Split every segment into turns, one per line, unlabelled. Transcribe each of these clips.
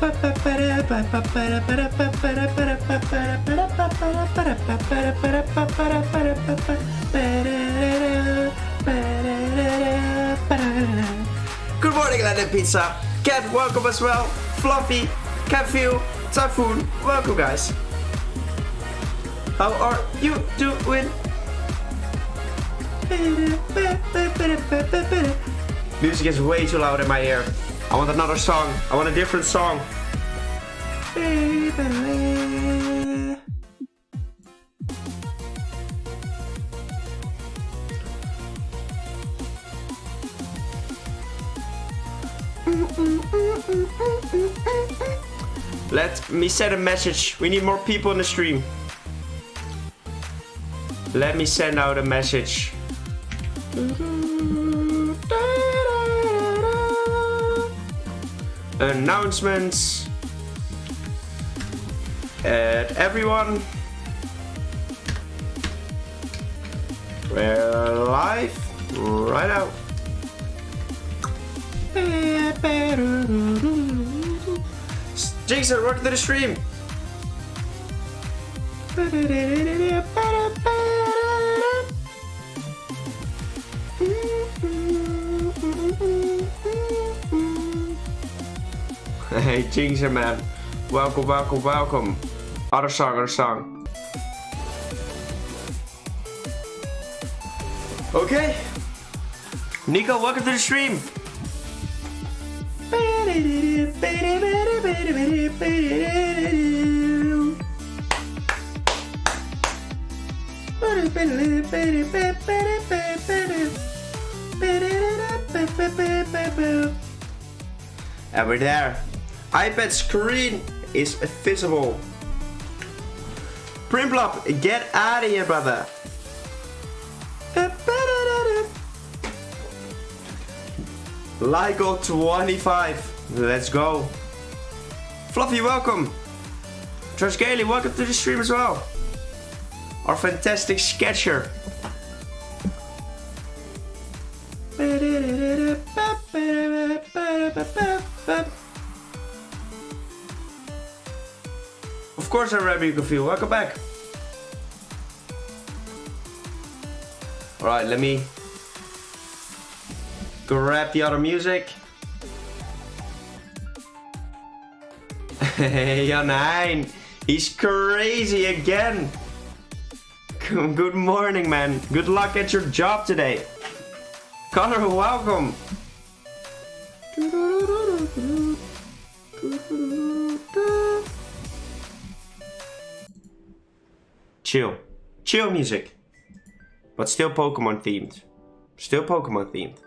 Good morning, Land and Pizza. Cat, welcome as well. Fluffy, Catfield, Typhoon, welcome guys. How are you doing? Music is way too loud in my ear. I want another song. I want a different song. Let me send a message. We need more people in the stream. Let me send out a message. Announcements. Everyone. We're live right now. Jason, welcome to the stream. Hey, Jinxer man. Welcome, welcome, welcome. Other song, other song. Okay. Nico, welcome to the stream. And we're there. iPad screen is visible. Primplop, get out of here, brother. Lyco 25. Let's go. Fluffy, welcome. Josh Gailey, welcome to the stream as well. Our fantastic sketcher. Of course, I'm Rabbi Coffee. Welcome back. Alright, let me grab the other music. Hey, Janijn. He's crazy again. Good morning, man. Good luck at your job today. Connor, welcome. Chill. Chill music. But still Pokemon themed. Still Pokemon themed.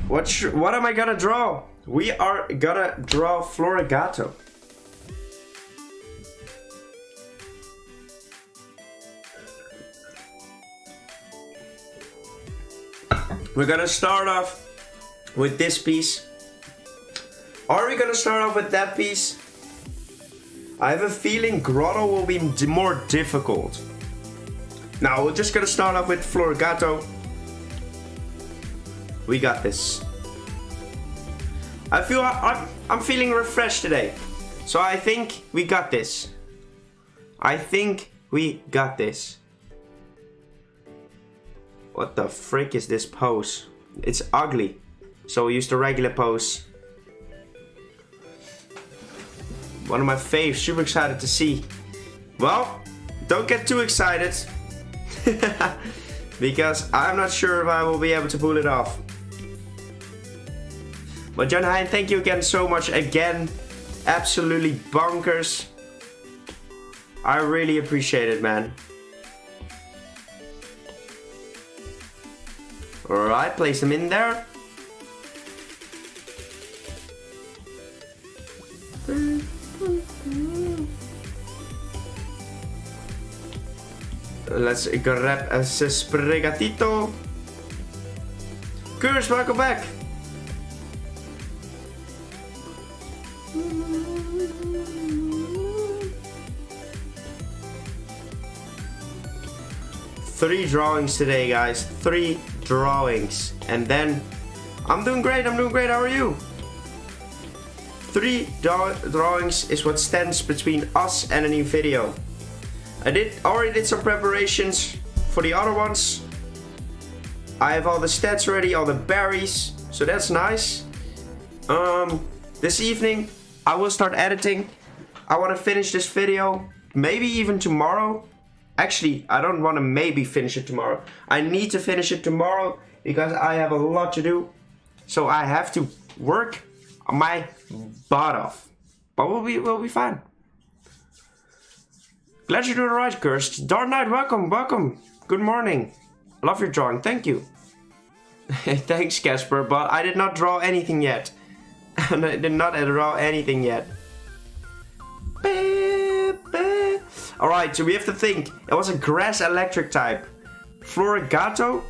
What am I gonna draw? We are gonna draw Florigato. We're gonna start off with this piece. Are we gonna start off with that piece? I have a feeling Grotto will be more difficult. Now we're just gonna start off with Florigato. We got this. I'm feeling refreshed today. So I think we got this. I think we got this. What the frick is this pose? It's ugly. So we use the regular pose. One of my faves, super excited to see. Well, don't get too excited. Because I'm not sure if I will be able to pull it off. But John Hein, thank you again so much again. Absolutely bonkers. I really appreciate it, man. Alright, place them in there. Let's grab a Spregatito. Curse, welcome back. Three drawings today, guys. 3 drawings. And then I'm doing great. How are you? 3 drawings is what stands between us and a new video. I already did some preparations for the other ones. I have all the stats ready, all the berries, so that's nice. This evening I will start editing. I want to finish this video, maybe even tomorrow. Actually, I don't want to maybe finish it tomorrow. I need to finish it tomorrow because I have a lot to do. So I have to work my butt off. But we'll be fine. Glad you're doing alright, Cursed. Dark Knight, welcome. Good morning. Love your drawing, thank you. Thanks, Casper, but I did not draw anything yet. And I did not draw anything yet. Alright, so we have to think. It was a grass electric type. Florigato?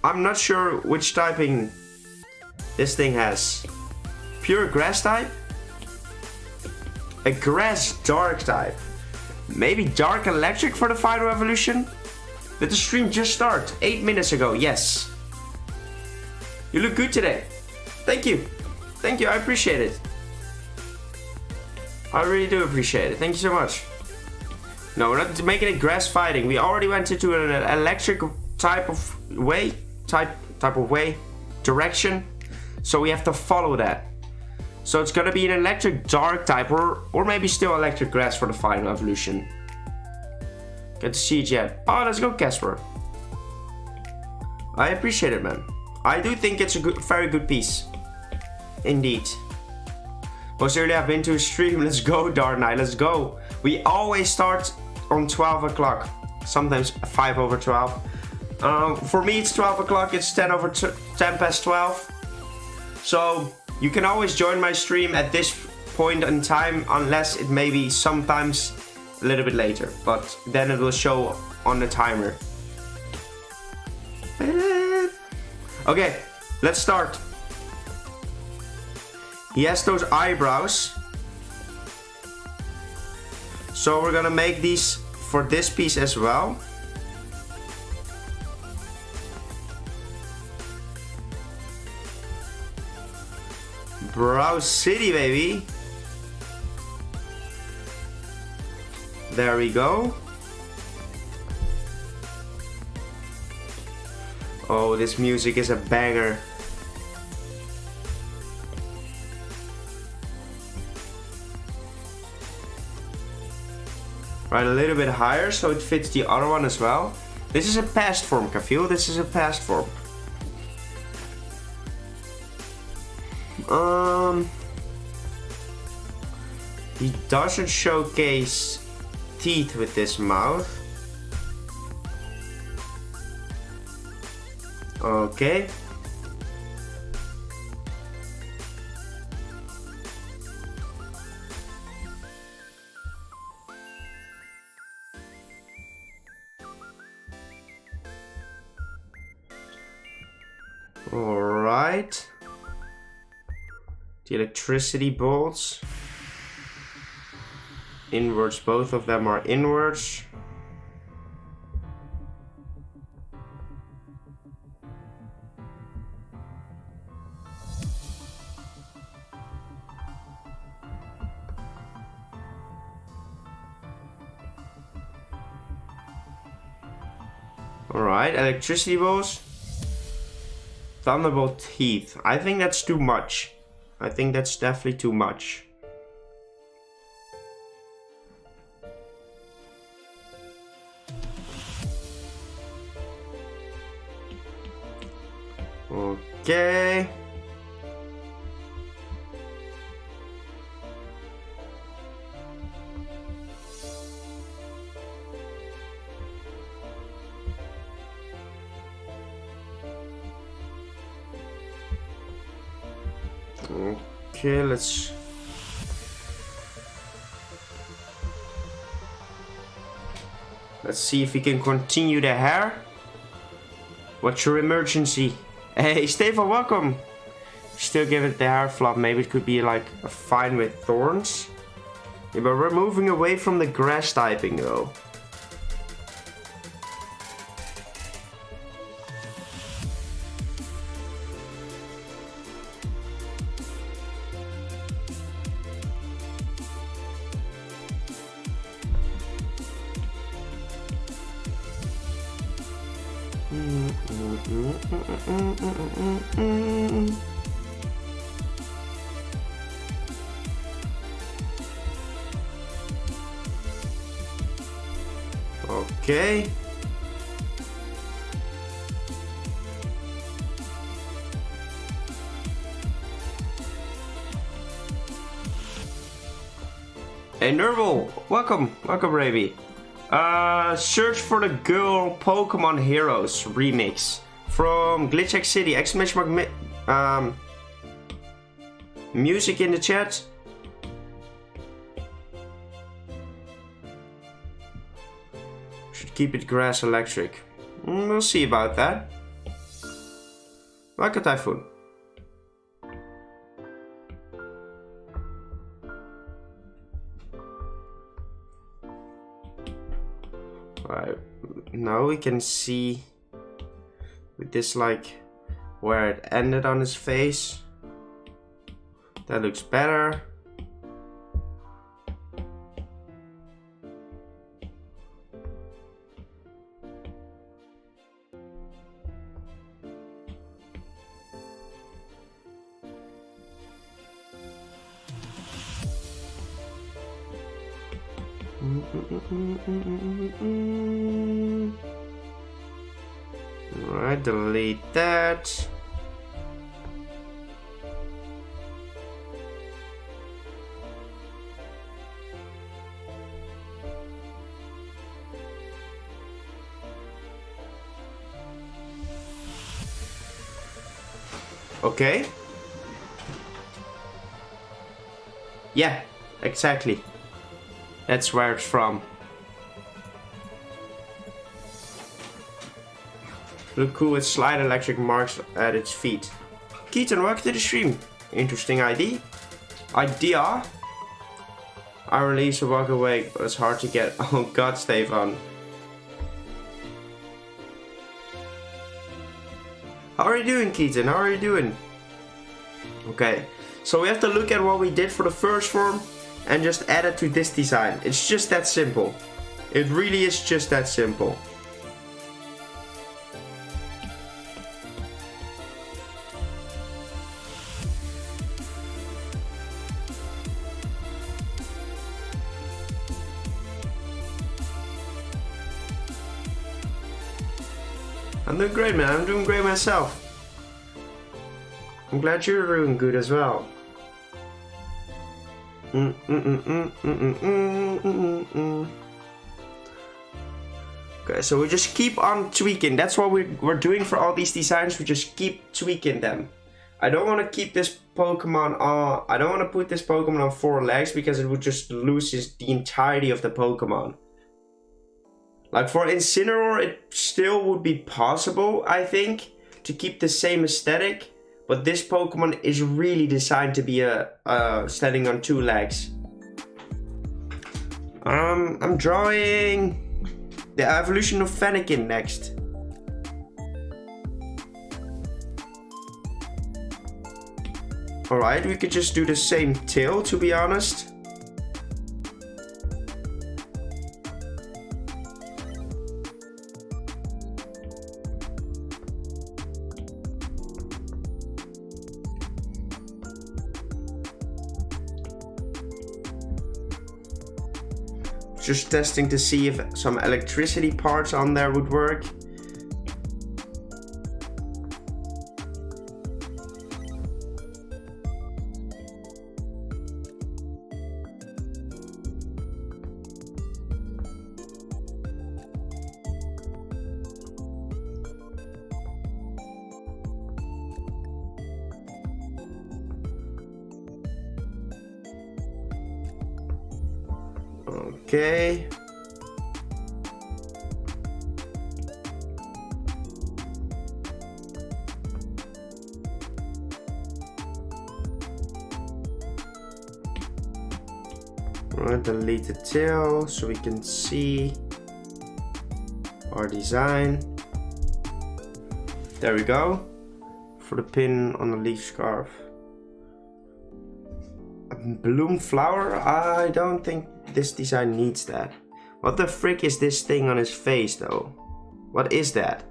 I'm not sure which typing this thing has. Pure grass type? A grass dark type. Maybe dark electric for the final evolution? Did the stream just start? 8 minutes ago, yes. You look good today. Thank you. Thank you, I appreciate it. I really do appreciate it. Thank you so much. No, we're not making it grass fighting. We already went into an electric type of way, direction. So we have to follow that. So it's gonna be an electric dark type or maybe still electric grass for the final evolution. Good to see you, Jet. Oh, let's go, Casper. I appreciate it, man. I do think it's a very good piece. Indeed. Most early I've been to a stream. Let's go, Dark Knight. Let's go. We always start on 12 o'clock. Sometimes 5 over 12. For me, it's 12 o'clock. It's 10 past 12. So you can always join my stream at this point in time, unless it may be sometimes a little bit later. But then it will show on the timer. Okay, let's start. He has those eyebrows. So we're gonna make these for this piece as well. Brow City, baby. There we go. Oh, this music is a banger. Right, a little bit higher so it fits the other one as well. This is a past form, Kafil. This is a past form. He doesn't showcase teeth with this mouth. Okay. All right. The electricity bolts. Inwards, both of them are inwards. Alright, electricity bolts. Thunderbolt teeth. I think that's too much. I think that's definitely too much. Okay. Okay, let's see if we can continue the hair. What's your emergency? Hey, Stefan, welcome. Still give it the hair flop. Maybe it could be like a fine with thorns. Yeah, but we're moving away from the grass typing though. Okay. Hey Nerval, welcome, Raby. Search for the Girl Pokemon Heroes remix from Glitch City. Exclamation mark music in the chat. Should keep it grass electric. We'll see about that. Like a typhoon. Right, now we can see with this, like, where it ended on his face. That looks better. Alright, delete that. Okay. Yeah, exactly. That's where it's from. Look cool with slide electric marks at its feet. Keaton, welcome to the stream. Interesting idea. I release a walk away, but it's hard to get. Oh god, Stefan. How are you doing, Keaton? How are you doing? Okay, so we have to look at what we did for the first form and just add it to this design. It's just that simple. It really is just that simple. I'm doing great, man. I'm doing great myself. I'm glad you're doing good as well. Okay, so we just keep on tweaking. That's what we're doing for all these designs. We just keep tweaking them. I don't want to keep this Pokemon on. I don't want to put this Pokemon on 4 legs because it would just lose the entirety of the Pokemon. Like for Incineroar, it still would be possible, I think, to keep the same aesthetic. But this Pokemon is really designed to be standing on 2 legs. I'm drawing the evolution of Fennekin next. Alright, we could just do the same tail, to be honest. Just testing to see if some electricity parts on there would work. Okay. We'll delete the tail so we can see our design. There we go. For the pin on the leaf scarf. A bloom flower? I don't think this design needs that. What the frick is this thing on his face though? What is that?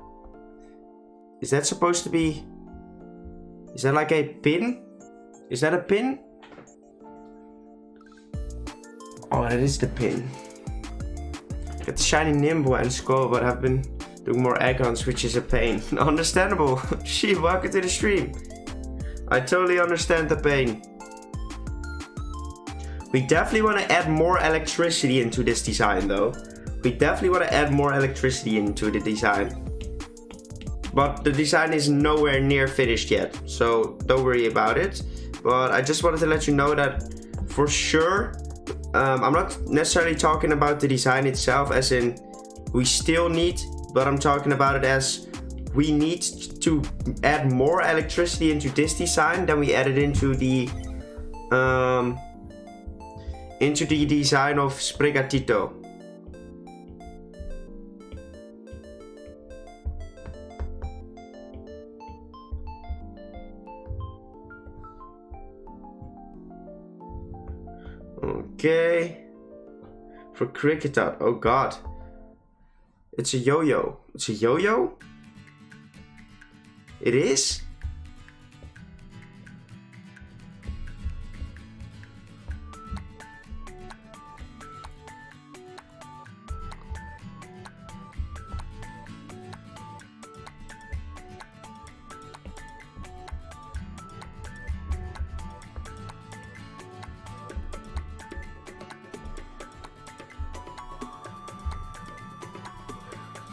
Is that supposed to be... Is that like a pin? Is that a pin? Oh, that is the pin. Got the shiny Nimble and Skull, but I've been doing more add-ons, which is a pain. Understandable. Sheep, welcome to the stream. I totally understand the pain. We definitely want to add more electricity into this design though. We definitely want to add more electricity into the design. But the design is nowhere near finished yet, so don't worry about it. But I just wanted to let you know that for sure, I'm not necessarily talking about the design itself as in we still need, but I'm talking about it as we need to add more electricity into this design than we added into the design of Sprigatito. Okay. For Cricketot, oh god. It's a yo-yo. It's a yo-yo? It is?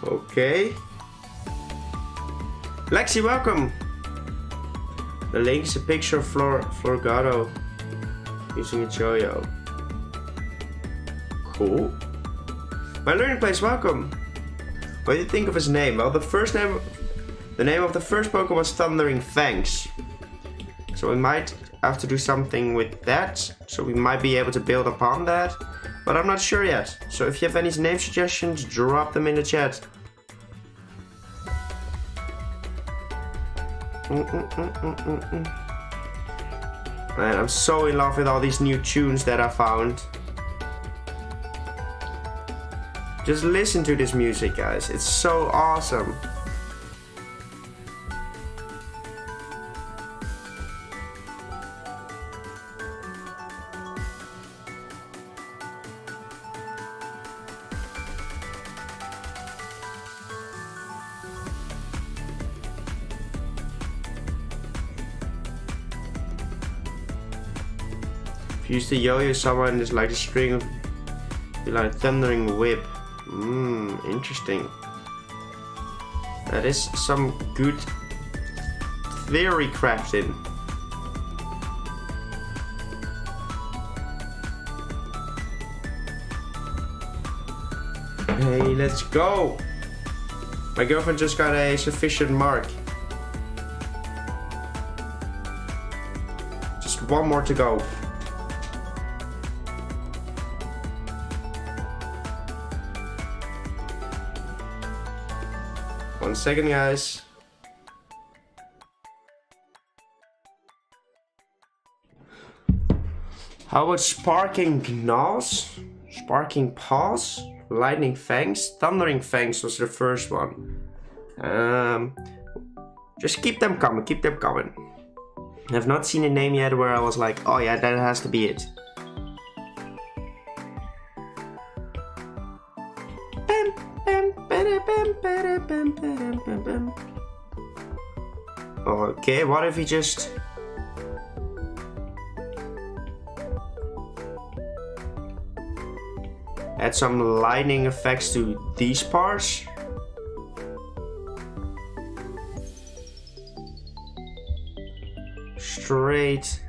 Okay. Lexi, welcome. The link is a picture of Florgato using a yo-yo. Cool. My learning place, welcome. What do you think of his name? Well, the name of the first Pokemon was Thundering Fangs. So we might have to do something with that. So we might be able to build upon that. But I'm not sure yet. So if you have any name suggestions, drop them in the chat. Man, I'm so in love with all these new tunes that I found. Just listen to this music, guys. It's so awesome. Use the yo-yo someone is like a string of like thundering whip. Interesting. That is some good theory crafting. Hey, let's go! My girlfriend just got a sufficient mark. Just one more to go. One second, guys. How about Sparking Gnaws? Sparking Paws? Lightning Fangs? Thundering Fangs was the first one. Just keep them coming, keep them coming. I've not seen a name yet where I was like, oh yeah, that has to be it. Okay, what if he just... add some lightning effects to these parts? Straight.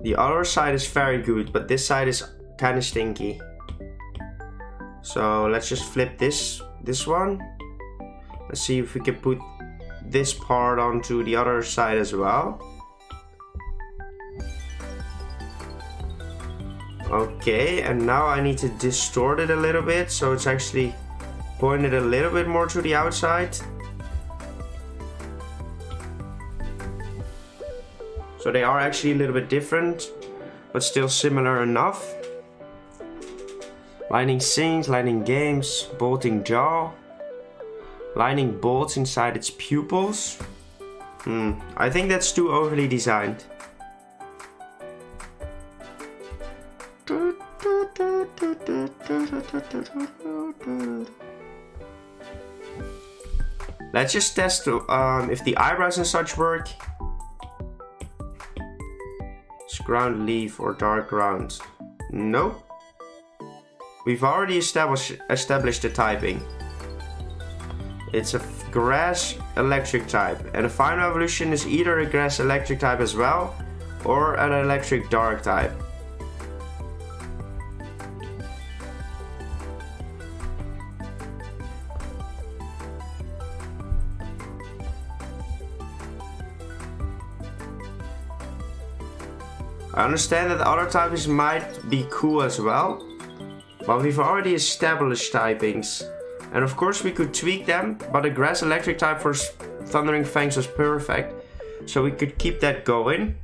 The other side is very good, but this side is kind of stinky. So let's just flip this one. Let's see if we can put this part onto the other side as well. Okay, and now I need to distort it a little bit so it's actually pointed a little bit more to the outside. So they are actually a little bit different, but still similar enough. Lightning sings, lightning games, bolting jaw. Lightning bolts inside its pupils. I think that's too overly designed. Let's just test if the eyebrows and such work. It's ground leaf or dark ground. Nope. We've already established the typing. It's a grass electric type, and the final evolution is either a grass electric type as well, or an electric dark type. I understand that other typings might be cool as well, but we've already established typings. And of course we could tweak them, but the grass electric type for Thundering Fangs was perfect. So we could keep that going.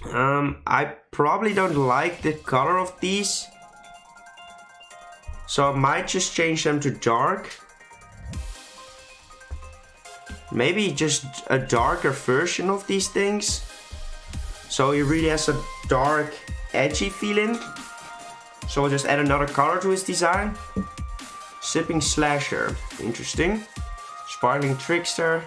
I probably don't like the color of these. So I might just change them to dark. Maybe just a darker version of these things. So he really has a dark, edgy feeling. So we'll just add another color to his design. Sipping Slasher, interesting. Sparkling Trickster.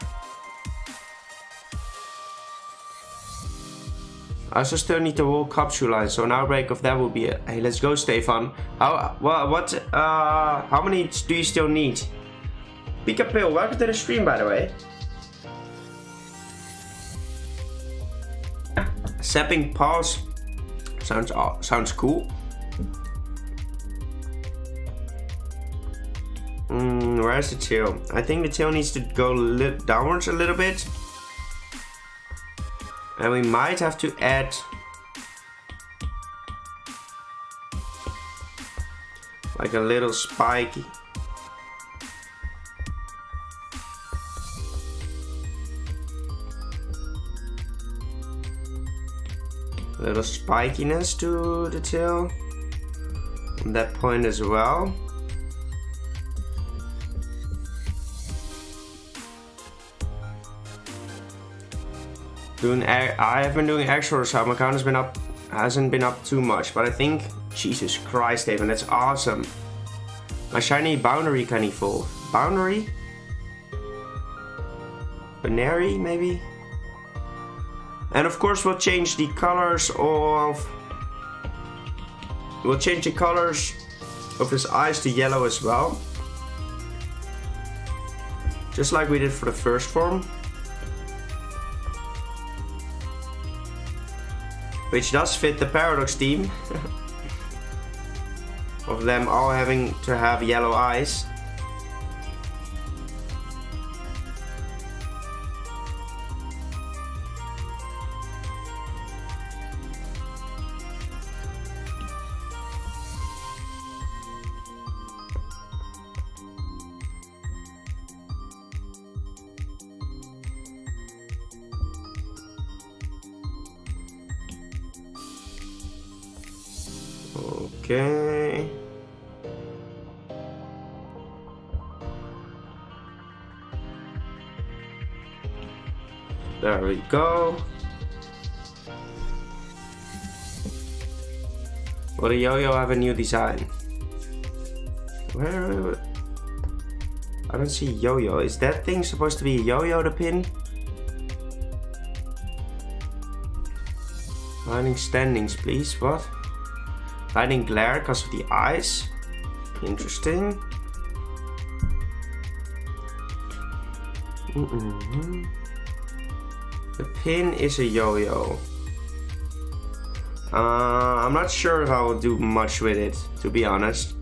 I also still need the whole capsule line, so an outbreak of that will be it. Hey, let's go, Stefan. How many do you still need? Pika Pill, welcome to the stream, by the way. Sapping Paws sounds cool. Where's the tail? I think the tail needs to go downwards a little bit. And we might have to add like a little spiky. A little spikiness to the tail on that point as well. I have been doing extra, so my count hasn't been up too much, but I think, Jesus Christ, David, that's awesome. My shiny Boundary can evolve. Boundary? Binary, maybe? And of course we'll change the colors of... We'll change the colors of his eyes to yellow as well. Just like we did for the first form. Which does fit the Paradox team. Of them all having to have yellow eyes. Okay. There we go. Will the yo-yo have a new design? Where? I don't see yo-yo. Is that thing supposed to be a yo-yo, the pin? Lightning standings, please. What? Lightning glare because of the eyes. Interesting. The pin is a yo-yo. I'm not sure if I will do much with it, to be honest.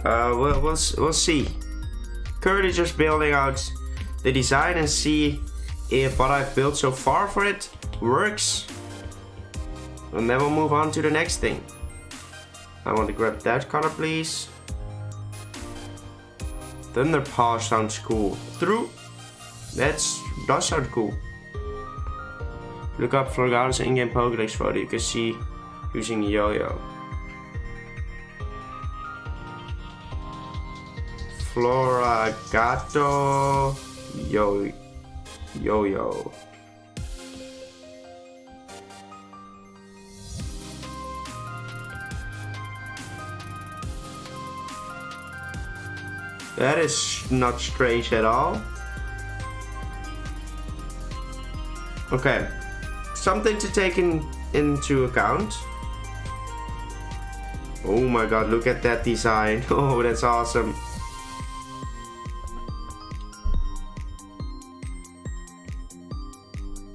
We'll see. Currently just building out the design and see if what I've built so far for it works. And then we'll move on to the next thing. I want to grab that color, please. Thunderpaw sounds cool. True. That does sound cool. Look up Florgada's in-game Pokédex photo. You can see using yo-yo. Floragato Yo-Yo. That is not strange at all. Okay, something to take into account. Oh my god, look at that design. Oh, that's awesome.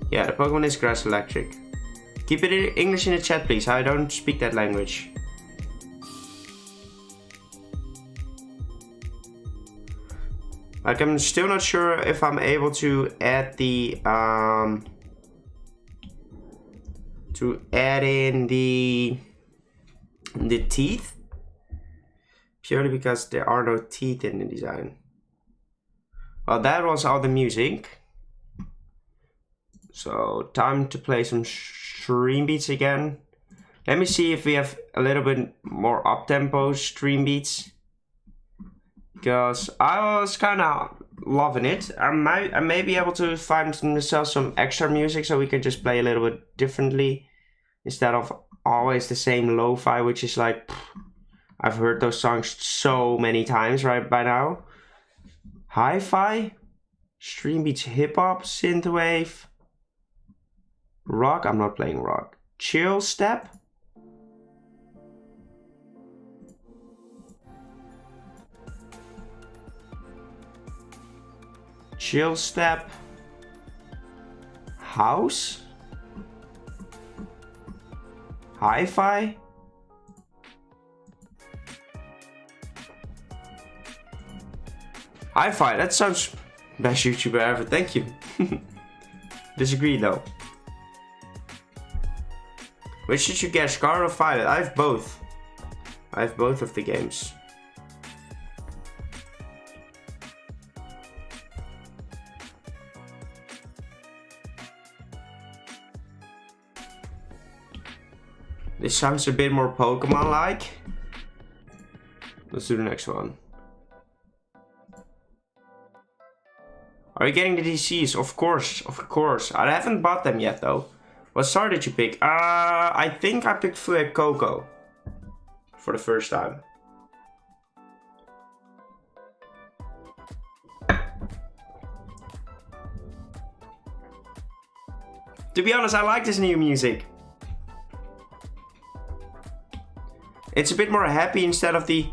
Yeah, the Pokemon is grass electric. Keep it in English in the chat, please. I don't speak that language. Like, I'm still not sure if I'm able to add the in the teeth, purely because there are no teeth in the design. Well, that was all the music. So time to play some stream beats again. Let me see if we have a little bit more up-tempo stream beats, because I was kind of loving it. I may be able to find myself some extra music so we can just play a little bit differently instead of always the same lo-fi, which is like, I've heard those songs so many times right by now. Hi-fi, stream beats, hip-hop, synthwave, rock. I'm not playing rock. Chill step. Chill step. House. Hi-fi. Hi-fi, that sounds best YouTuber ever, thank you. Disagree though. Which should you get, Scarlet or Violet? I have both. I have both of the games. This sounds a bit more Pokemon-like. Let's do the next one. Are you getting the DCs? Of course, of course. I haven't bought them yet though. What star did you pick? I think I picked Fakemon for the first time. To be honest, I like this new music. It's a bit more happy instead of the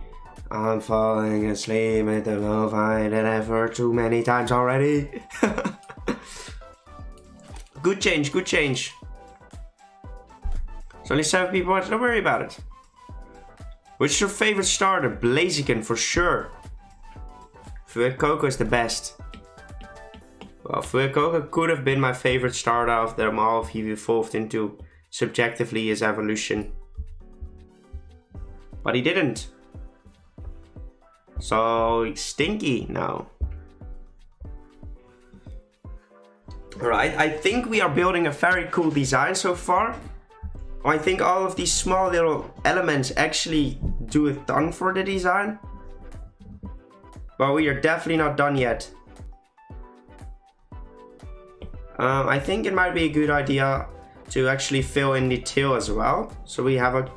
I'm falling asleep at the lo-fi that I've heard too many times already. Good change, good change. There's only 7 people watching, don't worry about it. Which is your favorite starter? Blaziken for sure. Fuecoco is the best. Well, Fuecoco could have been my favorite starter of them all if he evolved into subjectively his evolution. But he didn't. So Stinky now. Alright, I think we are building a very cool design so far. I think all of these small little elements actually do a ton for the design. But we are definitely not done yet. I think it might be a good idea to actually fill in the tail as well. So we have a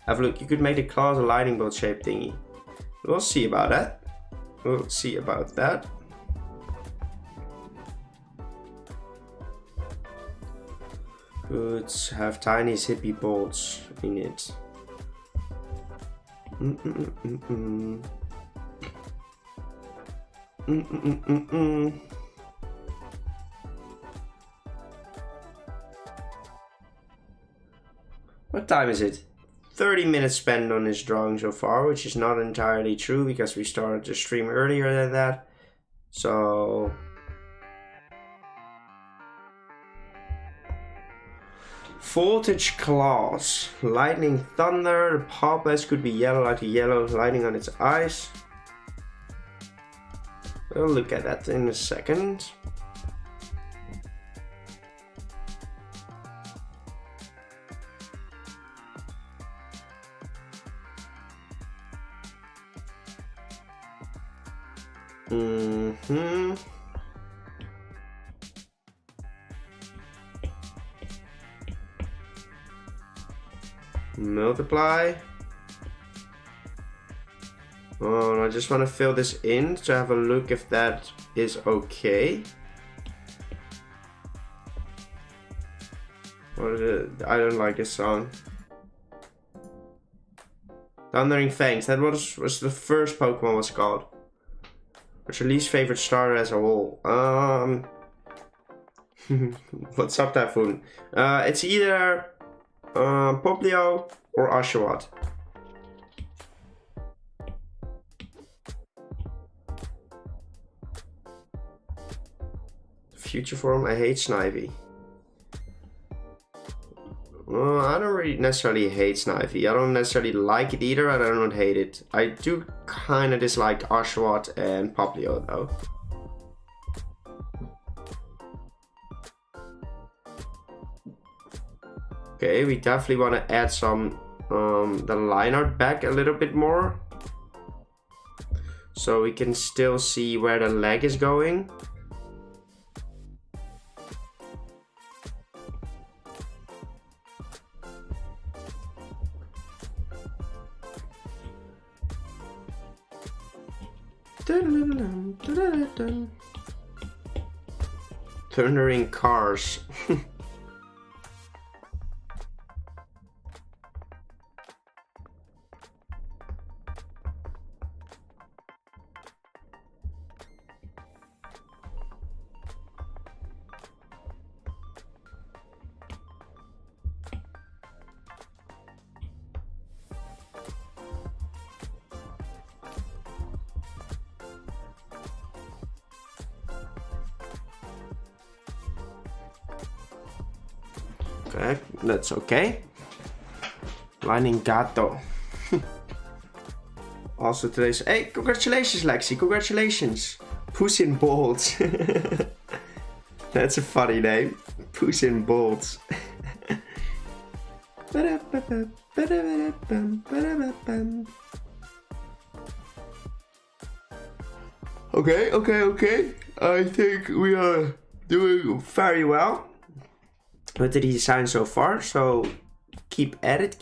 have a look. You could make the claws a lightning bolt shaped thingy. We'll see about that. We'll see about that. Could have tiny hippie bolts in it. What time is it? 30 minutes spent on this drawing so far, which is not entirely true because we started the stream earlier than that. So voltage claws, lightning thunder. The paw blast could be yellow like the yellow lightning on its eyes. We'll look at that in a second. Multiply. Oh, and I just want to fill this in to have a look if that is okay. What is it? I don't like this song. Thundering Fangs. That was the first Pokemon was called. What's your least favorite starter as a whole? What's up, Typhoon? It's either Poplio or Oshawott. Future form, I hate Snivy. I don't really necessarily hate Snivy. I don't necessarily like it either. I don't hate it. I do kind of dislike Oshawott and Poplio though. Okay, we definitely want to add some the line art back a little bit more, so we can still see where the leg is going. Thundering cars. Okay, that's okay. Lightning Gato. Also today's... Hey, congratulations Lexi, congratulations. Puss in Bolts. That's a funny name. Puss in Bolts. Okay. I think we are doing very well with the design so far, so keep at it.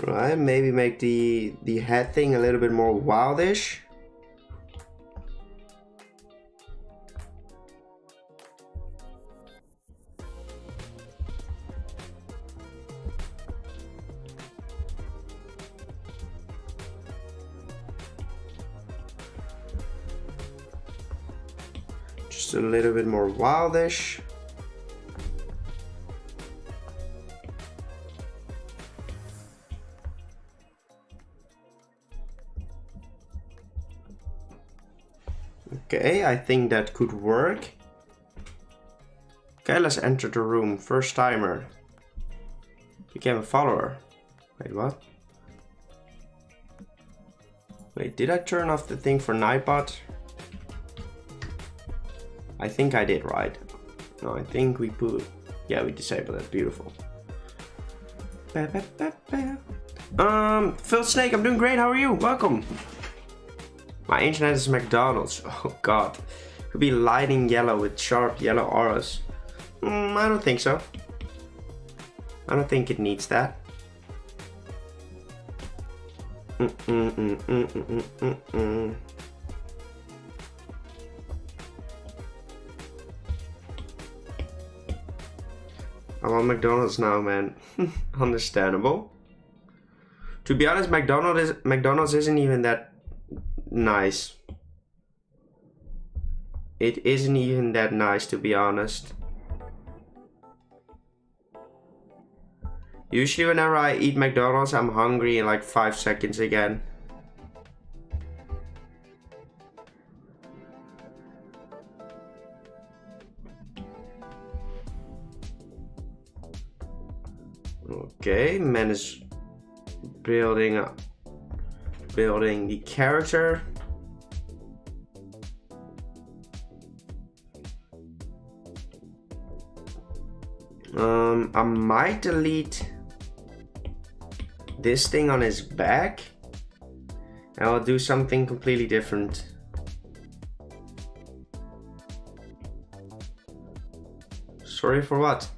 Right, maybe make the head thing a little bit more wildish. Just a little bit more wildish. Okay, I think that could work. Okay, let's enter the room. First timer. Became a follower. Wait, what? Wait, did I turn off the thing for Nightbot? I think I did, right? No, I think we put... Yeah, we disabled it. Beautiful. Phil Snake, I'm doing great. How are you? Welcome. My internet is McDonald's. Oh god. Could be lightning yellow with sharp yellow auras. I don't think so. I don't think it needs that. I want McDonald's now, man. Understandable. To be honest, McDonald's isn't even that nice. It isn't even that nice, to be honest. Usually whenever I eat McDonald's, I'm hungry in like 5 seconds again. Okay, man is building the character. I might delete this thing on his back and I'll do something completely different. Sorry for what?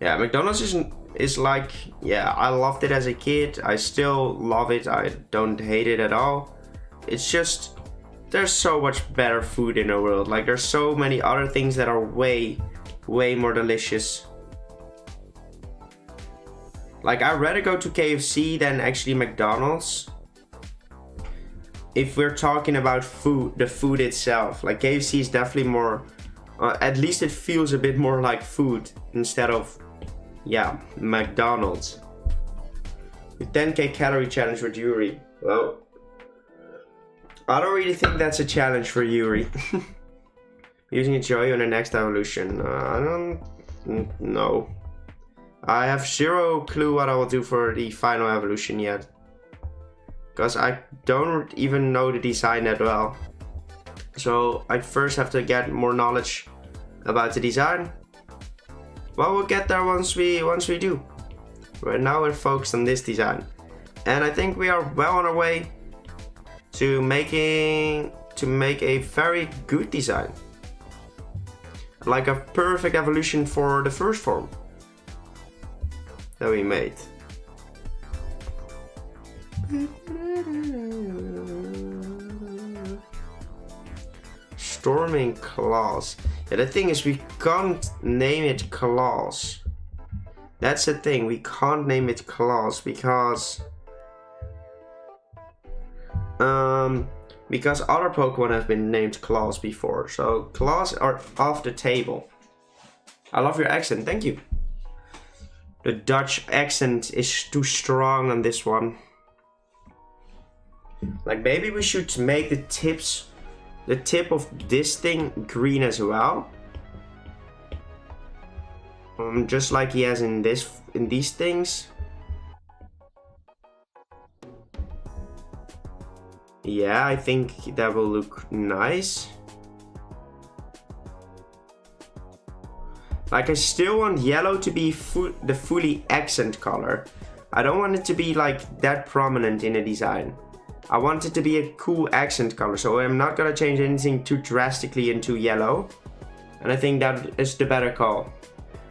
Yeah, McDonald's is like, yeah, I loved it as a kid. I still love it. I don't hate it at all. It's just, there's so much better food in the world. Like, there's so many other things that are way more delicious. Like, I'd rather go to KFC than actually McDonald's. If we're talking about food, the food itself. Like, KFC is definitely more, at least it feels a bit more like food instead of, yeah, McDonald's. The 10k calorie challenge with Yuri. Well, I don't really think that's a challenge for Yuri. Using a Joy on the next evolution. I don't know. I have zero clue what I will do for the final evolution yet. Because I don't even know the design that well. So I first have to get more knowledge about the design. Well, we'll get there once we do. Right now we're focused on this design. And I think we are well on our way to make a very good design. Like a perfect evolution for the first form that we made. Storming claws. Yeah, the thing is, we can't name it claws. That's the thing, we can't name it claws because other Pokemon have been named claws before. So claws are off the table. I love your accent, thank you. The Dutch accent is too strong on this one. Like, maybe we should make the tip of this thing green as well. Just like he has in these things. Yeah, I think that will look nice. Like, I still want yellow to be the fully accent color. I don't want it to be like that prominent in a design. I want it to be a cool accent color, so I'm not gonna change anything too drastically into yellow. And I think that is the better call.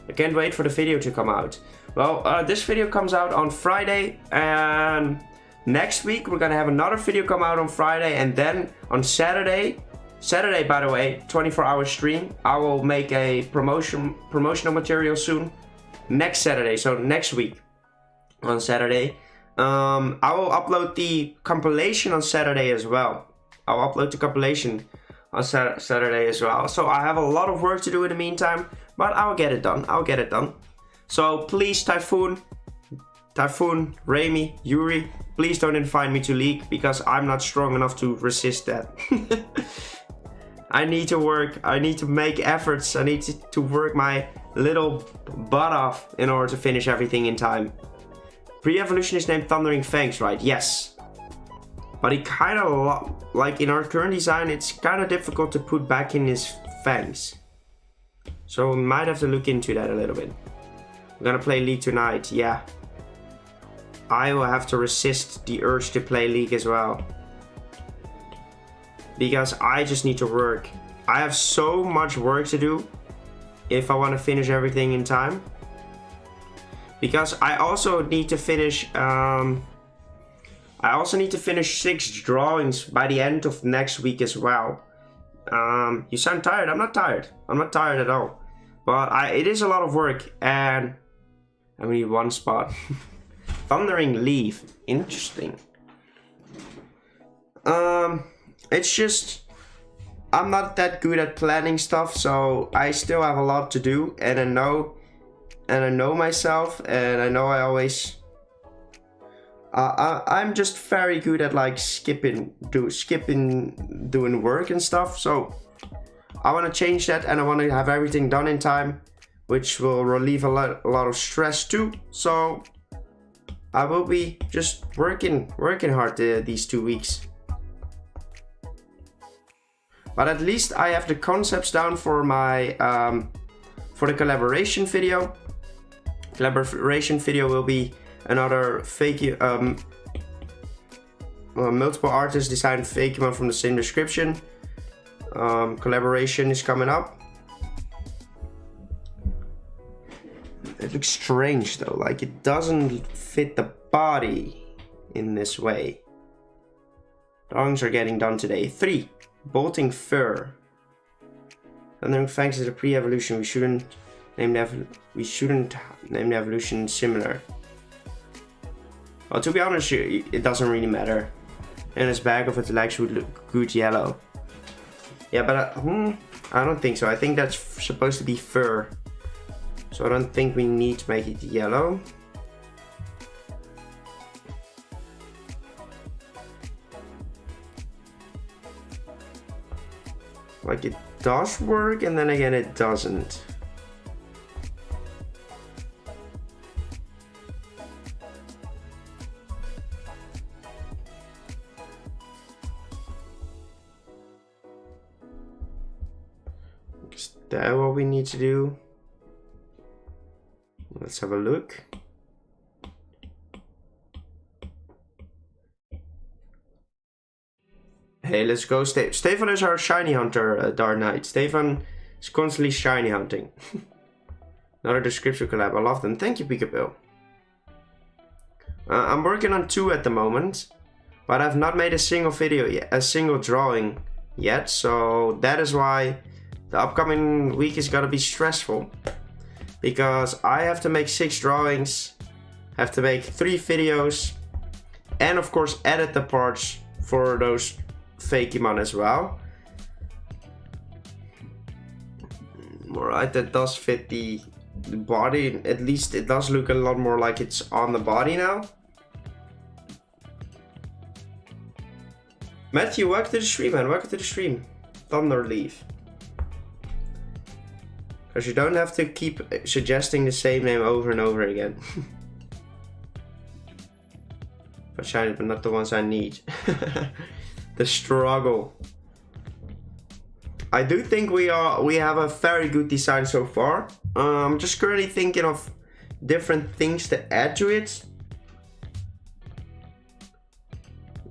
I can't wait for the video to come out. Well, this video comes out on Friday, and next week we're gonna have another video come out on Friday, and then on Saturday, by the way, 24-hour stream, I will make a promotional material soon. Next Saturday, so next week on Saturday. I will upload the compilation on Saturday as well. I'll upload the compilation on Saturday as well. So I have a lot of work to do in the meantime, but I'll get it done. I'll get it done. So please, Typhoon, Raimi, Yuri, please don't invite me to League because I'm not strong enough to resist that. I need to work. I need to make efforts. I need to work my little butt off in order to finish everything in time. Pre-evolution is named Thundering Fangs, right? Yes. But he kind of, like in our current design, it's kind of difficult to put back in his fangs. So we might have to look into that a little bit. We're gonna play League tonight, yeah. I will have to resist the urge to play League as well. Because I just need to work. I have so much work to do if I want to finish everything in time. Because I also need to finish 6 drawings by the end of next week as well. You sound tired. I'm not tired. I'm not tired at all. But it is a lot of work, and I need one spot. Thundering Leaf. Interesting. It's just, I'm not that good at planning stuff, so I still have a lot to do, and I know myself, and I know I always I'm just very good at like skipping doing work and stuff, so I want to change that, and I want to have everything done in time, which will relieve a lot of stress too. So I will be just working hard these 2 weeks. But at least I have the concepts down for my for the collaboration video. Collaboration video will be another fake multiple artists designed Fakemon from the same description. Collaboration is coming up. It looks strange though, like it doesn't fit the body in this way. Drawings are getting done today. 3. Bolting fur. And then thanks to the pre-evolution, we shouldn't name the evolution similar. Well, to be honest, it doesn't really matter. And its back of its legs would look good yellow. Yeah, but I don't think so. I think that's supposed to be fur. So I don't think we need to make it yellow. Like it does work, and then again it doesn't. Is that what we need to do? Let's have a look. Hey, let's go. Stefan is our shiny hunter, Dark Knight. Stefan is constantly shiny hunting. Another description collab. I love them. Thank you, Peekaboo. I'm working on 2 at the moment, but I've not made a single video yet, a single drawing yet. So that is why the upcoming week is gonna be stressful, because I have to make 6 drawings, have to make 3 videos, and of course edit the parts for those Fakemon as well. Alright, that does fit the body. At least it does look a lot more like it's on the body now. Matthew, welcome to the stream, man. Welcome to the stream. Thunderleaf. Because you don't have to keep suggesting the same name over and over again. But shiny, but not the ones I need. The struggle. I do think we have a very good design so far. I'm just currently thinking of different things to add to it.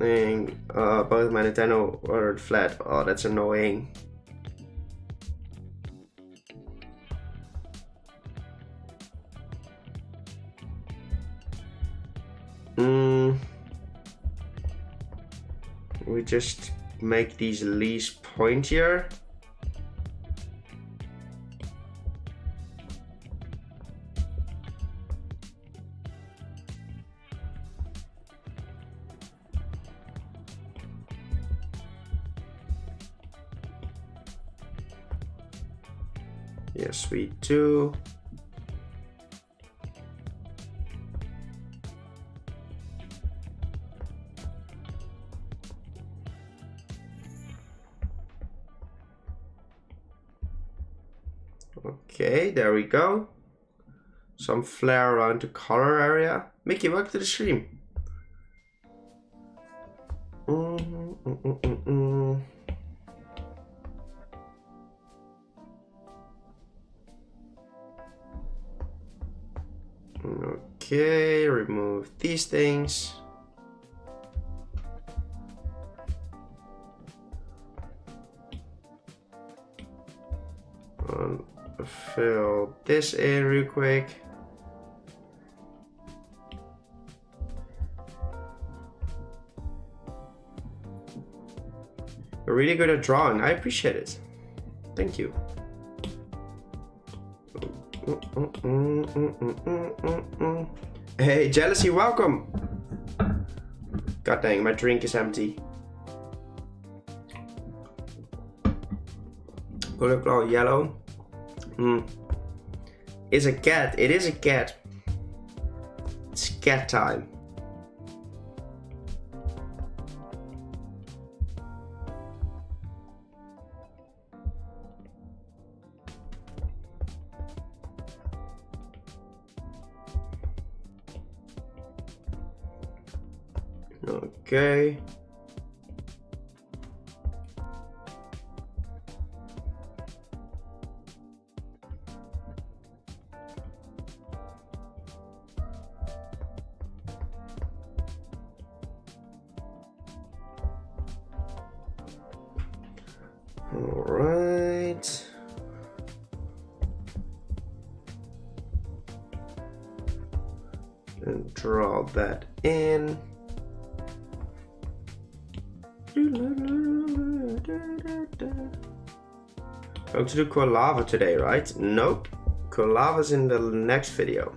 And both my Nintendo ordered flat. Oh, that's annoying. We just make these leaves pointier. Yes, we do. Okay, there we go. Some flare around the color area. Mickey, welcome to the stream. Okay, remove these things. Fill this in real quick. You're really good at drawing. I appreciate it. Thank you. Hey, Jealousy, welcome. God dang, my drink is empty. Color glow yellow. Is a cat. It is a cat. It's cat time. Okay. All right. And draw that in. Going to do Koalava today, right? Nope. Koalava's in the next video.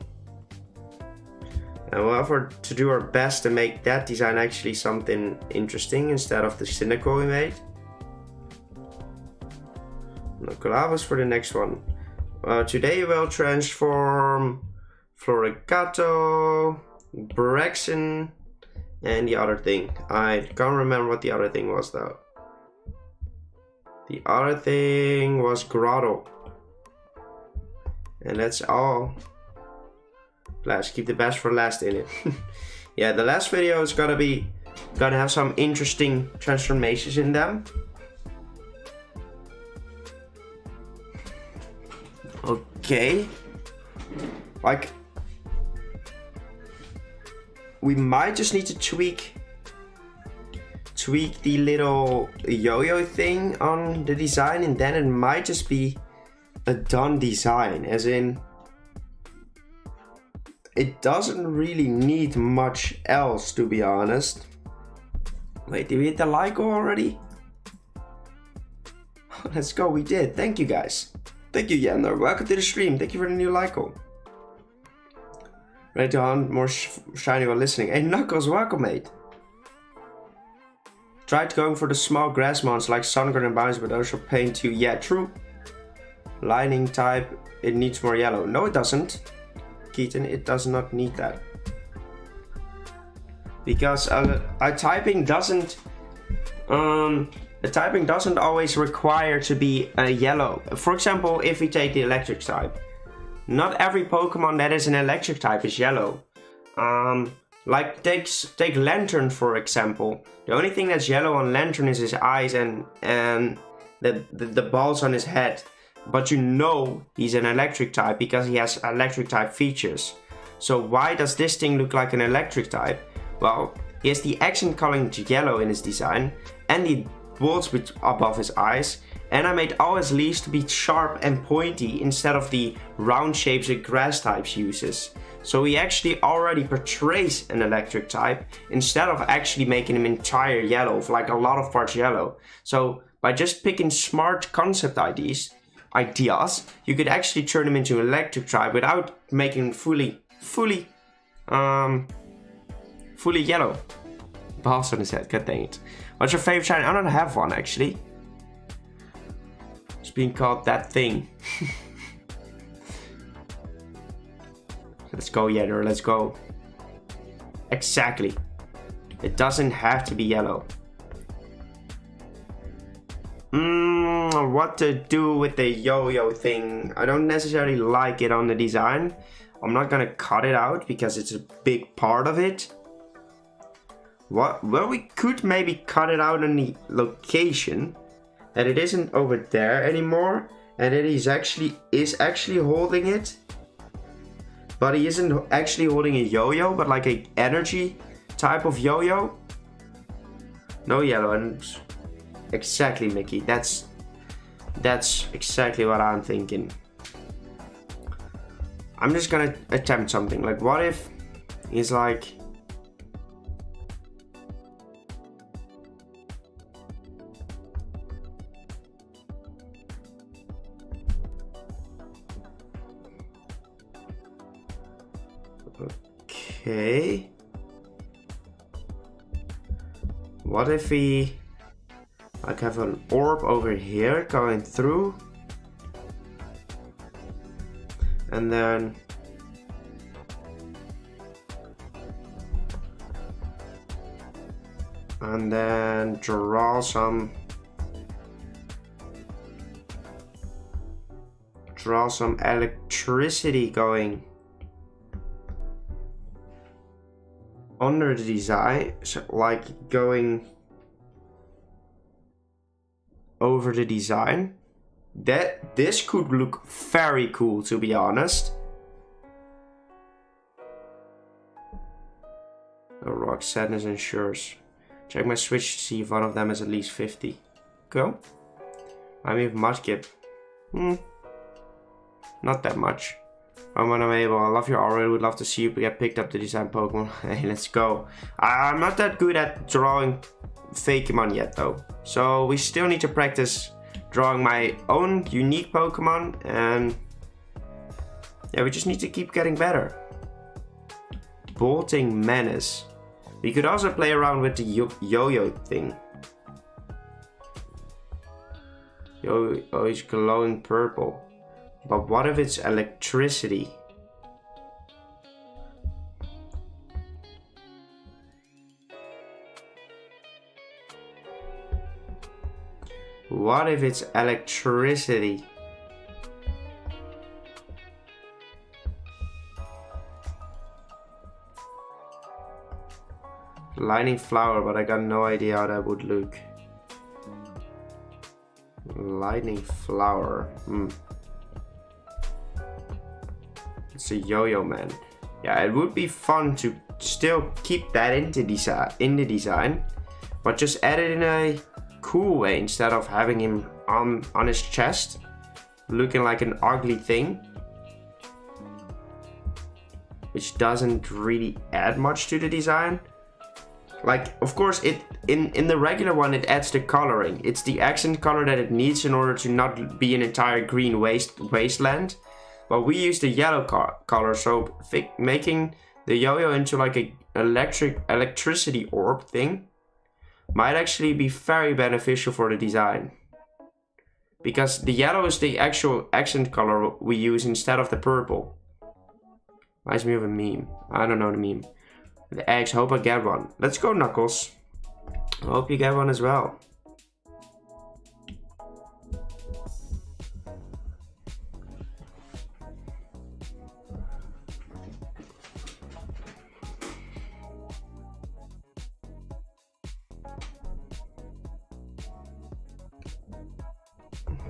And we'll have to do our best to make that design actually something interesting instead of the cynical we made. No, Koalava's for the next one. Today we'll transform Floricato, Braxton, and the other thing. I can't remember what the other thing was though. The other thing was Grotto. And that's all. Let's keep the best for last in it. Yeah, the last video is gonna have some interesting transformations in them. Okay. Like, we might just need to tweak the little yo-yo thing on the design, and then it might just be a done design, as in it doesn't really need much else, to be honest. Wait, did we hit the like goal already? Let's go, we did. Thank you guys. Thank you, Yander. Welcome to the stream. Thank you for the new like goal. Ready to hunt more shiny while listening. Hey Knuckles, welcome mate. Tried going for the small grass mons like Sunguard and Bounce, but those will pain too. Yeah, true. Lightning type, it needs more yellow. No, it doesn't. Keaton, it does not need that. Because a typing doesn't always require to be a yellow. For example, if we take the electric type, not every Pokemon that is an electric type is yellow. Like take Lantern for example. The only thing that's yellow on Lantern is his eyes and the balls on his head. But you know he's an electric type because he has electric type features. So why does this thing look like an electric type? Well, he has the accent coloring yellow in his design and the balls above his eyes. And I made all his leaves to be sharp and pointy instead of the round shapes that grass types uses. So he actually already portrays an electric type instead of actually making him entire yellow, like a lot of parts yellow. So by just picking smart concept ideas, you could actually turn him into an electric type without making him fully yellow. Balls on his head, god dang it. What's your favorite shiny? I don't have one actually. It's being called that thing. Let's go, Yedder, let's go. Exactly. It doesn't have to be yellow. What to do with the yo-yo thing? I don't necessarily like it on the design. I'm not gonna cut it out because it's a big part of it. Well, we could maybe cut it out on the location. That it isn't over there anymore. And that is actually holding it. But he isn't actually holding a yo-yo, but like a energy type of yo-yo. No yellow, and exactly, Mickey. That's exactly what I'm thinking. I'm just gonna attempt something. Like, what if he's like, okay. What if we like have an orb over here going through And then draw some electricity going under the design, so like going over the design. This could look very cool, to be honest. Oh, rock sadness ensures. Check my switch to see if one of them is at least 50. Go. I mean, Mudkip. Not that much. When I'm able, I love you already. Would love to see you get picked up to design Pokemon. Hey, let's go. I'm not that good at drawing Fakemon yet, though. So we still need to practice drawing my own unique Pokemon. And yeah, we just need to keep getting better. Bolting Menace. We could also play around with the yo-yo thing. Oh, he's glowing purple. But what if it's electricity? What if it's electricity? Lightning flower, but I got no idea how that would look. Lightning flower. It's a yo-yo man. Yeah, it would be fun to still keep that in the design, but just add it in a cool way instead of having him on his chest, looking like an ugly thing, which doesn't really add much to the design. Like, of course, in the regular one, it adds the coloring. It's the accent color that it needs in order to not be an entire green wasteland. But we use the yellow color, so making the yo-yo into like a electricity orb thing might actually be very beneficial for the design. Because the yellow is the actual accent color we use instead of the purple. Reminds me of a meme. I don't know the meme. The eggs, hope I get one. Let's go, Knuckles. I hope you get one as well.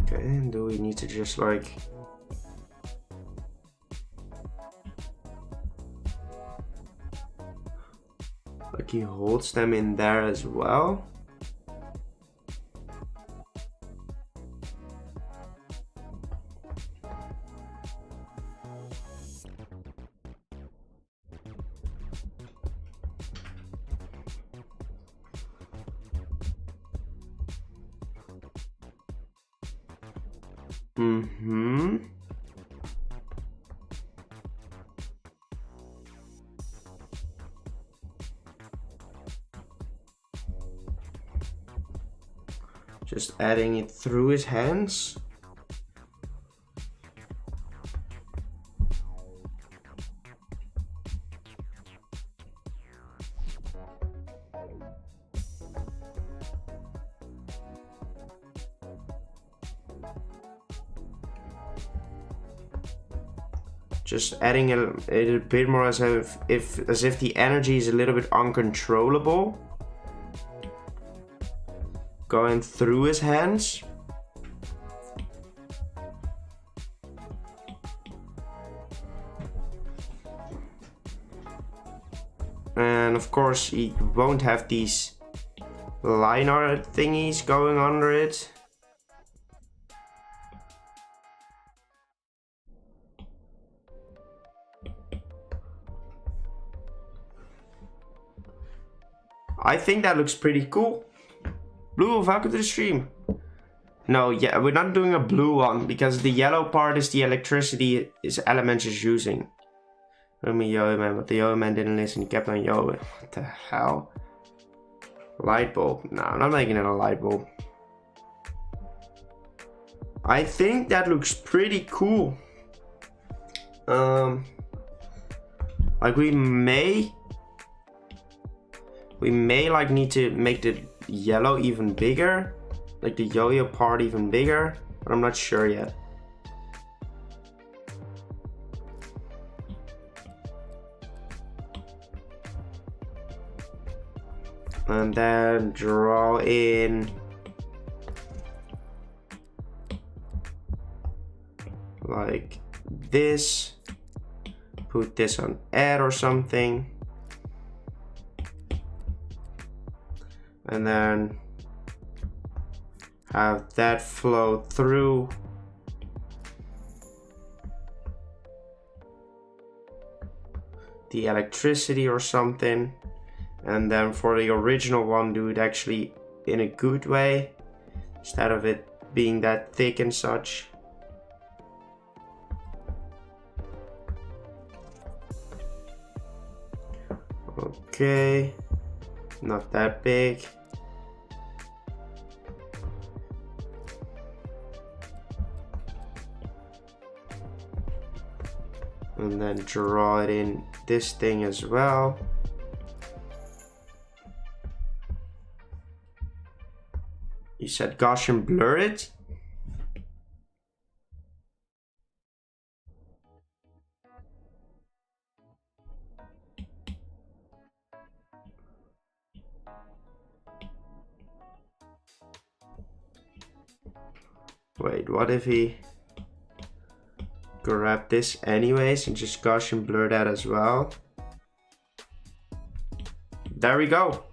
Okay, and do we need to just like... Like he holds them in there as well. Just adding it through his hands. Just adding a bit more as if the energy is a little bit uncontrollable. Going through his hands. And of course he won't have these line art thingies going under it. I think that looks pretty cool. Blue, welcome to the stream. No, yeah, we're not doing a blue one because the yellow part is the electricity element is using. Let me yo man, but the yo man didn't listen. He kept on yo. What the hell? Light bulb. No, I'm not making it a light bulb. I think that looks pretty cool. Like we may like need to make the yellow even bigger, like the yo-yo part even bigger, but I'm not sure yet. And then draw in like this, put this on add or something, and then have that flow through. The electricity or something. And then for the original one, do it actually in a good way, instead of it being that thick and such. Okay, not that big. And then draw it in this thing as well. You said Gaussian blur it? Wait, what if he grab this anyways and just Gaussian blur that as well? There we go.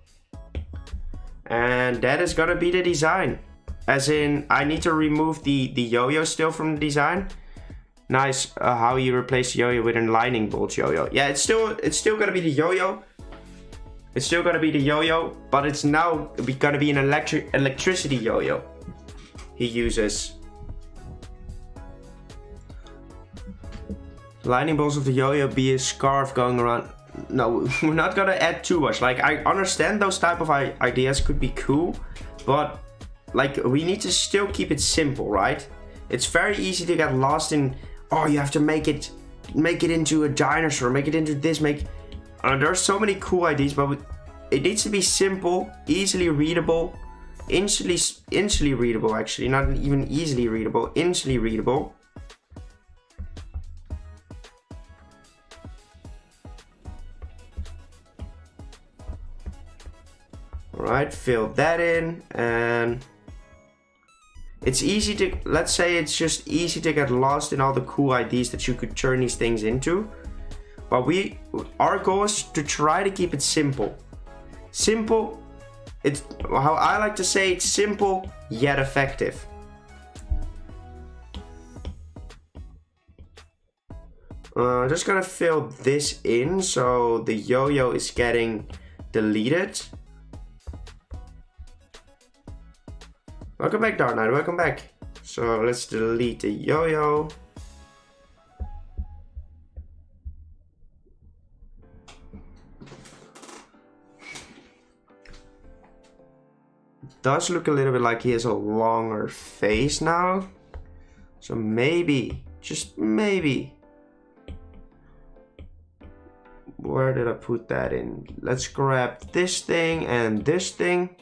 And that is gonna be the design. As in, I need to remove the yo-yo still from the design. Nice, how you replace the yo-yo with a lightning bolt yo-yo. Yeah, it's still gonna be the yo-yo. It's still gonna be the yo-yo, but it's now gonna be an electricity yo-yo he uses. Lightning bolts of the yo-yo be a scarf going around. No, we're not gonna add too much. Like, I understand those type of ideas could be cool, but like, we need to still keep it simple, right? It's very easy to get lost in, oh, you have to make it into a dinosaur, make it into this, there's so many cool ideas, but it needs to be simple, easily readable, instantly readable, actually, not even easily readable, instantly readable. Alright, fill that in, and it's easy to, let's say it's just easy to get lost in all the cool ideas that you could turn these things into. But our goal is to try to keep it simple. Simple, it's how I like to say, it's simple yet effective. Just gonna fill this in so the yo-yo is getting deleted. Welcome back, Dark Knight, welcome back. So let's delete the yo-yo. Does look a little bit like he has a longer face now. So maybe, just maybe. Where did I put that in? Let's grab this thing and this thing.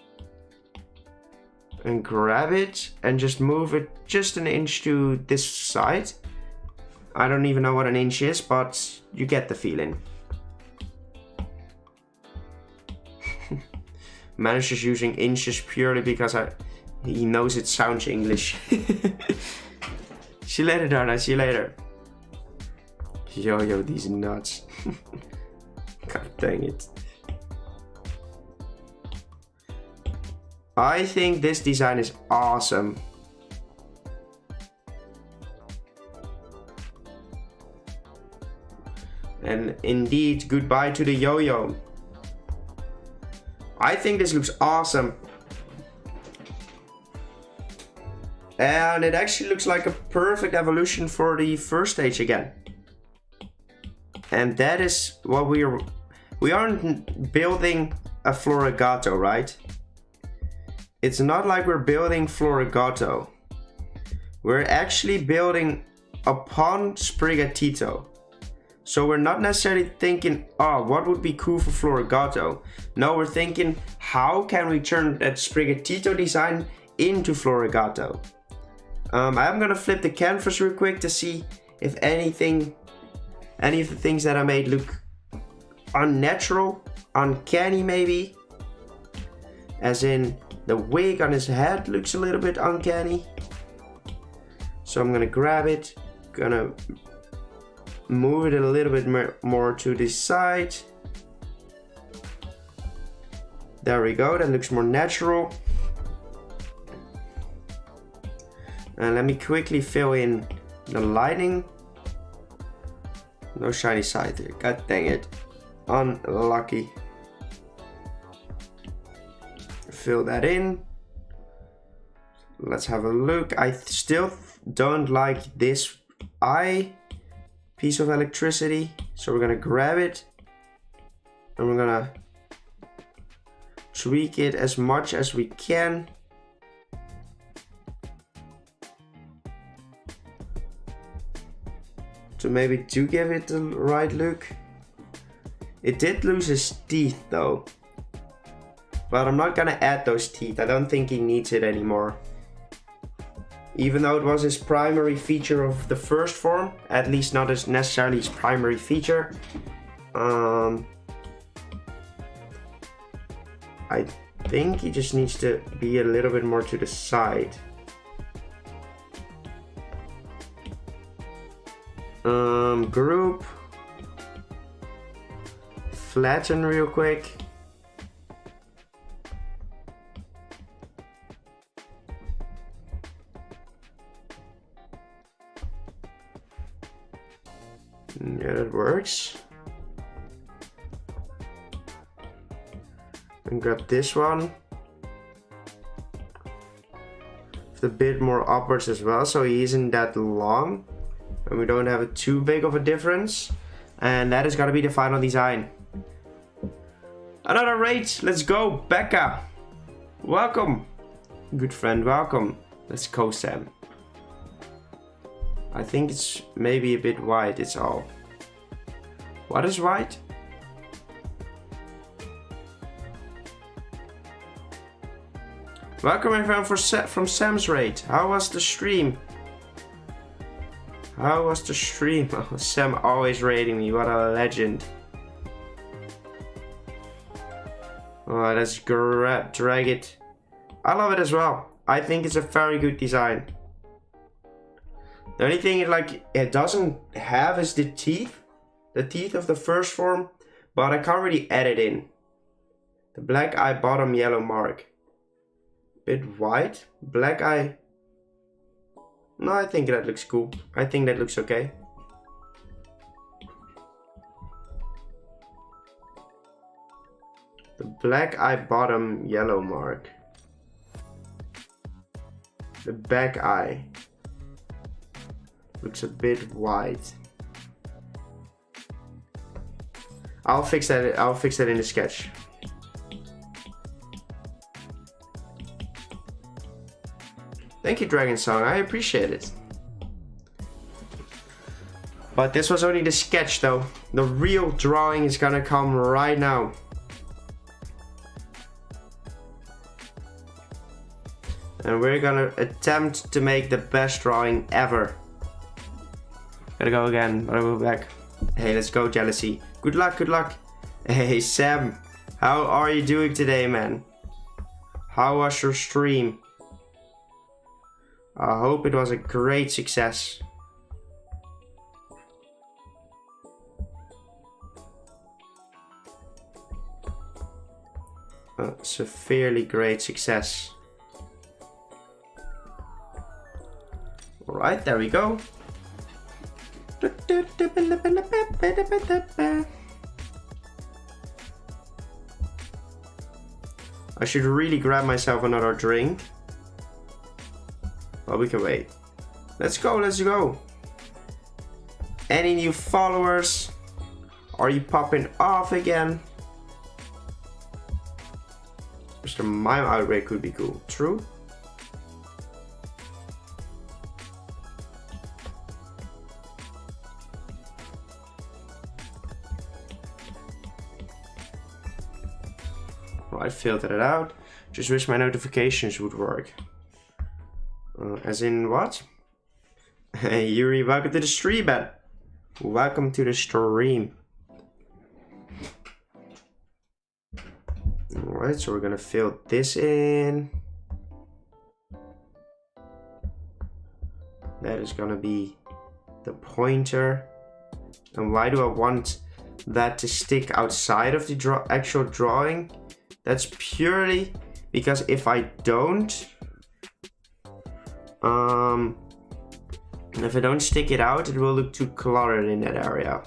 And grab it and just move it just an inch to this side. I don't even know what an inch is, but you get the feeling. Man is just using inches purely because he knows it sounds English. See you later, Darna. See you later. Yo, these nuts. God dang it. I think this design is awesome. And indeed, goodbye to the yo-yo. I think this looks awesome. And it actually looks like a perfect evolution for the first stage again. And that is what we aren't building a Florigato, right? It's not like we're building Florigato. We're actually building upon Sprigatito. So we're not necessarily thinking, oh, what would be cool for Florigato? No, we're thinking, how can we turn that Sprigatito design into Florigato? I'm gonna flip the canvas real quick to see if any of the things that I made look unnatural, uncanny maybe. As in, the wig on his head looks a little bit uncanny. So I'm gonna grab it, gonna move it a little bit more to the side. There we go, that looks more natural. And let me quickly fill in the lighting. No shiny side here, god dang it. Unlucky. Fill that in. Let's have a look. I still don't like this eye piece of electricity, so we're gonna grab it and we're gonna tweak it as much as we can. To maybe to give it the right look. It did lose his teeth though, but I'm not gonna add those teeth. I don't think he needs it anymore. Even though it was his primary feature of the first form, at least not as necessarily his primary feature. I think he just needs to be a little bit more to the side. Group. Flatten real quick. Yeah, that works. And grab this one. With a bit more upwards as well, so he isn't that long. And we don't have too big of a difference. And that is gonna be the final design. Another raid, let's go, Becca. Welcome. Good friend, welcome. Let's go, Sam. I think it's maybe a bit white, it's all. What is white? Welcome everyone from Sam's raid. How was the stream? How was the stream? Oh, Sam always raiding me, what a legend. Oh, let's drag it. I love it as well. I think it's a very good design. The only thing it doesn't have is the teeth of the first form, but I can't really add it in. The black eye bottom yellow mark. Bit white, black eye. No, I think that looks cool. I think that looks okay. The black eye bottom yellow mark. The back eye looks a bit white. I'll fix that. I'll fix that in the sketch. Thank you, Dragon Song. I appreciate it. But this was only the sketch, though. The real drawing is gonna come right now. And we're gonna attempt to make the best drawing ever. Gotta go again, but I'll go back. Hey, let's go, Jealousy. Good luck, good luck. Hey, Sam. How are you doing today, man? How was your stream? I hope it was a great success. A severely great success. Alright, there we go. I should really grab myself another drink. But we can wait. Let's go, let's go. Any new followers? Are you popping off again? Mr. Mime Outbreak could be cool. True? Right, filtered it out. Just wish my notifications would work. As in what? Hey Yuri, welcome to the stream, man. Welcome to the stream. Alright, so we're gonna fill this in. That is gonna be the pointer. And why do I want that to stick outside of the actual drawing? That's purely because if I don't, if I don't stick it out, it will look too cluttered in that area.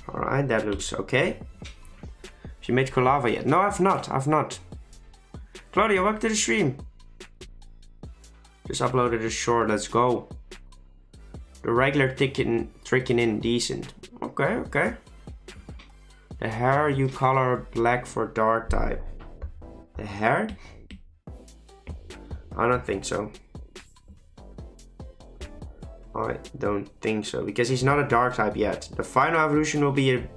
Alright, that looks okay. Have you made Colava yet? No, I've not. Claudia, welcome to the stream. Just uploaded a short, let's go. The regular tricking in decent. Okay. The hair you color black for dark type. The hair? I don't think so. I don't think so, because he's not a dark type yet. The final evolution will be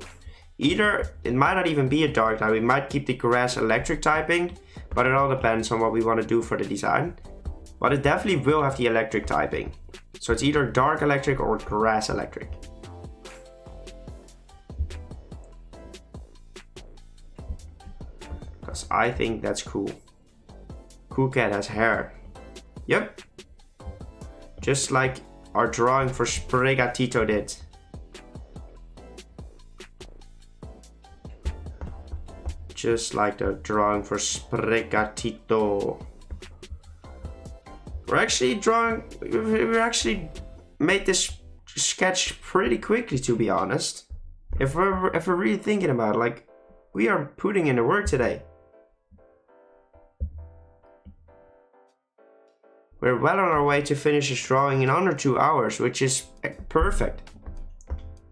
it might not even be a dark type. We might keep the grass electric typing, but it all depends on what we want to do for the design. But it definitely will have the electric typing. So it's either dark electric or grass electric. Because I think that's cool. Cool cat has hair. Yep. Just like our drawing for Sprigatito did. Just like the drawing for Sprigatito. We actually made this sketch pretty quickly, to be honest. If we're really thinking about it, like, we are putting in the work today. We're well on our way to finish this drawing in under 2 hours, which is perfect.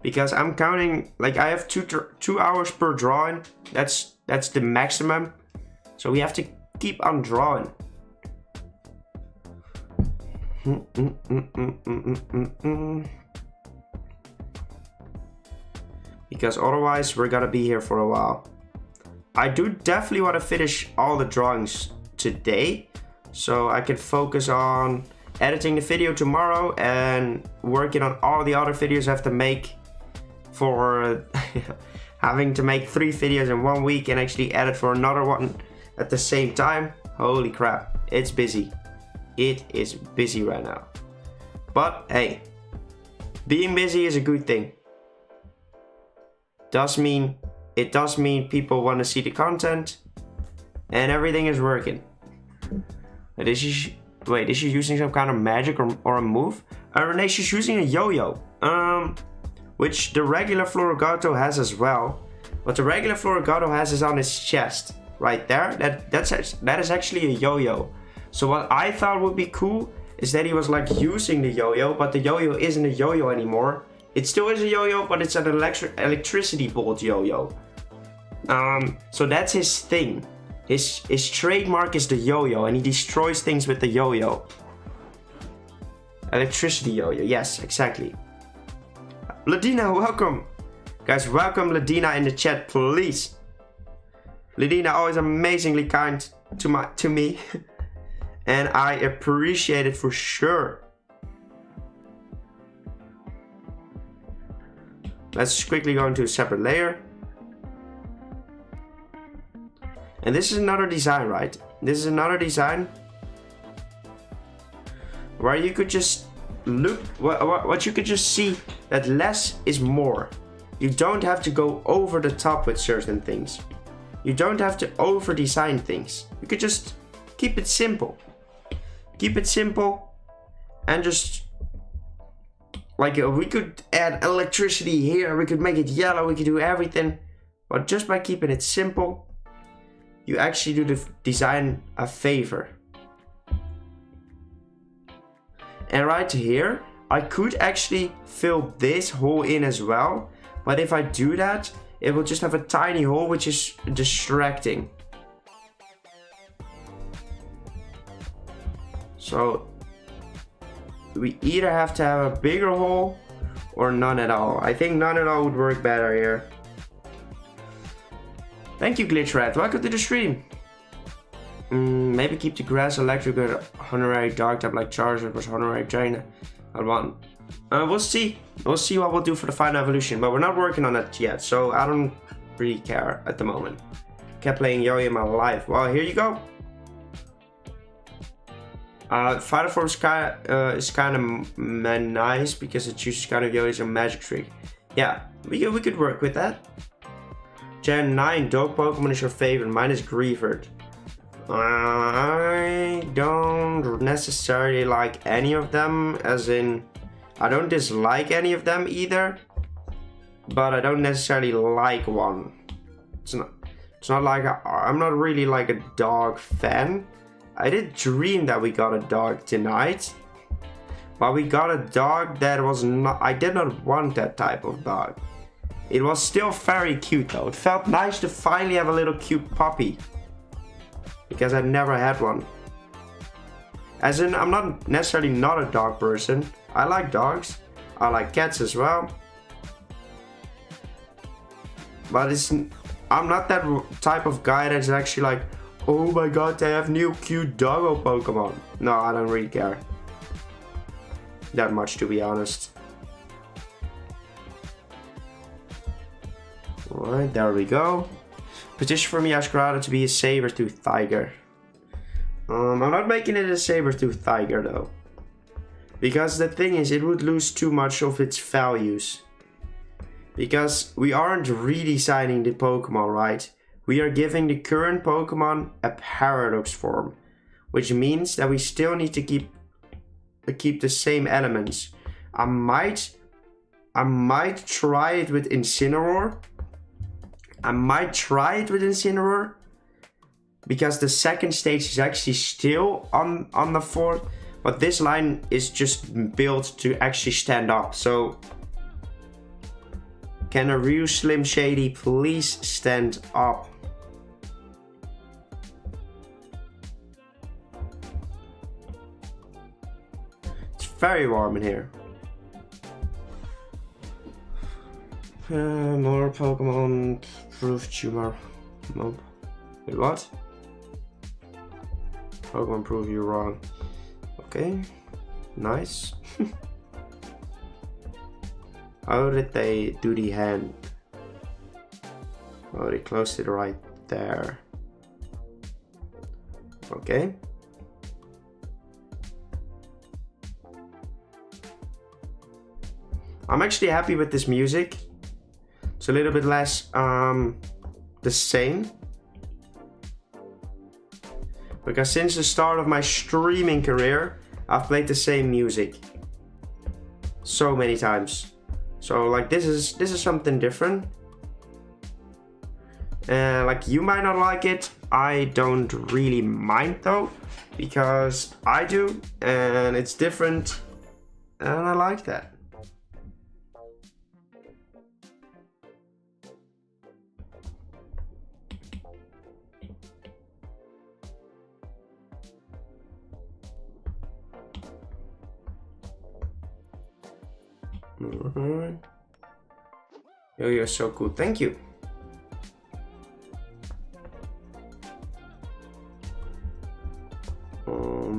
Because I'm counting, like, I have 2 hours per drawing. That's the maximum. So we have to keep on drawing. Because otherwise we're gonna be here for a while. I do definitely want to finish all the drawings today, so I can focus on editing the video tomorrow and working on all the other videos I have to make for having to make 3 videos in 1 week and actually edit for another one at the same time. Holy crap, it's busy. It is busy right now. But hey, being busy is a good thing. It does mean people want to see the content and everything is working. Is she using some kind of magic or a move? Renee, she's using a yo-yo. Which the regular Florigato has as well. What the regular Florigato has is on his chest. Right there. That is actually a yo-yo. So what I thought would be cool is that he was like using the yo-yo, but the yo-yo isn't a yo-yo anymore. It still is a yo-yo, but it's an electricity bolt yo-yo. So that's his thing. His trademark is the yo-yo, and he destroys things with the yo-yo. Electricity yo-yo, yes, exactly. Ladina, welcome. Guys, welcome Ladina in the chat, please. Ladina always amazingly kind to me. And I appreciate it for sure. Let's quickly go into a separate layer. And this is another design, right? This is another design where you could just look, what you could just see that less is more. You don't have to go over the top with certain things. You don't have to over design things. You could just keep it simple. Keep it simple and just like we could add electricity here, we could make it yellow, we could do everything, but just by keeping it simple, you actually do the design a favor. And right here, I could actually fill this hole in as well, But if I do that, it will just have a tiny hole, which is distracting. So we either have to have a bigger hole or none at all. I think none at all would work better here. Thank you, Glitchrat. Welcome to the stream. Maybe keep the grass electric with honorary dark type like Charizard was honorary Jaina. I want. We'll see. We'll see what we'll do for the final evolution, but we're not working on it yet, so I don't really care at the moment. Kept playing Yo-Yo in my life. Well, here you go. Fighter form is kind of nice because it uses kind of Yo-Yo's a magic trick. Yeah, we could work with that. Gen 9 dog Pokemon is your favorite. Mine is Greavard. I don't necessarily like any of them, as in I don't dislike any of them either, but I don't necessarily like one. It's not like I'm not really like a dog fan. I did dream that we got a dog tonight, but we got a dog that was not. I did not want that type of dog. It was still very cute though. It felt nice to finally have a little cute puppy, because I never had one. As in, I'm not necessarily not a dog person. I like dogs. I like cats as well. But I'm not that type of guy that's actually like, oh my god, they have new cute doggo Pokemon. No, I don't really care that much, to be honest. Alright, there we go. Petition for Meowscarada to be a saber-tooth tiger. I'm not making it a saber-tooth tiger though, because the thing is, it would lose too much of its values. Because we aren't redesigning the Pokemon, right? We are giving the current Pokemon a paradox form, which means that we still need to keep the same elements. I might try it with Incineroar. Because the second stage is actually still on the fourth, but this line is just built to actually stand up. So can a real Slim Shady please stand up? It's very warm in here. More Pokemon proof tumor. Nope. Wait, what? Pokemon prove you wrong. Okay. Nice. How did they do the hand? Oh, they closed it right there. Okay. I'm actually happy with this music. It's a little bit less the same. Because since the start of my streaming career, I've played the same music so many times. So like this is something different. Like you might not like it. I don't really mind though, because I do, and it's different, and I like that. Yo, you're so cool. Thank you.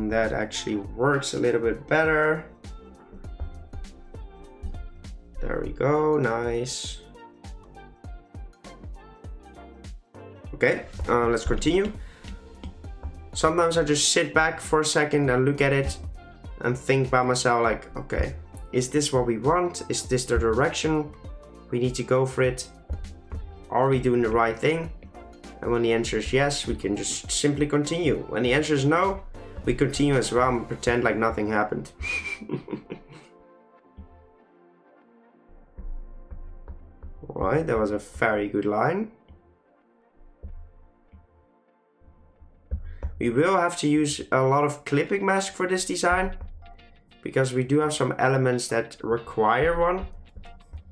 That actually works a little bit better. There we go. Nice. Okay, let's continue. Sometimes I just sit back for a second and look at it and think by myself like, okay, is this what we want? Is this the direction we need to go for it? Are we doing the right thing? And when the answer is yes, we can just simply continue. When the answer is no, we continue as well and pretend like nothing happened. Alright, that was a very good line. We will have to use a lot of clipping mask for this design, because we do have some elements that require one.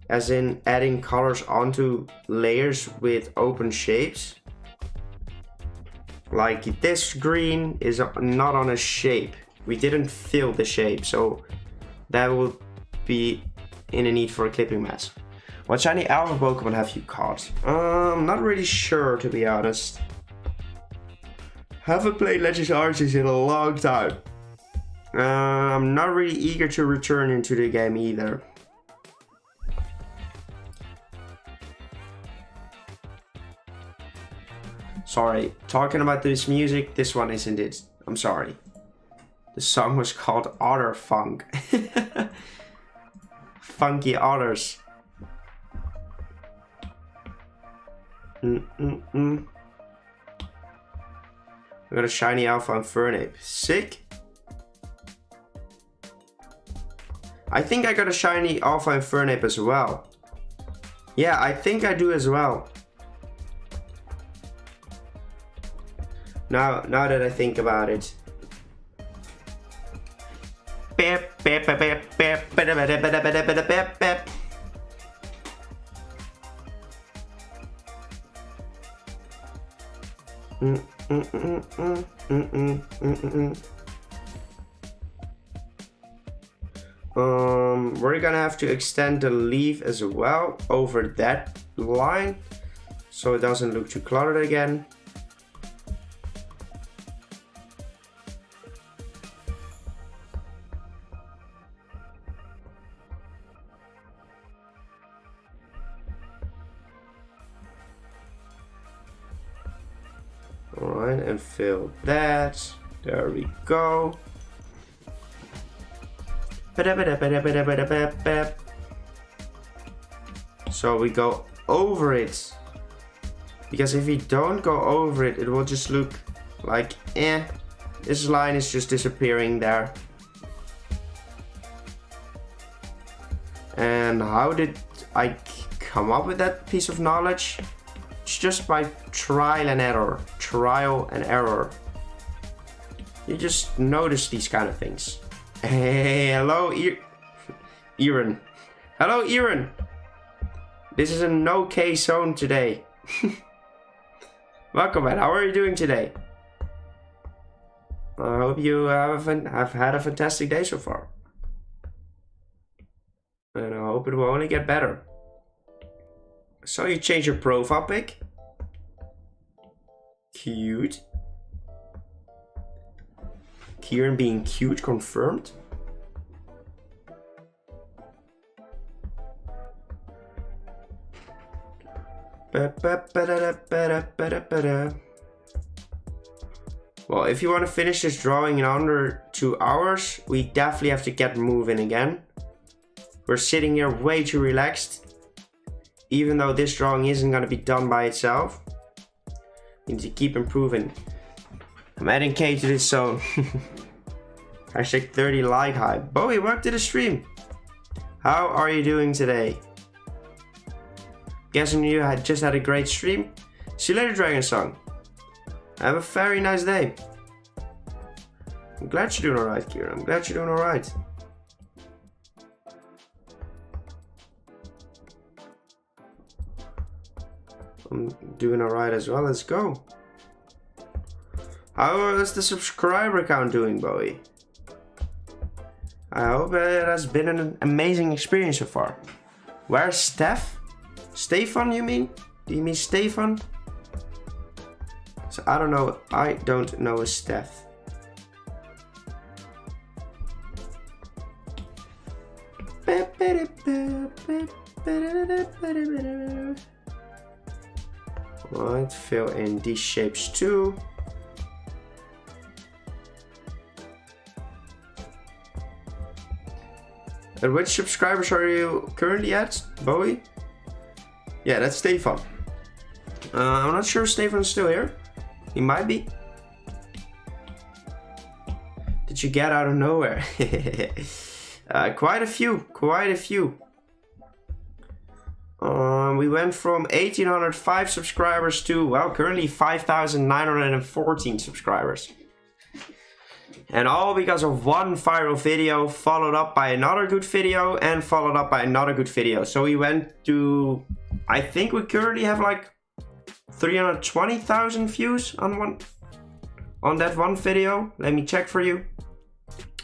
as in adding colors onto layers with open shapes. Like this green is not on a shape. We didn't fill the shape, so that will be in a need for a clipping mask. What shiny alpha Pokemon have you caught? Not really sure, to be honest. Haven't played Legends Arceus in a long time. I'm not really eager to return into the game either. Sorry, talking about this music, this one isn't it. I'm sorry. The song was called Otter Funk. Funky Otters. We got a shiny alpha and Fernape. Sick. I think I got a shiny alpha and Fernape as well. Yeah, I think I do as well. Now that I think about it. We're gonna have to extend the leaf as well over that line so it doesn't look too cluttered again. Alright, and fill that. There we go. So we go over it. Because if we don't go over it, it will just look like this line is just disappearing there. And how did I come up with that piece of knowledge? It's just by trial and error. Trial and error. You just notice these kind of things. Hey, hello, Iran. Hello, Iran. This is a no-K zone today. Welcome, man. How are you doing today? I hope you have had a fantastic day so far. And I hope it will only get better. So you change your profile pic. Cute. Kieran being cute confirmed. Well, if you want to finish this drawing in under 2 hours, we definitely have to get moving again. We're sitting here way too relaxed. Even though this drawing isn't going to be done by itself. We need to keep improving. I'm adding K to this zone. Hashtag 30 like hype. Bowie, welcome to the stream. How are you doing today? Guessing you had just had a great stream. See you later, Dragon Song. Have a very nice day. I'm glad you're doing alright, Kira. I'm glad you're doing alright. I'm doing alright as well. Let's go. How is the subscriber count doing, Bowie? I hope it has been an amazing experience so far. Where's Steph? Stefan, you mean? Do you mean Stefan? So I don't know. I don't know a Steph. Right, fill in these shapes too. And which subscribers are you currently at, Bowie? Yeah, that's Stefan. I'm not sure if Stefan's still here. He might be. Did you get out of nowhere? Quite a few. We went from 1,805 subscribers to, well, currently 5,914 subscribers. And all because of one viral video followed up by another good video and followed up by another good video. So we went to, I think we currently have like 320,000 views on that one video. Let me check for you.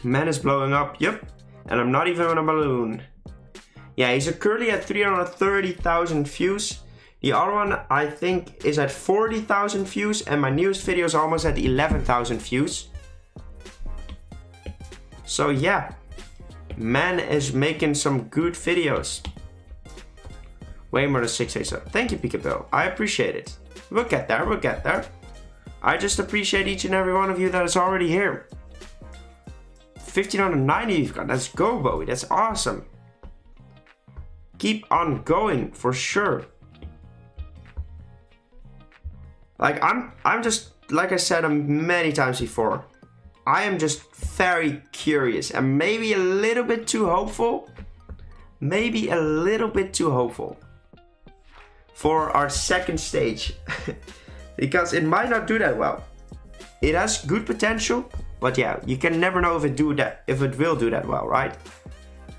Man is blowing up, yep. And I'm not even on a balloon. Yeah, he's currently at 330,000 views. The other one, I think, is at 40,000 views. And my newest video is almost at 11,000 views. So yeah, man is making some good videos. Way more than 6 days up. Thank you, Peekaboo. I appreciate it. We'll get there, we'll get there. I just appreciate each and every one of you that is already here. 1590 you've got. Let's go, Bowie. That's awesome. Keep on going, for sure. Like, I'm just, like I said many times before, I am just very curious and maybe a little bit too hopeful. Maybe a little bit too hopeful for our second stage. Because it might not do that well. It has good potential, but yeah, you can never know if it will do that well, right?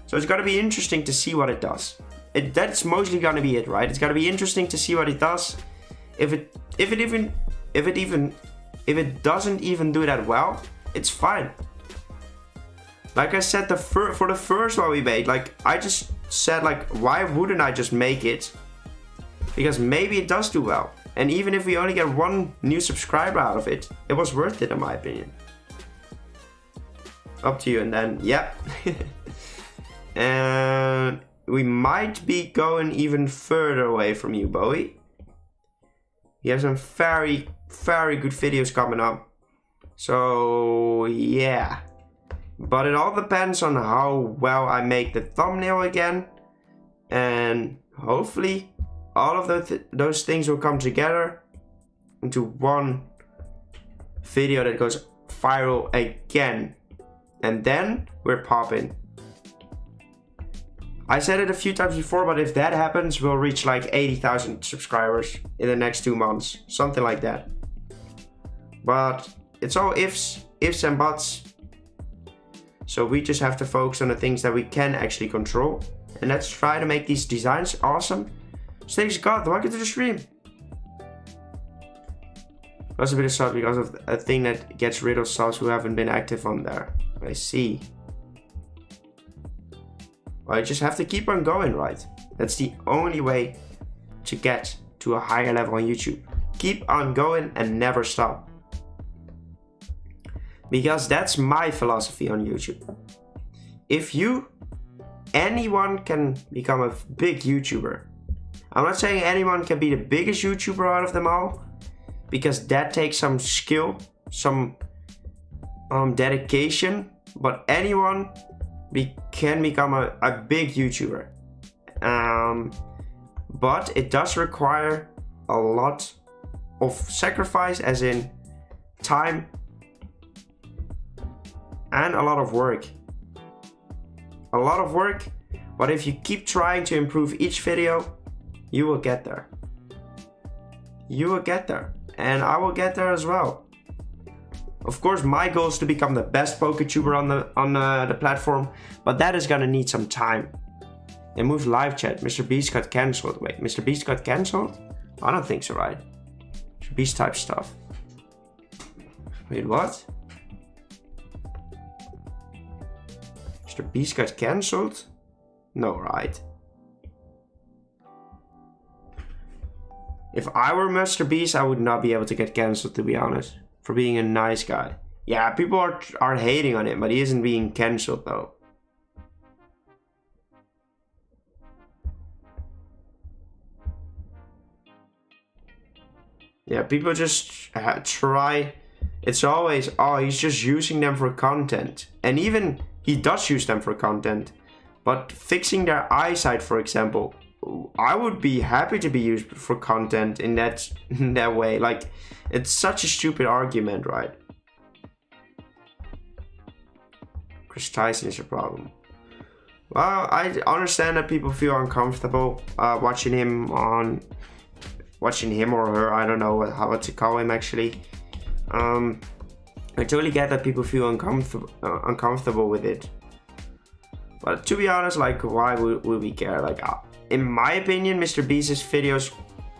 So it's gonna be interesting to see what it does. That's mostly gonna be it, right? It's gonna be interesting to see what it does. If it doesn't even do that well, it's fine. Like I said, for the first one we made, like I just said, like, why wouldn't I just make it? Because maybe it does do well. And even if we only get one new subscriber out of it, it was worth it in my opinion. Up to you. And then, yeah. And we might be going even further away from you, Bowie. We have some very, very good videos coming up. So, yeah. But it all depends on how well I make the thumbnail again. And hopefully all of those things will come together into one video that goes viral again. And then we're popping. I said it a few times before, but if that happens, we'll reach like 80,000 subscribers in the next 2 months. Something like that. But it's all ifs and buts. So we just have to focus on the things that we can actually control. And let's try to make these designs awesome. Stage God, welcome to the stream. Lost a bit of subs because of a thing that gets rid of subs who haven't been active on there. I see. Well, you just have to keep on going, right? That's the only way to get to a higher level on YouTube. Keep on going and never stop. Because that's my philosophy on YouTube. If anyone can become a big YouTuber. I'm not saying anyone can be the biggest YouTuber out of them all, because that takes some skill, some dedication, but anyone can become a big YouTuber. But it does require a lot of sacrifice, as in time, and a lot of work. A lot of work, but if you keep trying to improve each video, you will get there. You will get there. And I will get there as well. Of course, my goal is to become the best PokeTuber on the platform, but that is gonna need some time. And move live chat. Mr. Beast got cancelled. Wait, Mr. Beast got cancelled? I don't think so, right? Mr. Beast type stuff. Wait, what? Mr. Beast got cancelled? No, right? If I were Mr. Beast, I would not be able to get cancelled, to be honest. For being a nice guy. Yeah, people are hating on him, but he isn't being cancelled though. Yeah, people just try. It's always, oh, he's just using them for content. And even he does use them for content. But fixing their eyesight, for example, I would be happy to be used for content in that way. Like, it's such a stupid argument, right? Chris Tyson is a problem. Well, I understand that people feel uncomfortable watching him or her. I don't know what to call him actually. I totally get that people feel uncomfortable with it. But to be honest, like, why would we care? Like, in my opinion, Mr. Beast's videos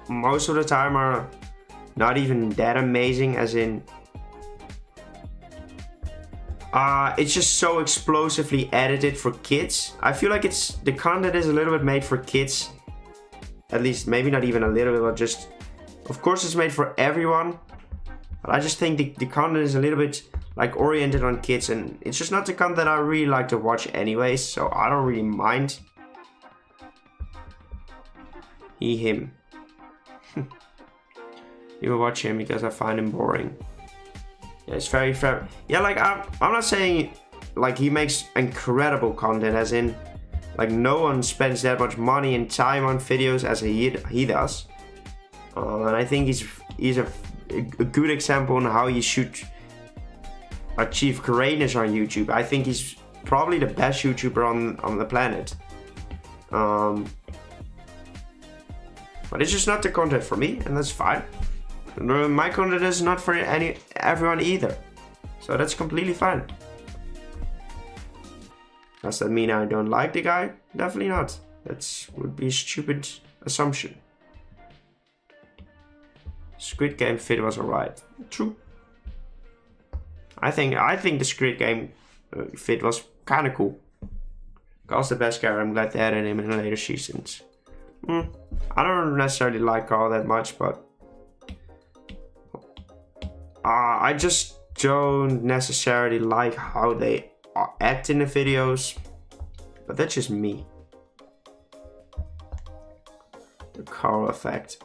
most of the time are not even that amazing, as in it's just so explosively edited for kids. I feel like the content is a little bit made for kids. At least, maybe not even a little bit, but just, of course it's made for everyone. But I just think the content is a little bit like oriented on kids, and it's just not the content that I really like to watch anyways, so I don't really mind. Him. You will watch him because I find him boring. Yeah, it's very fair. Yeah, like I'm not saying like he makes incredible content, as in like no one spends that much money and time on videos as he does. And I think he's a good example on how you should achieve greatness on YouTube. I think he's probably the best YouTuber on the planet. But it's just not the content for me, and that's fine. My content is not for everyone either, so that's completely fine. Does that mean I don't like the guy? Definitely not. That would be a stupid assumption. Squid Game fit was alright. True. I think the Squid Game fit was kind of cool. Carl's the best guy. I'm glad they added him in later seasons. I don't necessarily like Carl that much, but I just don't necessarily like how they act in the videos. But that's just me. The Carl effect.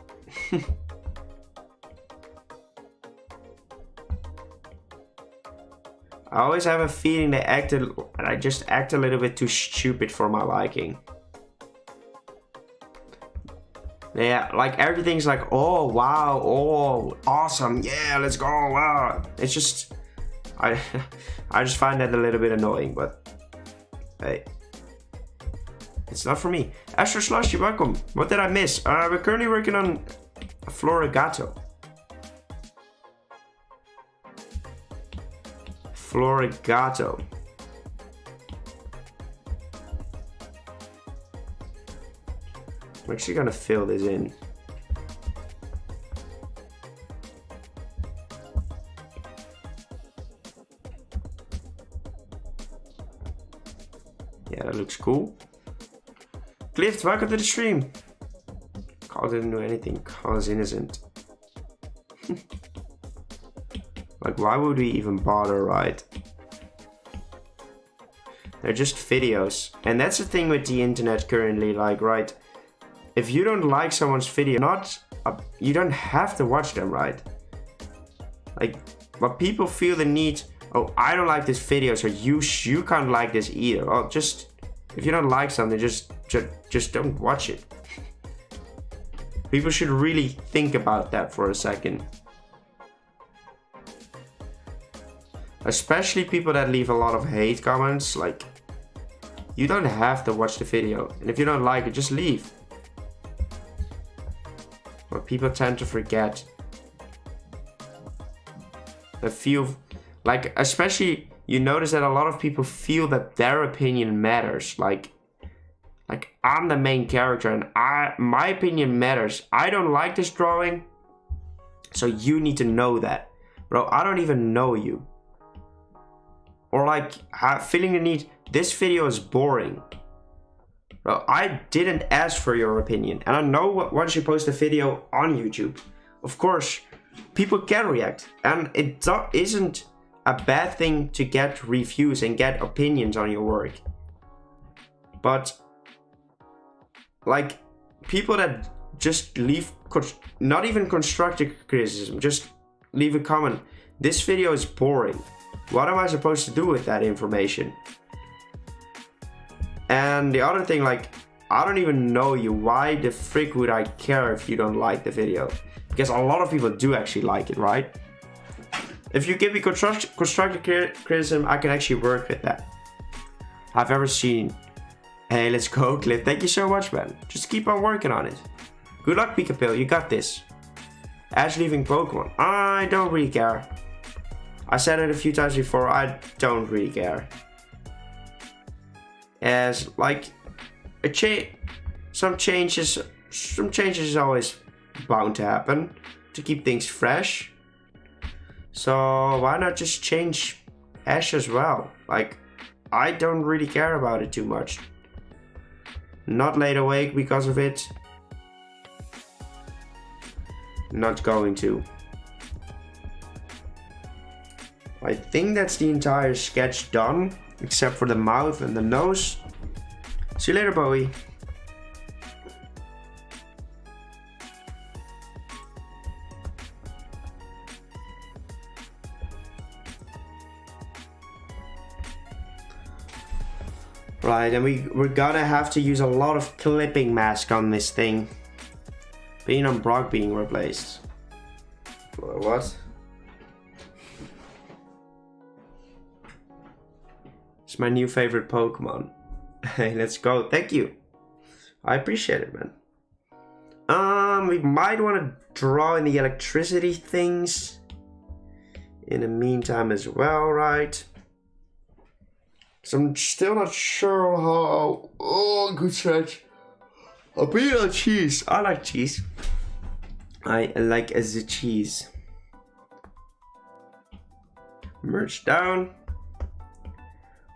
I always have a feeling I just act a little bit too stupid for my liking. Yeah, like everything's like, oh wow, oh awesome, yeah, let's go, wow. It's just, I just find that a little bit annoying, but hey, it's not for me. Astro Slush, you're welcome. What did I miss? We're currently working on Florigato. I'm actually gonna fill this in. Yeah, that looks cool. Cliff, welcome to the stream. Carl didn't do anything. Carl is innocent. Like, why would we even bother, right? They're just videos. And that's the thing with the internet currently, like, right? If you don't like someone's video, you don't have to watch them, right? Like, but people feel the need, oh, I don't like this video, so you can't like this either. Well, just, if you don't like something, just don't watch it. People should really think about that for a second. Especially people that leave a lot of hate comments, like, you don't have to watch the video. And if you don't like it, just leave. But people tend to forget. They feel, like, especially, you notice that a lot of people feel that their opinion matters. Like I'm the main character and my opinion matters. I don't like this drawing, so you need to know that. Bro, I don't even know you. Or like, feeling the need, this video is boring. Bro, I didn't ask for your opinion. And I know once you post a video on YouTube, of course, people can react. And it isn't a bad thing to get reviews and get opinions on your work. But, like, people that just leave, not even constructive criticism, just leave a comment. This video is boring. What am I supposed to do with that information? And the other thing, like, I don't even know you. Why the frick would I care if you don't like the video? Because a lot of people do actually like it, right? If you give me constructive criticism, I can actually work with that. I've ever seen. Hey, let's go, Cliff. Thank you so much, man. Just keep on working on it. Good luck, Pikachu. You got this. Ash leaving Pokemon. I don't really care. I said it a few times before, I don't really care. As like some changes is always bound to happen to keep things fresh. So why not just change Ash as well? Like, I don't really care about it too much. Not laid awake because of it. Not going to. I think that's the entire sketch done, except for the mouth and the nose. See you later, Bowie. Right, and we're gonna have to use a lot of clipping mask on this thing. Being on Brock being replaced. What? It's my new favorite Pokemon. Hey, let's go. Thank you. I appreciate it, man. We might want to draw in the electricity things in the meantime as well, right? So I'm still not sure how... Oh, good stretch. I'll be on cheese. I like cheese. I like the cheese. Merge down.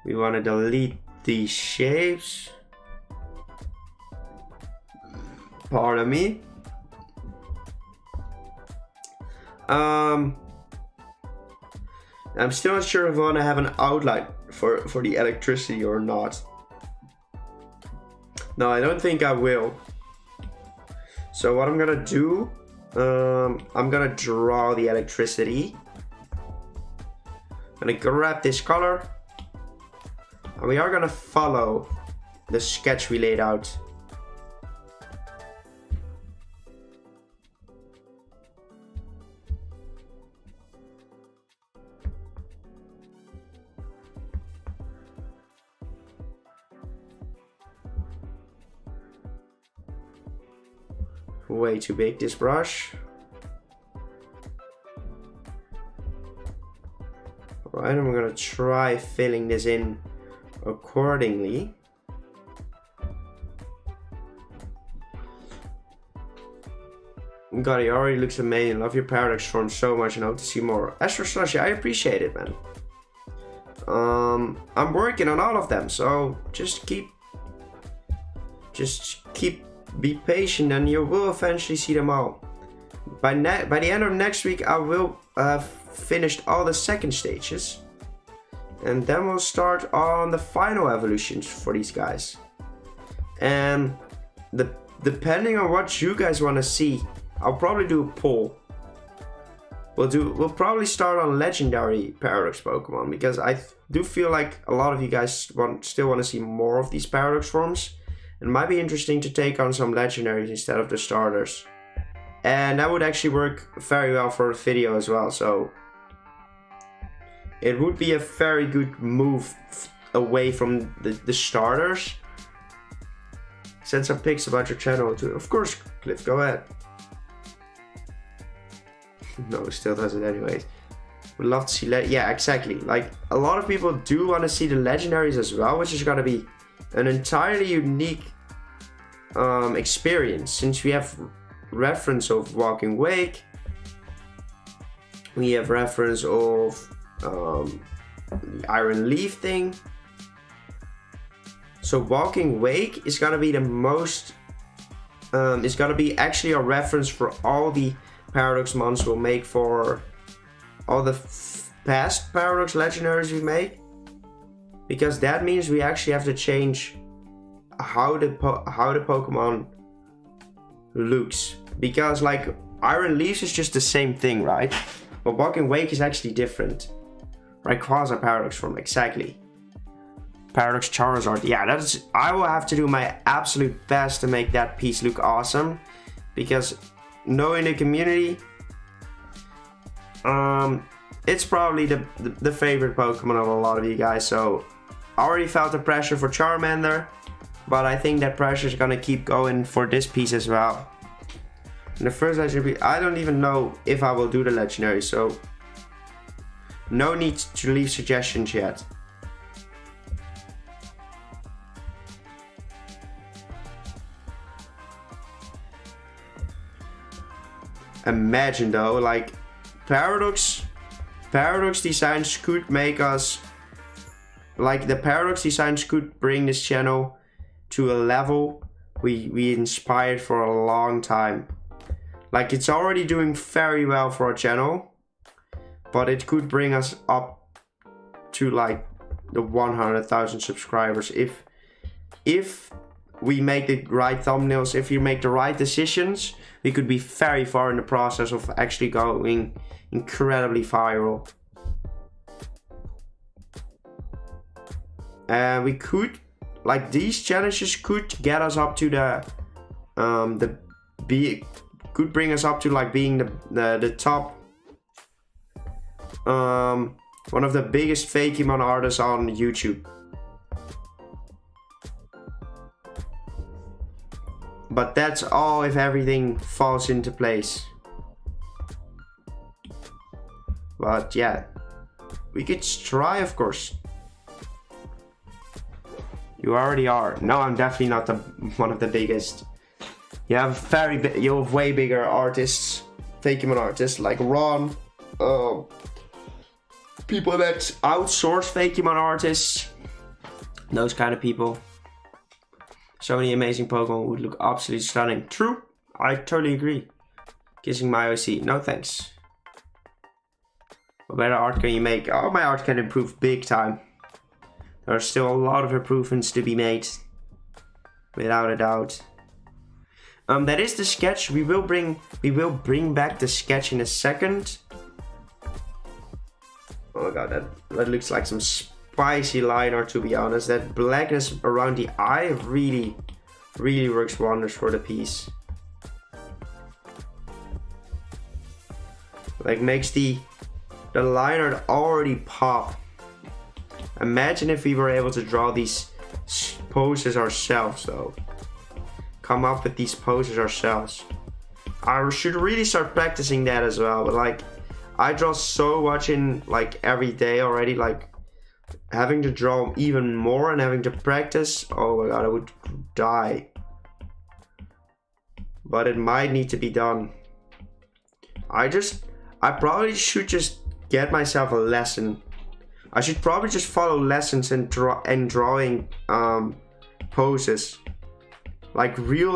We want to delete these shapes. Pardon me. I'm still not sure if I want to have an outline for the electricity or not. No, I don't think I will. So what I'm gonna do, I'm gonna draw the electricity. I'm gonna grab this color. And we are gonna follow the sketch we laid out. Way too big, this brush. Alright, I'm gonna try filling this in accordingly. God, he already looks amazing. Love your paradox form so much and hope to see more. Astro Slushy, I appreciate it, man. I'm working on all of them, so be patient and you will eventually see them all. By the end of next week, I will have finished all the second stages. And then we'll start on the final evolutions for these guys. And depending on what you guys want to see, I'll probably do a poll. We'll probably start on legendary Paradox Pokemon, because I do feel like a lot of you guys still want to see more of these Paradox forms. It might be interesting to take on some legendaries instead of the starters. And that would actually work very well for a video as well, so it would be a very good move away from the starters. Send some pics about your channel too. Of course, Cliff, go ahead. No, it still does it anyways. Would love to see yeah, exactly. Like, a lot of people do want to see the legendaries as well, which is gonna be an entirely unique experience, since we have reference of Walking Wake, we have reference of the Iron Leaf thing. So Walking Wake is gonna be the most it's gonna be actually a reference for all the Paradox mons we'll make for all the past Paradox legendaries we make, because that means we actually have to change how the Pokemon looks, because like Iron Leaves is just the same thing, right? But Walking Wake is actually different. Rayquaza Paradox form, exactly. Paradox Charizard, yeah, I will have to do my absolute best to make that piece look awesome, because knowing the community, it's probably the favorite Pokemon of a lot of you guys. So I already felt the pressure for Charmander, but I think that pressure is gonna keep going for this piece as well. And the first legendary, I don't even know if I will do the legendary, so No need to leave suggestions yet. Imagine though, like Paradox designs could make us, like the Paradox designs could bring this channel to a level we inspired for a long time. Like it's already doing very well for our channel, but it could bring us up to like the 100,000 subscribers if we make the right thumbnails, if you make the right decisions. We could be very far in the process of actually going incredibly viral. And we could, like these challenges could get us up to could bring us up to like being the top, one of the biggest Fakemon artists on YouTube. But that's all if everything falls into place. But yeah, we could try, of course. You already are. No, I'm definitely not one of the biggest. You have you have way bigger artists, Fakemon artists like Ron, people that outsource Fakemon artists, those kind of people. So many amazing Pokemon would look absolutely stunning. True, I totally agree. Kissing my OC, no thanks. What better art can you make? Oh, my art can improve big time. There are still a lot of improvements to be made, without a doubt. That is the sketch. We will bring back the sketch in a second. Oh my god, that looks like some spicy line art, to be honest. That blackness around the eye really works wonders for the piece. Like makes the line art already pop. Imagine if we were able to draw these poses ourselves though. Come up with these poses ourselves. I should really start practicing that as well, but like I draw so much in like every day already, like having to draw even more and having to practice, oh my god, I would die. But it might need to be done. I probably should just get myself a lesson. I should probably just follow lessons and drawing poses. Like in real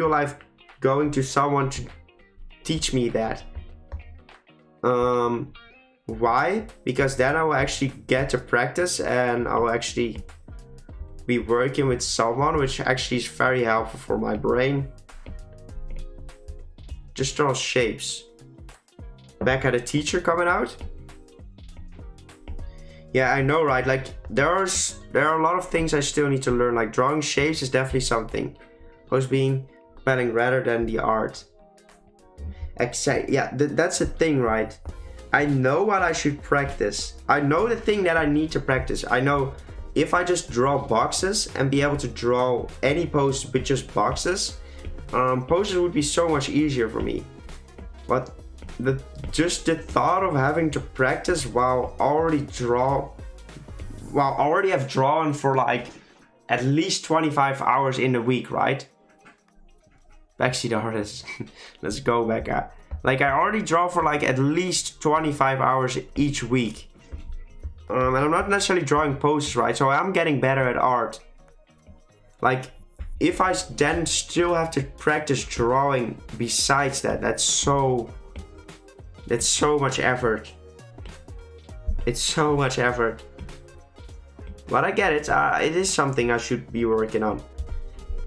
life, going to someone to teach me that. Why? Because then I will actually get to practice and I will actually be working with someone, which actually is very helpful for my brain. Just draw shapes. Back at a teacher coming out. Yeah, I know, right? Like there are a lot of things I still need to learn. Like drawing shapes is definitely something. Plus being spelling rather than the art. Exactly. Yeah, that's the thing, right? I know what I should practice. I know the thing that I need to practice. I know if I just draw boxes and be able to draw any pose with just boxes, poses would be so much easier for me. But just the thought of having to practice while already have drawn for like at least 25 hours in a week, right? Backseat artist. Let's go back at. Like I already draw for like at least 25 hours each week. And I'm not necessarily drawing poses, right? So I'm getting better at art. Like if I then still have to practice drawing besides that, that's so much effort. It's so much effort. But I get it. It is something I should be working on.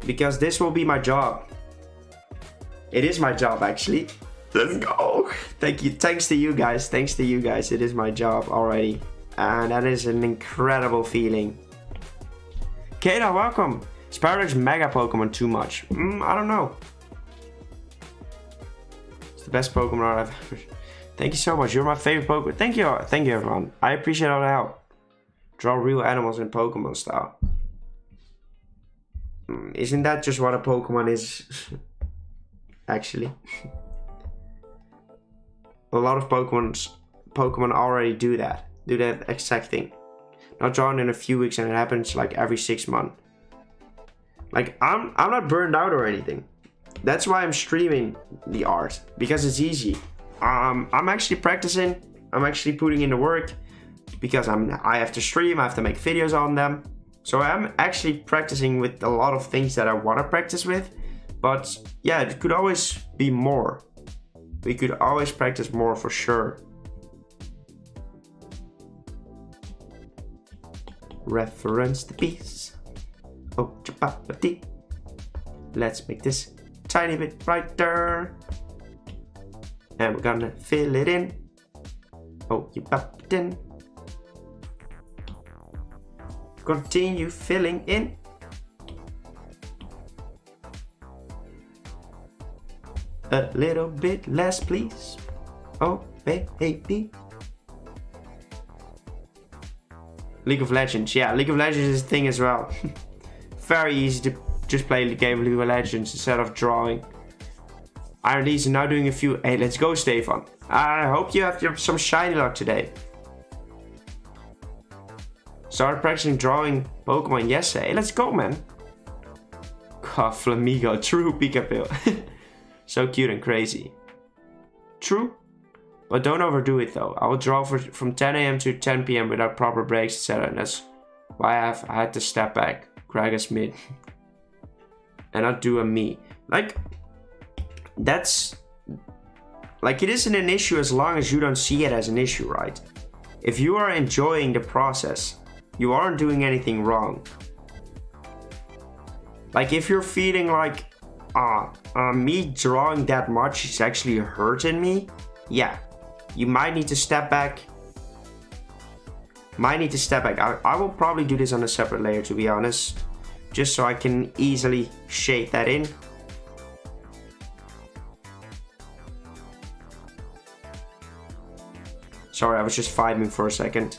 Because this will be my job. It is my job, actually. Let's go. Thank you. Thanks to you guys. Thanks to you guys. It is my job already. And that is an incredible feeling. Kata, welcome. Is Paradox Mega Pokemon too much? I don't know. It's the best Pokemon art I've ever... Thank you so much. You're my favorite Pokemon. Thank you. Thank you, everyone. I appreciate all the help. Draw real animals in Pokemon style. Isn't that just what a Pokemon is? Actually. A lot of Pokemon Pokemon already do that exact thing. Not drawn in a few weeks, and it happens like every 6 months. Like I'm not burned out or anything. That's why I'm streaming the art, because it's easy. I'm actually practicing. I'm actually putting in the work because I have to stream. I have to make videos on them. So I'm actually practicing with a lot of things that I want to practice with. But yeah, it could always be more. We could always practice more for sure. Reference the piece. Oh, chapapati. Let's make this tiny bit brighter. And we're gonna fill it in. Oh, you pop it in. Continue filling in. A little bit less, please. Oh, baby. League of Legends. Yeah, League of Legends is a thing as well. Very easy to just play the game of League of Legends instead of drawing. IRDs are now doing a few. Hey, let's go, Stefan. I hope you have some shiny luck today. Started practicing drawing Pokemon yesterday. Hey, let's go, man. God, Flamigo. True Pikachu. So cute and crazy. True. But don't overdo it though. I will draw from 10 AM to 10 PM without proper breaks, etc. And that's why I had to step back. Gragas mid. And not do a me. Like, that's... Like, it isn't an issue as long as you don't see it as an issue, right? If you are enjoying the process, you aren't doing anything wrong. Like, if you're feeling like, me drawing that much is actually hurting me, yeah, you might need to step back. I will probably do this on a separate layer, to be honest, just so I can easily shade that in. Sorry, I was just vibing for a second.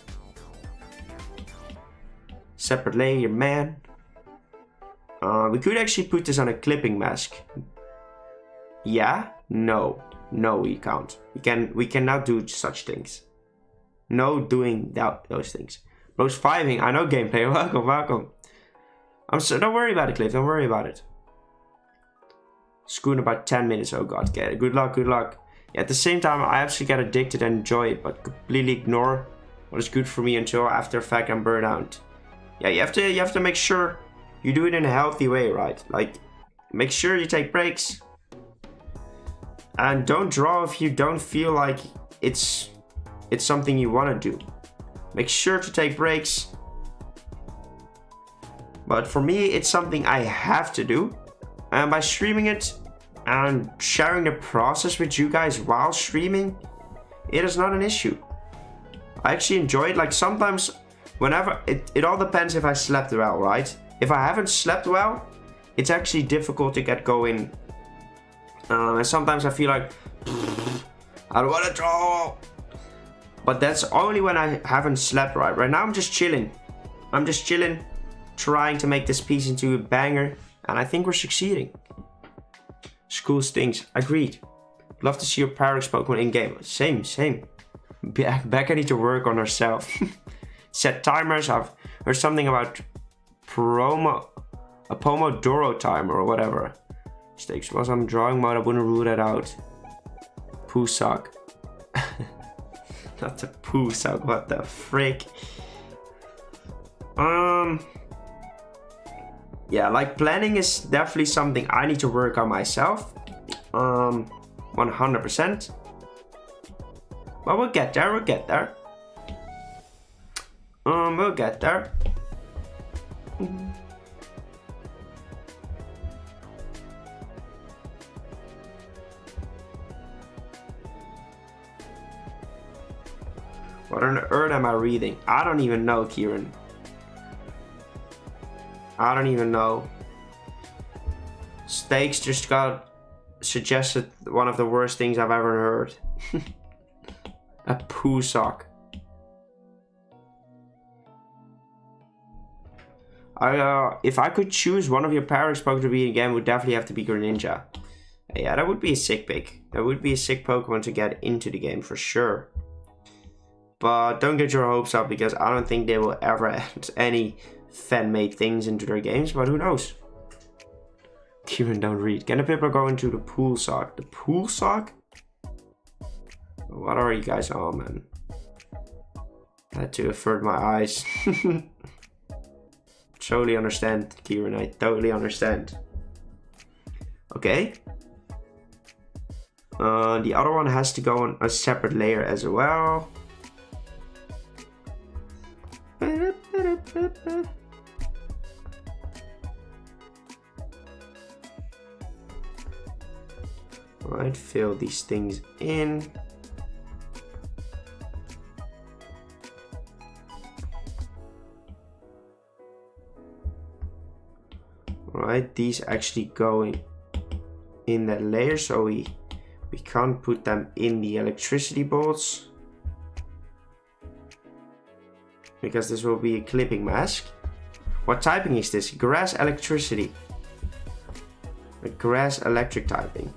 Separate layer, man. We could actually put this on a clipping mask. Yeah? No. No, we can't. We cannot do such things. No doing those things. Bro's vibing. I know gameplay. Welcome. Don't worry about it, Cliff. Don't worry about it. Scoot about 10 minutes. Oh god, get it. Good luck. Yeah, at the same time, I actually get addicted and enjoy it, but completely ignore what is good for me until after fact I'm burned out. Yeah, you have to make sure you do it in a healthy way, right? Like, make sure you take breaks. And don't draw if you don't feel like it's something you want to do. Make sure to take breaks. But for me, it's something I have to do. And by streaming it and sharing the process with you guys while streaming, it is not an issue. I actually enjoy it. Like, sometimes, whenever, it all depends if I slept well, right? If I haven't slept well, it's actually difficult to get going. And sometimes I feel like, I don't want to draw. But that's only when I haven't slept right. Right now I'm just chilling. Trying to make this piece into a banger. And I think we're succeeding. School stinks. Agreed. Love to see your Paradox Pokemon in game. Same. Becca need to work on herself. Set timers. I've heard something about a Pomodoro timer or whatever. Stakes was on drawing mode. I wouldn't rule that out. Poo sock. Not the poo sock. What the frick? Yeah, like, planning is definitely something I need to work on myself. 100%. But we'll get there. We'll get there. What on earth am I reading? I don't even know, Kieran. I don't even know. Stakes just got suggested one of the worst things I've ever heard. A poo sock. If I could choose one of your Paradox Pokemon to be in a game, it would definitely have to be Greninja. Yeah, that would be a sick pick. That would be a sick Pokemon to get into the game for sure. but don't get your hopes up because I don't think they will ever add any fan-made things into their games, but who knows? Kieran, don't read. Can the people go into the pool sock? The pool sock? What are you guys on, man? I had to avert my eyes. Totally understand, Kieran. I totally understand. Okay. The other one has to go on a separate layer as well. Alright, fill these things in. Alright, these actually go in that layer, so we can't put them in the electricity bolts because this will be a clipping mask. What typing is this? Grass electricity. A grass electric typing.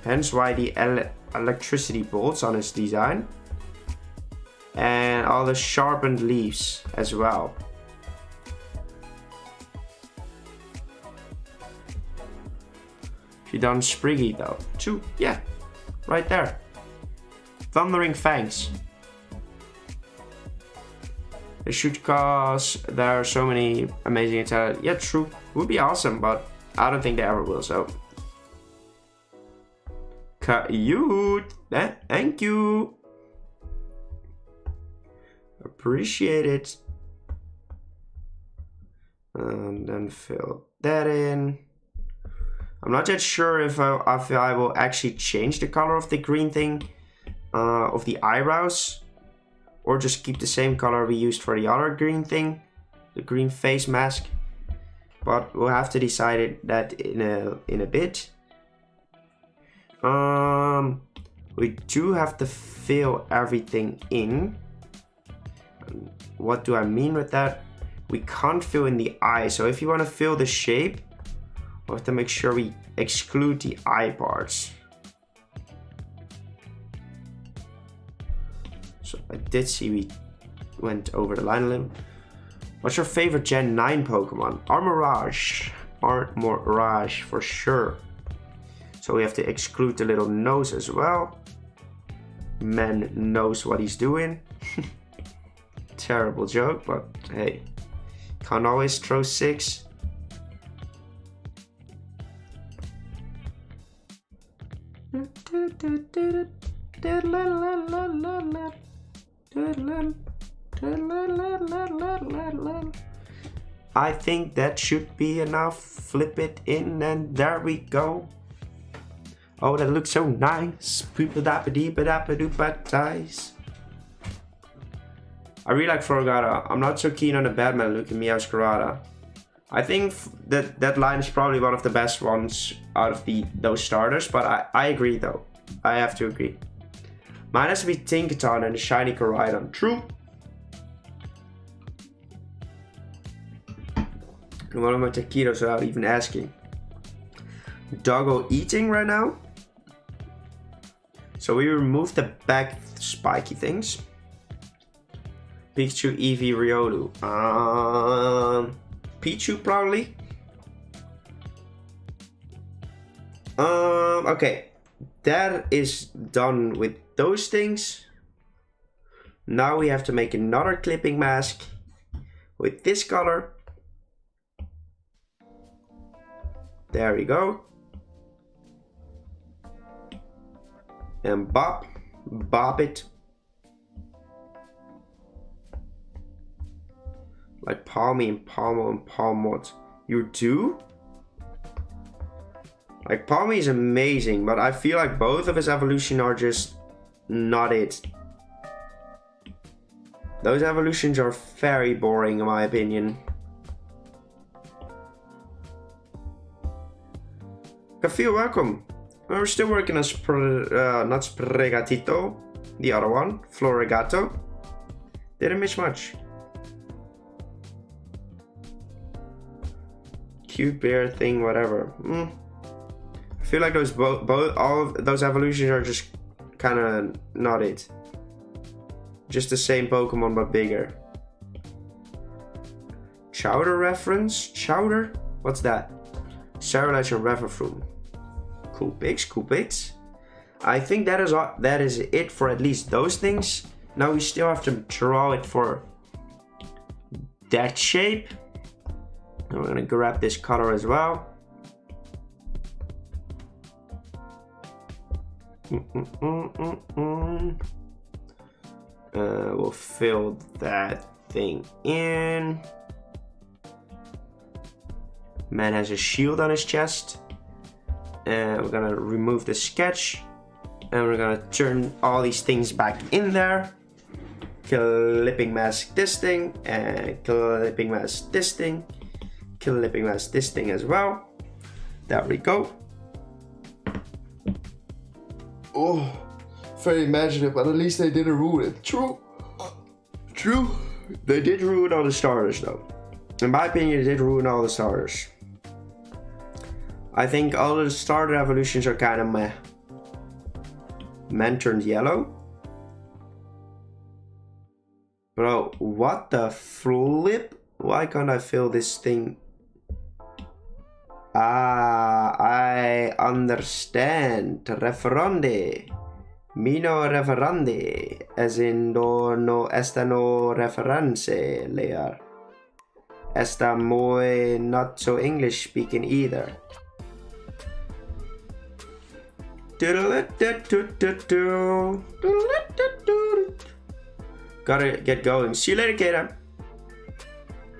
Hence why the electricity bolts on his design. And all the sharpened leaves as well. She done Spriggy though. 2, yeah, right there. Thundering Fangs. They should cause there are so many amazing intelligence. Yeah, true. Would be awesome, but I don't think they ever will, so. Cute. Thank you. Appreciate it. And then fill that in. I'm not yet sure if I will actually change the color of the green thing, of the eyebrows, or just keep the same color we used for the other green thing, the green face mask. But we'll have to decide that in a bit. We do have to fill everything in. What do I mean with that? We can't fill in the eye, so if you want to fill the shape, we have to make sure we exclude the eye parts. So I did see we went over the line a little. What's your favorite Gen 9 Pokemon? Armorage. Armorage for sure. So we have to exclude the little nose as well. Man knows what he's doing. Terrible joke, but hey, can't always throw 6. I think that should be enough. Flip it in and there we go. Oh, that looks so nice. I really like Florgata. I'm not so keen on the Batman looking Meowscarada. I think that line is probably one of the best ones out of those starters, but I agree though. I have to agree. Mine has to be Tinkaton and the shiny Koraidon. True. And one of my taquitos without even asking. Doggo eating right now. So we remove the back spiky things. Pikachu, Eevee, Riolu. Pichu probably. Okay. That is done with those things. Now we have to make another clipping mask with this color. There we go. And bop it. Like Palmy and Palmo and Palmot. You do? Like Palmy is amazing, but I feel like both of his evolution are just not it. Those evolutions are very boring in my opinion. Feel welcome. We're still working on not Spregatito, the other one, Florigato. Didn't miss much. Cute bear thing, whatever. I feel like those all of those evolutions are just kind of not it. Just the same Pokemon but bigger. Chowder reference? Chowder? What's that? Sterilized and Reverfroom. Cool pics. I think that is it for at least those things. Now we still have to draw it for that shape. And we're gonna grab this color as well. We'll fill that thing in. Man has a shield on his chest. And we're gonna remove the sketch. And we're gonna turn all these things back in there. Clipping mask this thing. And clipping mask this thing. Clipping mask this thing as well. There we go. Oh, very imaginative, but at least they didn't ruin it. True. They did ruin all the starters though. In my opinion, they did ruin all the starters. I think all the starter evolutions are kind of meh. Man turned yellow. Bro, what the flip? Why can't I fill this thing? Ah, I understand. Referende. Mino referende. As in no esta no reference layer. Esta muy not so English speaking either. Gotta get going. See you later, Kata.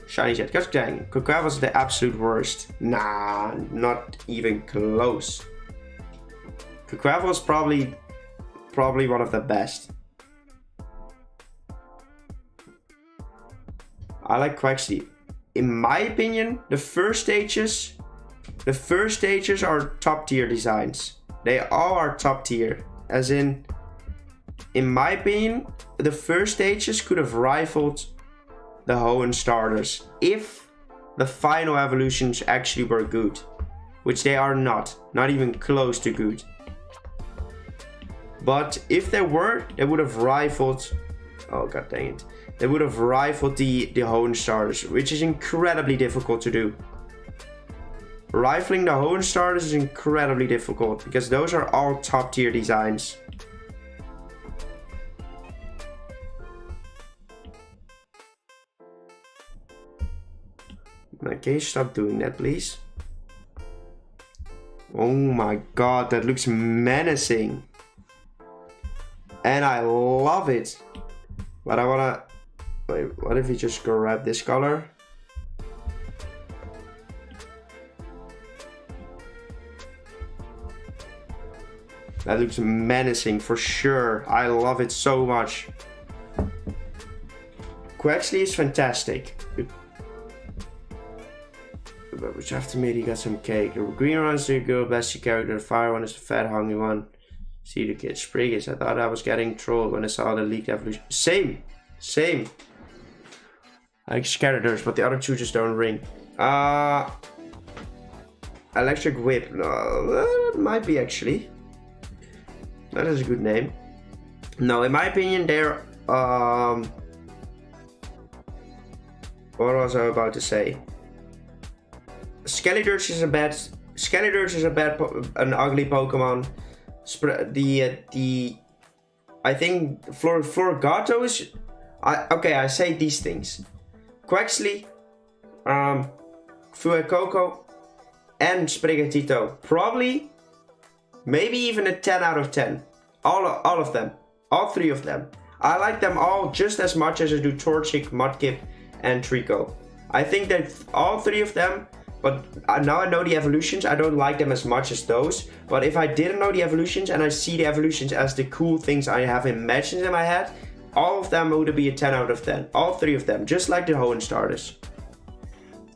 Shiny Jet. Dang. Kokwa was the absolute worst. Nah, not even close. Kokwa was probably one of the best. I like Quaxley. In my opinion, the first stages are top tier designs. They all are top tier. As in my opinion, the first stages could have rivaled the Hoenn starters if the final evolutions actually were good. Which they are not. Not even close to good. But if they were, they would have rivaled... Oh god dang it. They would have rivaled the Hoenn starters, which is incredibly difficult to do. Rifling the Hoenn starters is incredibly difficult because those are all top tier designs. Now, can you stop doing that, please? Oh my god, that looks menacing. And I love it. But I wanna... Wait, what if you just grab this color? That looks menacing for sure. I love it so much. Quaxley is fantastic. But which after me, he got some cake. The green one is the girl, best character. The fire one is the fat, hungry one. See the kid. Spriggers. I thought I was getting trolled when I saw the leaked evolution. Same. I like characters, but the other two just don't ring. Electric Whip. No, that might be actually. That is a good name. No, in my opinion, they're... What was I about to say? Skeledirge is an ugly Pokemon. I think Florigato is... Okay, I say these things. Quaxley, Fuecoco, and Sprigatito. Probably... Maybe even a 10 out of 10. All of them. All three of them. I like them all just as much as I do Torchic, Mudkip, and Trico. I think that all three of them, but now I know the evolutions, I don't like them as much as those. But if I didn't know the evolutions and I see the evolutions as the cool things I have imagined in my head, all of them would be a 10 out of 10. All three of them, just like the Hoenn starters.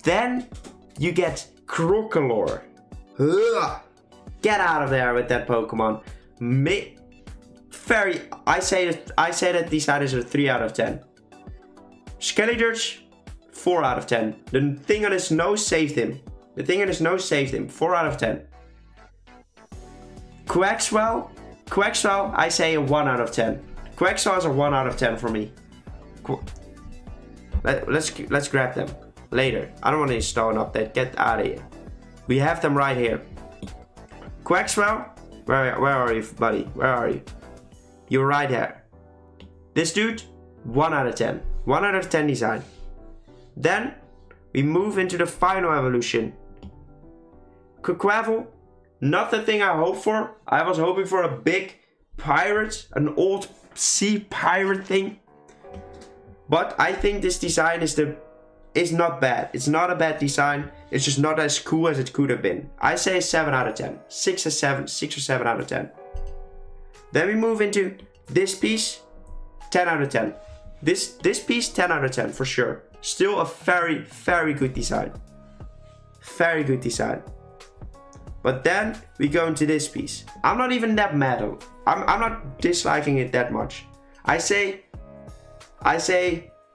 Then you get Crocolore. Ugh. Get out of there with that Pokemon. I say that these items are 3 out of 10. Skeledirge, 4 out of 10. The thing on his nose saved him. 4 out of 10. Quaxwell, I say a 1 out of 10. Quaxwell is a 1 out of 10 for me. Let's grab them later. I don't want to install an update. Get out of here. We have them right here. Quaxwell, where are you, buddy? Where are you? You're right here. This dude, 1 out of 10. 1 out of 10 design. Then we move into the final evolution. Quaquavel, not the thing I hoped for. I was hoping for a big pirate, an old sea pirate thing. But I think this design is not bad. It's not a bad design. It's just not as cool as it could have been. I say 7 out of 10. 6 or 7 out of 10. Then we move into this piece. 10 out of 10. This piece, 10 out of 10 for sure. Still a very, very good design. Very good design. But then we go into this piece. I'm not even that mad. I'm not disliking it that much. I say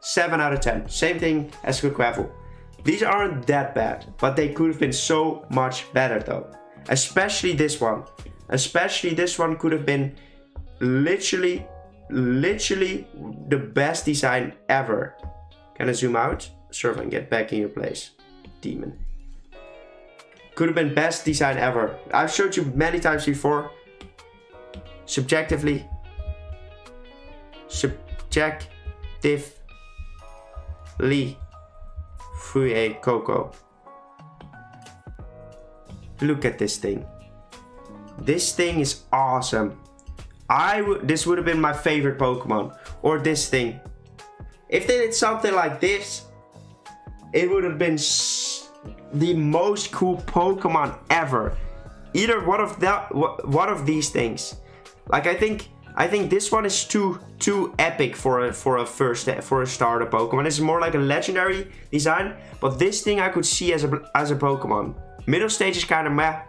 7 out of 10. Same thing as Quaquavel. These aren't that bad, but they could have been so much better though. Especially this one. Especially this one could have been literally the best design ever. Can I zoom out? Surf and get back in your place. Demon. Could have been best design ever. I've showed you many times before. Subjectively. Fue Coco. Look at this thing. This thing is awesome. This would have been my favorite Pokemon. Or this thing. If they did something like this, it would have been the most cool Pokemon ever. Either one of these things. Like I think this one is too epic for a starter Pokemon. It's more like a legendary design, but this thing I could see as a Pokemon. Middle stage is kind of meh,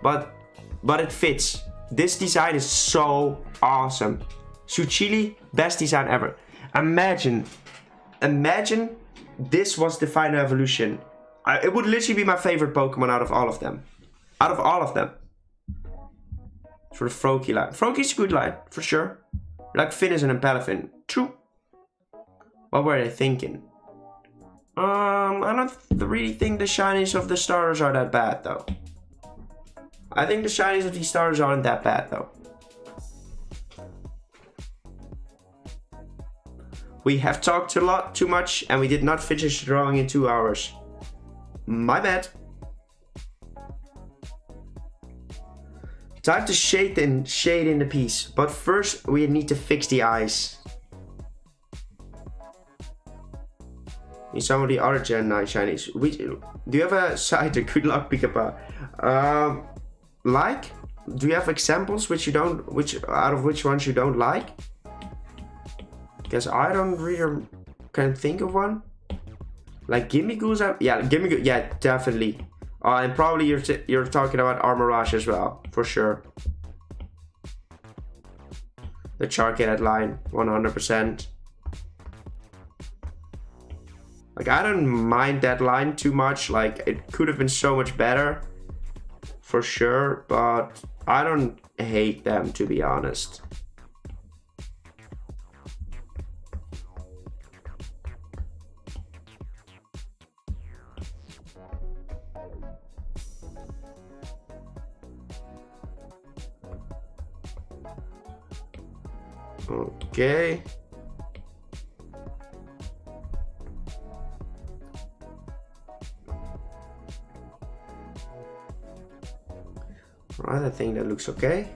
but it fits. This design is so awesome. Suchili, best design ever. Imagine this was the final evolution. It would literally be my favorite Pokemon out of all of them. For the Froakie line. Froakie's a good line, for sure. Like Finnison and Palafin. True. What were they thinking? I don't really think the shinies of the starters are that bad, though. I think the shinies of these starters aren't that bad, though. We have talked a lot too much, and we did not finish the drawing in 2 hours. My bad. Time to shade in the piece, but first we need to fix the eyes. In some of the other Gen 9 shinies. Do you have a site? Good luck, Pikapa. Like? Do you have examples out of which ones you don't like? Because I don't really can think of one. Like Gimmigoos, yeah, Gimmigoo, yeah, definitely. And probably you're talking about Armorage as well, for sure. The Charcadet line, 100%. Like I don't mind that line too much. Like it could have been so much better, for sure. But I don't hate them, to be honest. Okay. Right, I think that looks okay.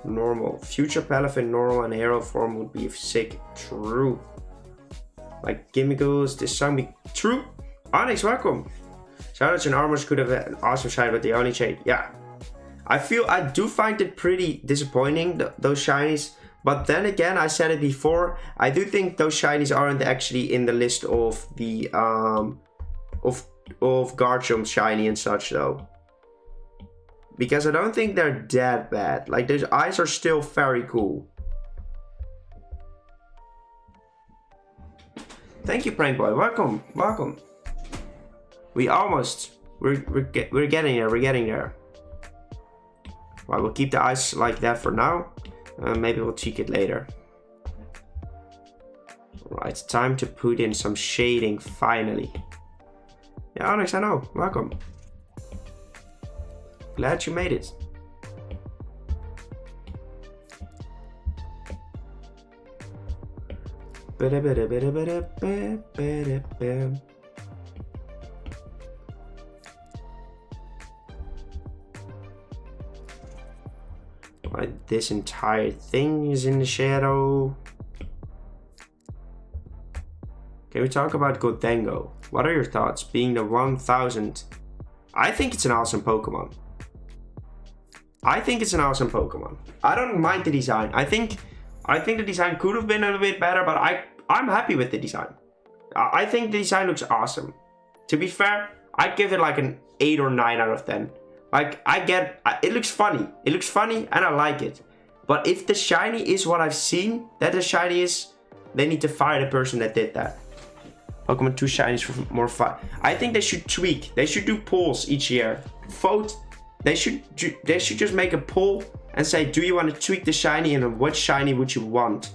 Normal. Future Palafin normal and hero form would be sick. True. Like Gimmigoos, this song be true. Onyx, welcome. Shoutouts and Armors could have an awesome shine, but they only change. Yeah. I do find it pretty disappointing, those shinies. But then again, I said it before, I do think those shinies aren't actually in the list of the of Garchomp shiny and such though. Because I don't think they're that bad. Like those eyes are still very cool. Thank you, Prank Boy. Welcome, welcome. We're getting there. We're getting there. Well, we'll keep the eyes like that for now. Maybe we'll tweak it later. Alright, time to put in some shading finally. Yeah, Onyx, I know. Welcome. Glad you made it. Right, this entire thing is in the shadow. Can we talk about Gotengo? What are your thoughts? Being the 1000. I think it's an awesome Pokemon. I don't mind the design. I think the design could have been a little bit better, but I'm happy with the design. I think the design looks awesome. To be fair, I'd give it like an 8 or 9 out of 10. Like, it looks funny. It looks funny and I like it. But if the shiny is what I've seen that the shiny is, they need to fire the person that did that. Pokemon 2 shinies for more fun. I think they should tweak. They should do polls each year. Vote. They should just make a poll and say, do you want to tweak the shiny and what shiny would you want?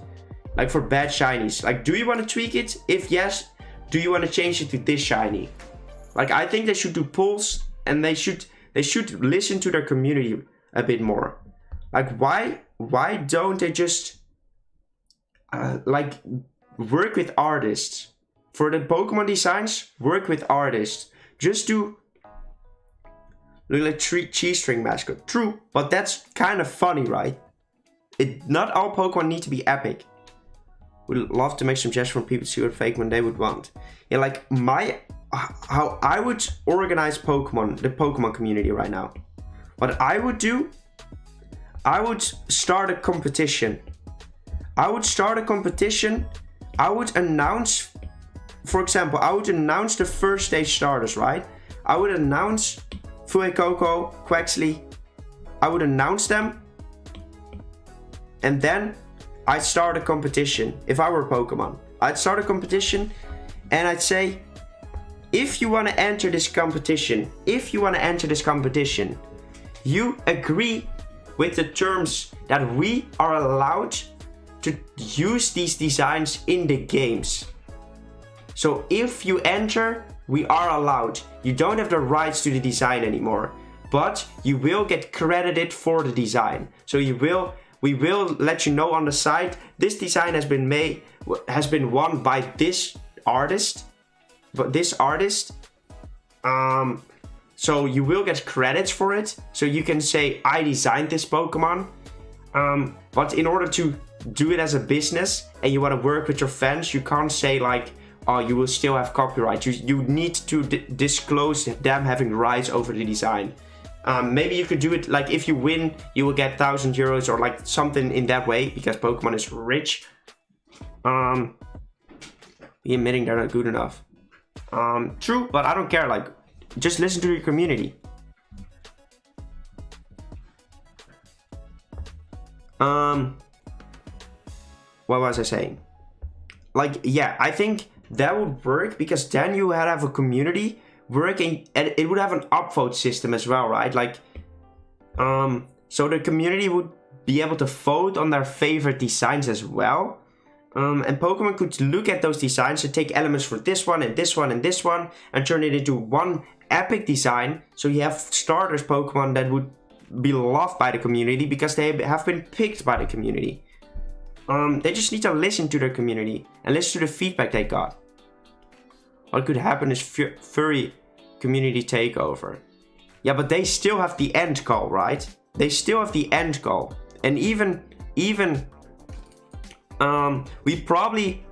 Like for bad shinies. Like, do you want to tweak it? If yes, do you want to change it to this shiny? Like, I think they should do polls and they should listen to their community a bit more. Like, why don't they just like work with artists? For the Pokemon designs, work with artists. Just do look like cheese string mascot. True, but that's kind of funny, right? Not all Pokemon need to be epic. Would love to make some suggestions from people to see what Fakemon they would want. Yeah, like how I would organize Pokemon, the Pokemon community right now. What I would do, I would start a competition. I would announce, for example, I would announce the first stage starters, right? I would announce Fuecoco, Quaxley. I would announce them. And then I'd start a competition. If I were Pokemon, I'd start a competition and I'd say, if you want to enter this competition, you agree with the terms that we are allowed to use these designs in the games. So if you enter, we are allowed. You don't have the rights to the design anymore, but you will get credited for the design. So we will let you know on the site, this design has been won by this artist. So you will get credits for it. So you can say, I designed this Pokemon. But in order to do it as a business and you want to work with your fans, you can't say like, oh, you will still have copyright. You need to disclose them having rights over the design. Maybe you could do it like, if you win, you will get 1,000 euros or like something in that way, because Pokemon is rich. Be admitting they're not good enough. True, but I don't care. Like, just listen to your community. What was I saying? Like, yeah, I think that would work, because then you would have a community working, and it would have an upvote system as well, right? Like, so the community would be able to vote on their favorite designs as well. And Pokemon could look at those designs and take elements for this one and this one and this one and turn it into one epic design. So you have starters Pokemon that would be loved by the community because they have been picked by the community. They just need to listen to their community and listen to the feedback they got. What could happen is furry community takeover. Yeah, but they still have the end goal, right? They still have the end goal. And even we probably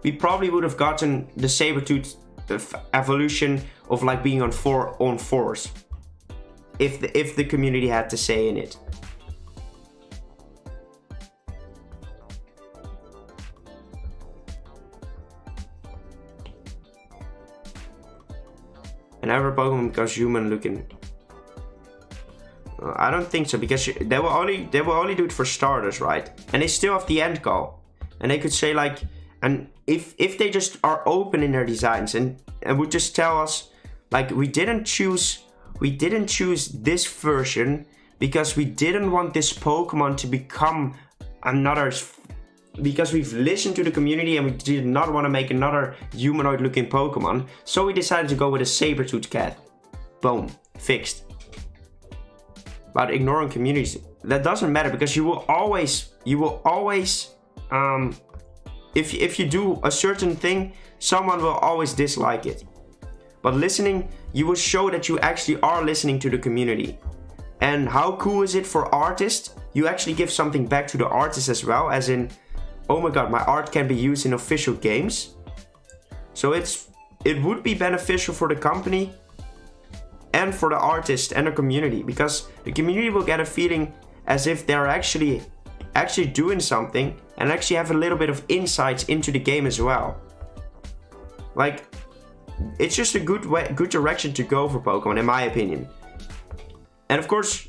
would have gotten the Sabertooth evolution of like being on 4s if the community had to say in it. And every Pokemon becomes human looking. I don't think so, because they will only do it for starters, right? And they still have the end goal. And they could say like, and if they just are open in their designs and would just tell us like, we didn't choose this version because we didn't want this Pokemon to become another, because we've listened to the community and we did not want to make another humanoid looking Pokemon. So we decided to go with a saber-tooth cat. Boom, fixed. But ignoring communities, that doesn't matter, because you will always, if you do a certain thing, someone will always dislike it. But listening, you will show that you actually are listening to the community. And how cool is it for artists? You actually give something back to the artists as well, as in, oh my god, my art can be used in official games. So it would be beneficial for the company and for the artist and the community, because the community will get a feeling as if they're actually doing something and actually have a little bit of insights into the game as well. Like, it's just a good direction to go for Pokemon, in my opinion. And of course,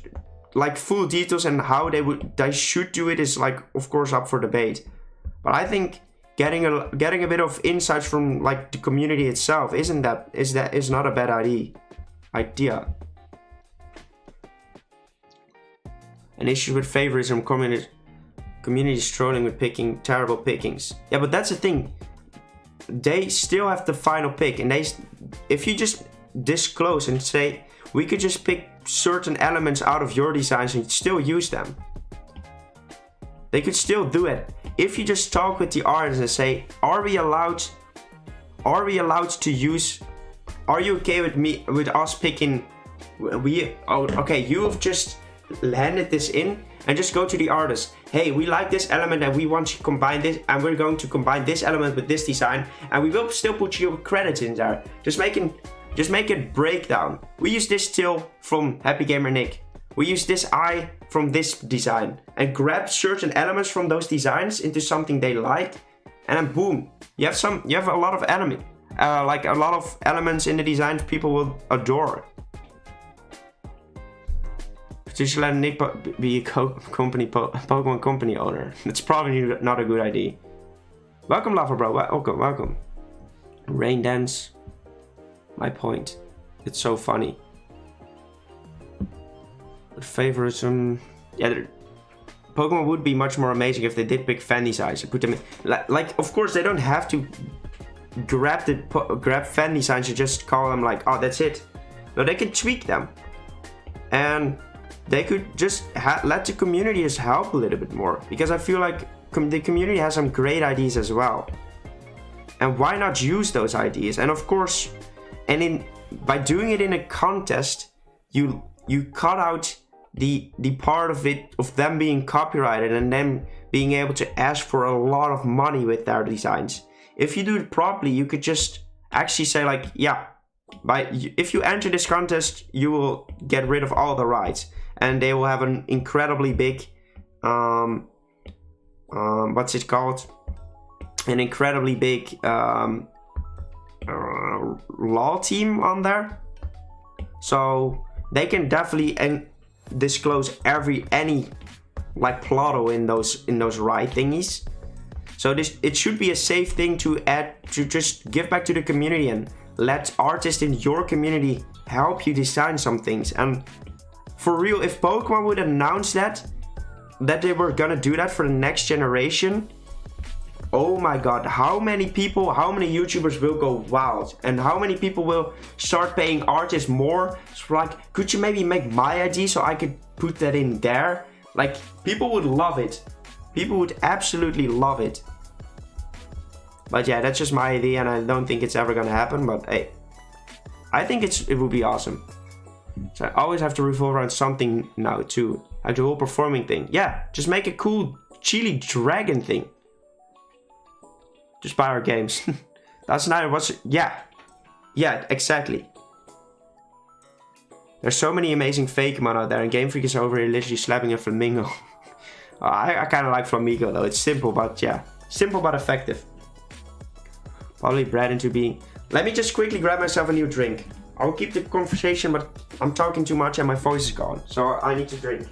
like, full details and how they should do it is, like, of course, up for debate. But I think getting a bit of insights from, like, the community itself is not a bad idea. An issue with favoritism, community strolling with picking terrible pickings. Yeah, but that's the thing. They still have the final pick, and if you just disclose and say, we could just pick certain elements out of your designs and still use them. They could still do it. If you just talk with the artists and say, are you okay with us picking, okay, you've just landed this in, and just go to the artist. Hey, we like this element and we want to combine this, and we're going to combine this element with this design, and we will still put your credits in there. Just make it breakdown. We use this tail from Happy Gamer Nick. We use this eye from this design, and grab certain elements from those designs into something they like, and then boom, you have a lot of elements in the designs people will adore. So you should let Nick be a Pokemon company owner. That's probably not a good idea. Welcome, Lava Bro. Welcome. Rain dance. My point. It's so funny. But favoritism. Yeah, Pokemon would be much more amazing if they did pick fan designs and put them in. Like, of course, they don't have to grab fan designs and just call them like, oh, that's it. No, they can tweak them. And they could just let the community just help a little bit more, because I feel like the community has some great ideas as well. And why not use those ideas? And of course, by doing it in a contest, you cut out the part of them being copyrighted and them being able to ask for a lot of money with their designs. If you do it properly, you could just actually say like, yeah, if you enter this contest, you will get rid of all the rights. And they will have an incredibly big, what's it called? An incredibly big law team on there. So they can definitely disclose any like Plotto in those right thingies. So it should be a safe thing to just give back to the community and let artists in your community help you design some things. And for real, if Pokemon would announce that they were gonna do that for the next generation, oh my god, how many YouTubers will go wild, and how many people will start paying artists more? So like, could you maybe make my ID so I could put that in there? Like, people would love it. People would absolutely love it. But yeah, that's just my idea, and I don't think it's ever gonna happen, but hey, I think it would be awesome. So I always have to revolve around something now too. Like the whole performing thing. Yeah, just make a cool chili dragon thing. Just buy our games. That's not yeah, exactly. There's so many amazing Fakemon out there, and Game Freak is over here literally slapping a flamingo. I kind of like Flamingo though. It's simple, but yeah, simple but effective. Probably bred into being. Let me just quickly grab myself a new drink. I'll keep the conversation, but I'm talking too much and my voice is gone, so I need to drink.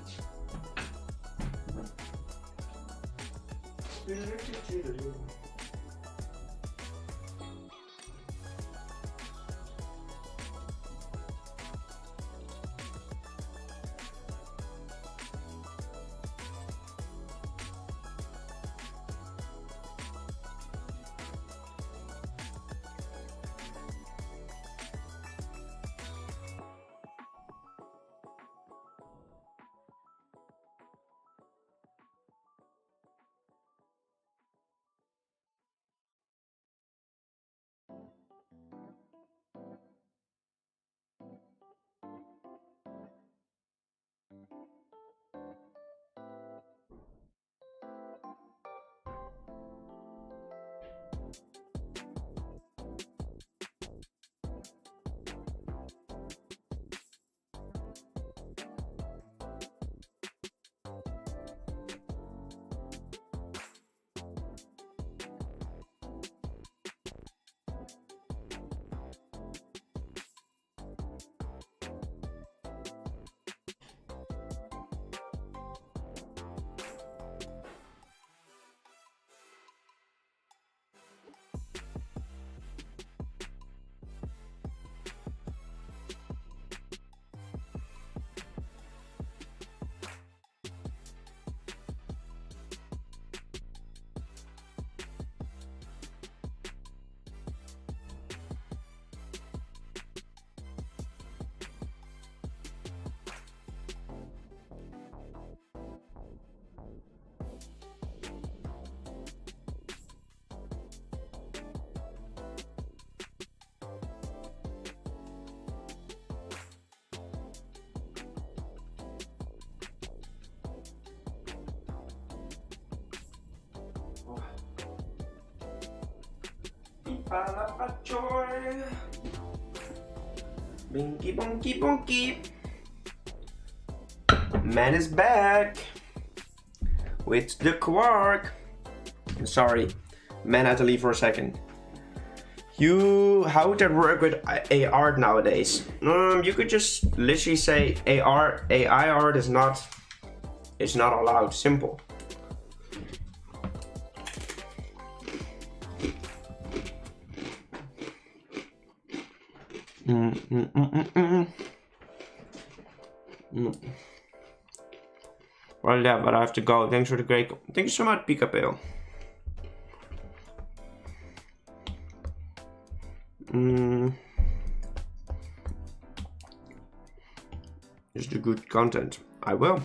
joy. Binky bonky bonky. Man is back with the quark. Sorry, man had to leave for a second. How would that work with AR nowadays? You could just literally say AI art is not allowed. Simple. Well, yeah, but I have to go. Thanks for the great. Thank you so much, Pika Pale. Just the good content. I will.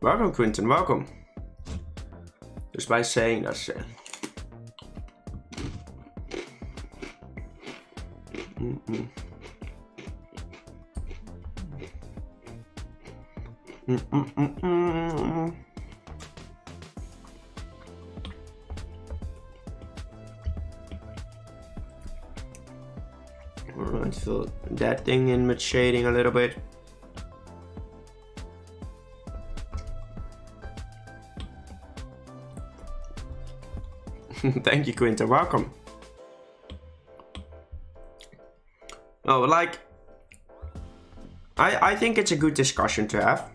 Welcome, Quinton. Welcome. Just by saying that's it. Alright, fill that thing in with shading a little bit. Thank you, Quinta. Welcome. Oh, like, I think it's a good discussion to have.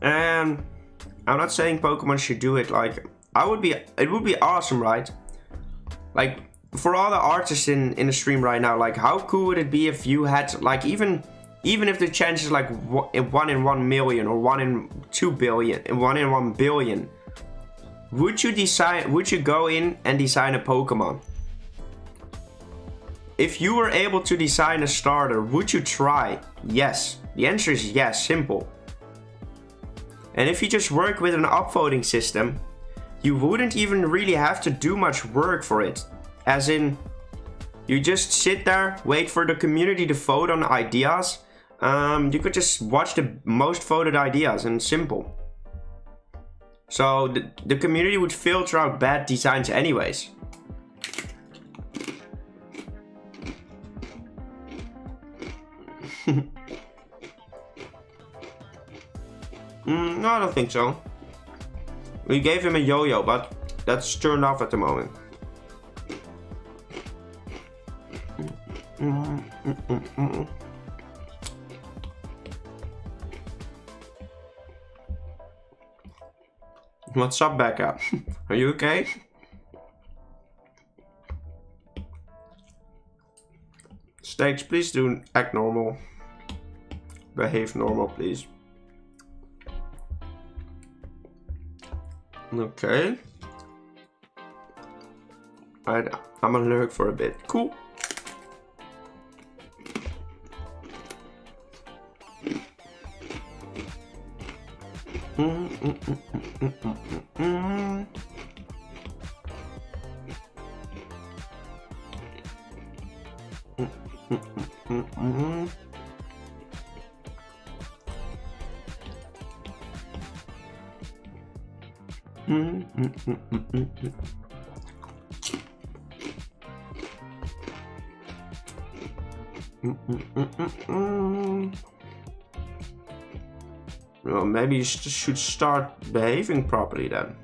And I'm not saying Pokemon should do it. Like, it would be awesome, right? Like, for all the artists in the stream right now, like, how cool would it be if you had, like, even if the chance is like 1 in 1 million or 1 in 2 billion and 1 in 1 billion, would you go in and design a Pokemon? If you were able to design a starter, would you try? Yes. The answer is yes, simple. And if you just work with an upvoting system, you wouldn't even really have to do much work for it. As in, you just sit there, wait for the community to vote on ideas. You could just watch the most voted ideas, and simple. So the community would filter out bad designs anyways. No, I don't think so. We gave him a yo-yo, but that's turned off at the moment. What's up, Becca? Are you okay? Stakes, please do act normal. Behave normal, please. Okay. Alright, I'm gonna lurk for a bit. Cool. Well, maybe you should start behaving properly then.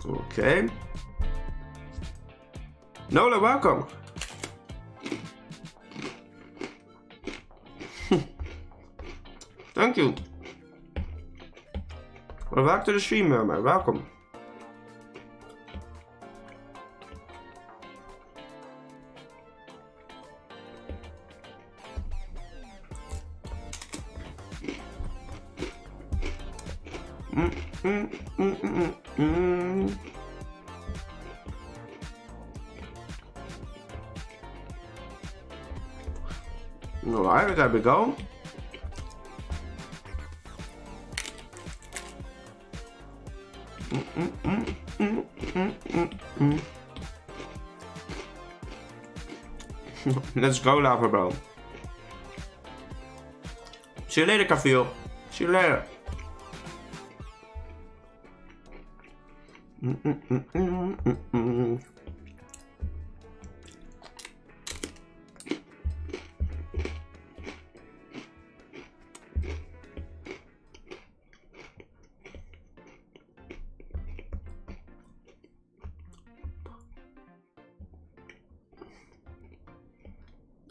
Okay. Nola, welcome. Thank you. Well, back to the stream, Murmur. Welcome. Alright, there we go. Let's go, Lava Bro. See you later, Kafil. See you later.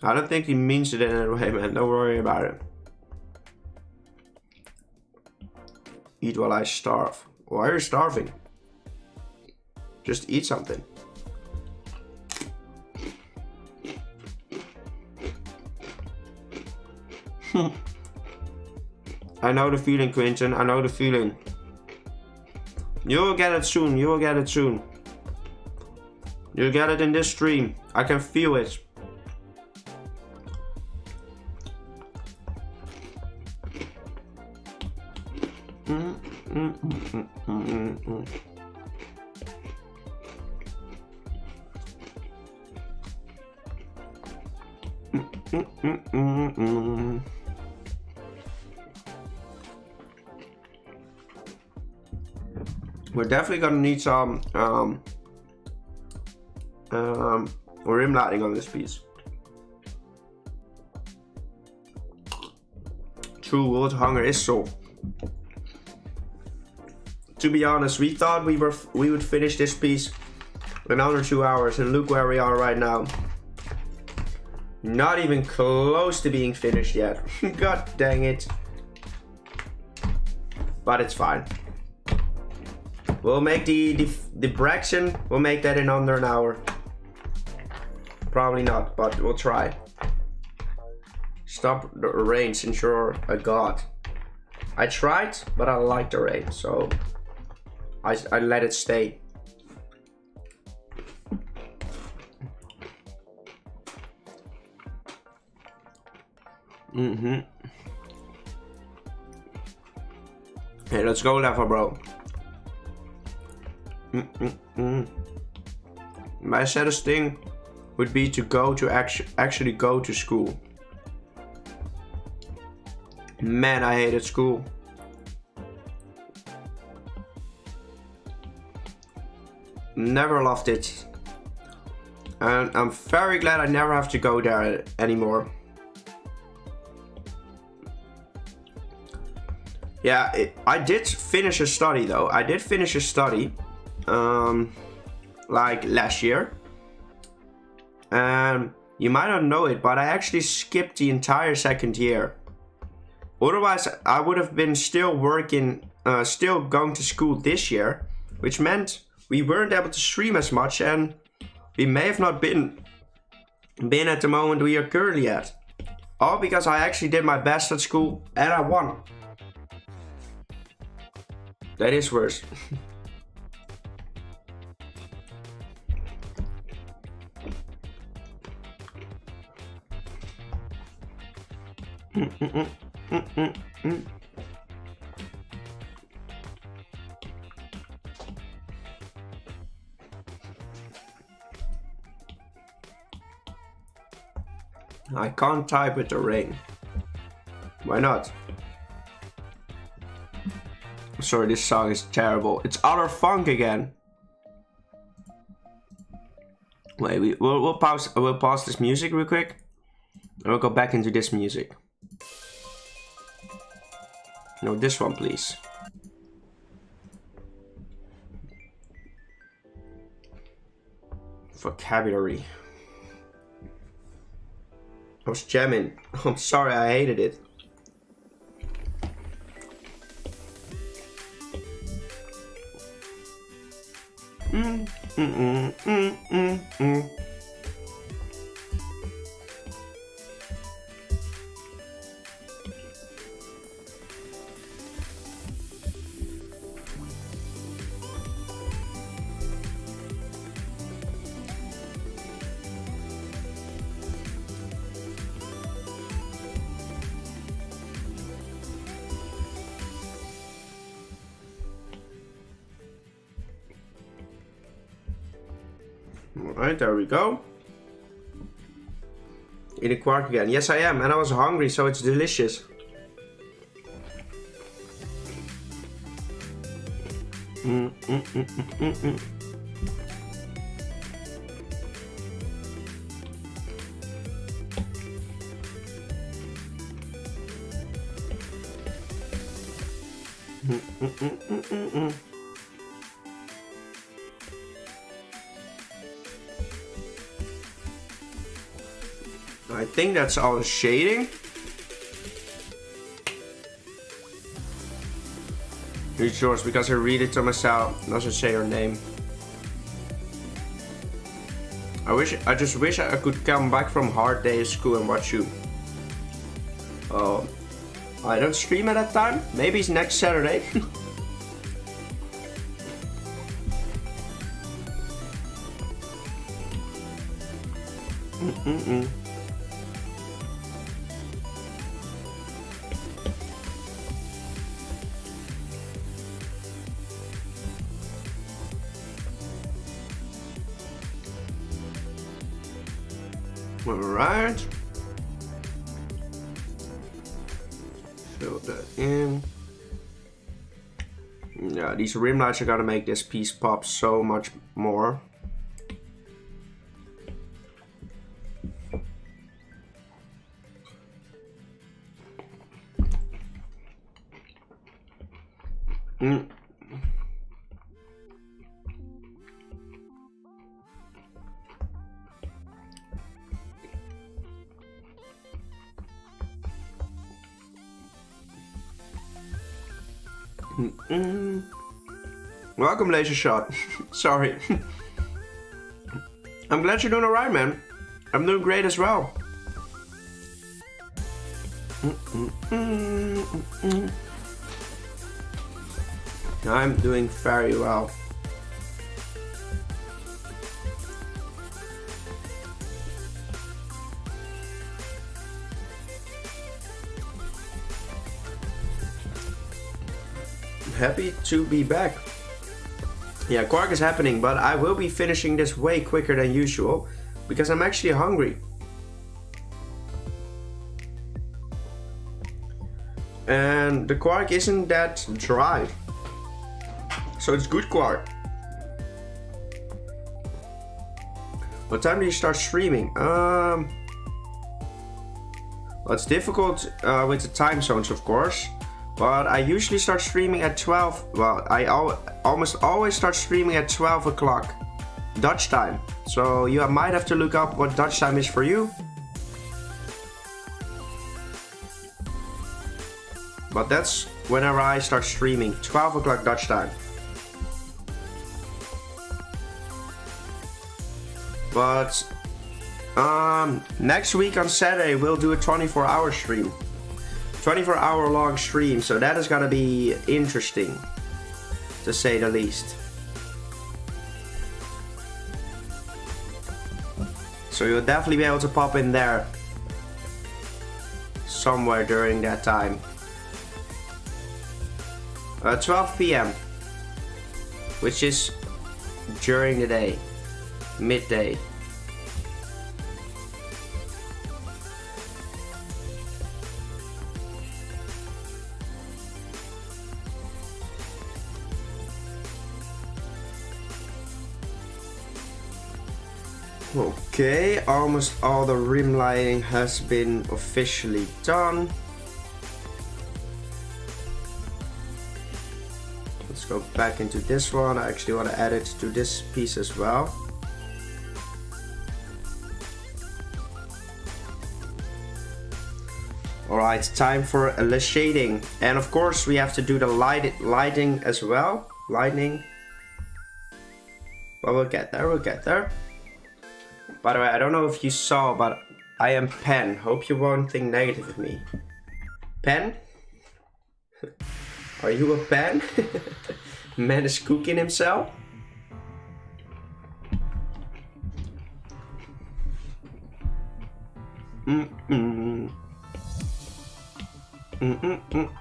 I don't think he means it in that way, man. Don't worry about it. Eat while I starve. Why are you starving? Just eat something. I know the feeling, Quentin. I know the feeling. You will get it soon. You will get it soon. You'll get it in this stream. I can feel it. We're definitely gonna need some rim lighting on this piece. True, world hunger is so. To be honest, we thought we would finish this piece in under 2 hours, and look where we are right now. Not even close to being finished yet. God dang it. But it's fine. We'll make the Braxton, we'll make that in under an hour. Probably not, but we'll try. Stop the rain since you're a god. I tried, but I like the rain, so I let it stay. Hey, let's go, Lava Bro. My saddest thing would be to go to actually go to school. Man, I hated school. Never loved it. And I'm very glad I never have to go there anymore. Yeah, I did finish a study though. I did finish a study. Like last year. And you might not know it, but I actually skipped the entire second year. Otherwise, I would have been still working, still going to school this year, which meant we weren't able to stream as much, and we may have not been at the moment we are currently at. All because I actually did my best at school and I won. That is worse. I can't type with the rain. Why not? Sorry, this song is terrible. It's utter funk again. Wait, we'll pause this music real quick, and we'll go back into this music. No, this one, please. Vocabulary. I was jamming. I'm sorry, I hated it. Alright, there we go. Eating quark again. Yes, I am, and I was hungry, so it's delicious. I think that's all the shading. It's yours because I read it to myself. It doesn't say your name. I just wish I could come back from hard day of school and watch you. I don't stream at that time. Maybe it's next Saturday. Alright. Fill that in. Yeah, these rim lights are gonna make this piece pop so much more. Welcome, Laser Shot. Sorry. I'm glad you're doing alright, man. I'm doing great as well. I'm doing very well. Happy to be back. Yeah, Quark is happening, but I will be finishing this way quicker than usual because I'm actually hungry. And the Quark isn't that dry. So it's good Quark. What time do you start streaming? Well, it's difficult with the time zones, of course. But I usually start streaming at 12. Well, I almost always start streaming at 12 o'clock Dutch time. So you might have to look up what Dutch time is for you. But that's whenever I start streaming, 12 o'clock Dutch time. But next week on Saturday we'll do a 24-hour stream. 24-hour long stream, so that is gonna be interesting, to say the least. So you'll definitely be able to pop in there somewhere during that time. 12 PM, which is during the day, midday. Okay, almost all the rim lighting has been officially done. Let's go back into this one. I actually want to add it to this piece as well. Alright, time for the shading. And of course we have to do the lighting as well. Lightning. But we'll get there, we'll get there. By the way, I don't know if you saw, but I am Pen. Hope you won't think negative of me. Pen? Are you a Pen? Man is cooking himself? Mm-mm. Mm-mm.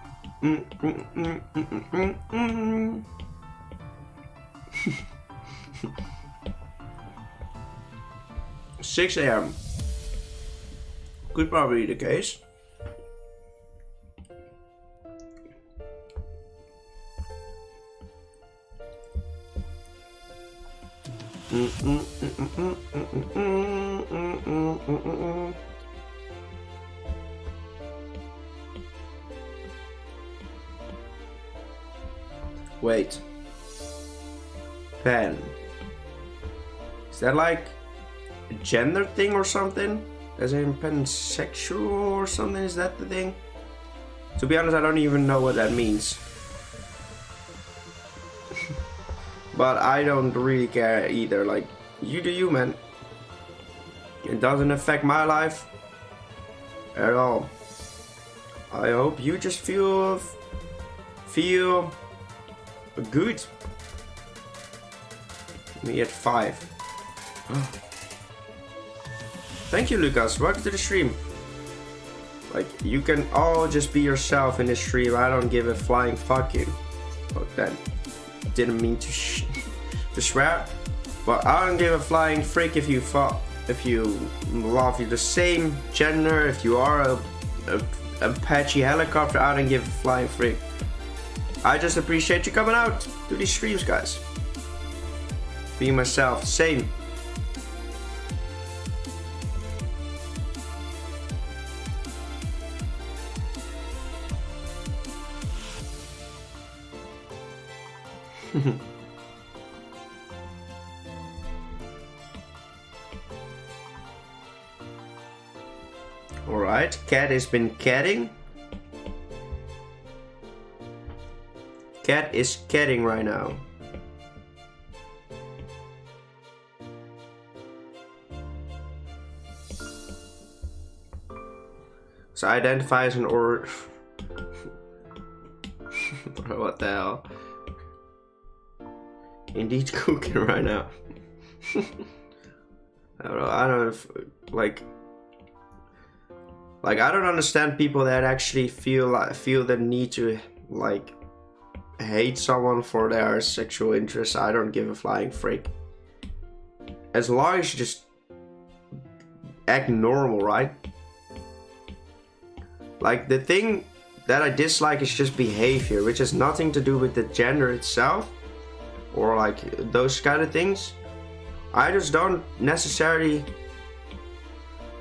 Mm-mm. 6 AM. Could probably be the case. Wait. Pen. Is that like a gender thing or something? As in pansexual or something? Is that the thing? To be honest, I don't even know what that means. But I don't really care either. Like, you do you, man. It doesn't affect my life at all. I hope you just feel good. Me at 5. Thank you, Lucas. Welcome to the stream. Like, you can all just be yourself in the stream. I don't give a flying fuck you. Oh, that didn't mean to swear, but I don't give a flying freak if you love the same gender. If you are a Apache helicopter, I don't give a flying freak. I just appreciate you coming out to these streams, guys. Being myself, same. Alright, cat has been catting. Cat is catting right now. So identify as an or... What the hell? Indeed cooking right now. I don't know, like I don't understand people that actually feel the need to like hate someone for their sexual interests. I don't give a flying freak. As long as you just act normal, right? Like, the thing that I dislike is just behavior, which has nothing to do with the gender itself or like those kind of things. I just don't necessarily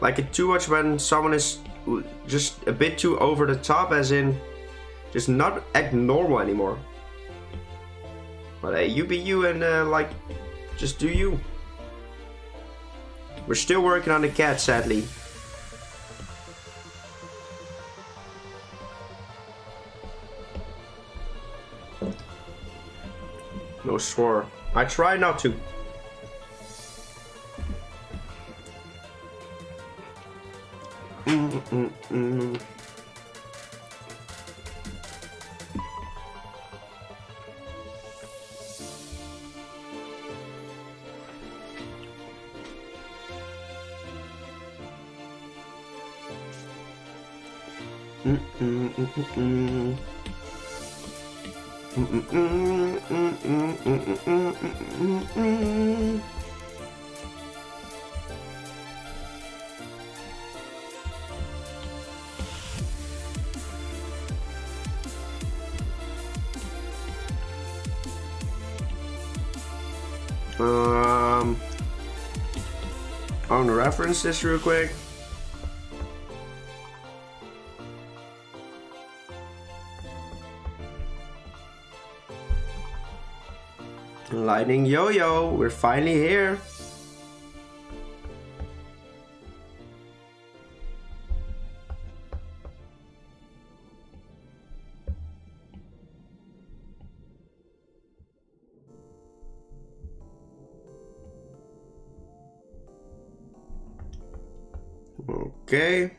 like it too much when someone is just a bit too over the top, as in just not act normal anymore. But hey, you be you and like just do you. We're still working on the cat, sadly. No swore. I try not to. I'm gonna reference this real quick. Lightning Yo-Yo, we're finally here. Okay.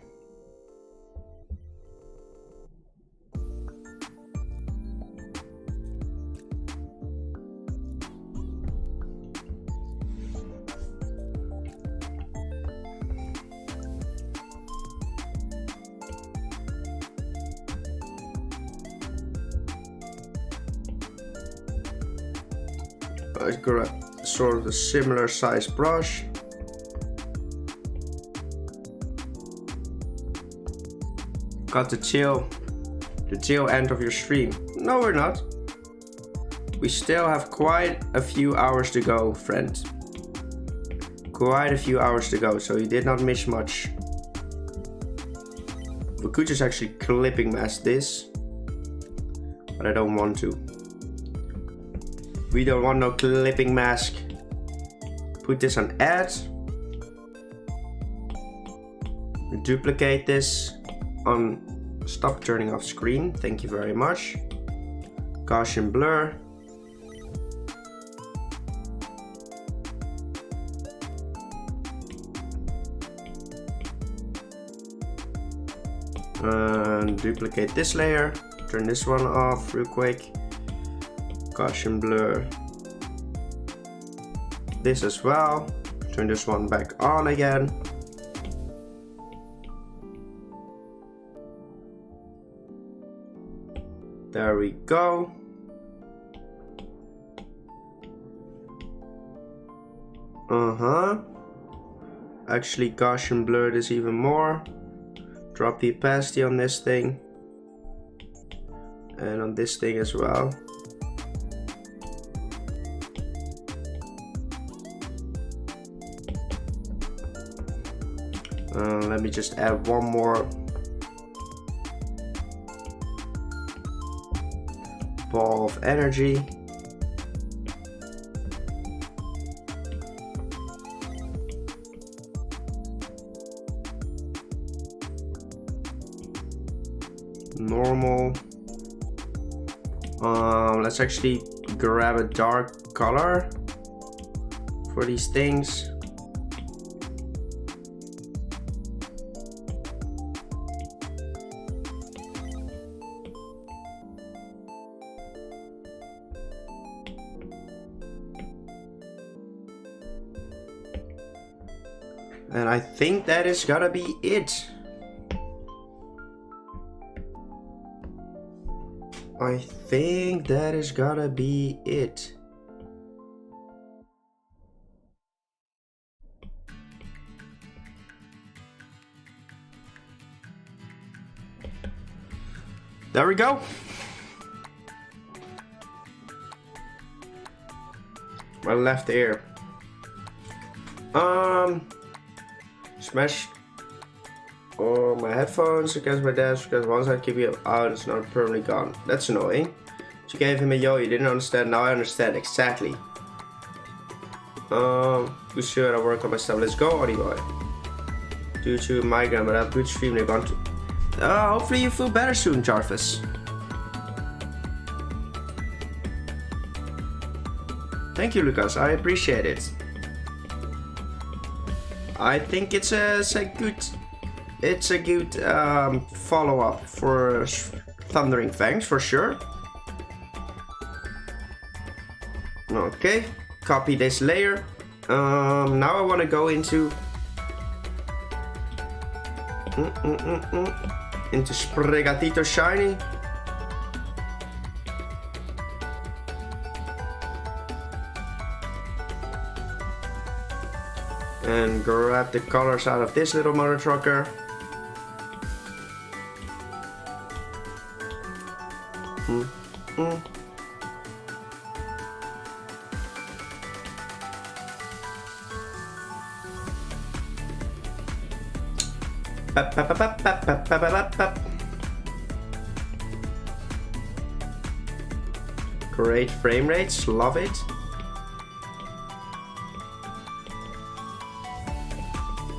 I got a sort of a similar size brush. got the tail end of your stream. No, we're not. We still have quite a few hours to go, friend. Quite a few hours to go, so you did not miss much. We could just actually clipping mask this, but I don't want to. We don't want no clipping mask. Put this on add. Duplicate this on stop turning off screen. Thank you very much. Gaussian blur. And duplicate this layer. Turn this one off real quick. Gaussian blur. This as well. Turn this one back on again. There we go. Actually Gaussian blur this even more. Drop the opacity on this thing. And on this thing as well. Let me just add one more ball of energy. Normal. Let's actually grab a dark color for these things. And I think that is gonna be it. I think that is gonna be it. There we go. My left ear. Smash my headphones against my desk because once I keep it out, it's not permanently gone. That's annoying. She gave him a yo, you didn't understand. Now I understand exactly. We should I work on my stuff. Let's go, Audie boy. Due to migraine, but I have good stream. They're gone to. Hopefully you feel better soon, Jarvis. Thank you, Lucas. I appreciate it. I think it's a good follow-up for Thundering Fangs for sure. Okay, copy this layer. Now I want to go into Sprigatito Shiny. And grab the colors out of this little mother trucker. Great frame rates, love it.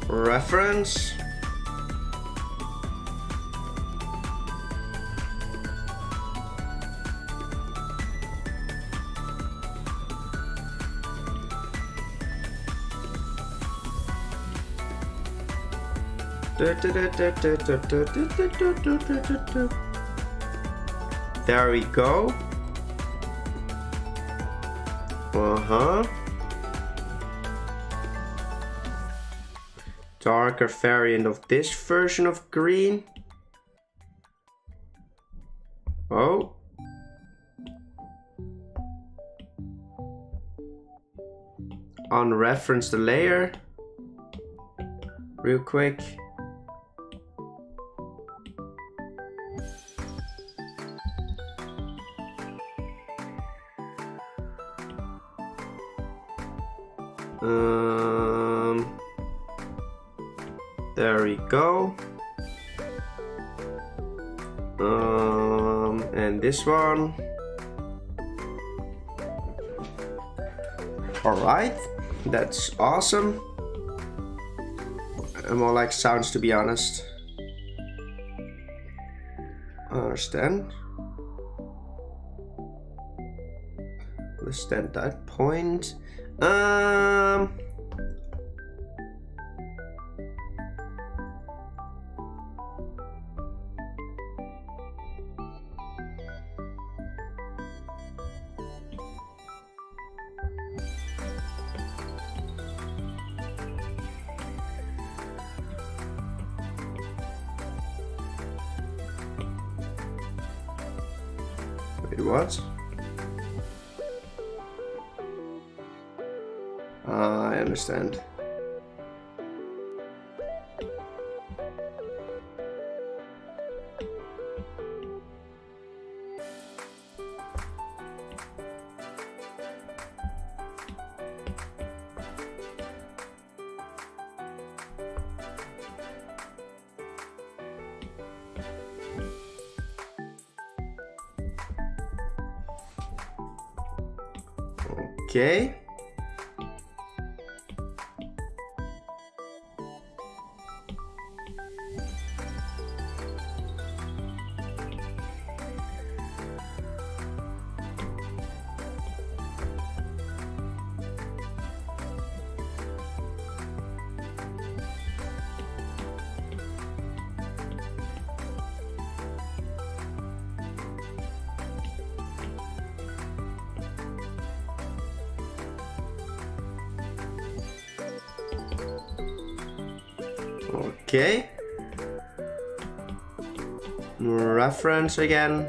Reference. There we go. Darker variant of this version of green. Oh. Unreference the layer. Real quick. There we go. And this one. Alright, that's awesome. I more like sounds, to be honest. Understand. Understand that point. Wait, what? I understand. Okay. Okay. Reference again.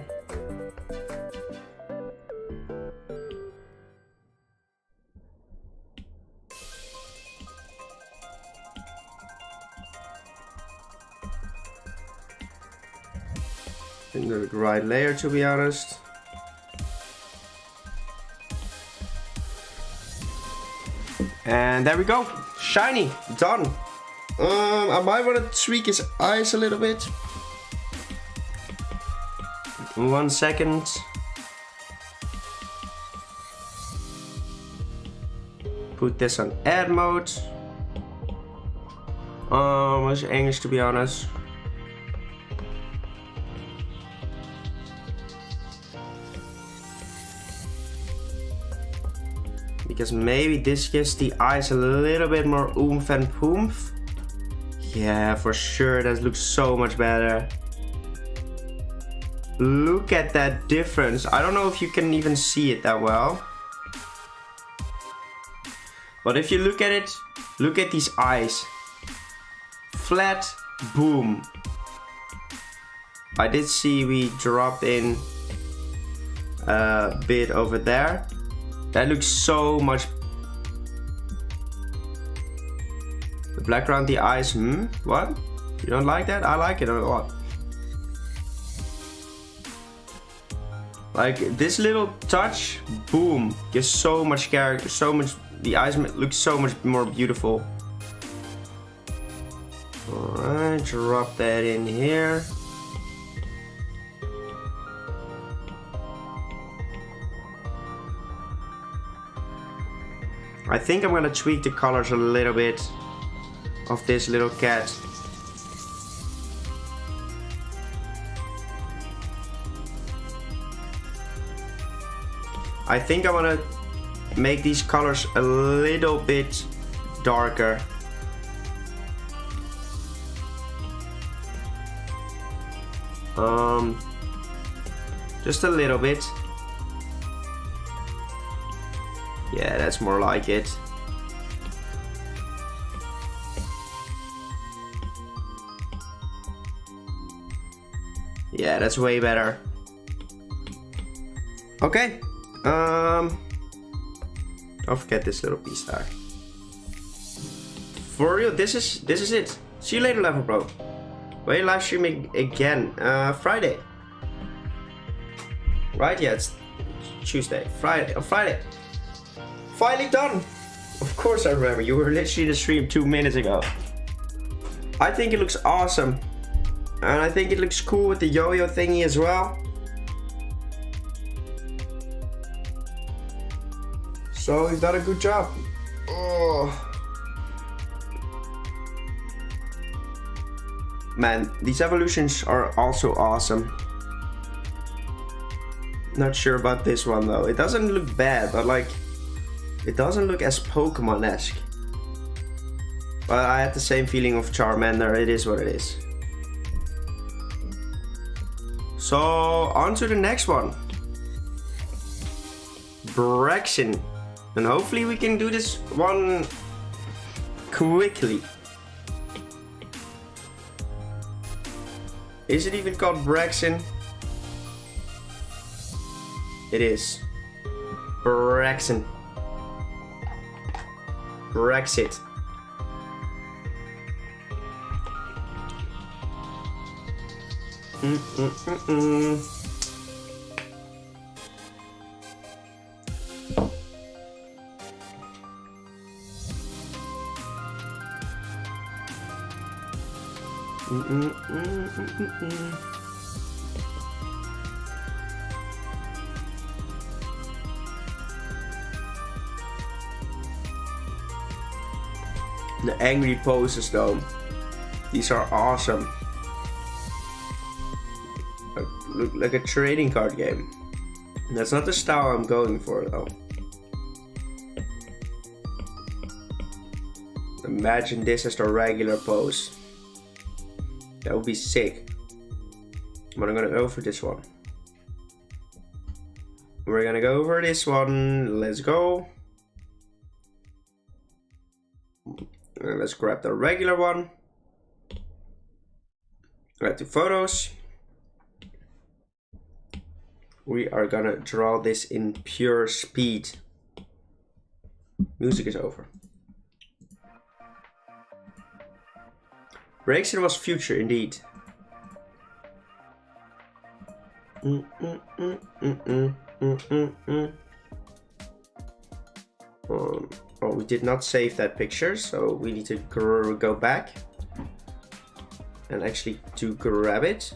I think the right layer, to be honest. And there we go. Shiny. Done. I might want to tweak his eyes a little bit. 1 second. Put this on add mode. It's English, to be honest. Because maybe this gives the eyes a little bit more oomph and poomph. Yeah, for sure, that looks so much better. Look at that difference. I don't know if you can even see it that well. But if you look at it, look at these eyes. Flat, boom. I did see we dropped in a bit over there. That looks so much. The black around the eyes, what? You don't like that? I like it a lot. Like this little touch, boom, gives so much character, so much, the eyes look so much more beautiful. Alright, drop that in here. I think I'm gonna tweak the colors a little bit of this little cat. I think I want to make these colors a little bit darker. Just a little bit. Yeah, that's more like it. Yeah, that's way better. Okay. Don't forget this little piece there. For real, this is it. See you later, Level Bro. Will you live streaming again? Friday. Right? Yeah, it's Tuesday. Friday. On Friday. Finally done. Of course I remember. You were literally in the stream 2 minutes ago. I think it looks awesome. And I think it looks cool with the yo-yo thingy as well. So we've done a good job. Oh. Man, these evolutions are also awesome. Not sure about this one though. It doesn't look bad, but like, it doesn't look as Pokemon-esque. But I had the same feeling of Charmander. It is what it is. So, on to the next one. Braixen. And hopefully we can do this one quickly. Is it even called Braixen? It is. Braixen. Brexit. The angry poses though, these are awesome. Look like a trading card game. That's not the style I'm going for though. Imagine this as the regular pose. That would be sick. But I'm gonna go for this one. We're gonna go for this one. Let's go. Let's grab the regular one. Add to photos. We are gonna draw this in pure speed. Music is over. Braixen was future indeed. Oh, we did not save that picture, so we need to go back and actually to grab it.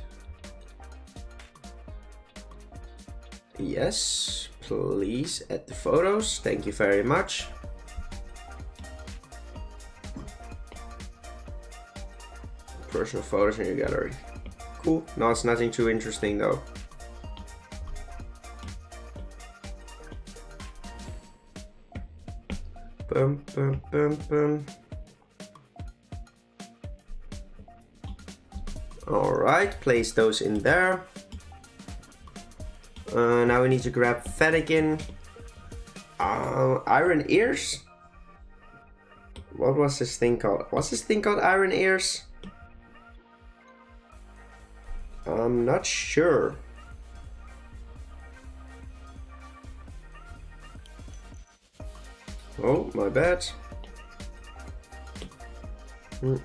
Yes, please add the photos. Thank you very much. Personal photos in your gallery. Cool. No, it's nothing too interesting though. Bum, bum, bum, bum. Alright, place those in there. Now we need to grab Fakemon. Iron Ears? What was this thing called? What's this thing called? Iron Ears? I'm not sure. Oh, my bad. I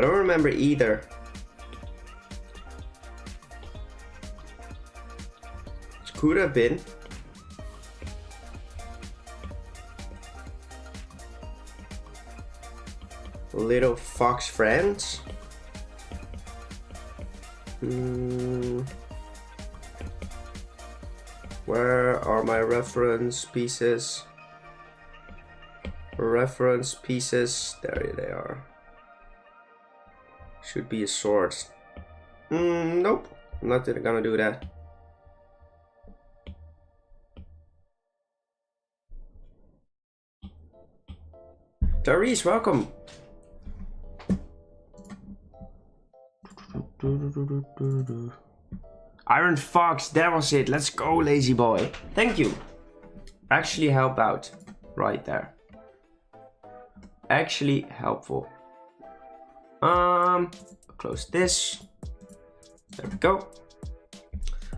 don't remember either. It could have been. Little fox friends. Where are my reference pieces? Reference pieces. There they are. Should be a sword. Nope. I'm not gonna do that. Therese, welcome. Iron Fox, that was it. Let's go, lazy boy. Thank you. Actually help out. Right there. Actually helpful. Close this. There we go.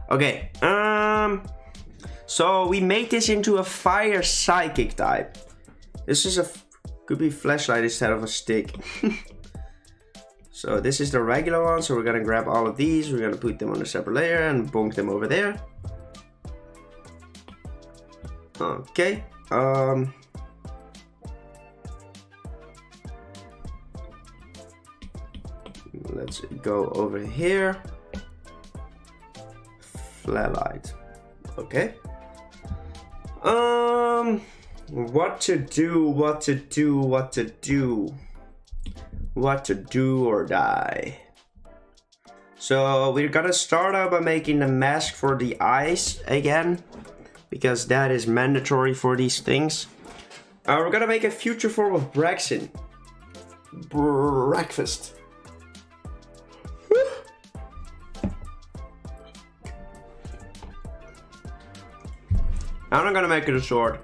Okay. So we made this into a fire psychic type. This is could be flashlight instead of a stick. So this is the regular one, so we're gonna grab all of these, we're gonna put them on a separate layer and bonk them over there. Okay. Let's go over here. Flalite. Okay. What to do or die. So we're gonna start out by making the mask for the eyes again, because that is mandatory for these things. We're gonna make a future form of Braxton. Breakfast. I'm not gonna make it a sword.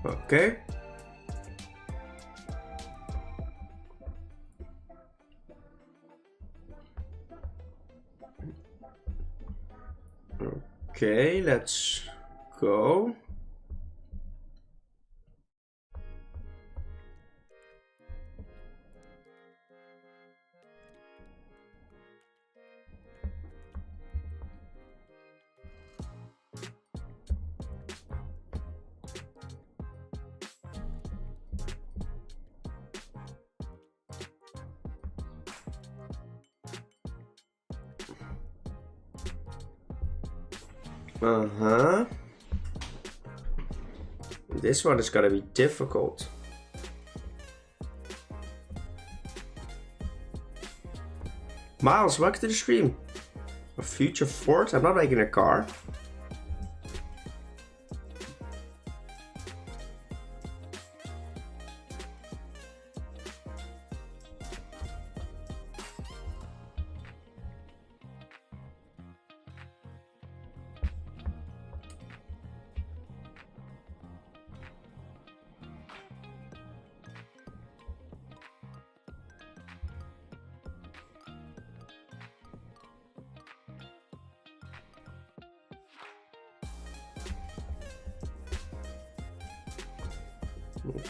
Okay. Okay, let's go. This one is gonna be difficult. Miles, welcome to the stream. A future fort? I'm not making a car.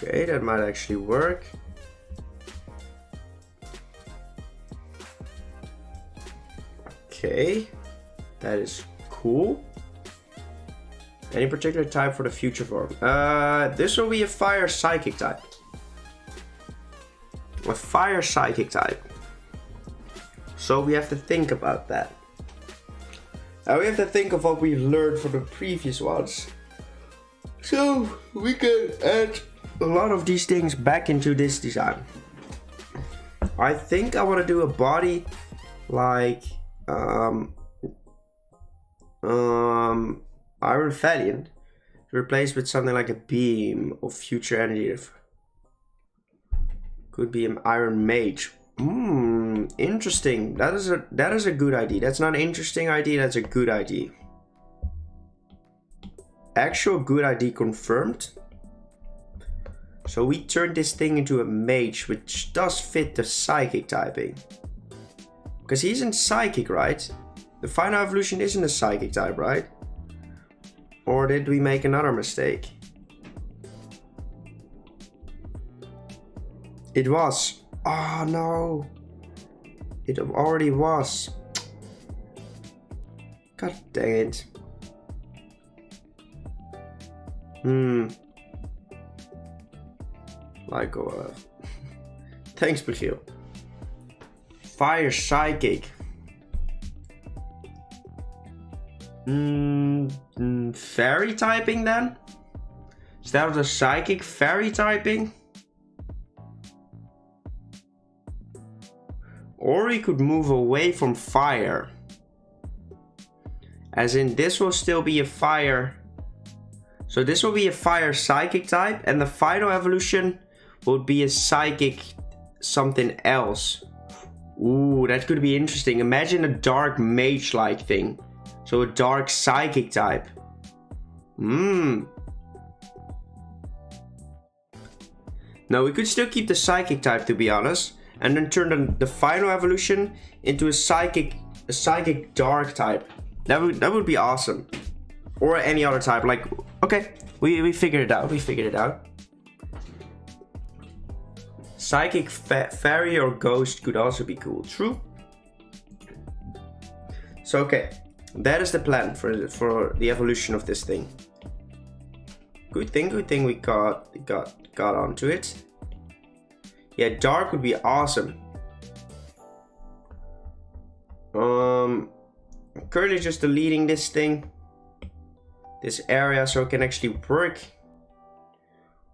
Okay, that might actually work. Okay, that is cool. Any particular type for the future form? This will be a fire psychic type. A fire psychic type. So we have to think about that. We have to think of what we learned from the previous ones. So we can add a lot of these things back into this design. I think I want to do a body like Iron Valiant, replaced with something like a beam of future energy. Could be an Iron Mage. Interesting. That is a good idea. That's not an interesting idea. That's a good idea. Actual good idea confirmed. So we turned this thing into a mage, which does fit the psychic typing. Because he's in psychic, right? The final evolution isn't a psychic type, right? Or did we make another mistake? It was. Oh no. It already was. God dang it. Like, thanks, Michiel. Fire psychic. Fairy typing then? Instead of the psychic, fairy typing? Or we could move away from fire. As in, this will still be a fire. So this will be a fire psychic type, and the final evolution would be a psychic something else. Ooh, that could be interesting. Imagine a dark mage-like thing. So a dark psychic type. No, we could still keep the psychic type, to be honest, and then turn the final evolution into a psychic dark type. That would be awesome. Or any other type, like, Okay, we figured it out. We figured it out. Psychic fairy or ghost could also be cool. True. So okay, that is the plan for the evolution of this thing. Good thing we got onto it. Yeah, dark would be awesome. I'm currently just deleting this thing, this area, so I can actually work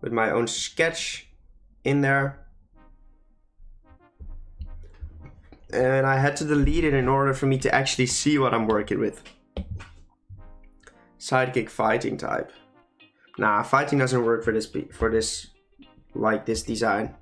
with my own sketch in there. And I had to delete it in order for me to actually see what I'm working with. Sidekick fighting type. Nah, fighting doesn't work for this like this design.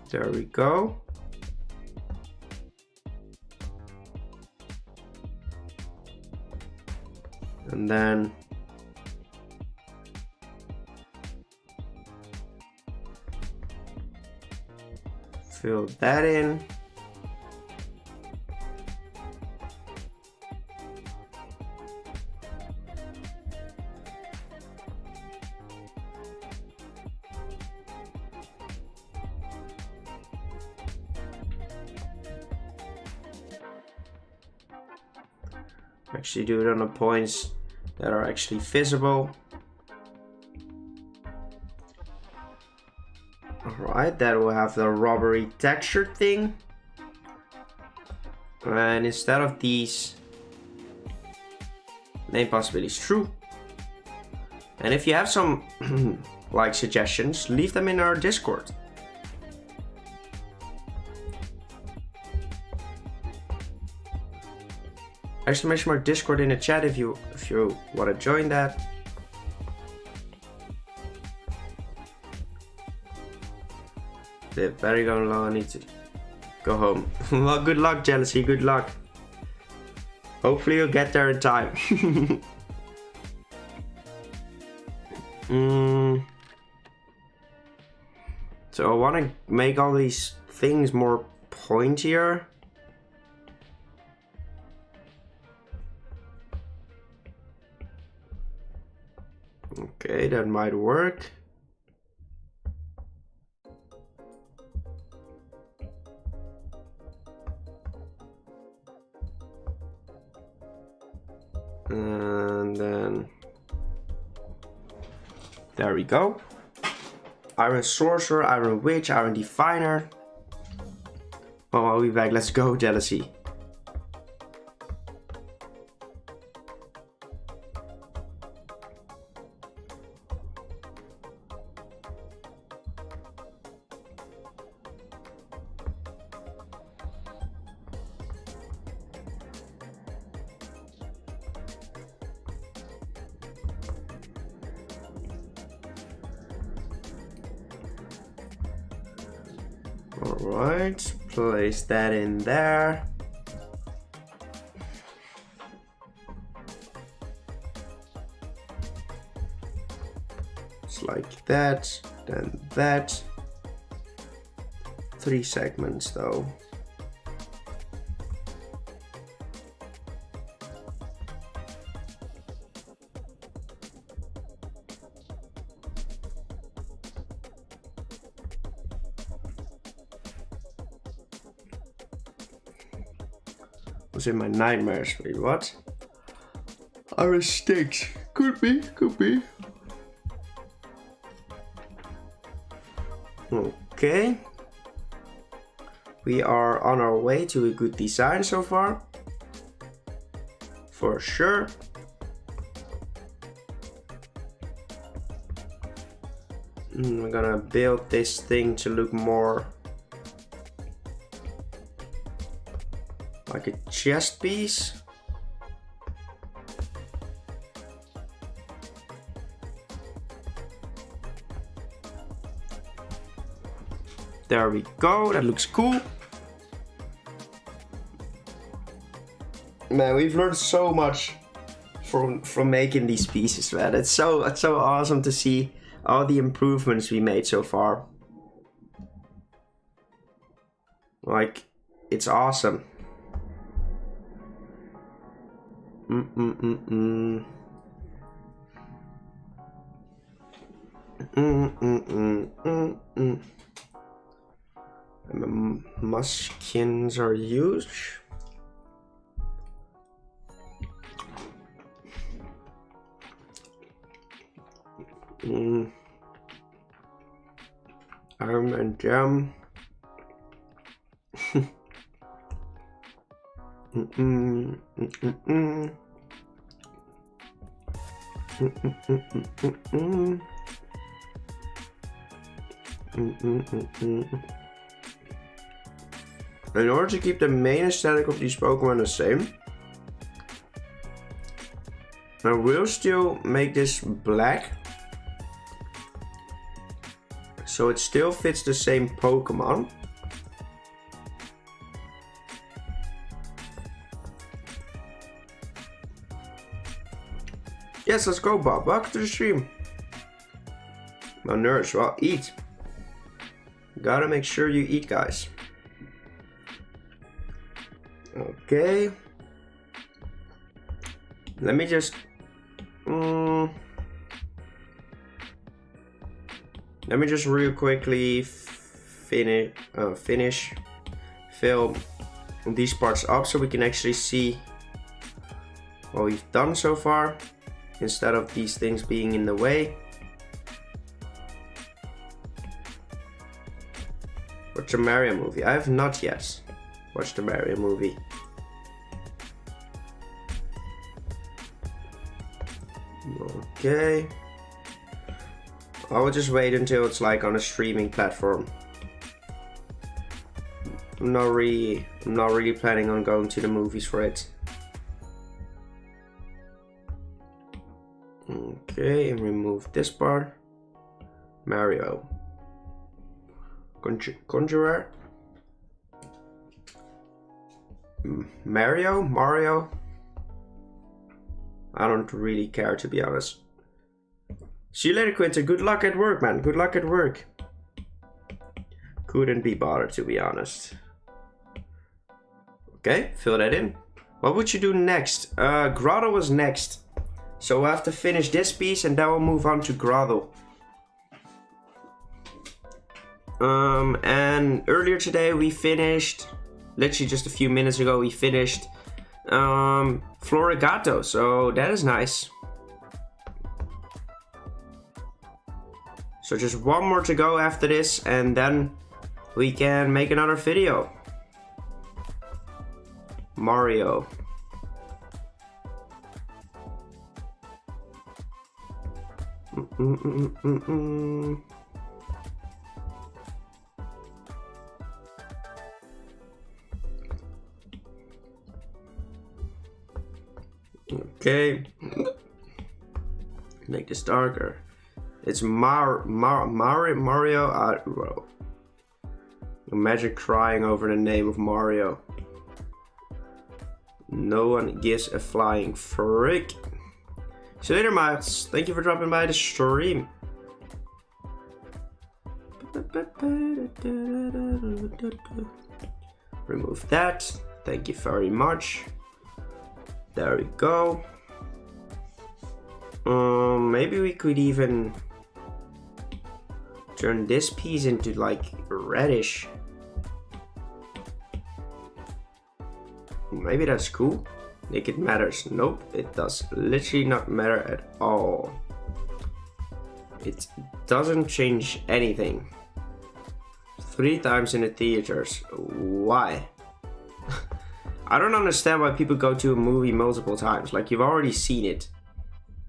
There we go. And then fill that in. Actually do it on the points that are actually visible. Alright, that will have the rubbery texture thing. And instead of these name possibilities, true. And if you have some like suggestions, leave them in our Discord. Exclamation mark Discord in the chat if you want to join that. The battery going low, I need to go home. Well, good luck, Jealousy, good luck. Hopefully you'll get there in time. So I want to make all these things more pointier. Okay, that might work. And then there we go. Iron Sorcerer, Iron Witch, Iron Diviner. Oh, I'll be back. Let's go, Jealousy. Alright, place that in there. Just like that, then that. 3 segments though. Was in my nightmares. Wait, what? Iron sticks. Could be, could be. Okay. We are on our way to a good design so far. For sure. We're gonna build this thing to look more like a chest piece. There we go, that looks cool. Man, we've learned so much from making these pieces, man. It's so awesome to see all the improvements we made so far. Like, it's awesome. Muskins are huge. Arm and jam. In order to keep the main aesthetic of these Pokemon the same, I will still make this black, so it still fits the same Pokemon. Yes, let's go, Bob. Welcome to the stream. My nerves, well, eat. Gotta make sure you eat, guys. Okay. Let me just... let me just real quickly fill these parts up so we can actually see what we've done so far, instead of these things being in the way. Watch the Mario movie. I have not yet watched the Mario movie. Okay. I will just wait until it's like on a streaming platform. I'm not really planning on going to the movies for it. Okay, and remove this part. Mario. Conjurer. Mario? I don't really care, to be honest. See you later, Quinta. Good luck at work, man. Good luck at work. Couldn't be bothered, to be honest. Okay, fill that in. What would you do next? Grotto was next. So we'll have to finish this piece and then we'll move on to Grotto. And earlier today we finished, literally just a few minutes ago, we finished Florigato, so that is nice. So just one more to go after this and then we can make another video. Mario. Okay. Make this darker. It's Mario. Well, imagine crying over the name of Mario. No one gives a flying frick. See you later, Miles. Thank you for dropping by the stream. Remove that. Thank you very much. There we go. Maybe we could even turn this piece into like reddish. Maybe that's cool. Think it matters. Nope, it does literally not matter at all. It doesn't change anything. 3 times in the theaters. Why? I don't understand why people go to a movie multiple times. Like, you've already seen it.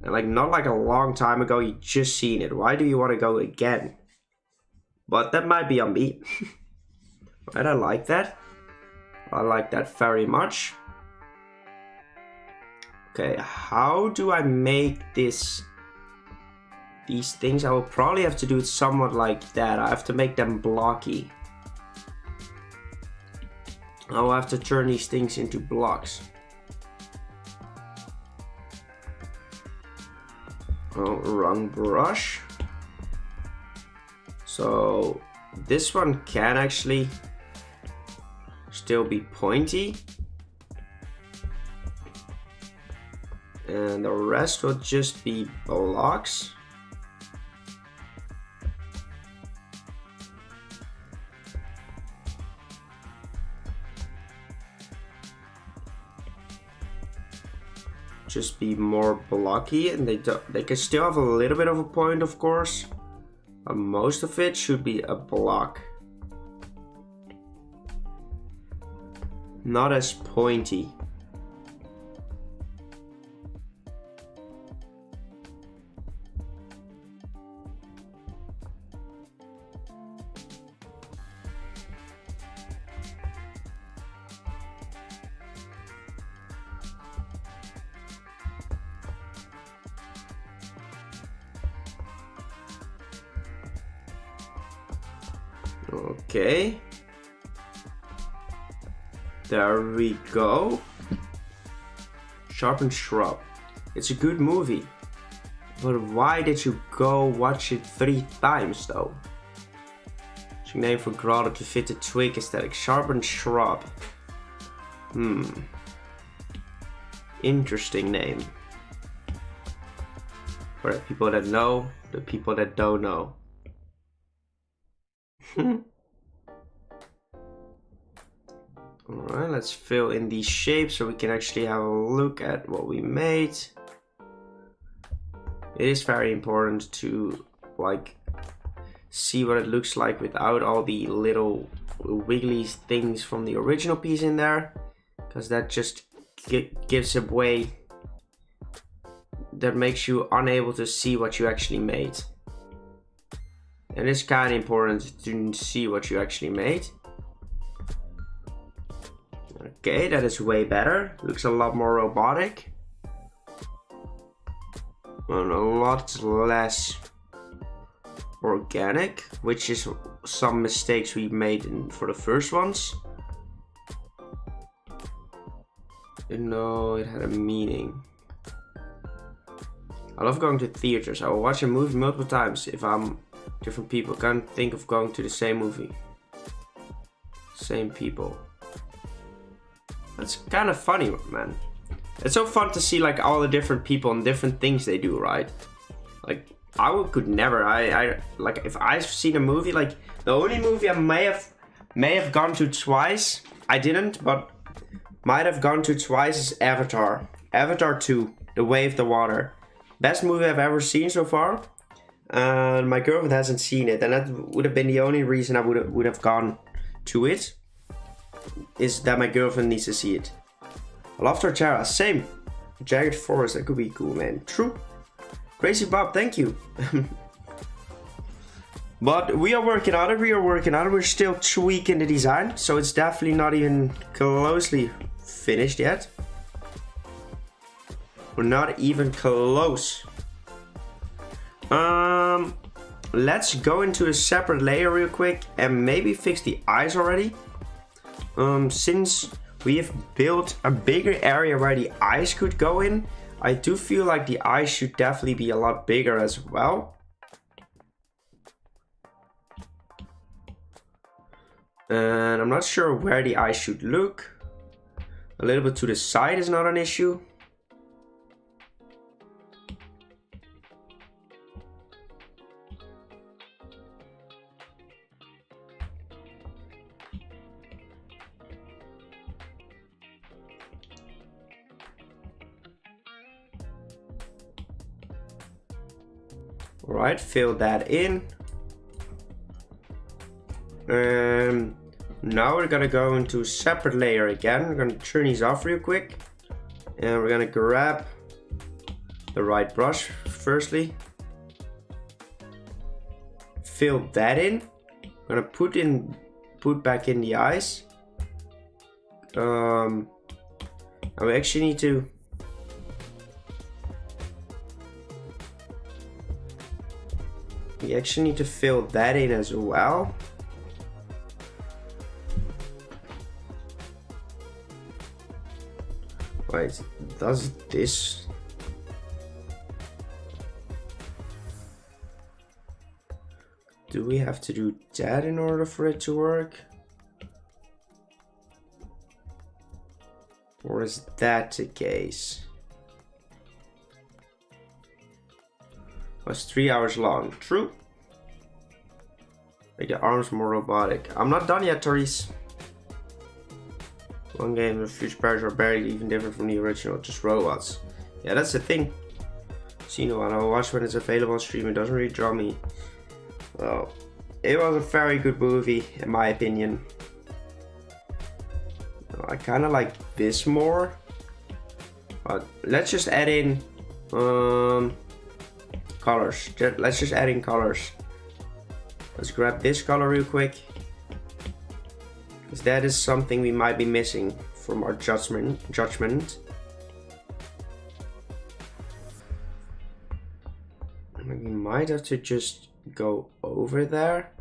And like, not like a long time ago, you just seen it. Why do you want to go again? But that might be on me. Right, I like that. I like that very much. Okay, how do I make this? These things, I will probably have to do it somewhat like that. I have to make them blocky. I will have to turn these things into blocks. Oh, wrong brush. So this one can actually still be pointy. And the rest will just be blocks. Just be more blocky, and they can still have a little bit of a point, of course. But most of it should be a block. Not as pointy. Okay. There we go. Sharpened Shrub. It's a good movie. But why did you go watch it 3 times though? It's a name for Grotto to fit the twig aesthetic. Sharpened Shrub. Interesting name. For the people that know, the people that don't know. Alright, let's fill in these shapes so we can actually have a look at what we made. It is very important to like see what it looks like without all the little wiggly things from the original piece in there, because that just gives away, that makes you unable to see what you actually made. And it's kind of important to see what you actually made. Okay, that is way better. Looks a lot more robotic. And a lot less organic, which is some mistakes we made for the first ones. No, it had a meaning. I love going to theaters. I will watch a movie multiple times if I'm different people. Can't think of going to the same movie. Same people. That's kind of funny, man. It's so fun to see like all the different people and different things they do, right? Like could never. I like if I've seen a movie, like the only movie I may have gone to twice. I didn't, but might have gone to twice is Avatar. Avatar 2, The Way of the Water. Best movie I've ever seen so far. And my girlfriend hasn't seen it, and that would have been the only reason I would have gone to it. Is that my girlfriend needs to see it. I love Torterra, same. Jagged Forest, that could be cool, man. True. Crazy Bob, thank you. But we are working on it, we're still tweaking the design, so it's definitely not even closely finished yet. We're not even close. Let's go into a separate layer real quick and maybe fix the eyes already. Since we have built a bigger area where the eyes could go in, I do feel like the eyes should definitely be a lot bigger as well. And I'm not sure where the eyes should look. A little bit to the side is not an issue. Alright, fill that in. Now we're gonna go into a separate layer again. We're gonna turn these off real quick. And we're gonna grab the right brush firstly. Fill that in. We're gonna put back in the eyes. And we actually need to fill that in as well. Wait, does this? Do we have to do that in order for it to work? Or is that the case? It was 3 hours long. True. Make the arms more robotic. I'm not done yet, Therese. One game, the future parts are barely even different from the original, just robots. Yeah, that's the thing. See, no one, I'll watch when it's available on stream. It doesn't really draw me. Well, it was a very good movie, in my opinion. I kind of like this more. But let's just add in colors. Let's just add in colors. Let's grab this color real quick. Because that is something we might be missing from our judgment. We might have to just go over there.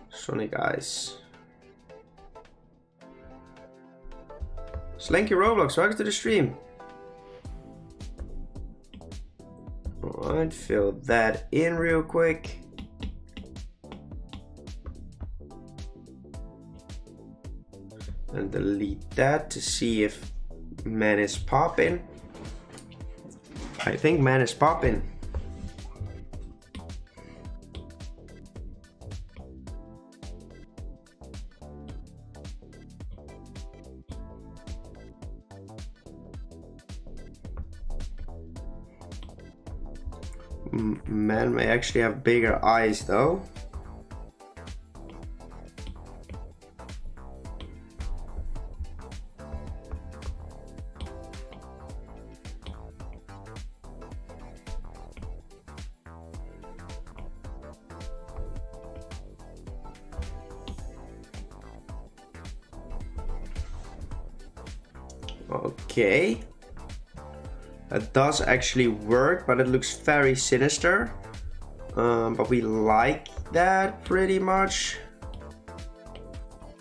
Sonic Eyes. Slanky Roblox, welcome to the stream. Alright, fill that in real quick. And delete that to see if man is popping. I think man is popping. Man may actually have bigger eyes though. Okay. That does actually work, but it looks very sinister. But we like that pretty much.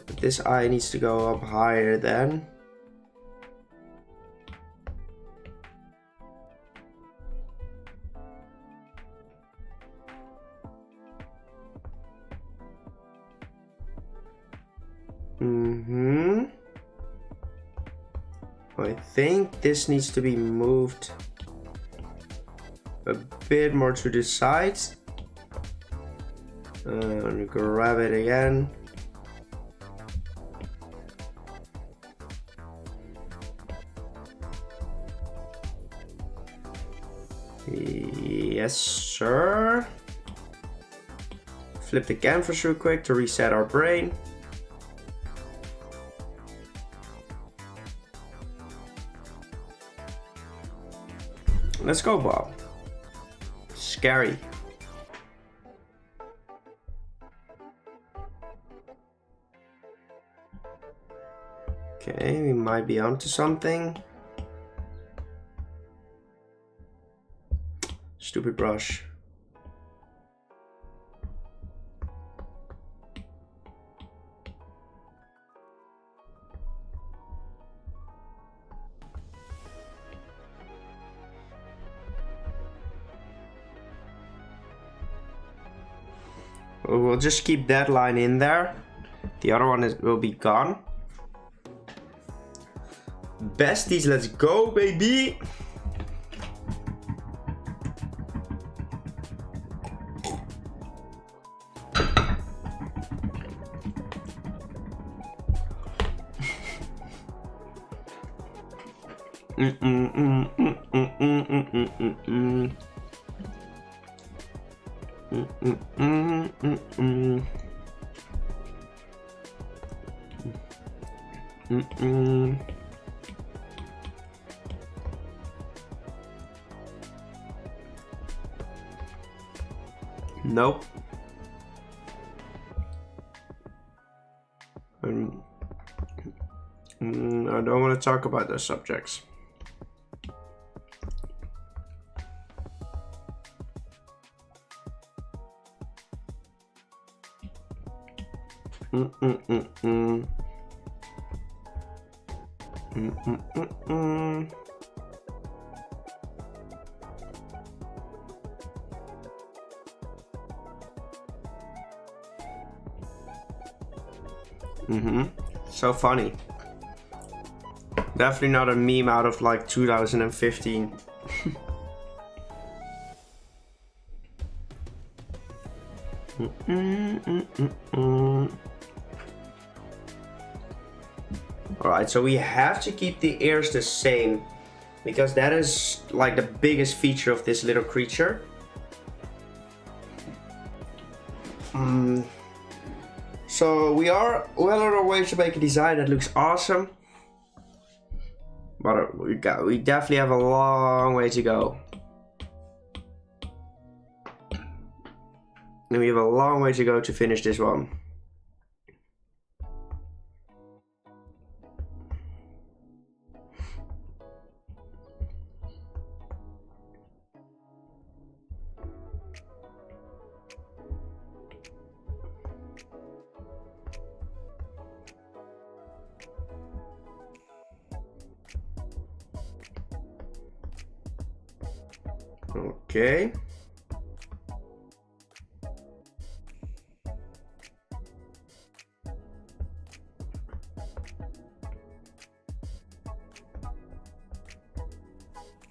But this eye needs to go up higher then. I think this needs to be moved a bit more to the sides. Grab it again. Yes, sir. Flip the canvas real quick to reset our brain. Let's go, Bob. Scary. Okay, we might be onto something. Stupid brush. We'll just keep that line in there. The other one will be gone. Besties, let's go, baby! Nope. I don't want to talk about those subjects. So funny. Definitely not a meme out of like 2015. Alright, so we have to keep the ears the same, because that is like the biggest feature of this little creature. So we are well on our way to make a design that looks awesome. But we definitely have a long way to go. And we have a long way to go to finish this one. Okay.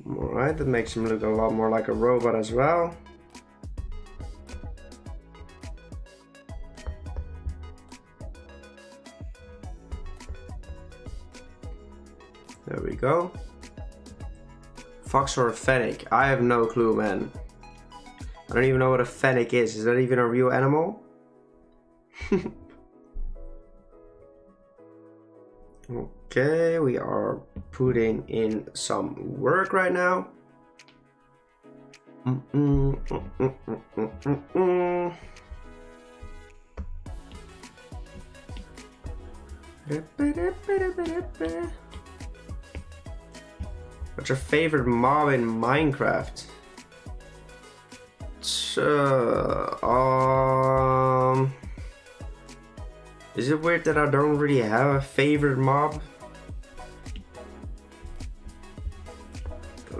Alright, that makes him look a lot more like a robot as well. There we go. Fox or a fennec? I have no clue, man. I don't even know what a fennec is. Is that even a real animal? Okay, we are putting in some work right now. What's your favorite mob in Minecraft? Is it weird that I don't really have a favorite mob?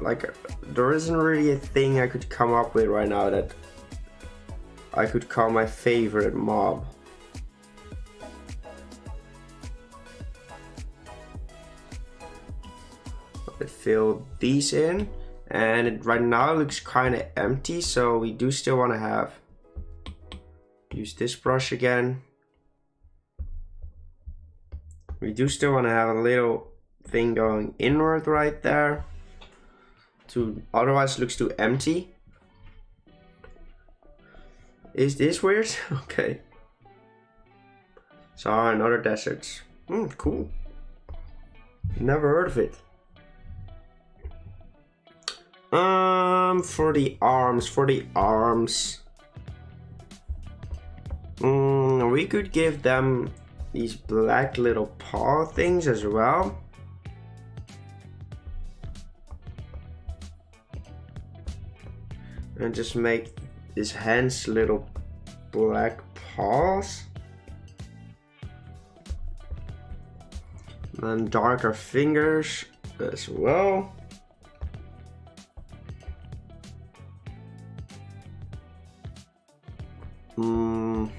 Like, there isn't really a thing I could come up with right now that I could call my favorite mob. Let's fill these in, and it right now looks kind of empty, so we do still want to use this brush again. We do still want to have a little thing going inward right there. Otherwise it looks too empty. Is this weird? Okay. Sahara and other deserts. Cool. Never heard of it. For the arms. We could give them these black little paw things as well. And just make his hands little black paws. And darker fingers as well. And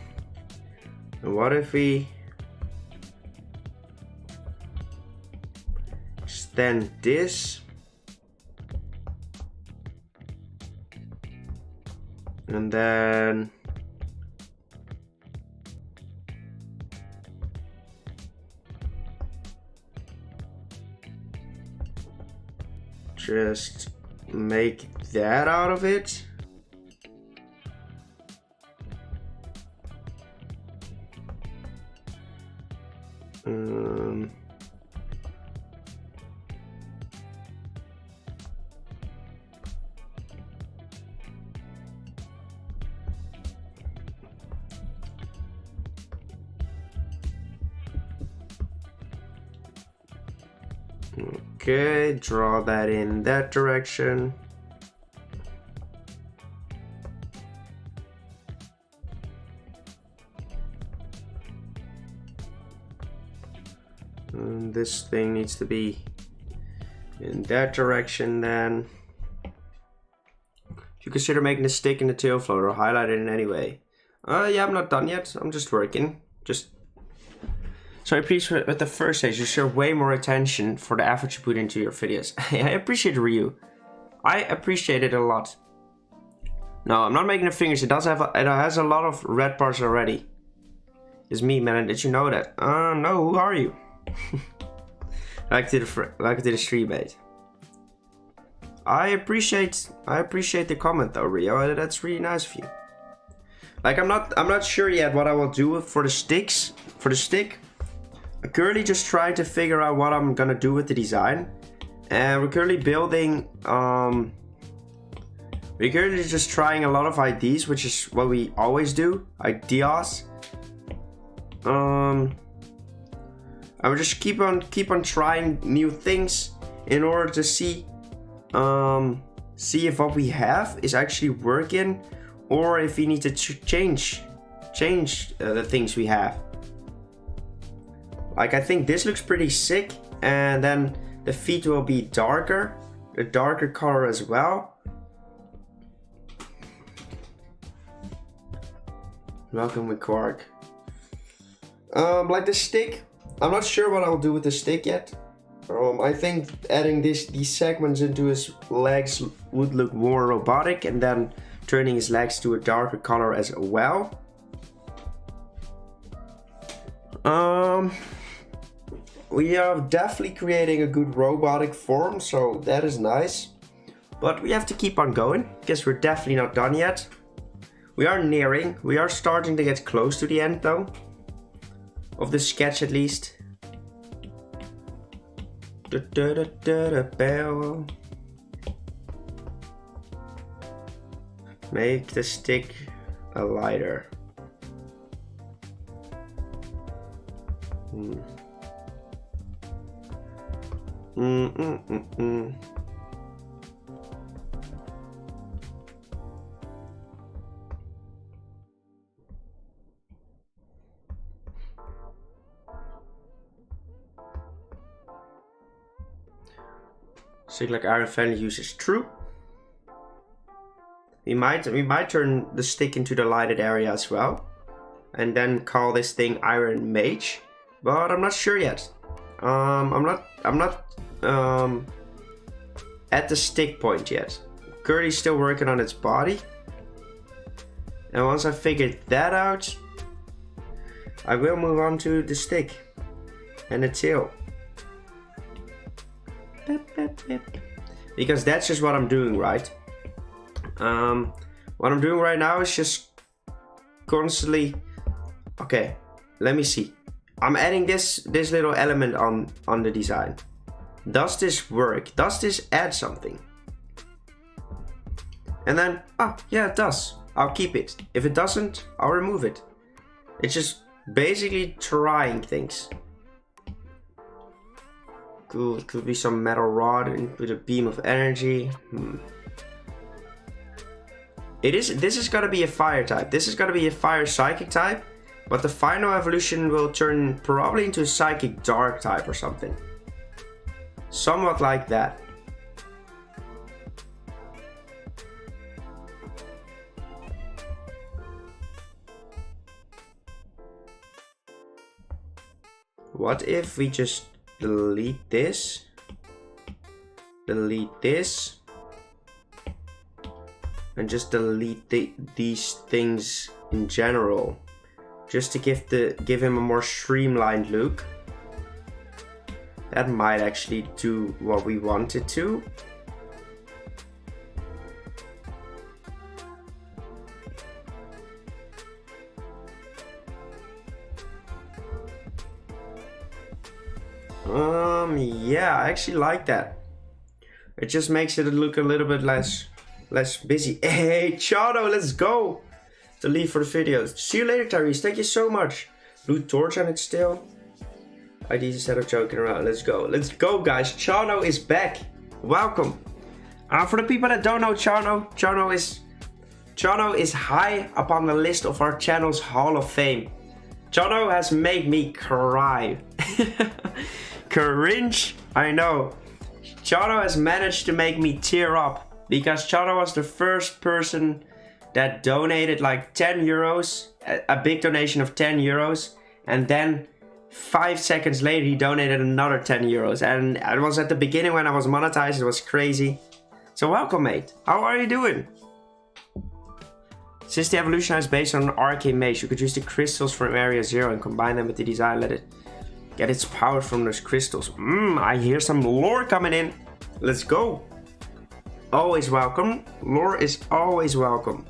what if we extend this and then just make that out of it? Okay, draw that in that direction. And this thing needs to be in that direction then. If you consider making a stick in the tail floater, highlight it in any way. Yeah, I'm not done yet. I'm just working. Sorry, please, with the first stage, you show way more attention for the effort you put into your videos. I appreciate it, Ryu. I appreciate it a lot. No, I'm not making the fingers. It has a lot of red parts already. It's me, man. Did you know that? No. Who are you? like to the stream mate. I appreciate the comment though, Rio. That's really nice of you. Like I'm not sure yet what I will do for the sticks. For the stick, I'm currently just trying to figure out what I'm gonna do with the design, and we're currently building. We're currently just trying a lot of ideas, which is what we always do. Ideas. I will just keep on trying new things in order to see if what we have is actually working, or if we need to change the things we have. Like I think this looks pretty sick, and then the feet will be darker, a darker color as well. Welcome with Quark. Like the stick, I'm not sure what I'll do with the stick yet. I think adding these segments into his legs would look more robotic, and then turning his legs to a darker color as well. We are definitely creating a good robotic form, so that is nice. But we have to keep on going, because we're definitely not done yet. We are starting to get close to the end though. Of the sketch at least. Make the stick a lighter. Stick like Iron Family uses true. We might turn the stick into the lighted area as well, and then call this thing Iron Mage, but I'm not sure yet. I'm not at the stick point yet. Curry's still working on its body, and once I figured that out, I will move on to the stick and the tail. Because that's just what I'm doing, right? What I'm doing right now is just constantly. Okay, let me see. I'm adding this little element on the design. Does this work? Does this add something? And then, oh yeah, it does. I'll keep it. If it doesn't, I'll remove it. It's just basically trying things. Cool, it could be some metal rod with a beam of energy. This is gonna be a fire type. This is gonna be a fire psychic type, but the final evolution will turn probably into a psychic dark type or something. Somewhat like that. What if we just delete this, and just delete these things in general, just to give him a more streamlined look. That might actually do what we wanted to. Yeah, I actually like that. It just makes it look a little bit less busy. Hey, Chado, let's go! To leave for the videos. See you later, Tyrese. Thank you so much. Blue torch on it still. IDs instead of joking around. Let's go. Let's go, guys. Chano is back. Welcome. For the people that don't know Chano is high up on the list of our channel's Hall of Fame. Chano has made me cry. Cringe. I know. Chado has managed to make me tear up because Chado was the first person that donated like 10 euros, a big donation of 10 euros, and then 5 seconds later he donated another 10 euros, and it was at the beginning when I was monetized. It was crazy. So welcome, mate. How are you doing? Since the evolution is based on an arcane mage, you could use the crystals from area 0 and combine them with the design. Let it get its power from those crystals. I hear some lore coming in. Let's go. Always welcome. Lore is always welcome.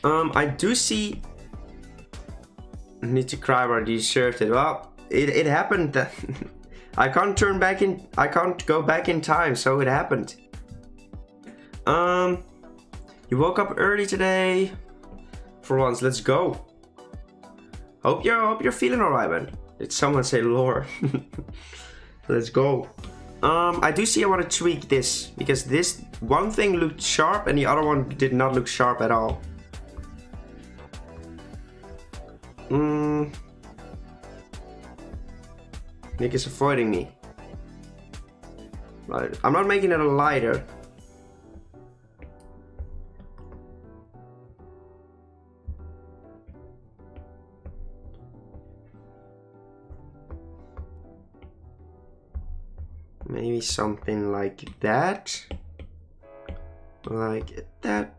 I do see... Need to cry where deserted. Well, it happened. I can't turn back in. I can't go back in time, so it happened. You woke up early today. For once, let's go. Hope you're feeling alright, man. Did someone say lore? Let's go. I do see I want to tweak this because this one thing looked sharp and the other one did not look sharp at all. Nick is avoiding me. Right. I'm not making it a lighter. Maybe something like that. Like that.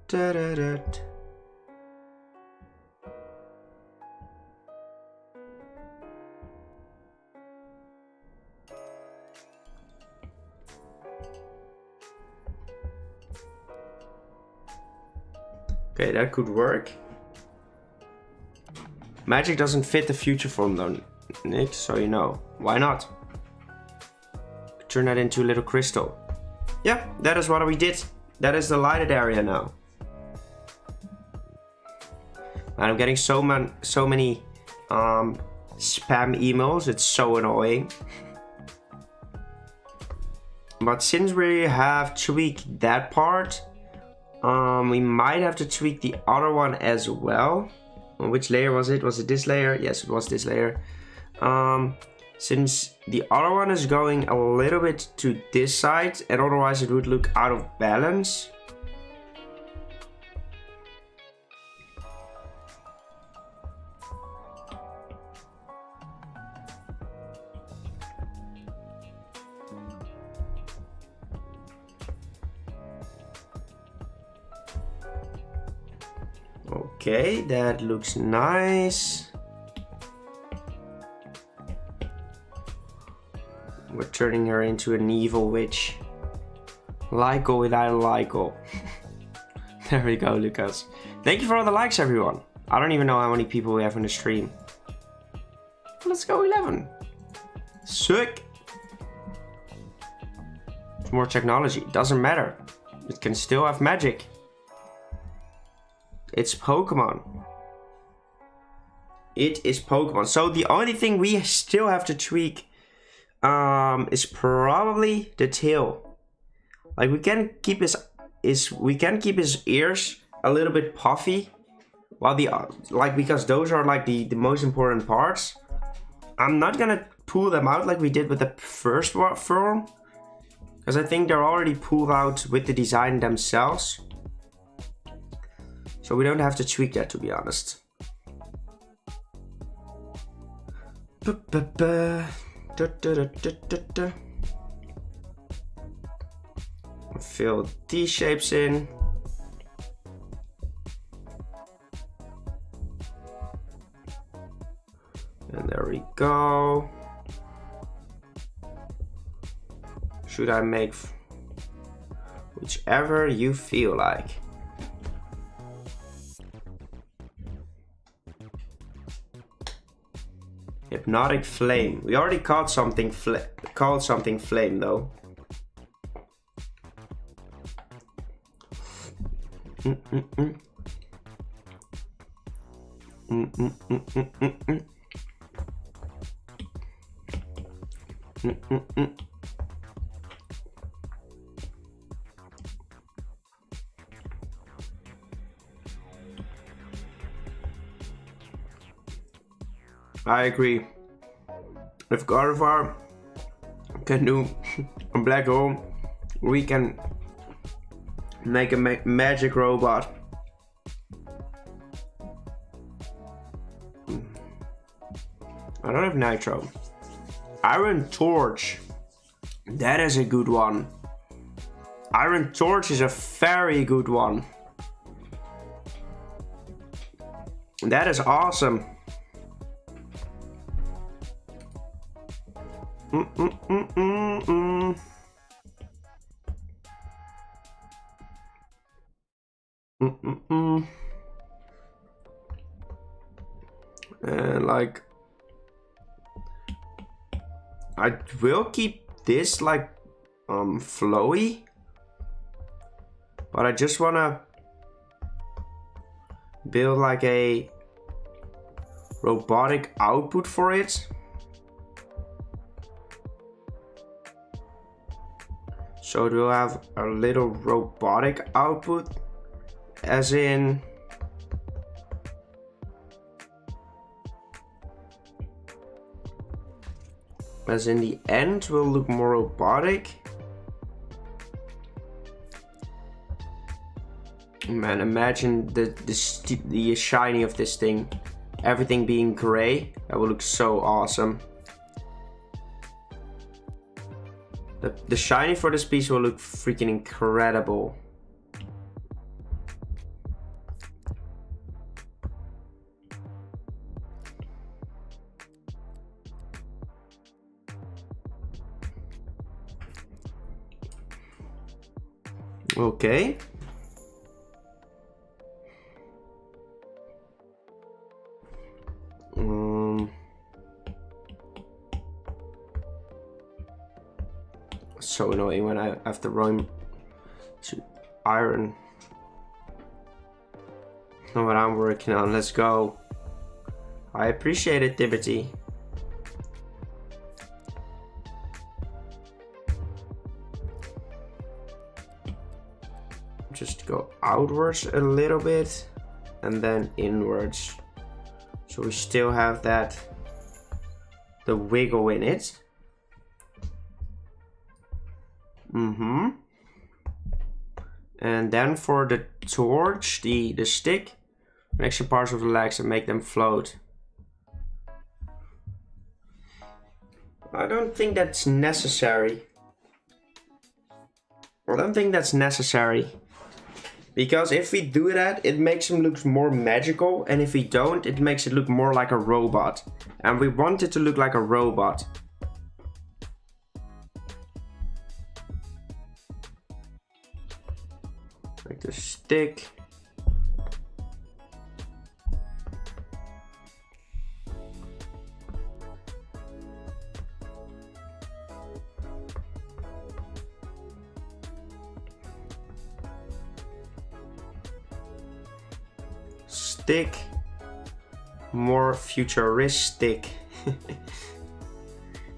Okay, that could work. Magic doesn't fit the future form though, Nick, so you know. Why not? Turn that into a little crystal. Yeah, that is what we did. That is the lighted area now. And I'm getting so many spam emails. It's so annoying. But since we have tweaked that part, we might have to tweak the other one as well. Which layer was it? Was it this layer? Yes, it was this layer. Since the other one is going a little bit to this side, and otherwise it would look out of balance. Okay, that looks nice. We're turning her into an evil witch. Lyco without a Lyco. There we go, Lucas. Thank you for all the likes, everyone. I don't even know how many people we have in the stream. Let's go 11. Sick. It's more technology. Doesn't matter. It can still have magic. It's Pokemon. It is Pokemon. So the only thing we still have to tweak is probably the tail. Like we can keep his ears a little bit puffy, while because those are like the most important parts. I'm not gonna pull them out like we did with the first form, because I think they're already pulled out with the design themselves. So we don't have to tweak that, to be honest. Fill these shapes in. And there we go. Should I make whichever you feel like? Hypnotic flame. We already called something flame though. I agree. If Gardevoir can do a black hole, we can make a magic robot. I don't have Nitro. Iron Torch. That is a good one. Iron Torch is a very good one. That is awesome. And like, I will keep this like flowy, but I just wanna build like a robotic output for it. So it will have a little robotic output, as in the end will look more robotic. Man, imagine the shiny of this thing, everything being gray. That will look so awesome. The shiny for this piece will look freaking incredible. Okay. So annoying when I have to run to iron. Know what I'm working on. Let's go. I appreciate it, Liberty. Just go outwards a little bit and then inwards. So we still have that, the wiggle in it. And then for the torch, the stick, extra parts of the legs and make them float. I don't think that's necessary. I don't think that's necessary. Because if we do that, it makes him look more magical. And if we don't, it makes it look more like a robot. And we want it to look like a robot. Like the stick. Stick. More futuristic.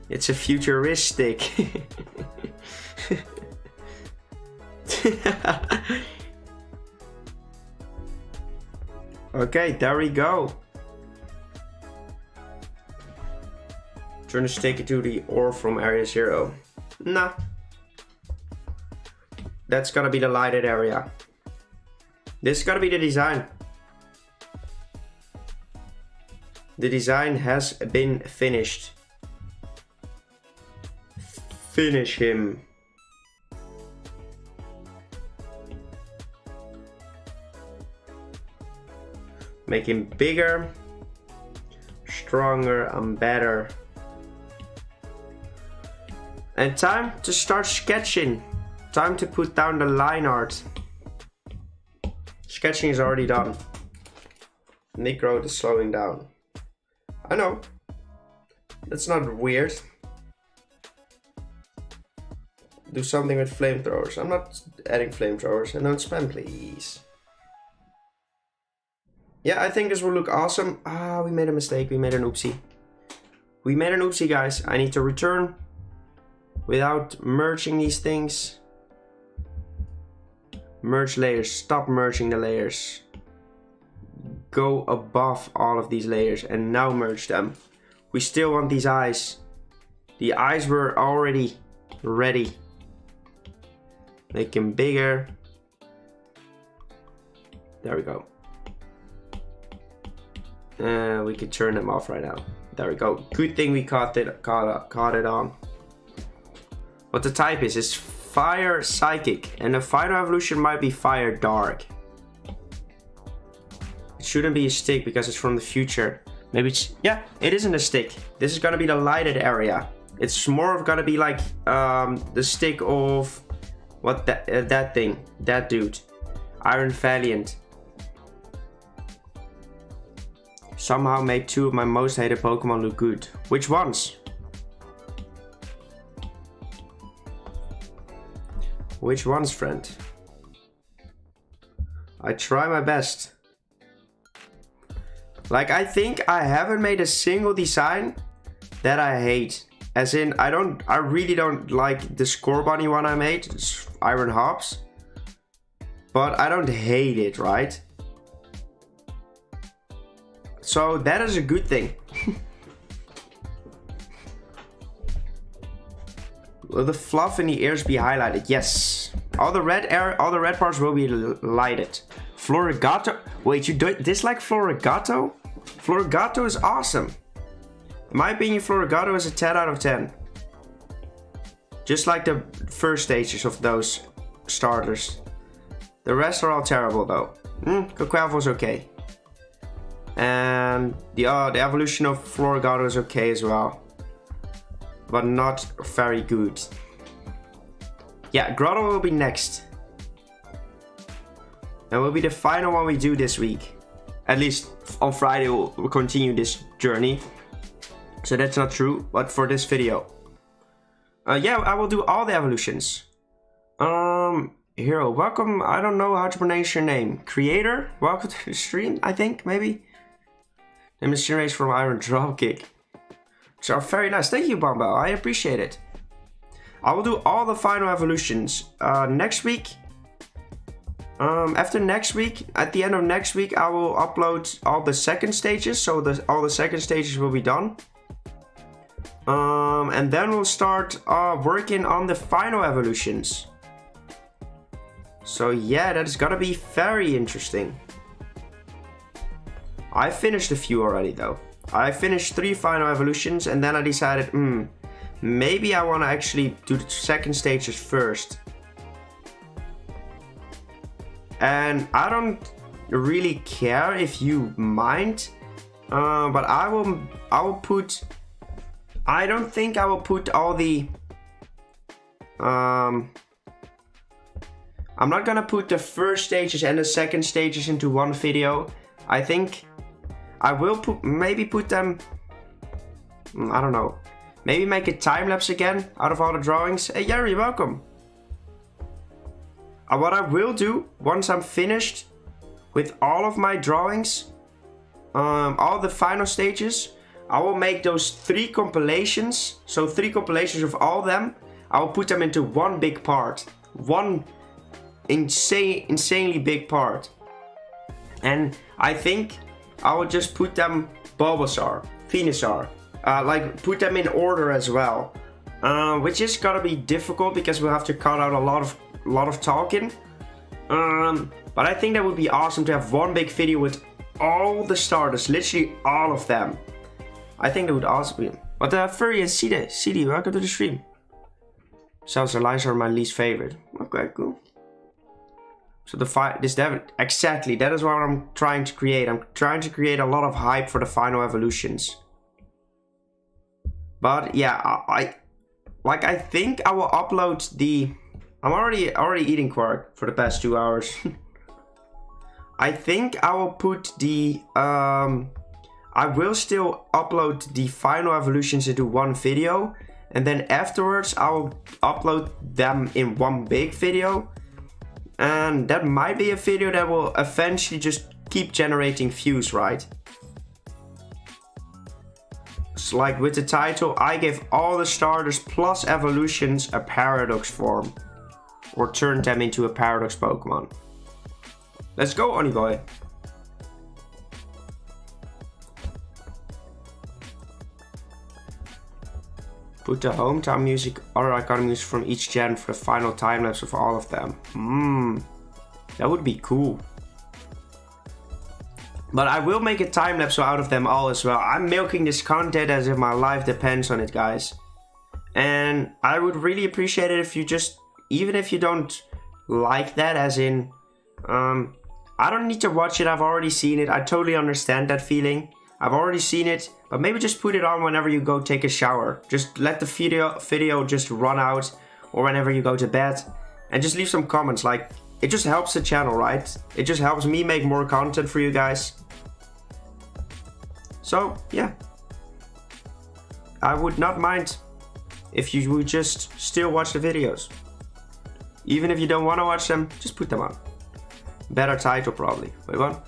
It's a futuristic. Okay, there we go. Turn the stick to the ore from area 0. Nah. That's gotta be the lighted area. This is gotta be the design. The design has been finished. Finish him. Make him bigger, stronger, and better. And time to start sketching. Time to put down the line art. Sketching is already done. Nick growth is slowing down. I know. That's not weird. Do something with flamethrowers. I'm not adding flamethrowers. And don't spam, please. Yeah, I think this will look awesome. Ah, we made a mistake. We made an oopsie. We made an oopsie, guys. I need to return without merging these things. Merge layers. Stop merging the layers. Go above all of these layers and now merge them. We still want these eyes. The eyes were already ready. Make them bigger. There we go. We could turn them off right now. There we go. Good thing we caught it on. What the type is Fire Psychic, and the final evolution might be Fire Dark. It shouldn't be a stick because it's from the future. Maybe it's, yeah, it isn't a stick. This is gonna be the lighted area. It's more of gonna be like the stick of what that thing, that dude, Iron Valiant. Somehow made 2 of my most hated Pokemon look good. Which ones? Which ones, friend? I try my best. Like, I think I haven't made a single design that I hate. As in, I really don't like the Scorbunny one I made, Iron Hops. But I don't hate it, right? So that is a good thing. Will the fluff in the ears be highlighted? Yes. All the red parts will be lighted. Florigato. Wait, you dislike Florigato? Florigato is awesome. In my opinion, Florigato is a 10 out of 10. Just like the first stages of those starters. The rest are all terrible though. Coquelvo is okay. And the evolution of Florigato is okay as well. But not very good. Yeah, Grotto will be next. And will be the final one we do this week. At least on Friday we'll continue this journey. So that's not true, but for this video. Yeah, I will do all the evolutions. Hero, welcome. I don't know how to pronounce your name. Creator, welcome to the stream, I think, maybe. Name is Generation from Iron Dropkick. So very nice. Thank you, Bumbo. I appreciate it. I will do all the final evolutions next week. After next week, at the end of next week, I will upload all the second stages. So all the second stages will be done. And then we'll start working on the final evolutions. So yeah, that's gonna be very interesting. I finished a few already though. I finished 3 final evolutions and then I decided, maybe I want to actually do the second stages first. And I don't really care if you mind, but I will put. I don't think I will put all the. I'm not gonna put the first stages and the second stages into one video. I think I will maybe put them. I don't know. Maybe make a time lapse again out of all the drawings. Hey, Jerry, welcome. What I will do once I'm finished with all of my drawings, all the final stages, I will make those 3 compilations. So 3 compilations of all of them. I will put them into one big part. One insanely big part. And I think I will just put them Bulbasaur, Venusaur, like put them in order as well. Which is gonna be difficult because we'll have to cut out a lot of talking. But I think that would be awesome to have one big video with all the starters, literally all of them. I think that would also be. But Furry and CD, welcome to the stream. Salsa lines are my least favorite. Okay, cool. So exactly, that is what I'm trying to create. I'm trying to create a lot of hype for the final evolutions. But yeah, I think I will upload the. I'm already eating quark for the past 2 hours. I think I will put the. I will still upload the final evolutions into one video, and then afterwards I will upload them in one big video. And that might be a video that will eventually just keep generating views, right? So like with the title, I give all the starters plus evolutions a paradox form. Or turn them into a paradox Pokemon. Let's go, Oni Boy. Put the hometown music or iconic music from each gen for the final time lapse of all of them. That would be cool. But I will make a time lapse out of them all as well. I'm milking this content as if my life depends on it, guys. And I would really appreciate it if you just, even if you don't like that, as in, I don't need to watch it, I've already seen it. I totally understand that feeling. I've already seen it, but maybe just put it on whenever you go take a shower. Just let the video just run out, or whenever you go to bed, and just leave some comments. Like, it just helps the channel, right? It just helps me make more content for you guys. So, yeah. I would not mind if you would just still watch the videos. Even if you don't want to watch them, just put them on. Better title probably. Wait, what?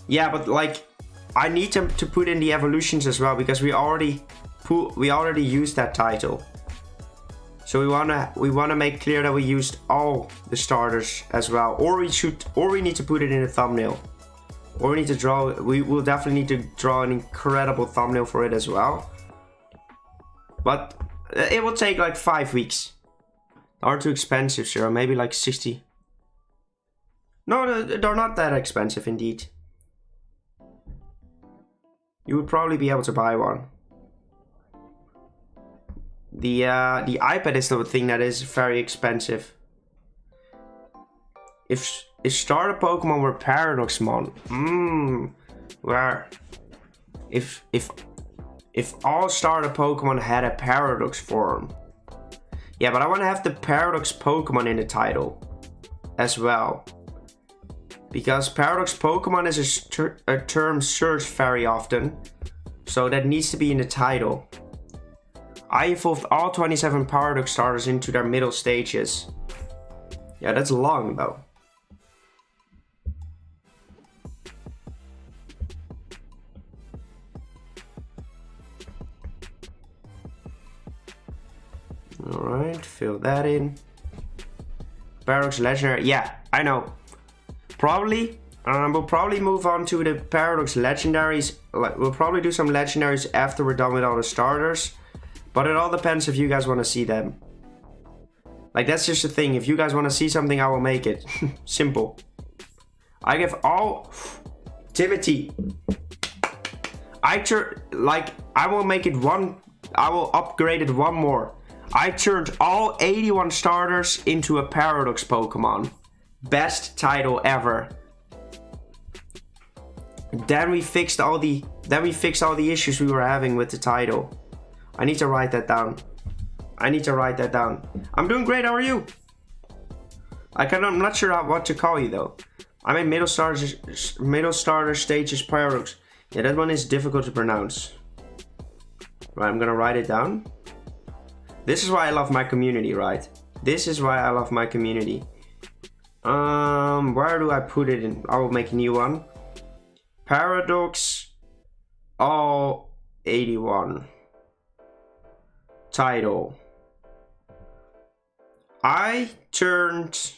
Yeah, but like, I need to put in the evolutions as well, because we already used that title. So we wanna make clear that we used all the starters as well, or we need to put it in a thumbnail, or we need to draw. We will definitely need to draw an incredible thumbnail for it as well. But it will take like 5 weeks. They are too expensive, sure. Maybe like 60. No, they're not that expensive indeed. You would probably be able to buy one. The iPad is the thing that is very expensive. If starter Pokemon were Paradoxmon, where if all starter Pokemon had a Paradox form. Yeah, but I want to have the Paradox Pokemon in the title as well. Because Paradox Pokemon is a term searched very often, so that needs to be in the title. I evolved all 27 Paradox starters into their middle stages. Yeah, that's long though. Alright, fill that in. Paradox Legendary, yeah, I know. Probably, we'll probably move on to the Paradox Legendaries. We'll probably do some Legendaries after we're done with all the starters. But it all depends if you guys want to see them. Like, that's just the thing. If you guys want to see something, I will make it. Simple. I give all... Timothy. I will make it one... I will upgrade it one more. I turned all 81 starters into a Paradox Pokemon. Best title ever. Then we fixed all the issues we were having with the title. I need to write that down. I'm doing great, how are you? I'm not sure what to call you though. I made middle starter stages Paradox. Yeah, that one is difficult to pronounce. Right, I'm gonna write it down. This is why I love my community, right? This is why I love my community. Where do I put it in? I will make a new one. Paradox all 81. Title. I turned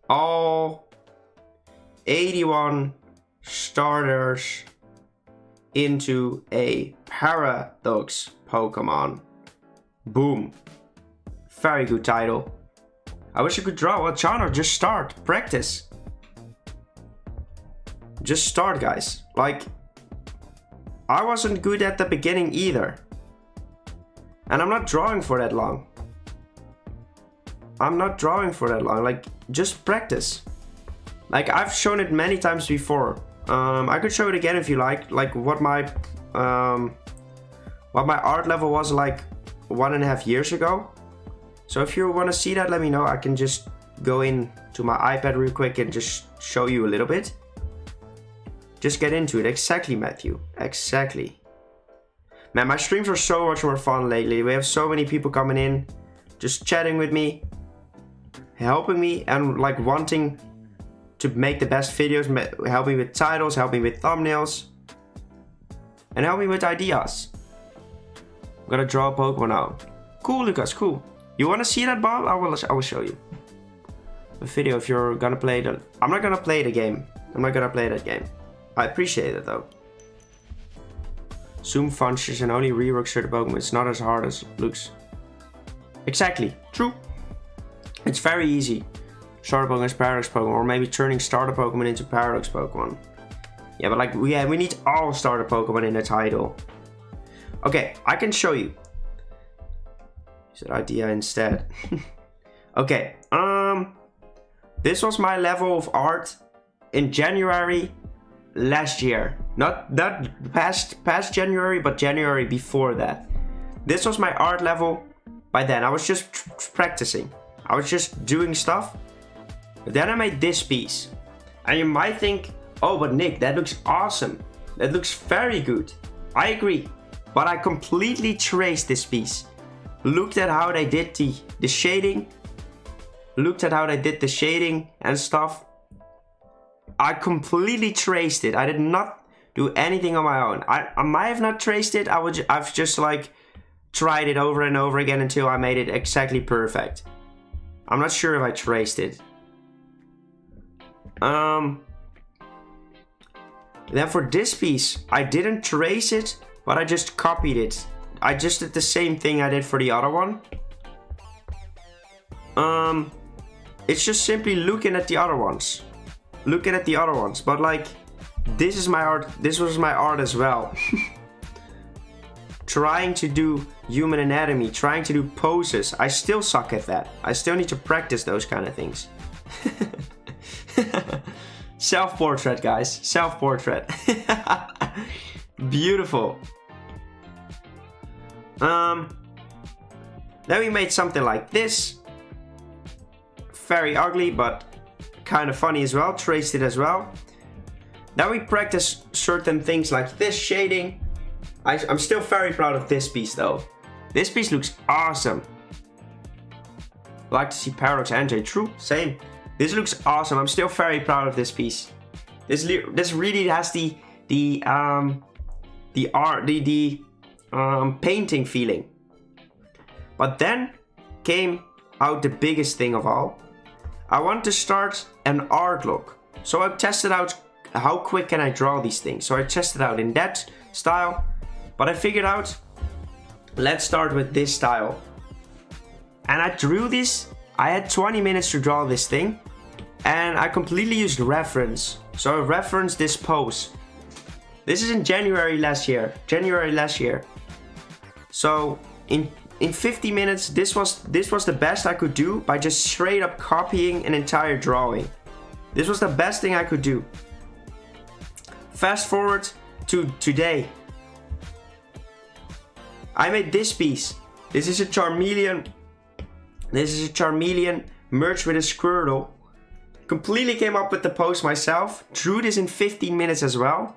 all 81 starters into a Paradox Pokemon. Boom. Very good title. I wish you could draw. Well, Chana, just start. Practice. Just start, guys. Like, I wasn't good at the beginning either. And I'm not drawing for that long. Like, just practice. Like, I've shown it many times before. I could show it again if you like. Like, what my art level was like 1.5 years ago. So if you want to see that, let me know. I can just go in to my iPad real quick and just show you a little bit. Just get into it. Exactly, Matthew. Exactly. Man, my streams are so much more fun lately. We have so many people coming in, just chatting with me, helping me, and like wanting to make the best videos, help me with titles, help me with thumbnails, and help me with ideas. I'm gonna draw a Pokemon now. Cool, Lucas, cool. You wanna see that, Bob? I will show you a video if you're gonna play that. I'm not gonna play the game. I'm not gonna play that game. I appreciate it though. Zoom functions and only rework certain Pokemon. It's not as hard as it looks. Exactly, true. It's very easy. Starter Pokemon as Paradox Pokemon, or maybe turning starter Pokemon into Paradox Pokemon. Yeah, but like, we need all starter Pokemon in the title. Okay, I can show you. Use that idea instead. Okay, this was my level of art in January last year. Not past January, but January before that. This was my art level by then. I was just practicing. I was just doing stuff. But then I made this piece. And you might think, oh, but Nick, that looks awesome. That looks very good. I agree. But I completely traced this piece. Looked at how they did the shading. Looked at how they did the shading and stuff. I completely traced it. I did not do anything on my own. I might have not traced it. I've just like tried it over and over again until I made it exactly perfect. I'm not sure if I traced it. Then for this piece, I didn't trace it, but I just copied it. I just did the same thing I did for the other one. It's just simply looking at the other ones. Looking at the other ones, but like, this is my art. This was my art as well. Trying to do human anatomy, trying to do poses. I still suck at that. I still need to practice those kind of things. Self-portrait, guys. Self-portrait. Beautiful. Then we made something like this. Very ugly, but kind of funny as well. Traced it as well. Then we practice certain things like this shading. I'm still very proud of this piece though. This piece looks awesome. Like to see Paradox enter. True, same. This looks awesome. I'm still very proud of this piece. This really has the painting feeling. But then came out the biggest thing of all. I want to start an art look. So I tested out how quick can I draw these things. So I tested out in that style. But I figured out, let's start with this style. And I drew this. I had 20 minutes to draw this thing. And I completely used reference. So I referenced this pose. This is in January last year. So in 50 minutes, this was the best I could do by just straight up copying an entire drawing. This was the best thing I could do. Fast forward to today. I made this piece. This is a Charmeleon. Merged with a Squirtle. Completely came up with the pose myself. Drew this in 15 minutes as well.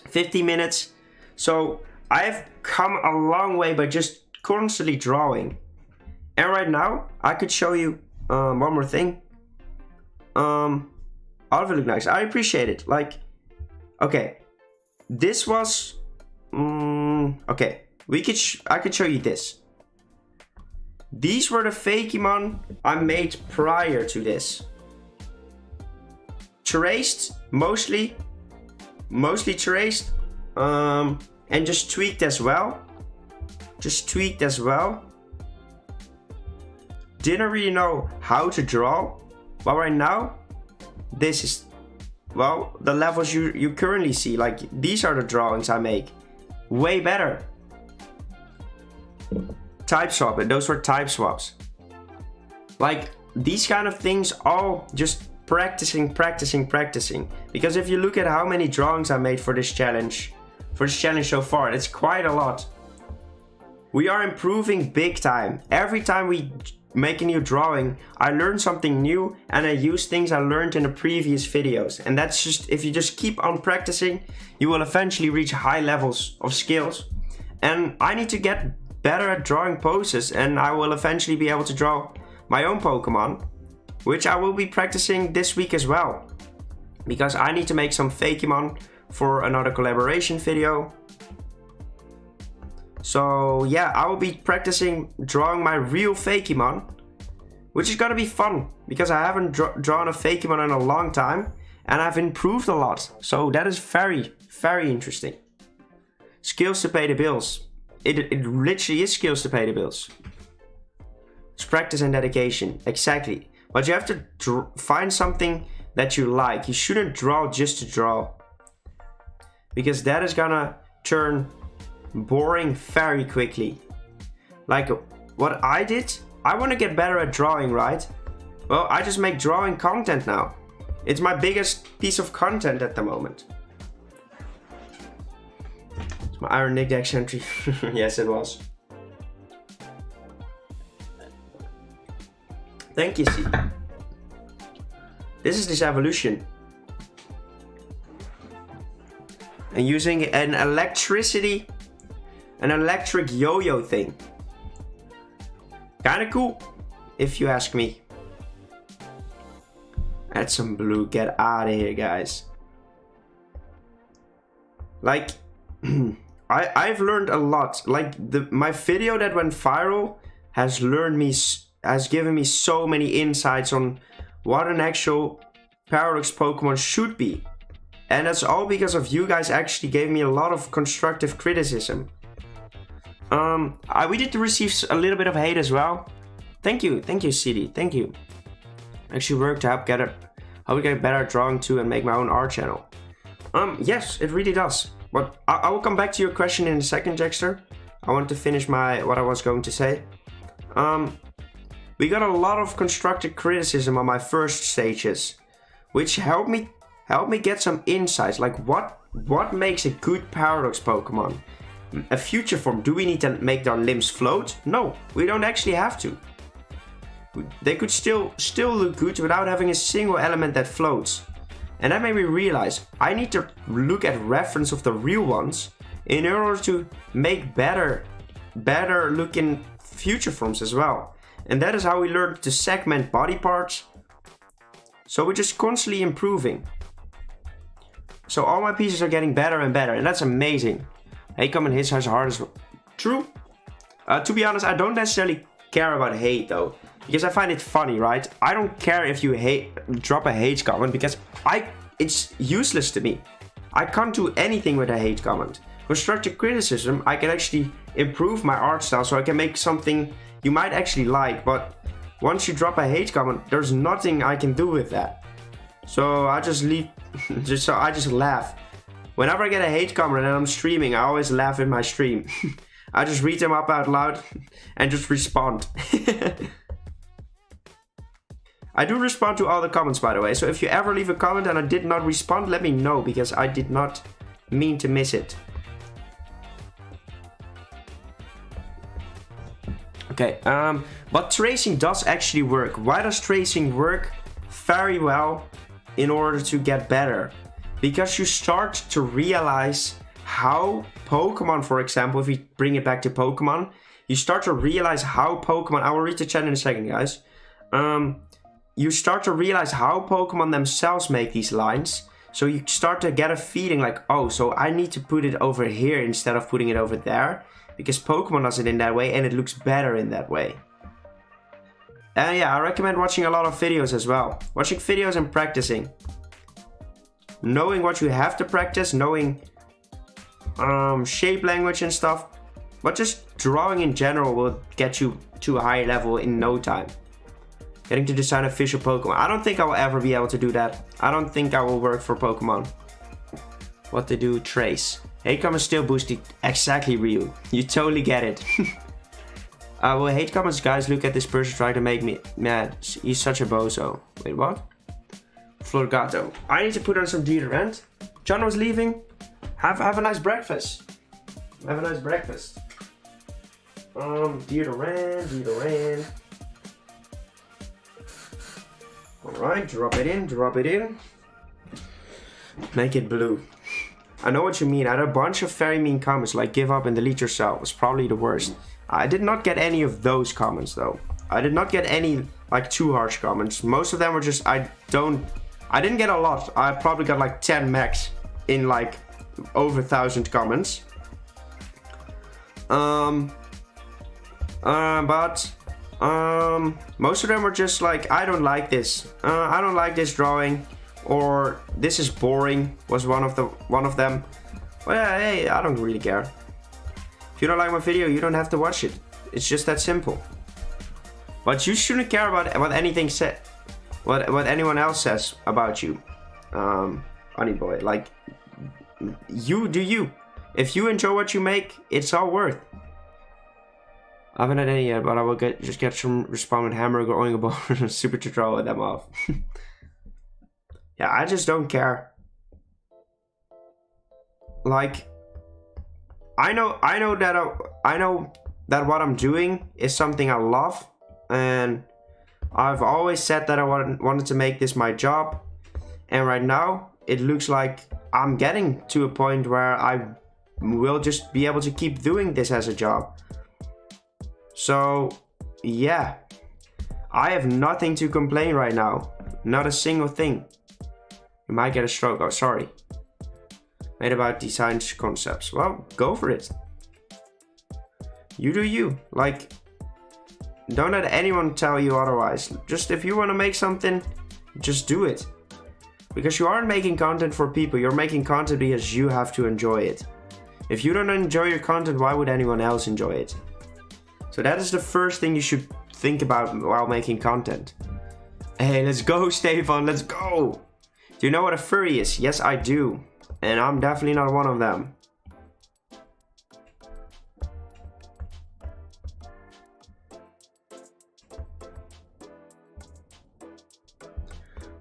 15 minutes. So I've come a long way by just constantly drawing. And right now, I could show you one more thing. All of it look nice. I appreciate it. Like, okay, this was okay. I could show you this. These were the Fakemon I made prior to this. Traced, mostly traced, and just tweaked as well. Didn't really know how to draw, but right now, this is, well, the levels you currently see. Like, these are the drawings I make. Way better. Type swap, and those were type swaps. Like, these kind of things, all just practicing. Because if you look at how many drawings I made for this challenge so far, it's quite a lot. We are improving big time. Every time we make a new drawing, I learn something new and I use things I learned in the previous videos. And that's just, if you just keep on practicing, you will eventually reach high levels of skills. And I need to get better at drawing poses, and I will eventually be able to draw my own Pokemon, which I will be practicing this week as well, because I need to make some Fakemon for another collaboration video. So yeah, I will be practicing drawing my real Fakemon, which is gonna be fun, because I haven't drawn a Fakemon in a long time, and I've improved a lot. So that is very, very interesting. skills to pay the bills. It literally is skills to pay the bills. It's practice and dedication, exactly. But you have to find something that you like. You shouldn't draw just to draw, because that is gonna turn boring very quickly. Like what I did, I want to get better at drawing, right? Well, I just make drawing content now. It's my biggest piece of content at the moment. It's my Iron Nick Dex entry. Yes, it was. Thank you, C. This is this evolution. And using an electric yo-yo thing. Kinda cool, if you ask me. Add some blue, get out of here, guys. Like, I've learned a lot. Like, my video that went viral has given me so many insights on what an actual Paradox Pokemon should be. And that's all because of you guys actually gave me a lot of constructive criticism. We did receive a little bit of hate as well. Thank you, CD, thank you. Actually worked to help get better at drawing too and make my own art channel. Yes, it really does. But I will come back to your question in a second, Jackster. I want to finish what I was going to say. We got a lot of constructive criticism on my first stages, which helped me get some insights, like what makes a good Paradox Pokemon? A future form, do we need to make their limbs float? No, we don't actually have to. They could still look good without having a single element that floats. And that made me realize I need to look at reference of the real ones in order to make better looking future forms as well. And that is how we learned to segment body parts. So we're just constantly improving. So all my pieces are getting better and better, and that's amazing. Hate comment hits as hard as... True. To be honest, I don't necessarily care about hate though, because I find it funny, right? I don't care if you drop a hate comment, because it's useless to me. I can't do anything with a hate comment. Constructive criticism, I can actually improve my art style, so I can make something you might actually like. But once you drop a hate comment, there's nothing I can do with that. So I just leave. I just laugh. Whenever I get a hate comment and I'm streaming, I always laugh in my stream. I just read them up out loud and just respond. I do respond to all the comments, by the way. So if you ever leave a comment and I did not respond, let me know, because I did not mean to miss it. Okay, but tracing does actually work. Why does tracing work? Very well in order to get better. Because you start to realize how Pokemon, for example, if we bring it back to Pokemon, you start to realize how Pokemon, I will read the chat in a second, guys. You start to realize how Pokemon themselves make these lines. So you start to get a feeling like, oh, so I need to put it over here instead of putting it over there, because Pokemon does it in that way and it looks better in that way. And yeah, I recommend watching a lot of videos as well. Watching videos and practicing. Knowing what you have to practice, knowing shape language and stuff. But just drawing in general will get you to a higher level in no time. Getting to design official Pokemon. I don't think I will ever be able to do that. I don't think I will work for Pokemon. What they do, trace. Hate comments still boosted. Exactly, Ryu. You totally get it. Well, hate comments, guys. Look at this person trying to make me mad. He's such a bozo. Wait, what? Florgato. I need to put on some deodorant. John was leaving. Have a nice breakfast. Have a nice breakfast. Deodorant. Alright, drop it in. Make it blue. I know what you mean. I had a bunch of very mean comments like give up and delete yourself. Was probably the worst. I did not get any of those comments though. I did not get any like too harsh comments. Most of them were just I didn't get a lot. I probably got like 10 max in like over 1,000 comments. Most of them were just like, I don't like this. I don't like this drawing, or this is boring was one of them. Well, yeah, hey, I don't really care. If you don't like my video, you don't have to watch it. It's just that simple. But you shouldn't care about what anything said, what anyone else says about you, honey boy. Like, you do you. If you enjoy what you make, it's all worth. I haven't had any yet, but I will just get some respawn with hammer going about super to throw them off. Yeah, I just don't care. Like, I know that what I'm doing is something I love, and I've always said that I wanted to make this my job, and right now it looks like I'm getting to a point where I will just be able to keep doing this as a job. So yeah, I have nothing to complain right now, not a single thing. You might get a stroke. Oh, sorry. Made about design concepts. Well, go for it. You do you. Like, don't let anyone tell you otherwise. Just if you want to make something, just do it. Because you aren't making content for people. You're making content because you have to enjoy it. If you don't enjoy your content, why would anyone else enjoy it? So that is the first thing you should think about while making content. Hey, let's go, Stefan. Let's go. Do you know what a furry is? Yes, I do. And I'm definitely not one of them.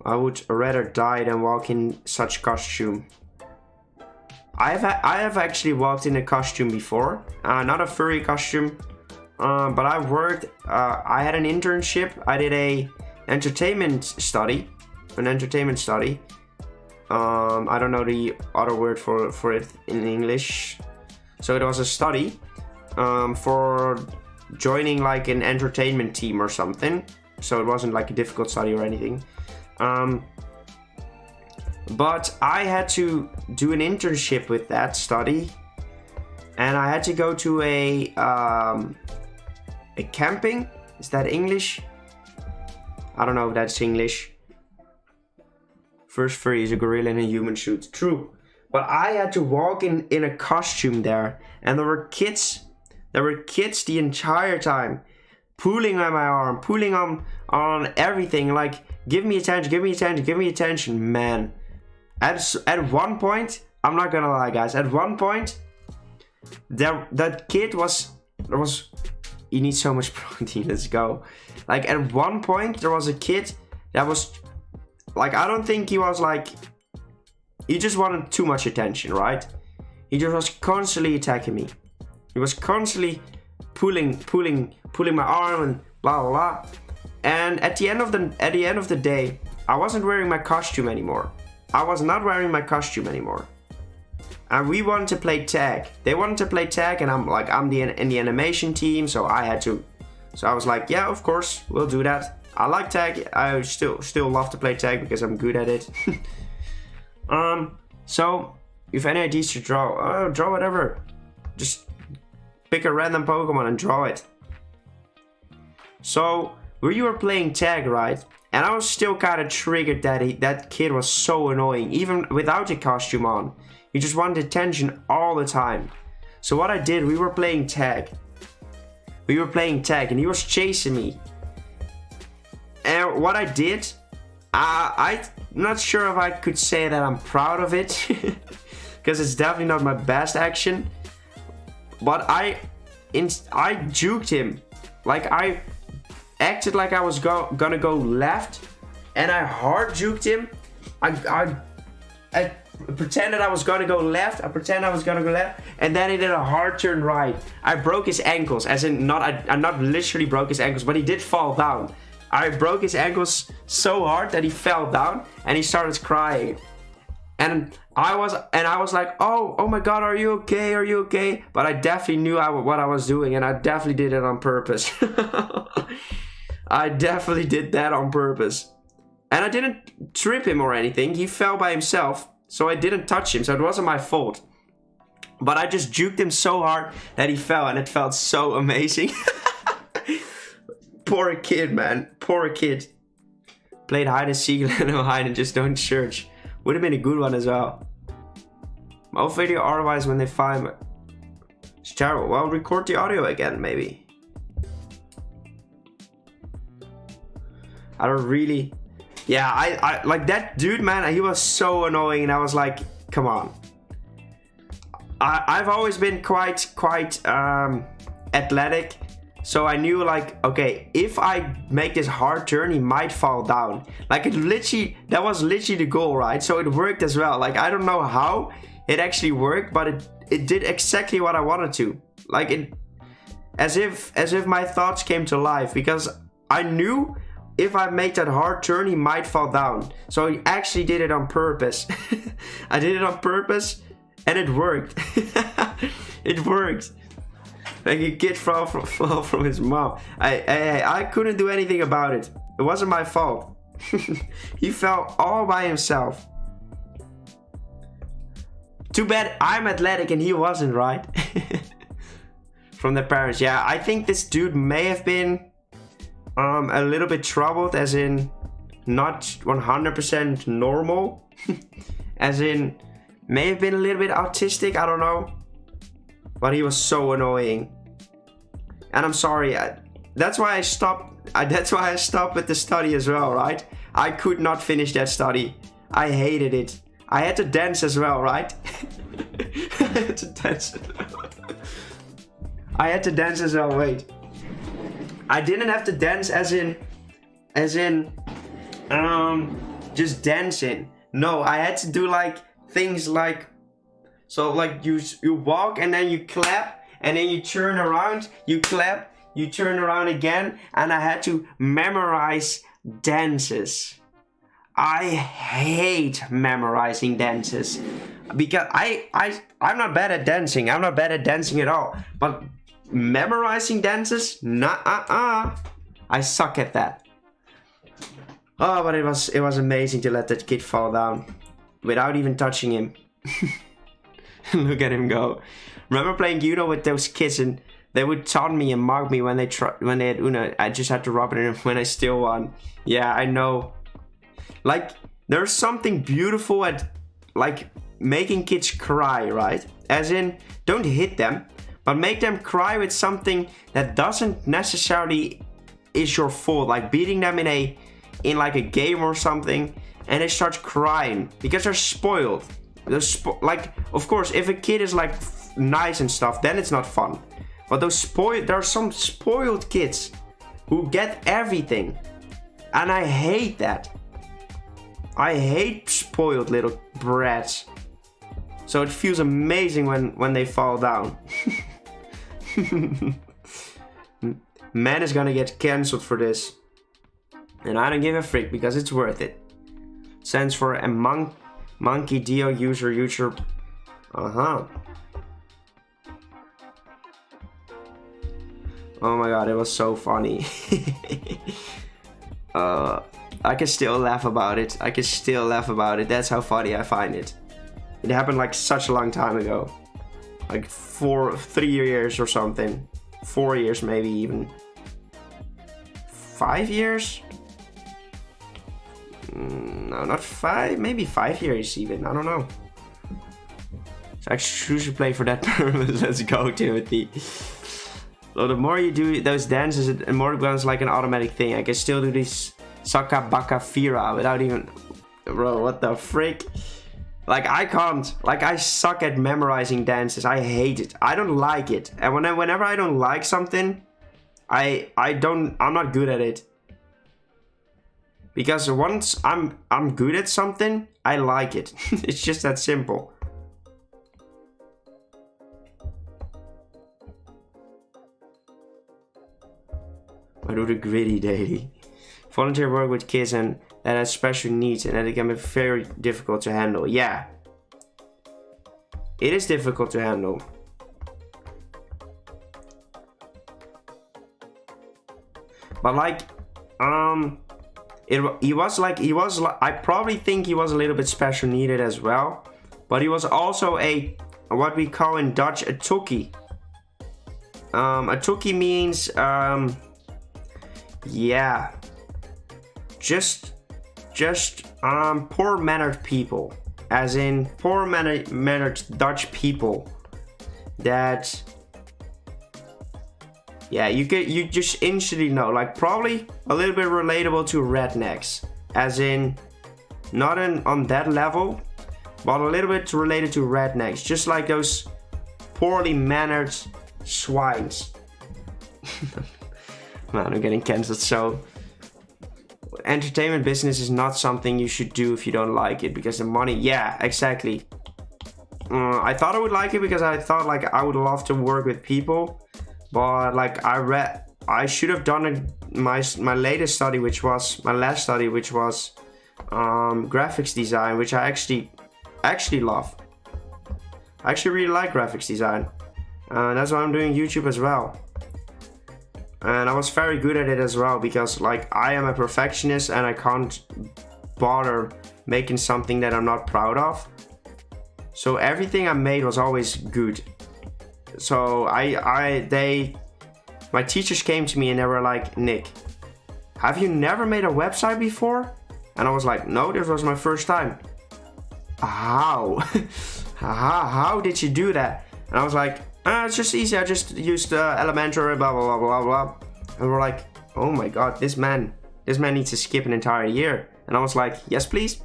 I would rather die than walk in such costume. I have actually walked in a costume before. Not a furry costume. But I worked, I had an internship. I did an entertainment study. I don't know the other word for it in English. So it was a study for joining like an entertainment team or something. So it wasn't like a difficult study or anything. But I had to do an internship with that study. And I had to go to a camping. Is that English? I don't know if that's English. First furry is a gorilla in a human suit. True. But I had to walk in a costume there. And there were kids the entire time. Pulling on my arm. Pulling on everything. Like, give me attention, give me attention, give me attention. Man. At one point, I'm not gonna lie guys. At one point, that kid was... You need so much protein, let's go. Like, at one point, there was a kid that was... Like, I don't think he was like... He just wanted too much attention, right? He just was constantly attacking me. He was constantly pulling my arm and blah blah blah. And at the end of the day, I wasn't wearing my costume anymore. I was not wearing my costume anymore. And we wanted to play tag. They wanted to play tag, and I'm in the animation team, so I had to. So I was like, yeah, of course, we'll do that. I like tag. I still love to play tag because I'm good at it. So if any ideas to draw, draw whatever. Just pick a random Pokemon and draw it. So we were playing tag, right? And I was still kind of triggered that that kid was so annoying, even without the costume on. He just wanted attention all the time. So what I did, we were playing tag. And he was chasing me. And what I did, I'm not sure if I could say that I'm proud of it. Because it's definitely not my best action. But I juked him. Like, I acted like I was gonna go left. And I hard juked him. I pretended I was gonna go left. And then he did a hard turn right. I broke his ankles. As in, I not literally broke his ankles, but he did fall down. I broke his ankles so hard that he fell down and he started crying. And I was like, oh my god, are you okay? But I definitely knew what I was doing, and I definitely did it on purpose. I definitely did that on purpose. And I didn't trip him or anything. He fell by himself, so I didn't touch him, so it wasn't my fault. But I just juked him so hard that he fell, and it felt so amazing. Poor kid, man. Poor kid. Played hide and seek, let him hide and just don't search. Would have been a good one as well. My video otherwise when they find It's terrible. Well, record the audio again, maybe. I don't really... Yeah, I like that dude, man, he was so annoying, and I was like, come on. I've always been quite athletic, so I knew like, okay, if I make this hard turn, he might fall down. Like that was literally the goal, right? So it worked as well. Like, I don't know how it actually worked, but it did exactly what I wanted to. Like, it, as if my thoughts came to life, because I knew if I make that hard turn, he might fall down. So I actually did it on purpose. I did it on purpose, and it worked. It worked. Like, a kid fell from his mom. I couldn't do anything about it. It wasn't my fault. He fell all by himself. Too bad I'm athletic and he wasn't, right? From the parents. Yeah, I think this dude may have been a little bit troubled, as in not 100% normal. As in, may have been a little bit autistic, I don't know. But he was so annoying. And I'm sorry, that's why I stopped. That's why I stopped with the study as well, right? I could not finish that study. I hated it. I had to dance as well, right? I had to dance. I had to dance as well, wait. I didn't have to dance as in just dancing. No, I had to do like things like, so like you walk and then you clap and then you turn around, you clap, you turn around again, and I had to memorize dances. I hate memorizing dances because I'm not bad at dancing. I'm not bad at dancing at all. But memorizing dances, I suck at that. Oh, but it was amazing to let that kid fall down without even touching him. Look at him go. Remember playing Uno with those kids, and they would taunt me and mock me when they had Uno. I just had to rub it in when I still won. Yeah, I know. Like, there's something beautiful at like making kids cry, right? As in, don't hit them, but make them cry with something that doesn't necessarily is your fault. Like beating them in like a game or something, and they start crying because they're spoiled. Like, of course, if a kid is like nice and stuff, then it's not fun. But there are some spoiled kids who get everything, and I hate that. I hate spoiled little brats. So it feels amazing when they fall down. Man is gonna get cancelled for this, and I don't give a frick because it's worth it. Stands for a monkey Dio user. Oh my god, it was so funny. I can still laugh about it. That's how funny I find it. It happened like such a long time ago. Like 3 years or something. 4 years maybe even. 5 years? No, not 5. Maybe 5 years even. I don't know. So I should play for that purpose. Let's go, Timothy. So the more you do those dances, the more it becomes like an automatic thing. I can still do this Saka Baka Fira without even... Bro, what the frick? Like, I can't. Like, I suck at memorizing dances. I hate it. I don't like it. And whenever I don't like something, I'm not good at it. Because once I'm good at something, I like it. It's just that simple. I do the gritty daily. Volunteer work with kids and that has special needs, and that it can be very difficult to handle. Yeah. It is difficult to handle. But like, I probably think he was a little bit special needed as well. But he was also what we call in Dutch, a tokkie. A tokkie means, yeah, just poor mannered people, as in poor mannered Dutch people that Yeah, you just instantly know. Like probably a little bit relatable to rednecks, as in not on that level, but a little bit related to rednecks, just like those poorly mannered swines. Man, I'm getting cancelled. So entertainment business is not something you should do if you don't like it, because the money, yeah, exactly. I thought I would like it because I thought like I would love to work with people, but like I should have done my latest study, which was my last study, which was graphics design, which I actually love. I actually really like graphics design. That's why I'm doing YouTube as well. And I was very good at it as well, because like I am a perfectionist and I can't bother making something that I'm not proud of. So everything I made was always good. So my teachers came to me and they were like, Nick, have you never made a website before? And I was like, no, this was my first time. How? How did you do that? And I was like, it's just easy. I just used Elementary, blah, blah, blah, blah, blah. And we're like, oh my God, this man needs to skip an entire year. And I was like, yes, please.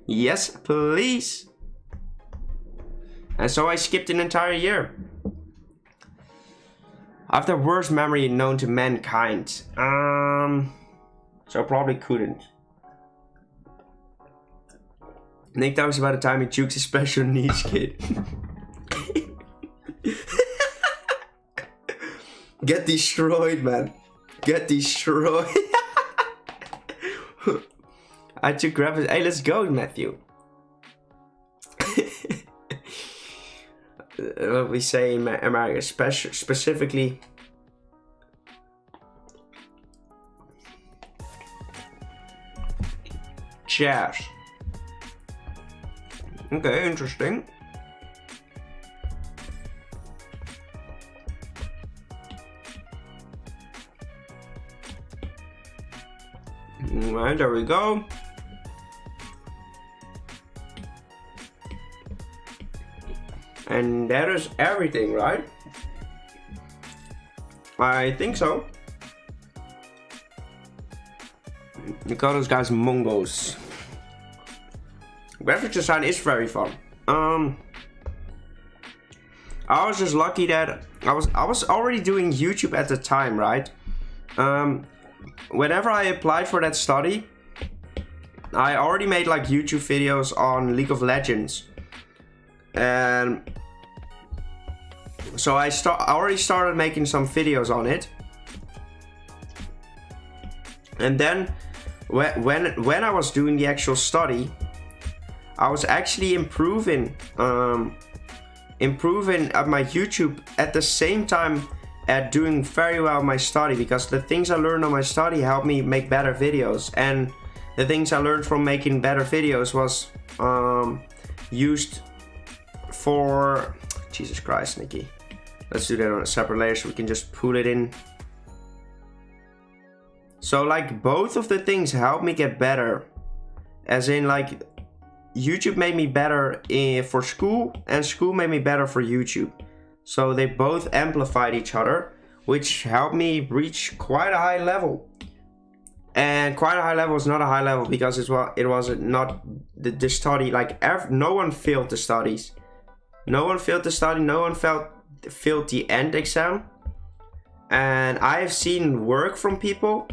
Yes, please. And so I skipped an entire year. I have the worst memory known to mankind. So I probably couldn't. Nick talks about the time he jukes a special needs kid. Get destroyed, man. Get destroyed. I took graphics. Hey, let's go, Matthew. What we say in America, specifically. Chairs. Okay, interesting. Alright, there we go. And that is everything, right? I think so. You call those guys Mongos. Graphic design is very fun. I was just lucky that I was already doing YouTube at the time, right? Whenever I applied for that study, I already made like YouTube videos on League of Legends. And so I already started making some videos on it. And then when I was doing the actual study, I was actually improving at my YouTube at the same time at doing very well in my study, because the things I learned on my study helped me make better videos, and the things I learned from making better videos was used for Jesus Christ, Nikki. Let's do that on a separate layer so we can just pull it in. So like both of the things helped me get better, as in like YouTube made me better for school, and school made me better for YouTube. So they both amplified each other, which helped me reach quite a high level. And quite a high level is not a high level because it was not the study. Like no one failed the studies. No one failed the study. No one failed the end exam. And I have seen work from people.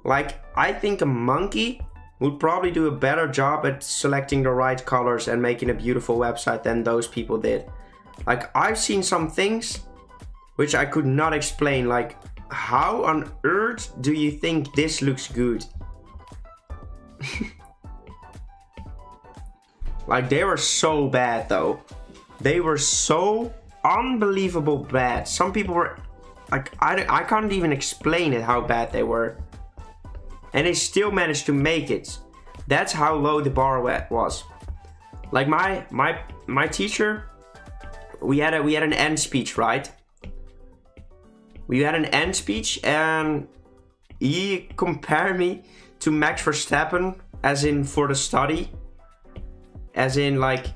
Like I think a monkey would probably do a better job at selecting the right colors and making a beautiful website than those people did. Like I've seen some things which I could not explain, like how on earth do you think this looks good? Like they were so bad though. They were so unbelievable bad. Some people were like, I can't even explain it how bad they were. And they still managed to make it. That's how low the bar was. Like my teacher, we had an end speech, right? We had an end speech and he compared me to Max Verstappen, as in for the study. As in like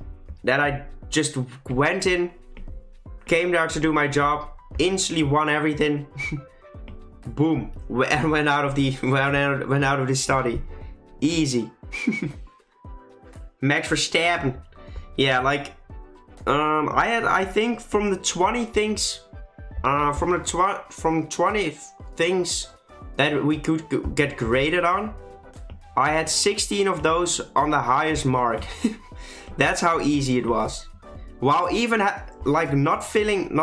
that I just went in, came there to do my job, instantly won everything. Boom, went out of the study, easy. Max Verstappen. Yeah, like I think from the 20 things, from 20 things that we could get graded on, I had 16 of those on the highest mark. That's how easy it was. While even like not filling,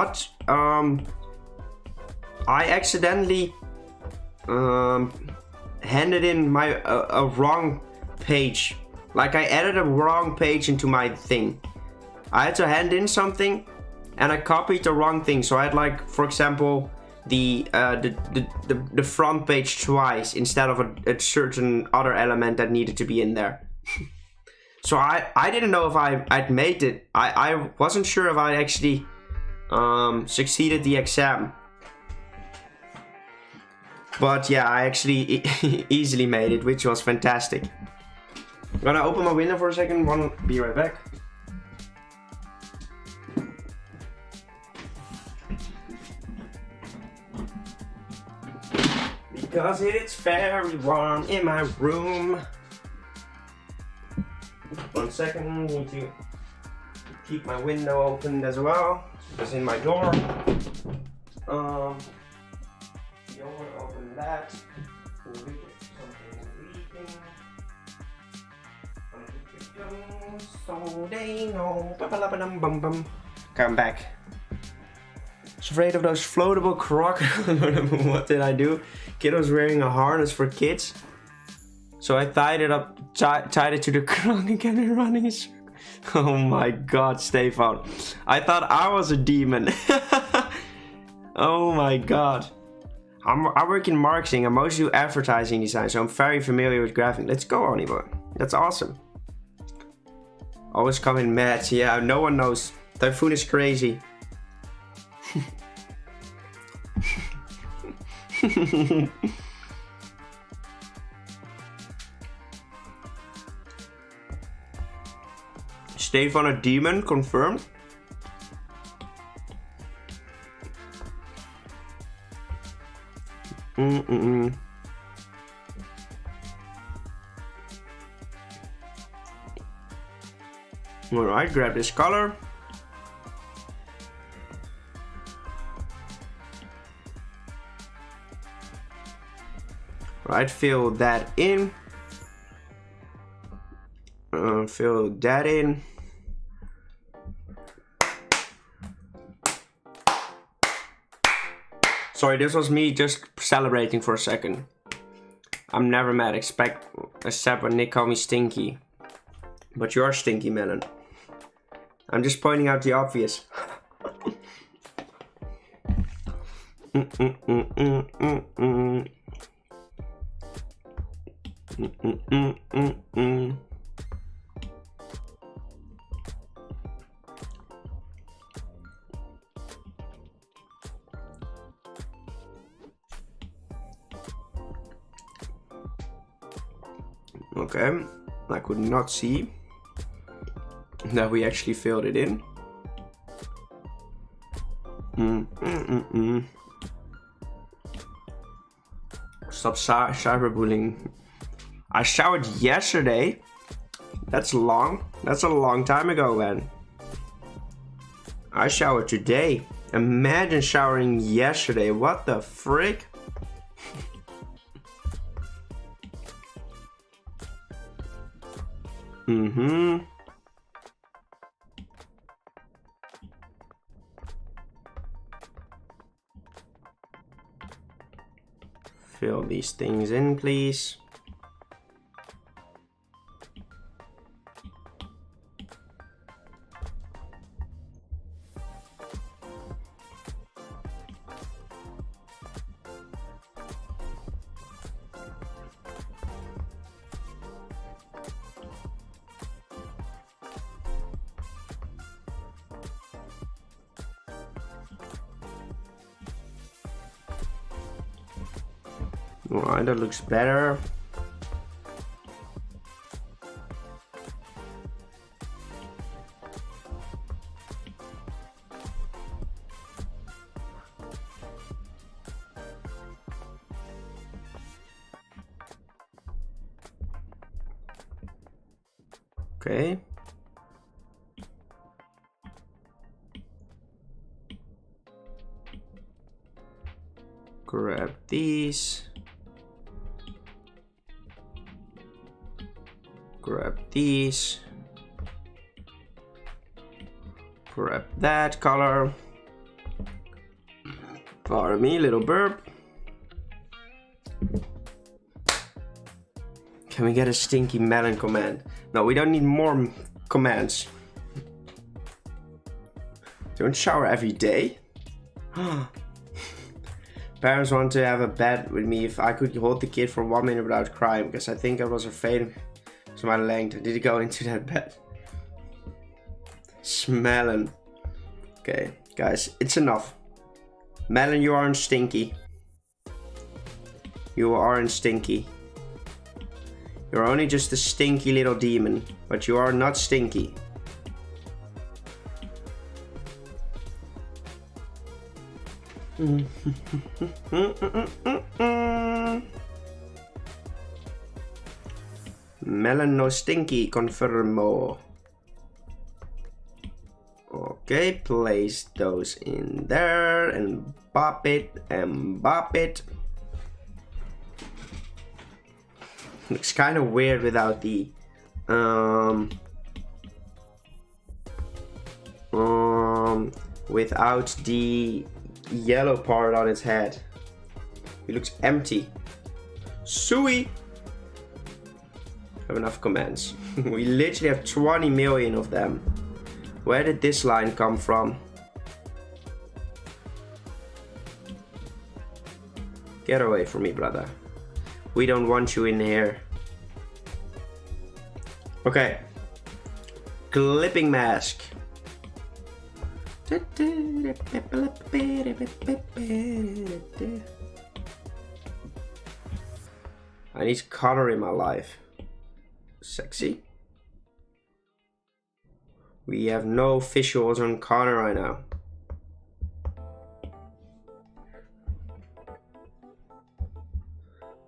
I accidentally handed in my a wrong page. Like I added a wrong page into my thing. I had to hand in something, and I copied the wrong thing. So I had, like, for example, the front page twice instead of a certain other element that needed to be in there. So I didn't know if I'd made it. I wasn't sure if I actually succeeded the exam. But yeah, I actually easily made it, which was fantastic. I'm gonna open my window for a second. Be right back. Because it's very warm in my room. 1 second, need to keep my window open as well. It's in my door. Open that. So they know. Come back. I was afraid of those floatable crocodiles. What did I do? Kid was wearing a harness for kids. So I tied it up, tied it to the croc and kept it running in circles. Oh my god, Stefan. I thought I was a demon. Oh my god. I work in marketing. I mostly do advertising design, so I'm very familiar with graphic. Let's go, Onibo. That's awesome. Always come in mad. Yeah, no one knows. Typhoon is crazy. Stefan a demon, confirmed. Alright, grab this color. Right, fill that in. Fill that in. Sorry, this was me just celebrating for a second. I'm never mad, except when Nick called me Stinky. But you're Stinky Melon. I'm just pointing out the obvious. Okay, I could not see that we actually filled it in. Stop cyberbullying. I showered yesterday. That's long. That's a long time ago, man. I showered today. Imagine showering yesterday. What the frick? Fill these things in, please. Alright, that looks better. Okay. Grab these. Grab these. Grab that color. Pardon me, little burp. Can we get a stinky melon command? No, we don't need more commands. Don't shower every day. Parents want to have a bet with me if I could hold the kid for 1 minute without crying, because I think I was afraid of my length. Did he go into that bed? Smelling. Okay, guys, it's enough. Melon, you aren't stinky. You aren't stinky. You're only just a stinky little demon, but you are not stinky. Melon no stinky, confirmo. Okay, place those in there and bop it and bop it. Looks kind of weird without the without the yellow part on its head. It looks empty. Sui. Have enough commands. We literally have 20 million of them. Where did this line come from? Get away from me, brother. We don't want you in here. Okay. Clipping mask. I need color in my life. Sexy. We have no visuals on Connor right now.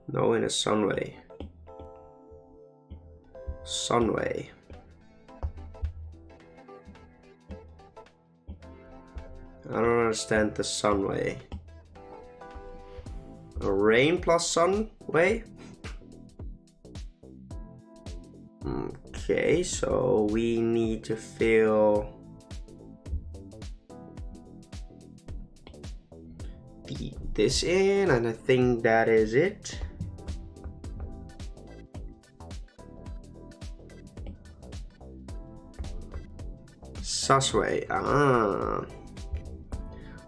No in a Sunway. Sunway. I don't understand the Sunway. A rain plus Sunway? Okay, so we need to fill this in, and I think that is it. Susway.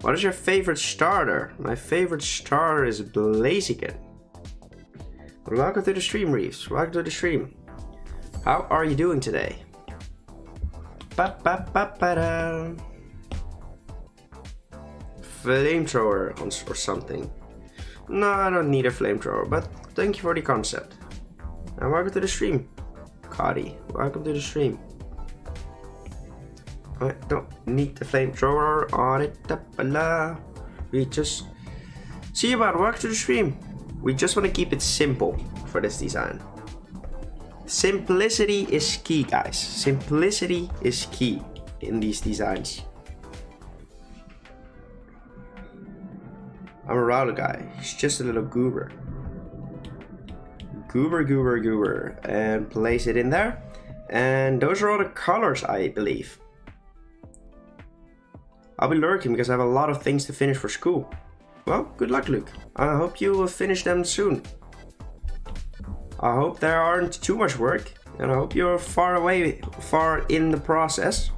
What is your favorite starter? My favorite starter is Blaziken. Welcome to the stream, Reeves. Welcome to the stream. How are you doing today? Flamethrower or something. No, I don't need a flamethrower, but thank you for the concept. And welcome to the stream. Cody, welcome to the stream. I don't need the flamethrower on it. We just see about welcome to the stream. We just want to keep it simple for this design. Simplicity is key, guys. Simplicity is key in these designs. I'm a router guy. He's just a little goober. Goober. And place it in there. And those are all the colors, I believe. I'll be lurking because I have a lot of things to finish for school. Well, good luck, Luke. I hope you will finish them soon. I hope there aren't too much work, and I hope you're far in the process.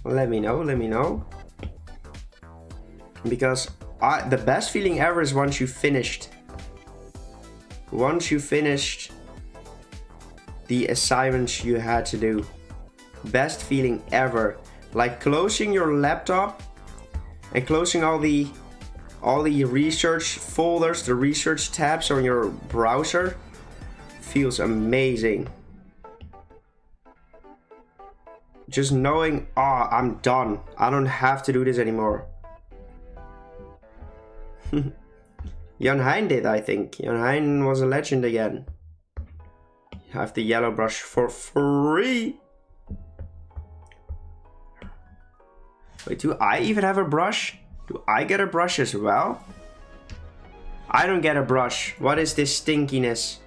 Let me know. Because the best feeling ever is once you finished the assignments you had to do. Best feeling ever. Like closing your laptop and closing all the research folders, the research tabs on your browser. Feels amazing. Just knowing, I'm done. I don't have to do this anymore. Jan Hein did, I think. Jan Hein was a legend again. have the yellow brush for free. Wait, do I even have a brush? Do I get a brush as well? I don't get a brush. What is this stinkiness?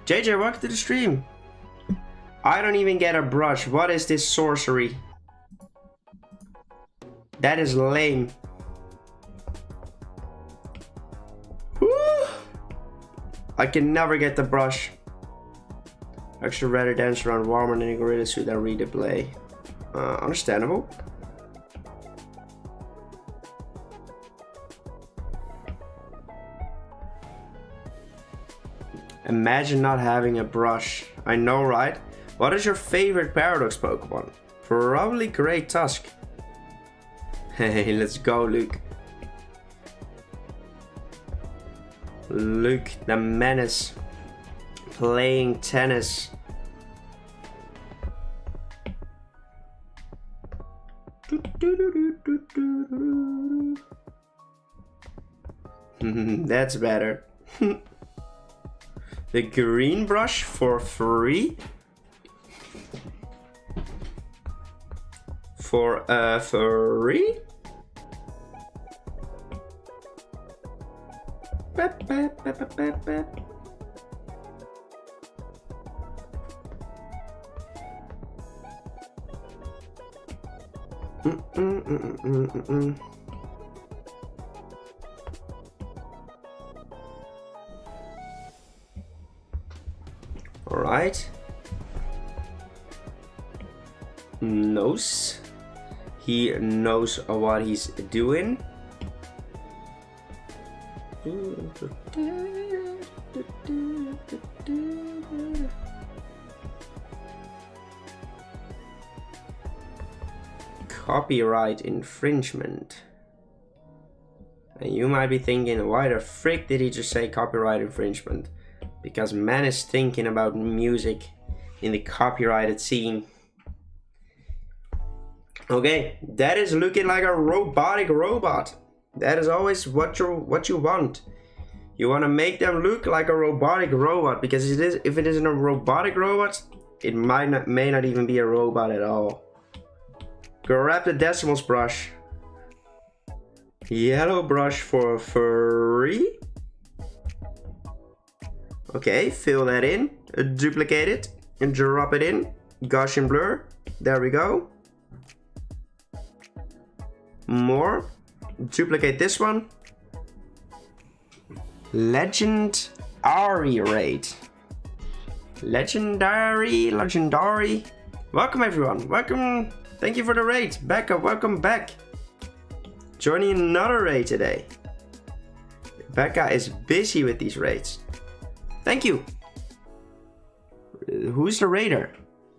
JJ, welcome to the stream. I don't even get a brush. What is this sorcery? That is lame. Woo! I can never get the brush. Actually, rather dance around warmer than a gorilla suit than read the play. Understandable. Imagine not having a brush. I know, right? What is your favorite Paradox Pokemon? Probably Great Tusk. Hey, let's go, Luke. Luke, the menace. Playing tennis. That's better. The green brush for free? For free? Bep, bep, bep, bep, bep, bep. All right. Knows. He knows what he's doing. Copyright infringement. And you might be thinking, why the frick did he just say copyright infringement? Because man is thinking about music in the copyrighted scene. Okay, that is looking like a robotic robot. That is always what you want. You want to make them look like a robotic robot, because if it isn't a robotic robot, it may not even be a robot at all. Grab the decimals brush. Yellow brush for free. Okay, fill that in, duplicate it, and drop it in. Gaussian blur. There we go. More. Duplicate this one. Legendary raid. Legendary. Welcome everyone. Welcome. Thank you for the raid. Becca, welcome back. Joining another raid today. Becca is busy with these raids. Thank you. Who's the raider?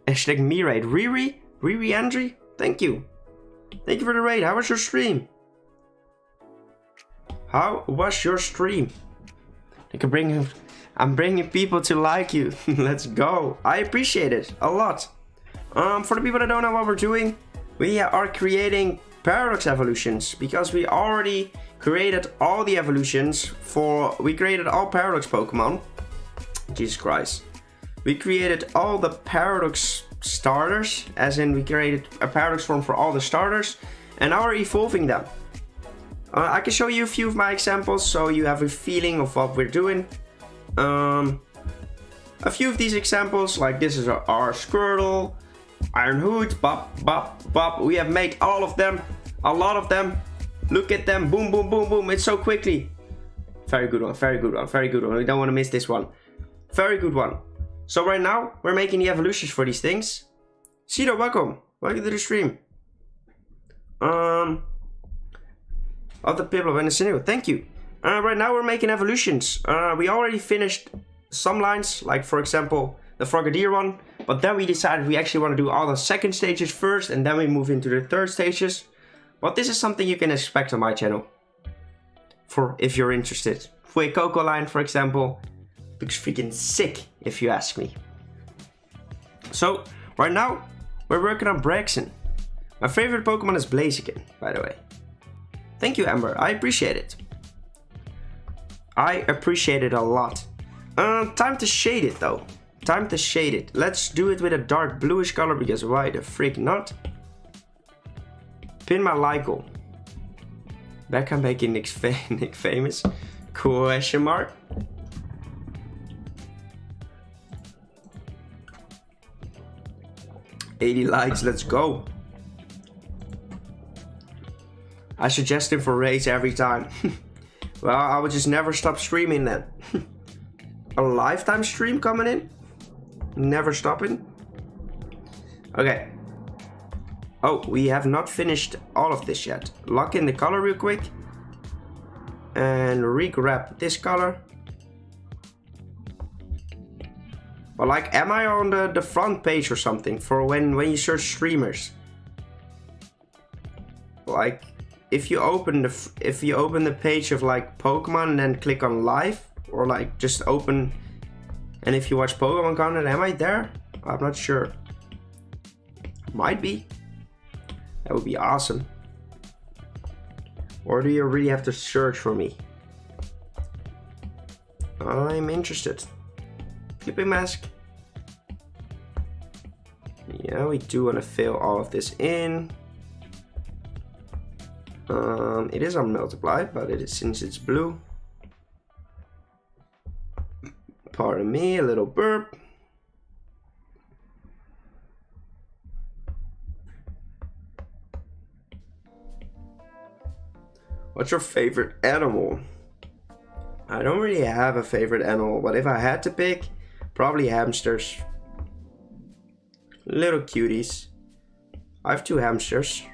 Hashtag me raid. Riri Andre? Thank you. Thank you for the raid. How was your stream? How was your stream? I'm bringing people to like you. Let's go. I appreciate it a lot. For the people that don't know what we're doing, we are creating Paradox evolutions, because we already created all the evolutions we created all Paradox Pokemon. Jesus Christ. We created all the Paradox starters, as in we created a Paradox form for all the starters, and now we're evolving them. I can show you a few of my examples so you have a feeling of what we're doing. A few of these examples, like this is our Squirtle, Iron Hood, bop, bop, bop. We have made all of them, a lot of them. Look at them, boom, boom, boom, boom. It's so quickly. Very good one, very good one, very good one. We don't want to miss this one. Very good one. So right now, we're making the evolutions for these things. Cito, welcome. Welcome to the stream. Of the Piblo and the Sineo, thank you. Right now we're making evolutions. We already finished some lines, like for example, the Frogadier one. But then we decided we actually want to do all the second stages first, and then we move into the third stages. But this is something you can expect on my channel. For if you're interested. Fuecoco line, for example. Looks freaking sick, if you ask me. So, right now, we're working on Braixen. My favorite Pokemon is Blaziken, by the way. Thank you, Amber. I appreciate it. I appreciate it a lot. Time to shade it, though. Time to shade it. Let's do it with a dark bluish color because why the freak not? Pin my Lycle. Beckham making Nick famous? Question mark. $80 likes, let's go. I suggest him for raids every time. Well, I would just never stop streaming then. A lifetime stream coming in? Never stopping? Okay. Oh, we have not finished all of this yet. Lock in the color real quick. And re-grab this color. But like, am I on the front page or something for when you search streamers? Like, if you open the page of like Pokemon and then click on live, or like just open, and if you watch Pokemon content, am I there? I'm not sure. Might be. That would be awesome. Or do you really have to search for me? I'm interested. Flipping mask. Yeah, we do want to fill all of this in. It is on multiply, but it is, since it's blue. Pardon me, a little burp. What's your favorite animal? I don't really have a favorite animal, but if I had to pick, probably hamsters. Little cuties. I have 2 hamsters.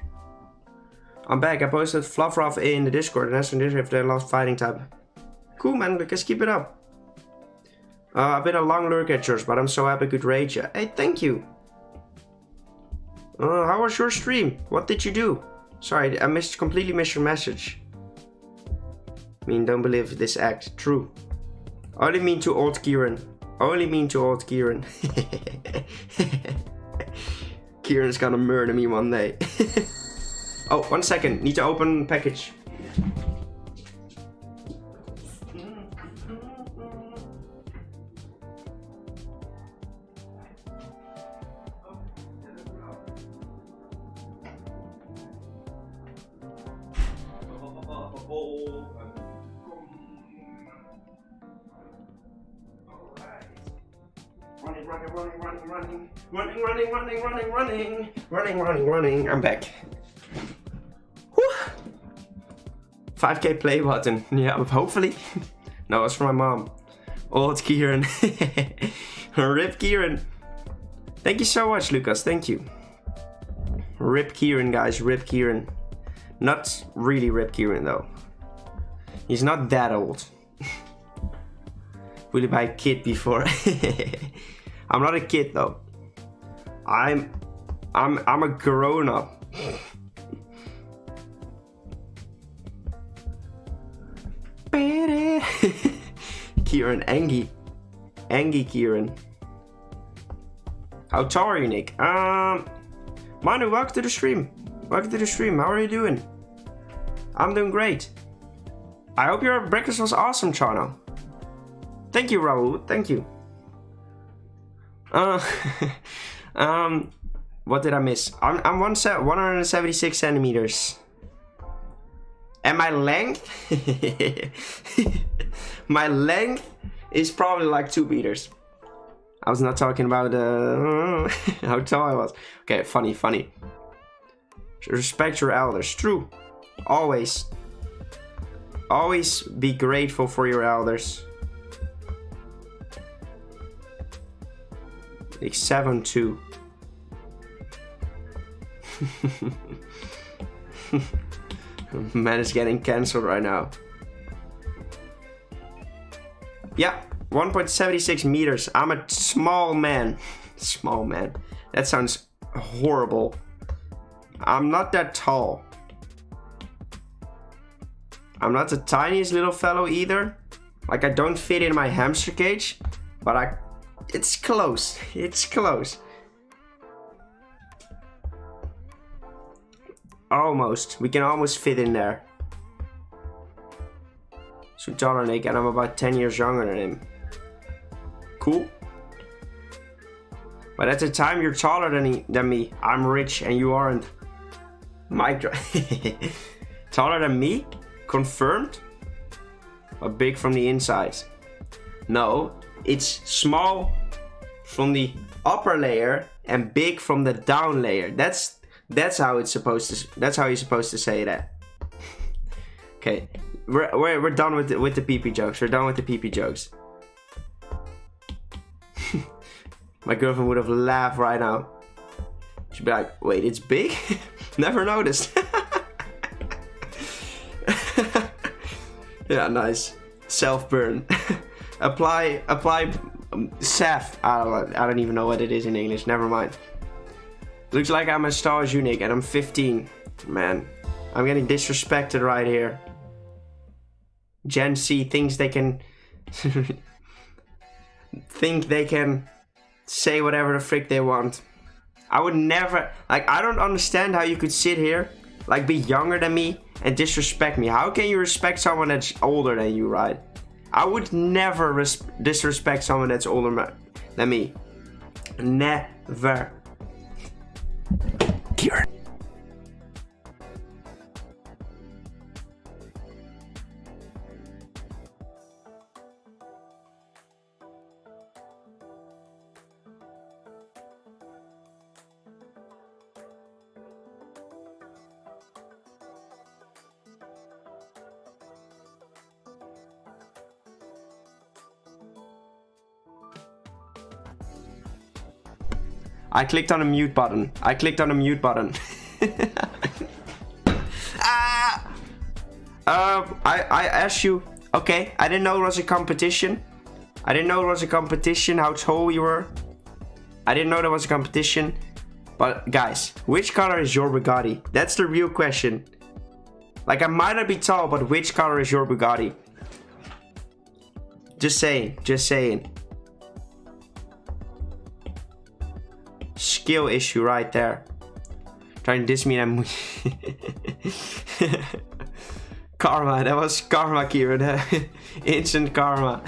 I'm back. I posted Fluffruff in the Discord and asked this if they lost fighting type. Cool, man. Because keep it up. I've been a long lurk at yours, but I'm so happy I could raid you. Hey, thank you. How was your stream? What did you do? Sorry, I completely missed your message. I mean, don't believe this act. True. Only mean to old Kieran. Only mean to old Kieran. Kieran's gonna murder me one day. Oh, 1 second. Need to open package. Running. I'm back. Whew. 5k play button. Yeah, hopefully. No, it's for my mom. Old Kieran. Rip Kieran. Thank you so much, Lucas. Thank you. Rip Kieran, guys. Rip Kieran. Not really Rip Kieran, though. He's not that old. Will you buy a kid before? I'm not a kid, though. I'm a grown-up. Kieran, Angie Kieran. How tall are you, Nick? Manu, welcome to the stream. Welcome to the stream. How are you doing? I'm doing great. I hope your breakfast was awesome, Chano. Thank you, Raul. Thank you. What did I miss? I'm 176 centimeters. And my length? My length is probably like 2 meters. I was not talking about how tall I was. Okay, funny. Respect your elders. True. Always. Always be grateful for your elders. Like 7'2". Man is getting cancelled right now. Yeah, 1.76 meters. I'm a small man. Small man. That sounds horrible. I'm not that tall. I'm not the tiniest little fellow either. Like, I don't fit in my hamster cage, but it's close. It's close. Almost. We can almost fit in there. So taller Nick, and I'm about 10 years younger than him. Cool. But at the time, you're taller than me. I'm rich and you aren't. Mic drop. Taller than me? Confirmed? But big from the inside? No, it's small from the upper layer and big from the down layer. That's how it's supposed to. That's how you're supposed to say that. Okay, we're done with the pee-pee jokes. We're done with the pee-pee jokes. My girlfriend would have laughed right now. She'd be like, "Wait, it's big? Never noticed." Yeah, nice. Self-burn. apply Saf. I don't even know what it is in English. Never mind. Looks like I'm a Star Wars unique and I'm 15. Man, I'm getting disrespected right here. Gen Z thinks they can think they can say whatever the frick they want. I would never, like, I don't understand how you could sit here, like, be younger than me and disrespect me. How can you respect someone that's older than you, right? I would never disrespect someone that's older than me. Never. Kieran. I clicked on a mute button. I clicked on a mute button. I asked you. Okay, I didn't know it was a competition. I didn't know it was a competition. How tall you were. I didn't know there was a competition. But guys, which color is your Bugatti? That's the real question. Like, I might not be tall, but which color is your Bugatti? Just saying. Just saying. Skill issue right there. Trying to diss me and karma, that was karma, Kieran. Instant karma.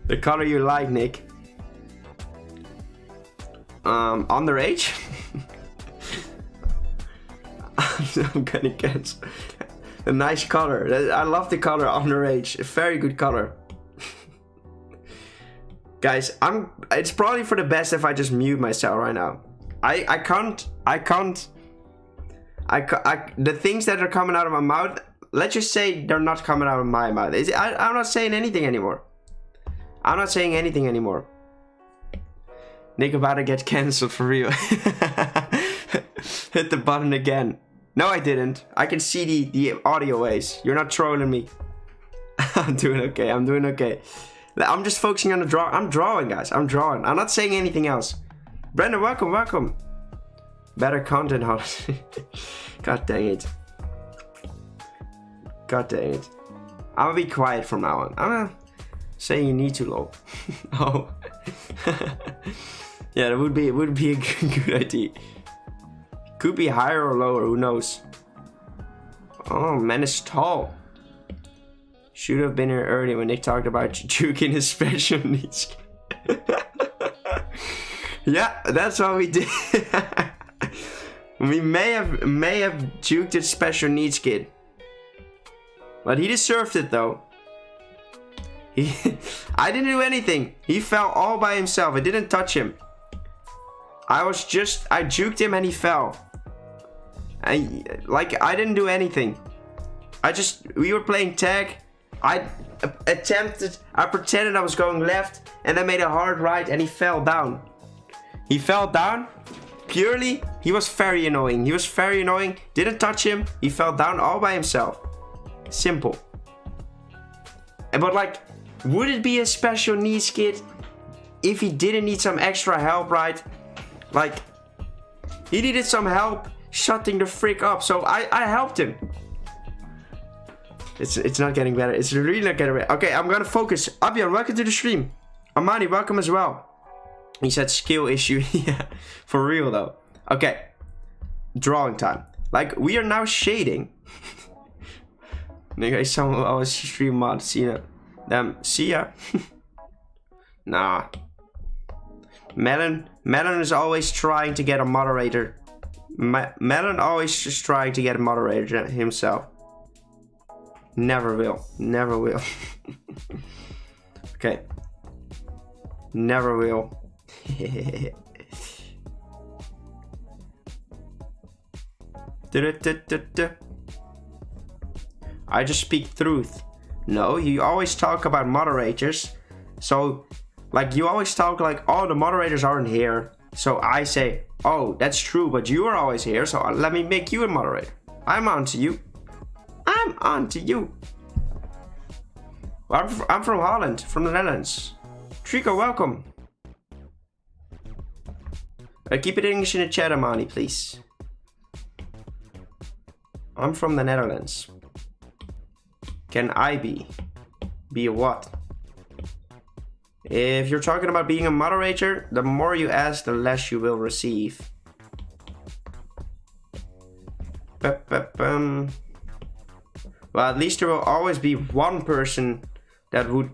The color you like, Nick. Underage? I'm gonna guess. A nice color. I love the color underage. A very good color. Guys, it's probably for the best if I just mute myself right now. I can't. The things that are coming out of my mouth, let's just say they're not coming out of my mouth. I'm not saying anything anymore. I'm not saying anything anymore. Nick about to get cancelled for real. Hit the button again. No, I didn't. I can see the audio waves. You're not trolling me. I'm doing okay. I'm doing okay. I'm just focusing on the draw. I'm drawing, guys. I'm drawing. I'm not saying anything else. Brandon, welcome, welcome. Better content, honestly. God dang it. God dang it. I'm gonna be quiet from now on. I'm gonna say you need to, lol. Oh. Yeah, it would be a good idea. Could be higher or lower, who knows? Oh, man is tall. Should have been here early when they talked about juking his special needs. Yeah, that's what we did. We may have juked his special needs kid. But he deserved it though. I didn't do anything. He fell all by himself. I didn't touch him. I juked him and he fell. I didn't do anything. We were playing tag. I pretended I was going left and I made a hard right and he fell down. He fell down purely. He was very annoying. Didn't touch him. He fell down all by himself. Simple. But like, would it be a special needs kid if he didn't need some extra help, right? Like, he needed some help shutting the frick up, so I helped him. It's not getting better. It's really not getting better. Okay, I'm gonna focus. Abyan, welcome to the stream. Amani, welcome as well. He said skill issue. Yeah, for real though. Okay, drawing time. Like, we are now shading. Nigga, someone always stream mod. See ya. See ya. Nah. Melon is always trying to get a moderator. Melon always just trying to get a moderator himself. Never will. Never will. Okay. Never will. I just speak truth. No, you always talk about moderators. So, like, you always talk like, oh, the moderators aren't here. So I say, oh, that's true, but you are always here, so let me make you a moderator. I'm on to you. I'm on to you. I'm from Holland, from the Netherlands. Trico, welcome. Keep it English in the chat, Amani, please. I'm from the Netherlands. Can I be? Be a what? If you're talking about being a moderator, the more you ask, the less you will receive. Well, at least there will always be one person that would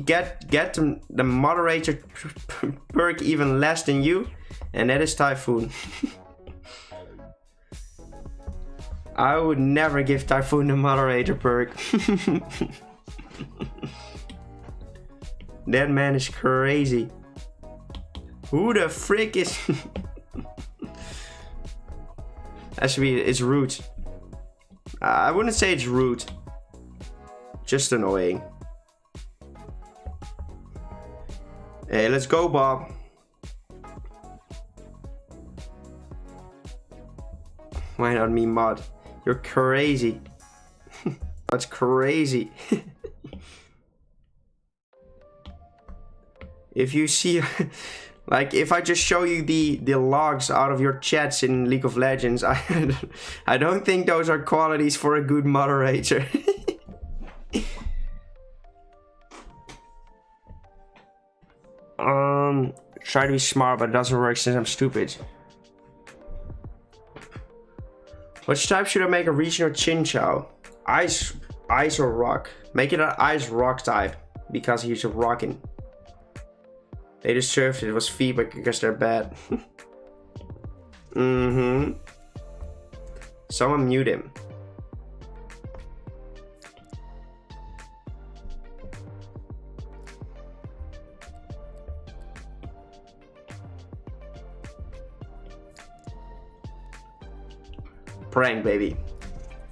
get the moderator perk even less than you, and that is Typhoon. I would never give Typhoon the moderator perk. That man is crazy. Who the frick is... Actually, it's rude. I wouldn't say it's rude. Just annoying. Hey, let's go, Bob. Why not me, mod? You're crazy. That's crazy. If you see, like, if I just show you the logs out of your chats in League of Legends, I don't think those are qualities for a good moderator. Try to be smart, but it doesn't work since I'm stupid. Which type should I make a regional Chinchou? Ice or rock? Make it an ice rock type, because he's a rockin'. They deserved it. It was feedback because they're bad. Someone mute him. Prank, baby.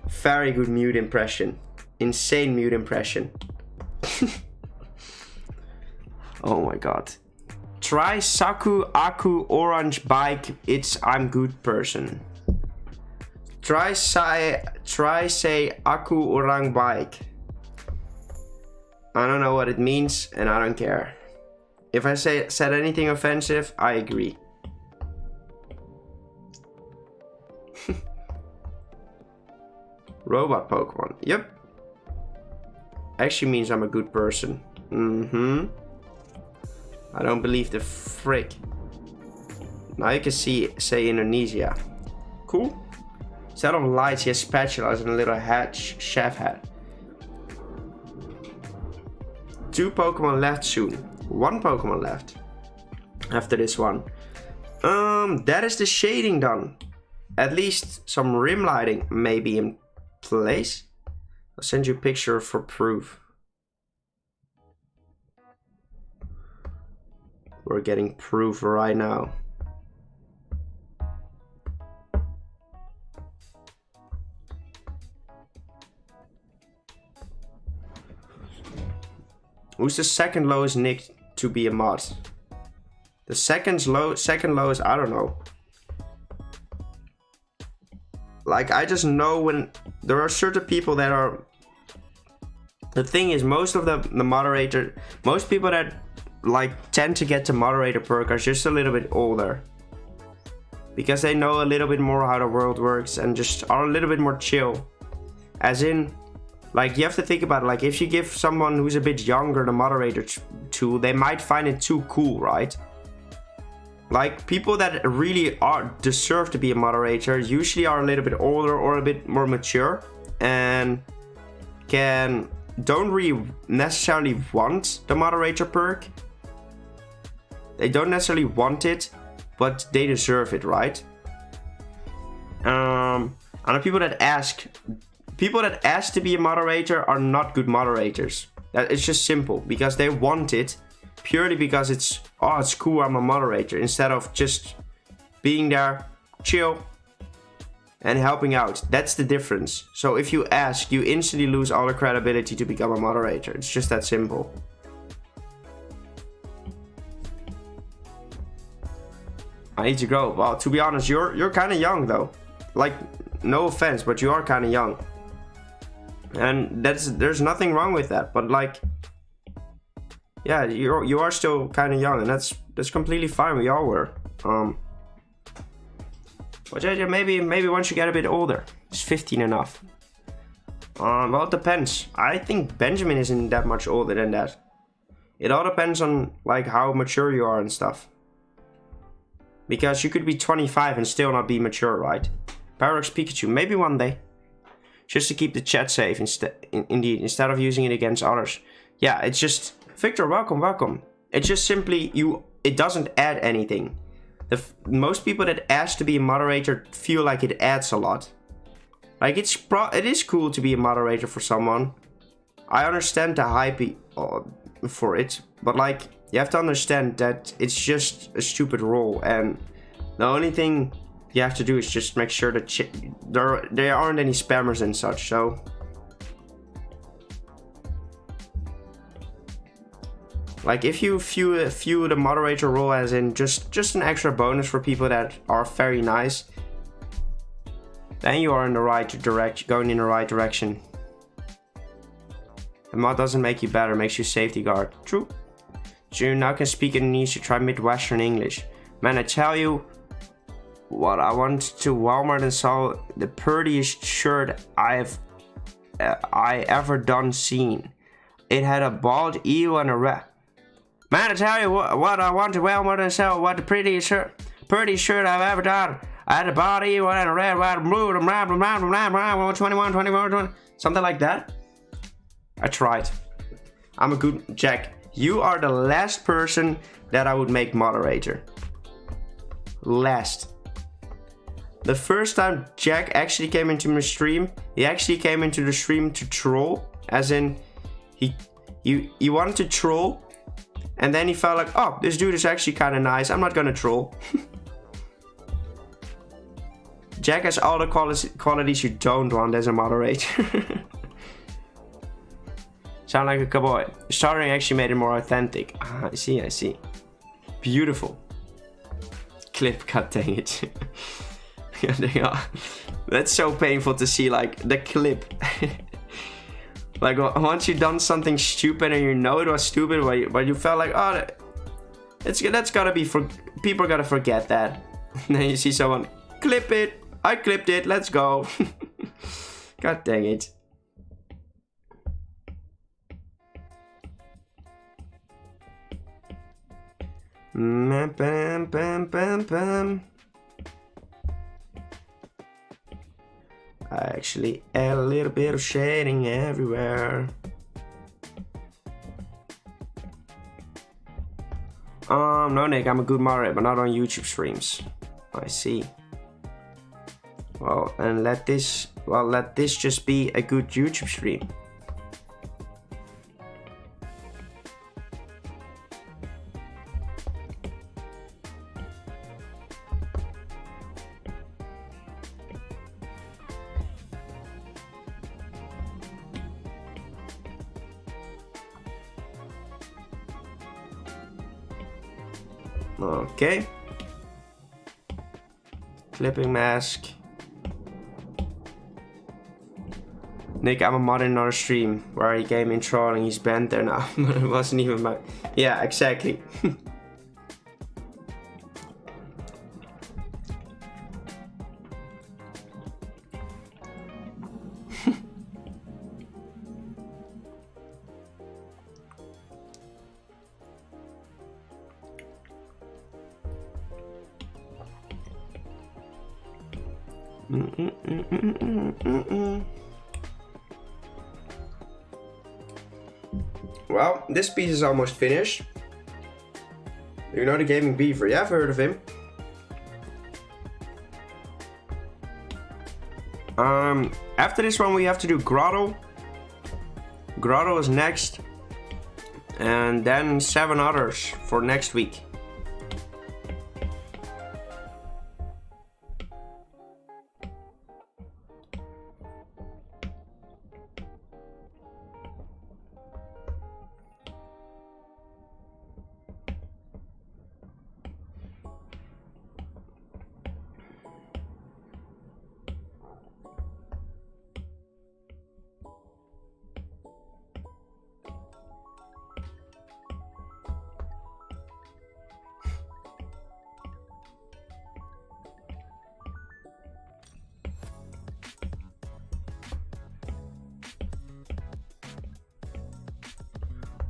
Very good mute impression. Insane mute impression. Oh my god. Try Saku Aku Orange Bike. It's I'm good person. Try say Aku Orang Bike. I don't know what it means and I don't care. If I said anything offensive, I agree. Robot Pokemon. Yep. Actually means I'm a good person. I don't believe the frick. Now you can say Indonesia. Cool. Instead of lights, he has spatulas and a little hat, chef hat. 2 Pokemon left soon. 1 Pokemon left. After this one. That is the shading done. At least some rim lighting may be in place. I'll send you a picture for proof. We're getting proof right now. Who's the second lowest nick to be a mod? The second lowest, I don't know. Like, I just know when there are certain people that are... The thing is, most of the moderator, most people that like tend to get the moderator perk are just a little bit older. Because they know a little bit more how the world works and just are a little bit more chill. As in, like, you have to think about it, like, if you give someone who's a bit younger the moderator tool, they might find it too cool, right? Like, people that really deserve to be a moderator usually are a little bit older or a bit more mature and don't really necessarily want the moderator perk, They don't necessarily want it, but they deserve it, right? And the people that ask to be a moderator are not good moderators. It's just simple, because they want it purely because it's cool, I'm a moderator, instead of just being there, chill, and helping out. That's the difference. So if you ask, you instantly lose all the credibility to become a moderator. It's just that simple. I need to go. Well, to be honest, you're kind of young though. Like, no offense, but you are kind of young. And there's nothing wrong with that. But like, yeah, you are still kind of young, and that's completely fine. We all were. But yeah, maybe once you get a bit older, it's 15 enough. Well, it depends. I think Benjamin isn't that much older than that. It all depends on like how mature you are and stuff. Because you could be 25 and still not be mature, right? Paradox Pikachu, maybe one day. Just to keep the chat safe indeed, instead of using it against others. Yeah, it's just... Victor, welcome. It's just simply, it doesn't add anything. Most people that ask to be a moderator feel like it adds a lot. Like, it is cool to be a moderator for someone. I understand the hype for it, but like, you have to understand that it's just a stupid role, and the only thing you have to do is just make sure that there aren't any spammers and such. So like, if you view the moderator role as in just an extra bonus for people that are very nice, then you are in the right going in the right direction. The mod doesn't make you better, makes you safety guard. True. You now can speak Indonesian, try Midwestern English. Man, I tell you what, I went to Walmart and saw the prettiest shirt I ever seen. It had a bald eagle and a red. Man, I tell you what I went to Walmart and saw what the prettiest shirt I've ever done. I had a bald eagle and a red, white, blue, 21, something like that. I tried. I'm a good Jack. You are the last person that I would make moderator. Last. The first time Jack actually came into my stream, he actually came into the stream to troll. As in, he wanted to troll, and then he felt like, oh, this dude is actually kind of nice, I'm not gonna troll. Jack has all the qualities you don't want as a moderator. Sound like a cowboy. Starting actually made it more authentic. Ah, I see. Beautiful. Clip, god dang it. That's so painful to see, like, the clip. Like, once you've done something stupid and you know it was stupid, but you felt like, oh, that's gotta be, people gotta forget that. And then you see someone, clip it, I clipped it, let's go. God dang it. I actually add a little bit of shading everywhere. No, Nick, I'm a good moderator, but not on YouTube streams. I see. Well, and let this just be a good YouTube stream. Okay. Clipping mask. Nick, I'm a mod in another stream where he came in trolling. He's banned there now, but it wasn't even my... Yeah, exactly. Well, this piece is almost finished. You know the Gaming Beaver? Yeah, I've heard of him. After this one we have to do Grotto. Grotto is next. And then 7 others for next week.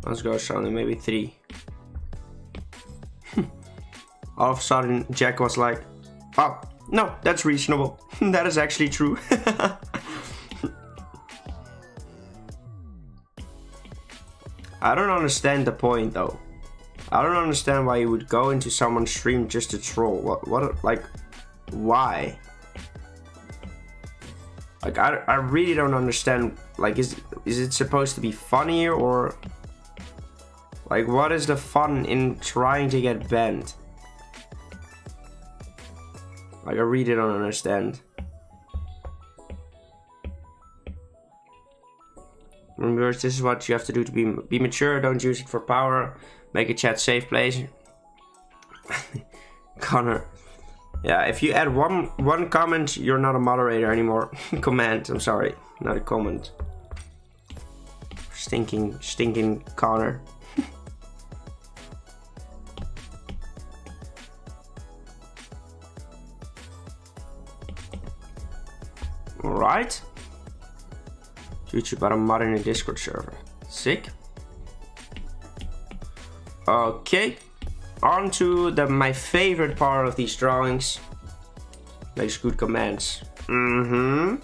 Let's go, Sonny, maybe 3. All of a sudden, Jack was like, oh, no, that's reasonable. That is actually true. I don't understand the point, though. I don't understand why you would go into someone's stream just to troll. What, like, why? Like, I really don't understand. Like, is it supposed to be funnier, or... Like, what is the fun in trying to get banned? Like, I really don't understand. Remember, this is what you have to do to be mature. Don't use it for power. Make a chat safe place. Connor. Yeah, if you add one comment, you're not a moderator anymore. Comment, I'm sorry. Not a comment. Stinking Connor. Alright. YouTube about a mod in a Discord server. Sick. Okay. On to my favorite part of these drawings. Makes good commands. No,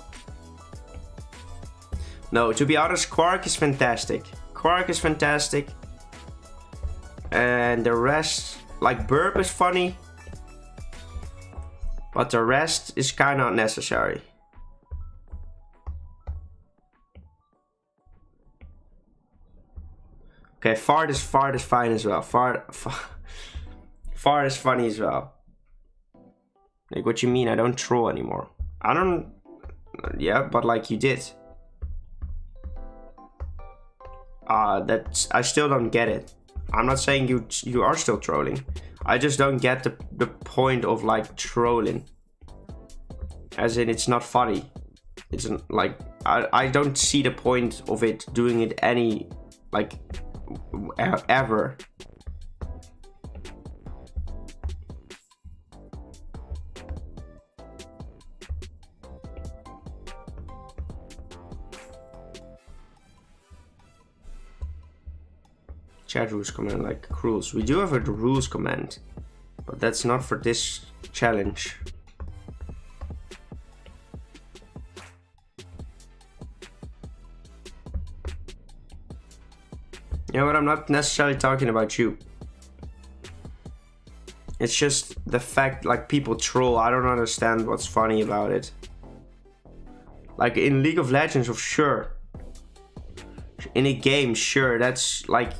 to be honest, Quark is fantastic. Quark is fantastic. And the rest, like Burp is funny. But the rest is kind of unnecessary. Okay, fart is fine as well. Fart is funny as well. Like, what you mean? I don't troll anymore. I don't. Yeah, but like you did. I still don't get it. I'm not saying you are still trolling. I just don't get the point of like trolling. As in, it's not funny. It's like I don't see the point of it doing it any like. Ever. Chat rules command, like rules. We do have a rules command, but that's not for this challenge. You know what, I'm not necessarily talking about you. It's just the fact, like, people troll. I don't understand what's funny about it. Like, in League of Legends, sure. In a game, sure, that's, like,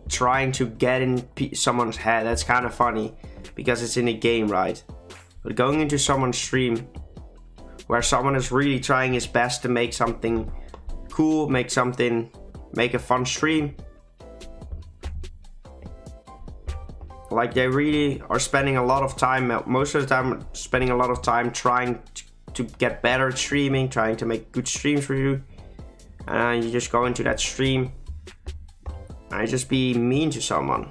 trying to get in someone's head. That's kind of funny, because it's in a game, right? But going into someone's stream, where someone is really trying his best to make something cool, make a fun stream. Like, they really are spending a lot of time, most of the time, spending a lot of time trying to get better at streaming, trying to make good streams for you. And you just go into that stream and just be mean to someone.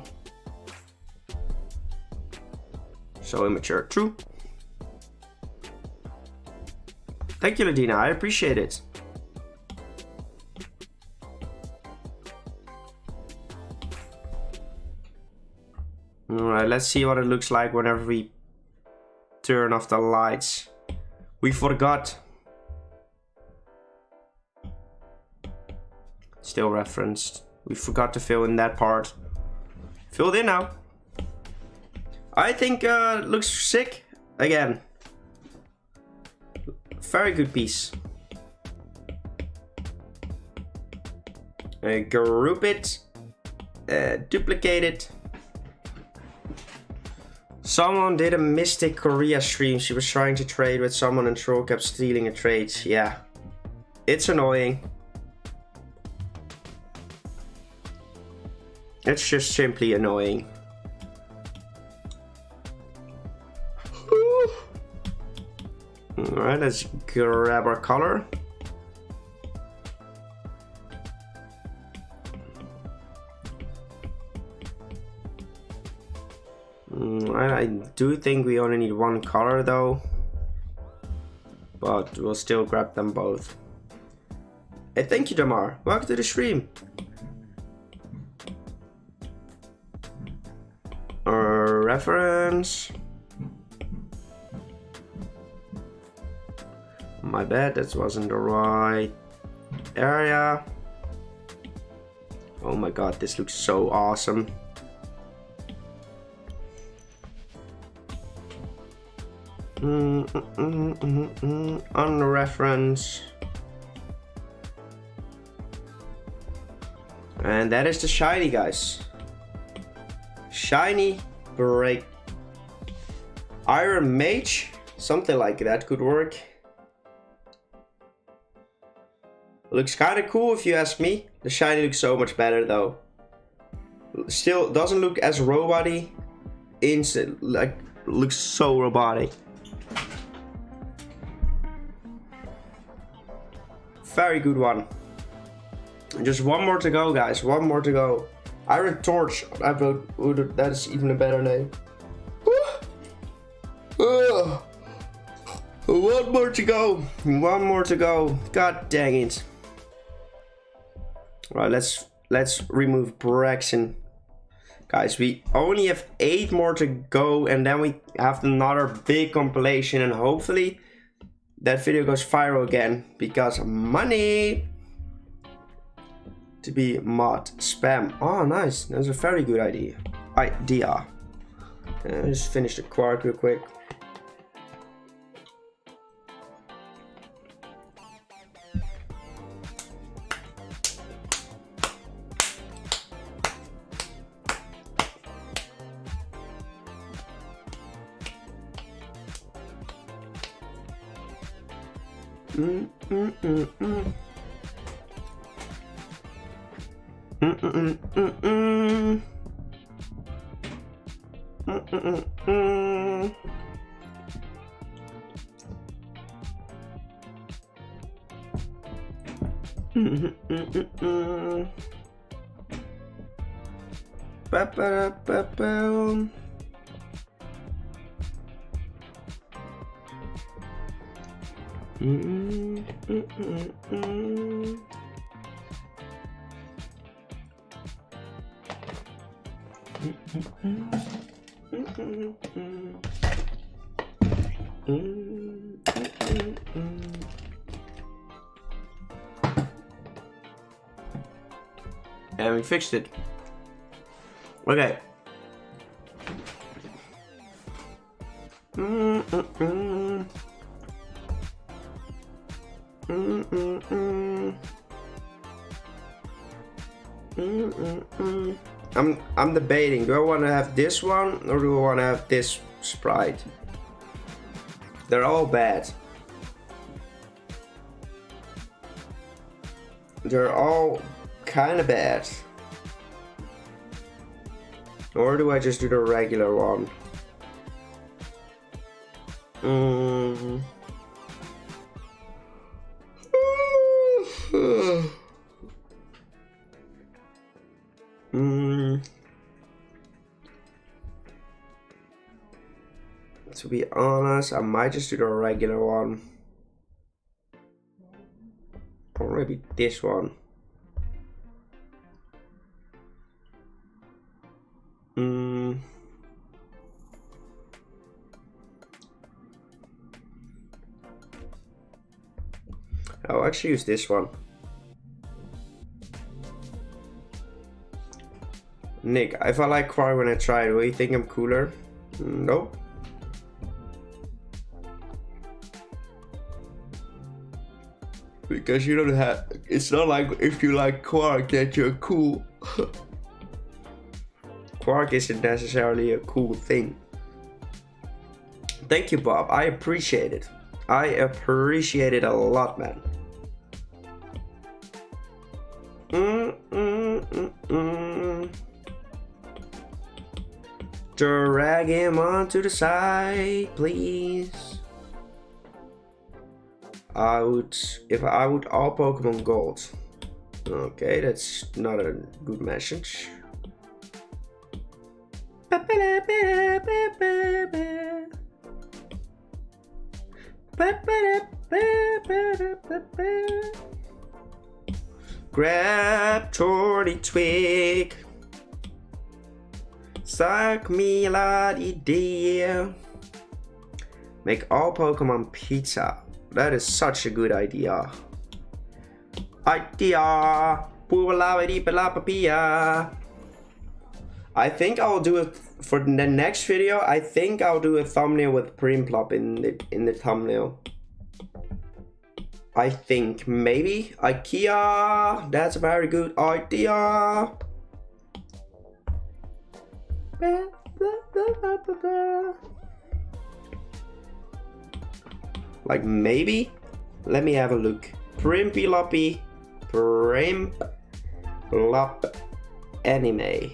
So immature. True. Thank you, Ladina. I appreciate it. Alright, let's see what it looks like whenever we turn off the lights. We forgot. Still referenced. We forgot to fill in that part. Filled in now. I think looks sick. Again, very good piece. Group it, duplicate it. Someone did a Mystic Korea stream. She was trying to trade with someone and Troll kept stealing a trade. Yeah, it's annoying. It's just simply annoying. Alright, let's grab our color. I do think we only need one color though, but we'll still grab them both. Hey, thank you, Damar. Welcome to the stream. Reference. My bad, that wasn't the right area. Oh my god, this looks so awesome. On the reference. And that is the shiny, guys. Shiny break. Iron Mage, something like that could work. Looks kind of cool if you ask me. The shiny looks so much better though. Still doesn't look as robot-y. Instant, like, looks so robotic. Very good one. Just one more to go, guys. One more to go. Iron Torch. I wrote. That is even a better name. One more to go. One more to go. God dang it. Right, let's remove Braxton. Guys, we only have 8 more to go, and then we have another big compilation, and hopefully that video goes viral again, because money to be mod spam. Oh, nice. That's a very good idea. Just finish the quark real quick. And we fixed it. Okay. I'm debating. Do I want to have this one or do I want to have this sprite? They're all bad. They're all kind of bad. Or do I just do the regular one? To be honest, I might just do the regular one. Or maybe this one. I'll actually use this one. Nick, if I like Quark when I try it, will you think I'm cooler? Nope. Because you don't have, it's not like if you like Quark that you're cool. Quark isn't necessarily a cool thing. Thank you, Bob. I appreciate it. I appreciate it a lot, man. Drag him onto the side, please. I would all Pokemon Gold. Okay, that's not a good message. Grab Torty Twig. Suck me la di dear. Make all Pokemon pizza. That is such a good idea. I think I'll do it for the next video. I think I'll do a thumbnail with Primplop in the thumbnail. I think maybe IKEA. That's a very good idea. Like maybe. Let me have a look. Primplop anime.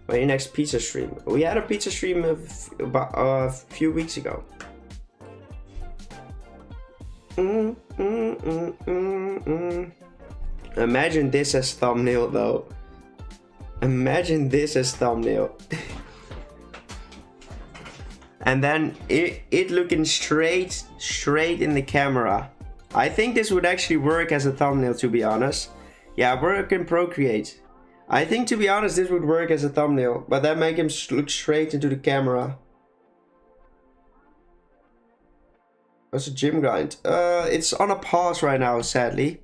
My next pizza stream. We had a pizza stream a few weeks ago. Imagine this as thumbnail though. Imagine this as thumbnail. And then it looking straight in the camera. I think this would actually work as a thumbnail, to be honest. Yeah, work in Procreate. I think, to be honest, this would work as a thumbnail, but then make him look straight into the camera. What's a gym grind? It's on a pause right now, sadly.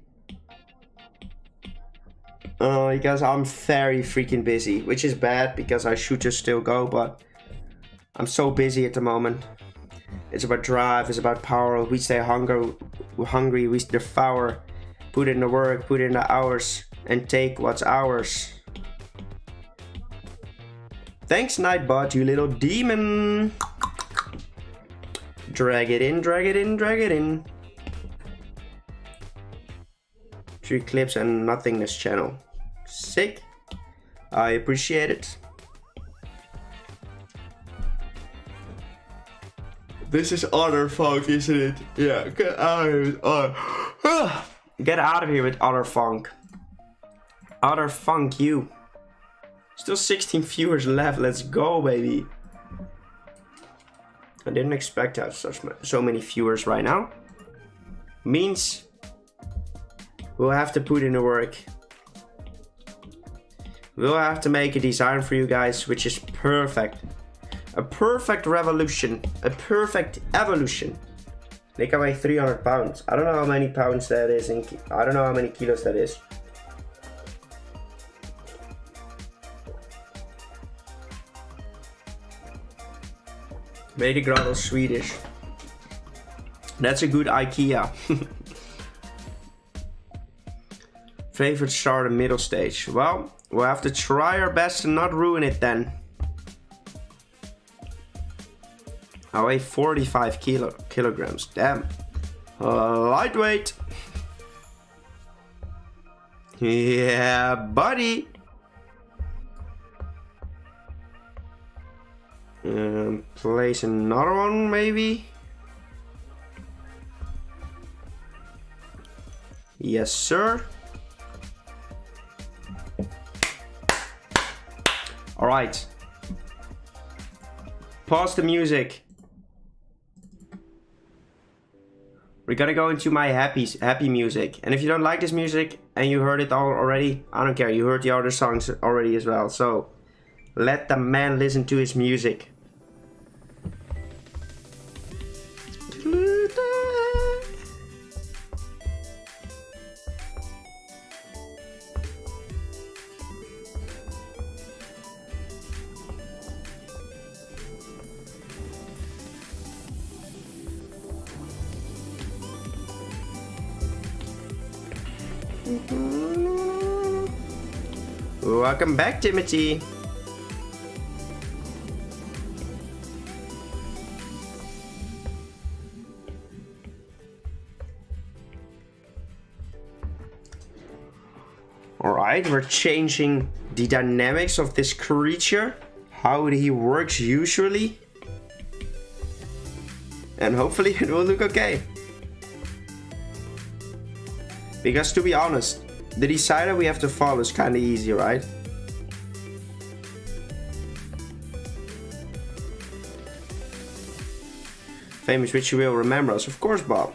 Because I'm very freaking busy, which is bad because I should just still go, but I'm so busy at the moment. It's about drive, it's about power. We stay hungry, we devour, put in the work, put in the hours, and take what's ours. Thanks, Nightbot, you little demon. Drag it in, drag it in, drag it in. 3 clips and nothingness channel. Sick. I appreciate it. This is Other Funk, isn't it? Yeah, get out of here with Get out of here with Other Funk. Other Funk you. Still 16 viewers left, let's go, baby. I didn't expect to have so many viewers right now. Means we'll have to put in the work. We'll have to make a design for you guys, which is perfect. A perfect revolution. A perfect evolution. I think I weigh 300 pounds. I don't know how many pounds that is. I don't know how many kilos that is. Medegrad Swedish. That's a good IKEA. Favorite start and middle stage. Well, we'll have to try our best to not ruin it then. I weigh 45 kilograms. Damn. Lightweight. Yeah, buddy. Place another one, maybe. Yes, sir. All right. Pause the music. We're gonna go into my happy music. And if you don't like this music and you heard it all already, I don't care. You heard the other songs already as well. So let the man listen to his music. Welcome back, Timothy. Alright, we're changing the dynamics of this creature, how he works usually, and hopefully it will look okay. Because to be honest, the decider we have to follow is kinda easy, right? Famous which you will remember us, of course, Bob.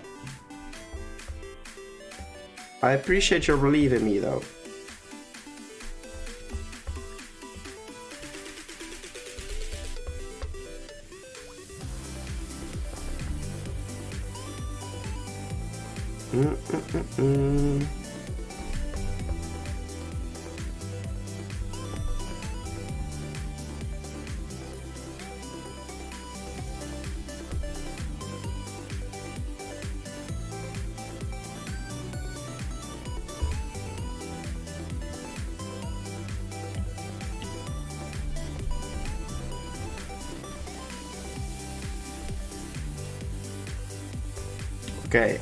I appreciate your belief in me, though. Okay.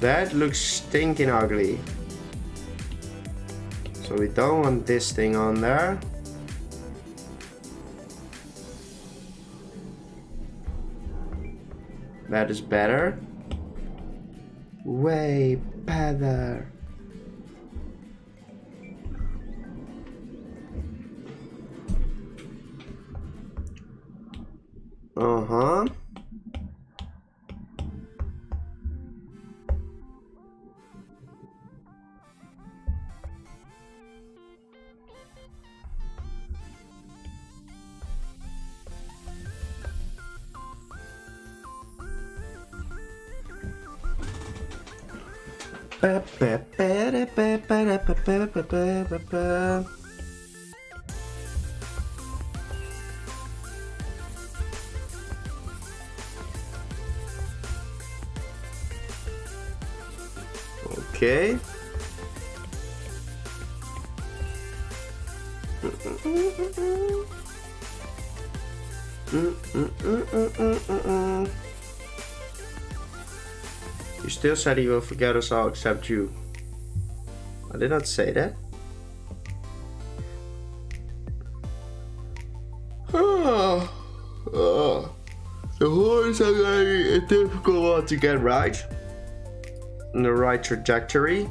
That looks stinking ugly. So we don't want this thing on there. That is better. Way better. Uh-huh. Okay. You still said he will forget us all except you. I did not say that. The horns are gonna be a difficult one to get right. In the right trajectory.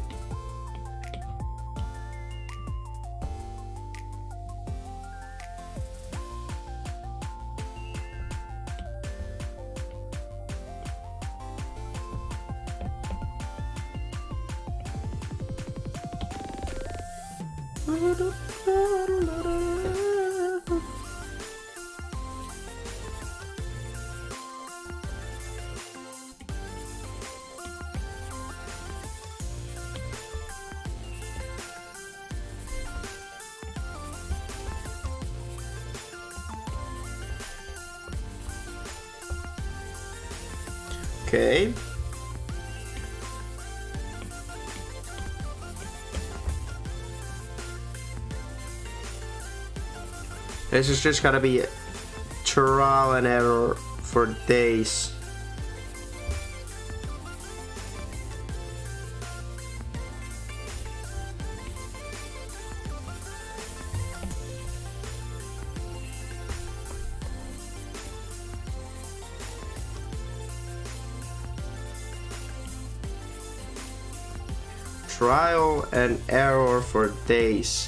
Okay. This is just gonna be trial and error for days. Trial and error for days.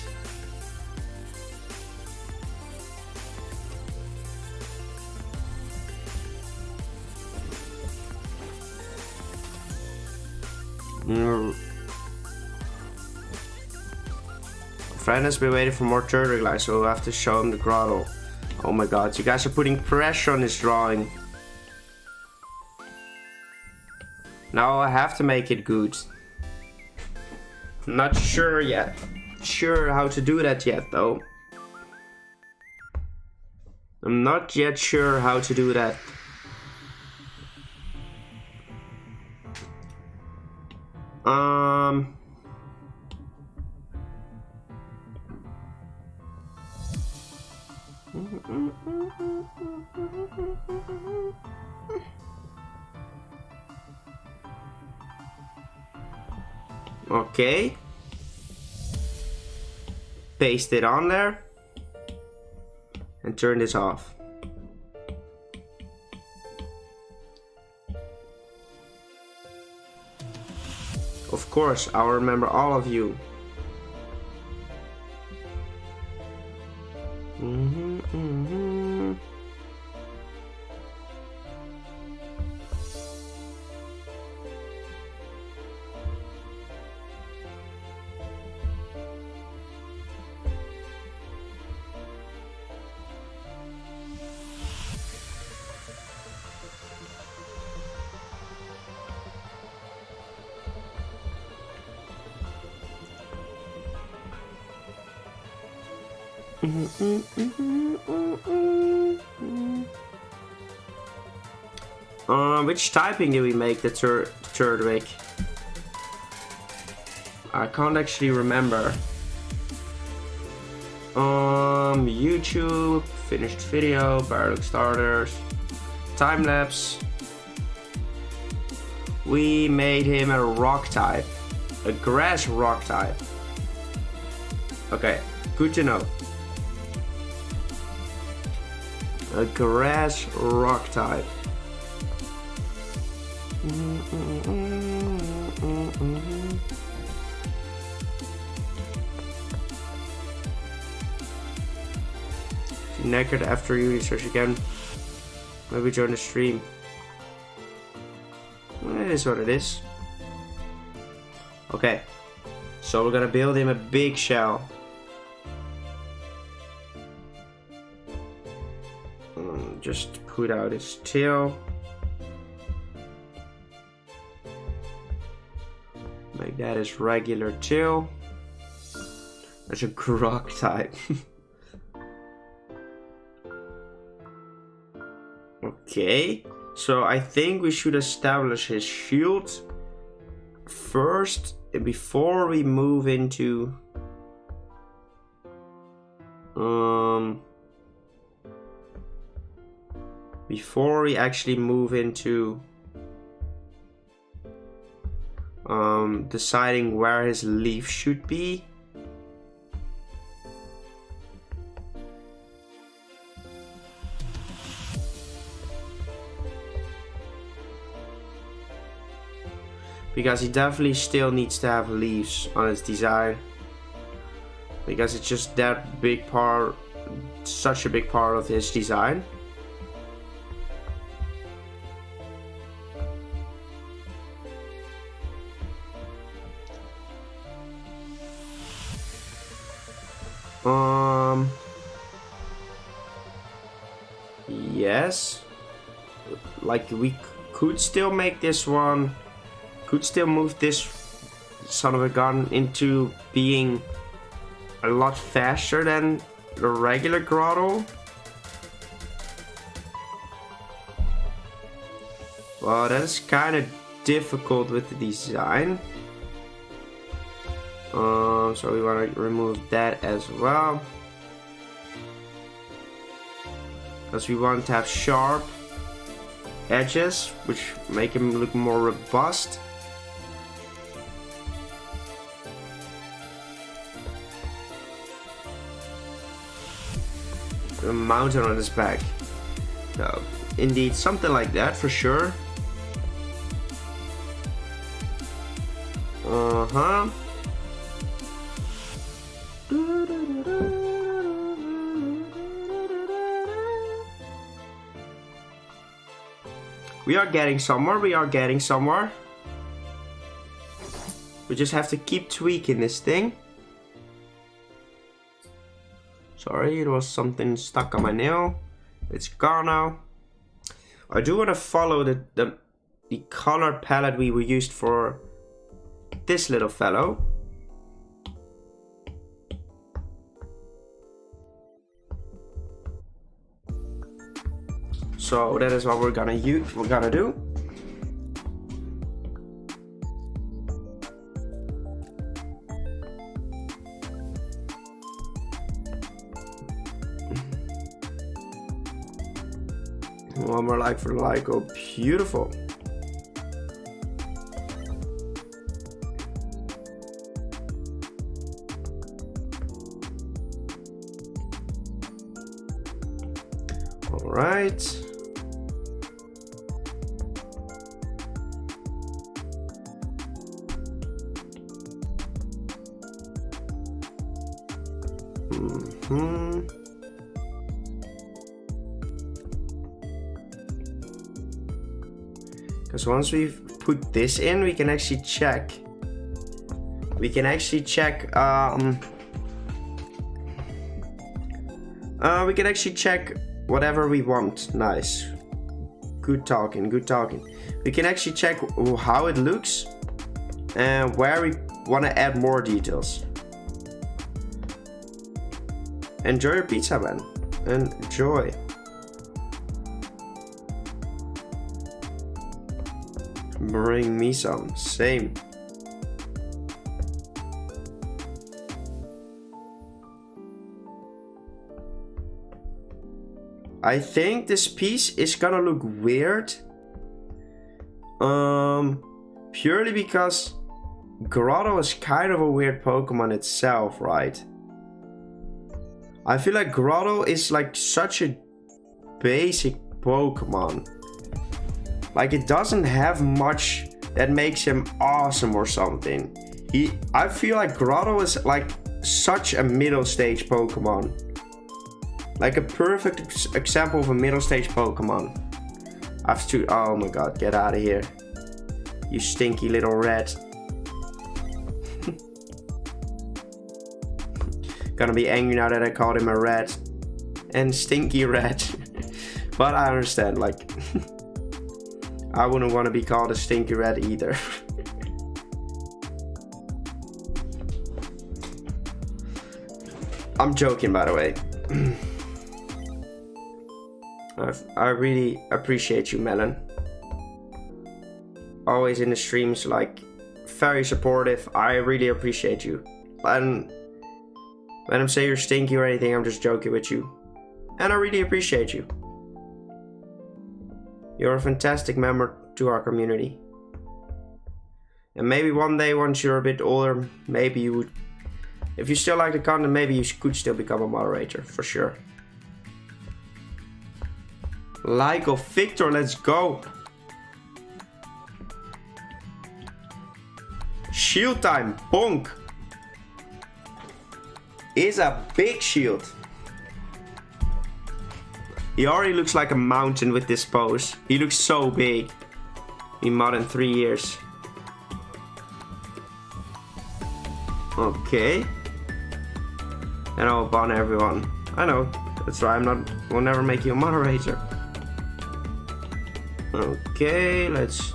Friend has been waiting for more turtle lights, so we'll have to show him the grotto. Oh my god, you guys are putting pressure on this drawing. Now I have to make it good. Not sure yet. Sure how to do that yet though. I'm not yet sure how to do that. Okay. Paste it on there. And turn this off. Of course, I'll remember all of you. Which typing did we make the third week? I can't actually remember. YouTube, finished video, barrel starters, time lapse. We made him a rock type, a grass rock type. Okay, good to know. A grass rock type. If you're knackered after you research again, maybe join the stream. It is what it is. Okay, so we're gonna build him a big shell. Just put out his tail. Make that his regular tail. That's a grok type. Okay, so I think we should establish his shield first before we move into before we actually move into deciding where his leaf should be. Because he definitely still needs to have leaves on his design. Because it's just that big part, such a big part of his design. Yes. Like we could still make this one. Could still move this son of a gun into being a lot faster than the regular grotto. Well, that is kind of difficult with the design. So we want to remove that as well. Because we want to have sharp edges, which make him look more robust. A mountain on his back. So, indeed, something like that for sure. Uh-huh. We are getting somewhere, we are getting somewhere. We just have to keep tweaking this thing. Sorry, it was something stuck on my nail. It's gone now. I do want to follow the color palette we used for this little fellow. So that is what we're gonna do. One more like for Lyco. Beautiful. All right. Because once we've put this in, we can actually check. We can actually check. We can actually check whatever we want. Nice. Good talking. Good talking. We can actually check how it looks and where we want to add more details. Enjoy your pizza, man. Enjoy. Bring me some. Same. I think this piece is gonna look weird. Purely because Grotto is kind of a weird Pokemon itself, right? I feel like Grotto is like such a basic Pokemon. Like it doesn't have much that makes him awesome or something. I feel like Grotto is like such a middle stage Pokemon. Like a perfect example of a middle stage Pokemon. Oh my god, get out of here. You stinky little rat. Gonna be angry now that I called him a rat. And stinky rat. But I understand, like... I wouldn't want to be called a stinky rat either. I'm joking, by the way. I really appreciate you, Melon. Always in the streams, like, very supportive. I really appreciate you. And when I'm saying you're stinky or anything, I'm just joking with you. And I really appreciate you. You're a fantastic member to our community. And maybe one day, once you're a bit older, maybe you would... If you still like the content, maybe you could still become a moderator, for sure. Lyco Victor, let's go! Shield time, bonk! Is a big shield. He already looks like a mountain with this pose. He looks so big. In more than 3 years. Okay. And I'll ban everyone. I know. That's why we'll never make you a moderator. Okay, let's...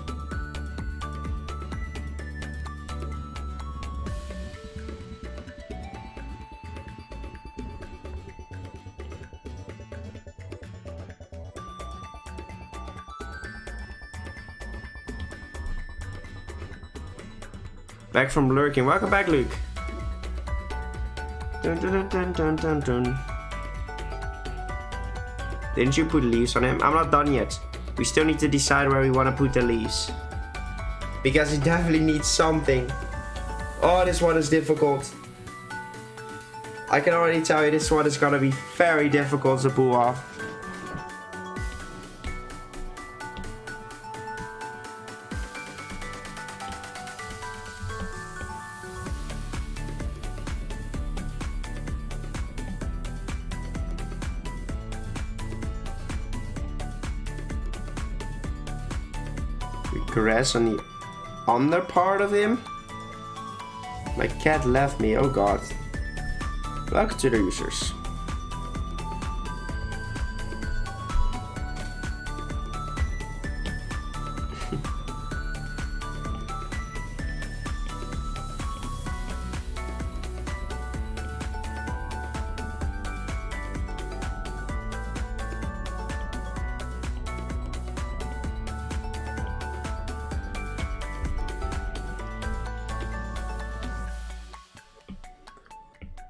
Back from lurking. Welcome back, Luke. Dun, dun, dun, dun, dun, dun. Didn't you put leaves on him? I'm not done yet. We still need to decide where we want to put the leaves. Because he definitely needs something. Oh, this one is difficult. I can already tell you this one is gonna be very difficult to pull off. Grass on the under part of him. My cat left me, oh god. Welcome to the users.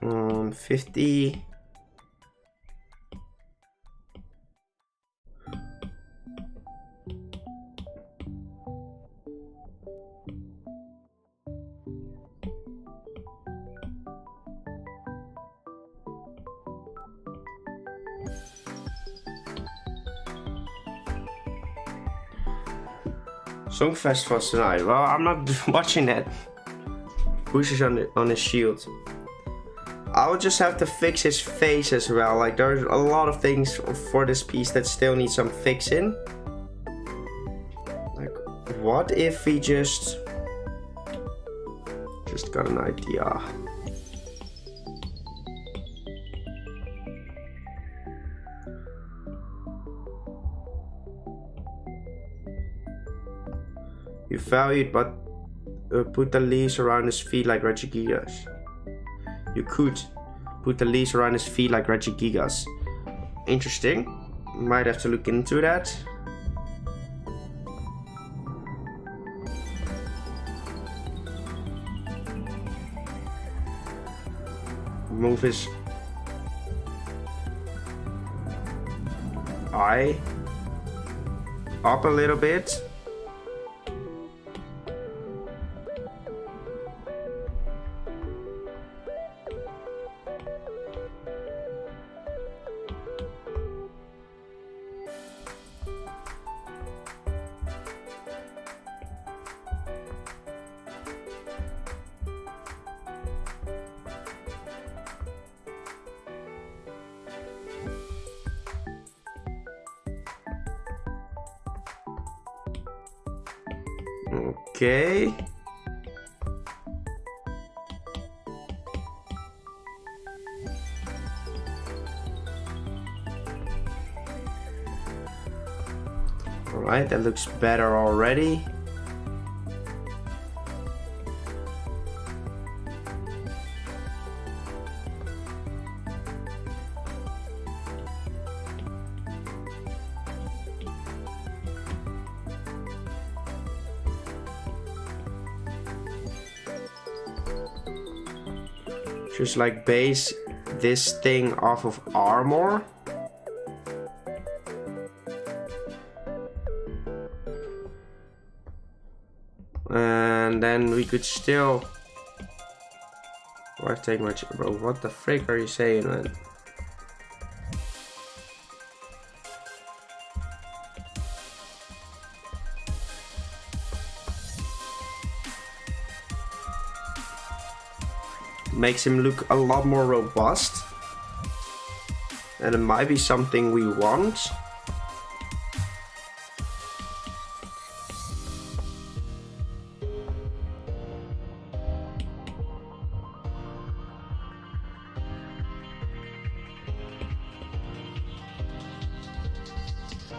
Um, 50. Song Festivals tonight. Well, I'm not watching that. Pushes on his shield. I would just have to fix his face as well. Like, there's a lot of things for this piece that still need some fixing. Like, what if we just got an idea. You valued, but put the leaves around his feet like Regigigas. You could put the leaves around his feet like Regigigas. Interesting. Might have to look into that. Move his eye up a little bit. Okay. All right, that looks better already. Just like base this thing off of armor. And then we could still... Why take much, bro? What the frick are you saying, man? Makes him look a lot more robust. And it might be something we want.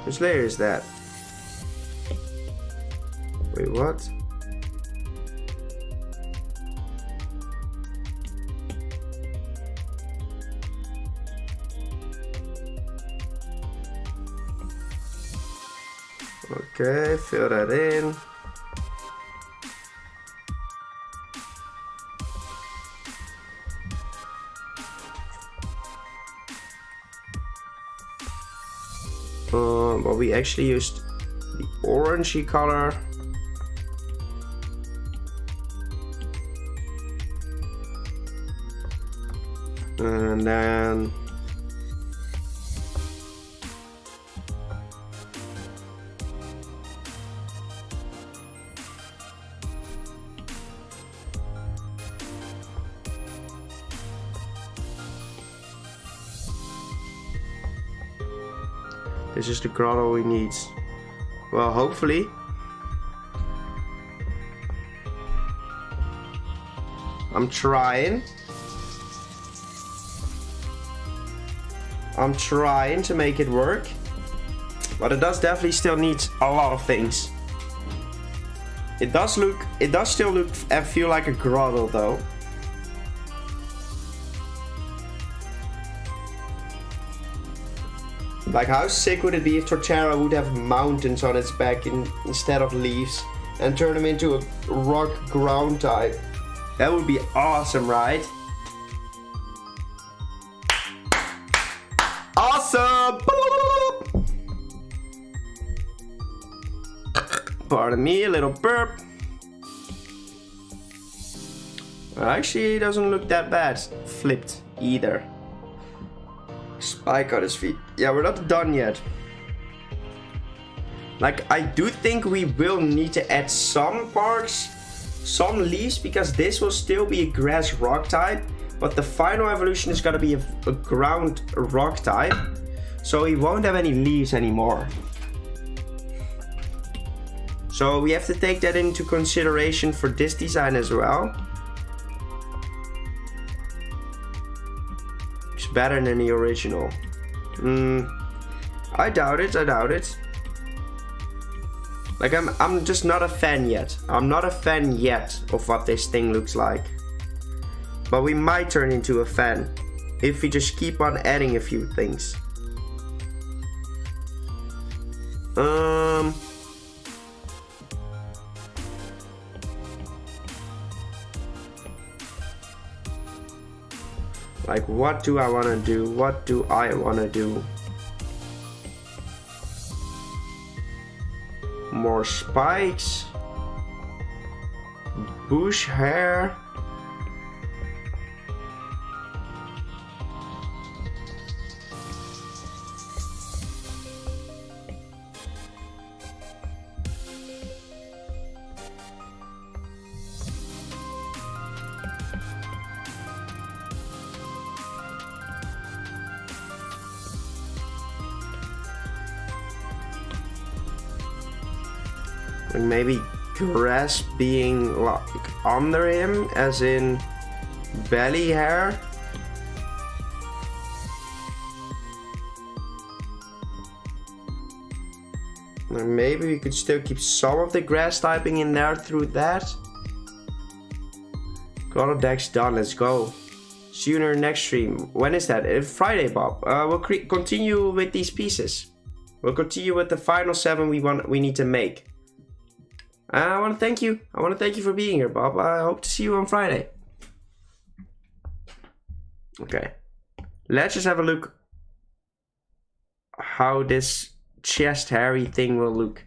Whose layer is that? Wait, what? Okay, fill that in. But we actually used the orangey color. And then this is the grotto we need. Well, hopefully. I'm trying. I'm trying to make it work. But it does definitely still need a lot of things. It does still look and feel like a grotto though. Like, how sick would it be if Torterra would have mountains on its back instead of leaves and turn them into a rock ground type? That would be awesome, right? Awesome! Pardon me, a little burp. Actually, it doesn't look that bad flipped either. Spike on his feet. Yeah, we're not done yet. Like, I do think we will need to add some parks, some leaves, because this will still be a grass rock type, but the final evolution is gonna be a ground rock type, so he won't have any leaves anymore. So we have to take that into consideration for this design as well. It's better than the original. I doubt it, I doubt it. Like, I'm just not a fan yet. I'm not a fan yet of what this thing looks like. But we might turn into a fan if we just keep on adding a few things. Like, what do I want to do? What do I want to do? More spikes. Bush hair. And maybe grass being like under him, as in belly hair. And maybe we could still keep some of the grass typing in there through that. Got a deck's done, let's go. See you in our next stream. When is that? Friday, Bob. We'll continue with these pieces. We'll continue with the final 7 we need to make. I want to thank you. I want to thank you for being here, Bob. I hope to see you on Friday. Okay. Let's just have a look how this chest hairy thing will look.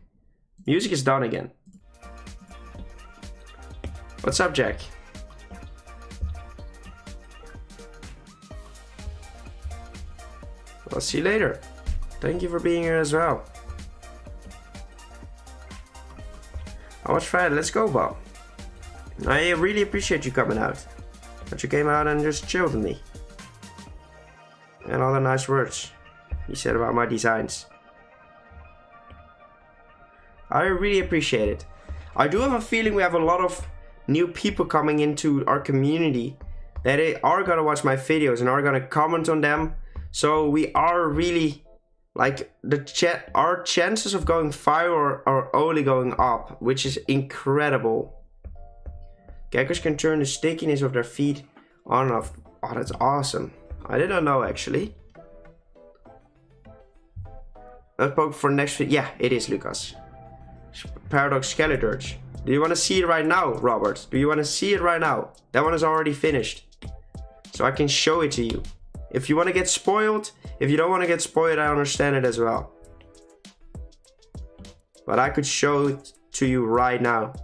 Music is done again. What's up, Jack? I'll see you later. Thank you for being here as well. I watched Friday. Let's go, Bob. I really appreciate you coming out. That you came out and just chilled with me. And all the nice words you said about my designs. I really appreciate it. I do have a feeling we have a lot of new people coming into our community that are gonna watch my videos and are gonna comment on them. So we are really, like, our chances of going viral are only going up, which is incredible. Geckos can turn the stickiness of their feet on and off. Oh, that's awesome. I didn't know, actually. Let's poke for next video. Yeah, it is, Lucas. Paradox Skeletorch. Do you want to see it right now, Robert? Do you want to see it right now? That one is already finished. So I can show it to you. If you want to get spoiled, if you don't want to get spoiled, I understand it as well. But I could show it to you right now.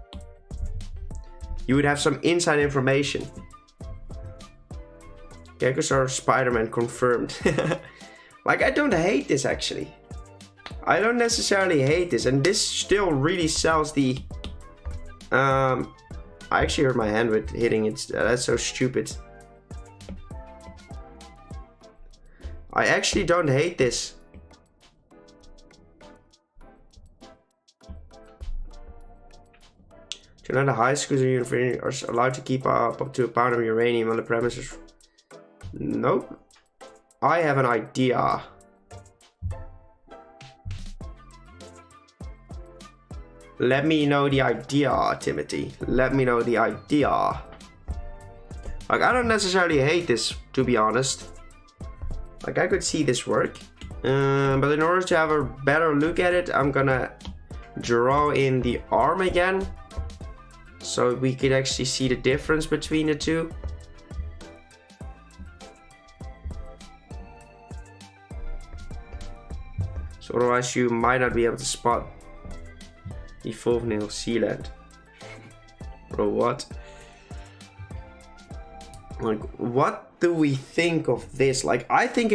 You would have some inside information. Geckos are Spider-Man confirmed. Like, I don't hate this actually. I don't necessarily hate this, and this still really sells the... I actually hurt my hand with hitting it. That's so stupid. I actually don't hate this. Do you know the high schools are allowed to keep up to a pound of uranium on the premises? Nope. I have an idea. Let me know the idea, Timothy. Let me know the idea. Like, I don't necessarily hate this, to be honest. Like, I could see this work. But in order to have a better look at it, I'm gonna draw in the arm again. So we could actually see the difference between the two. So otherwise you might not be able to spot the full New Zealand. Bro, what? Like, what do we think of this? Like, I think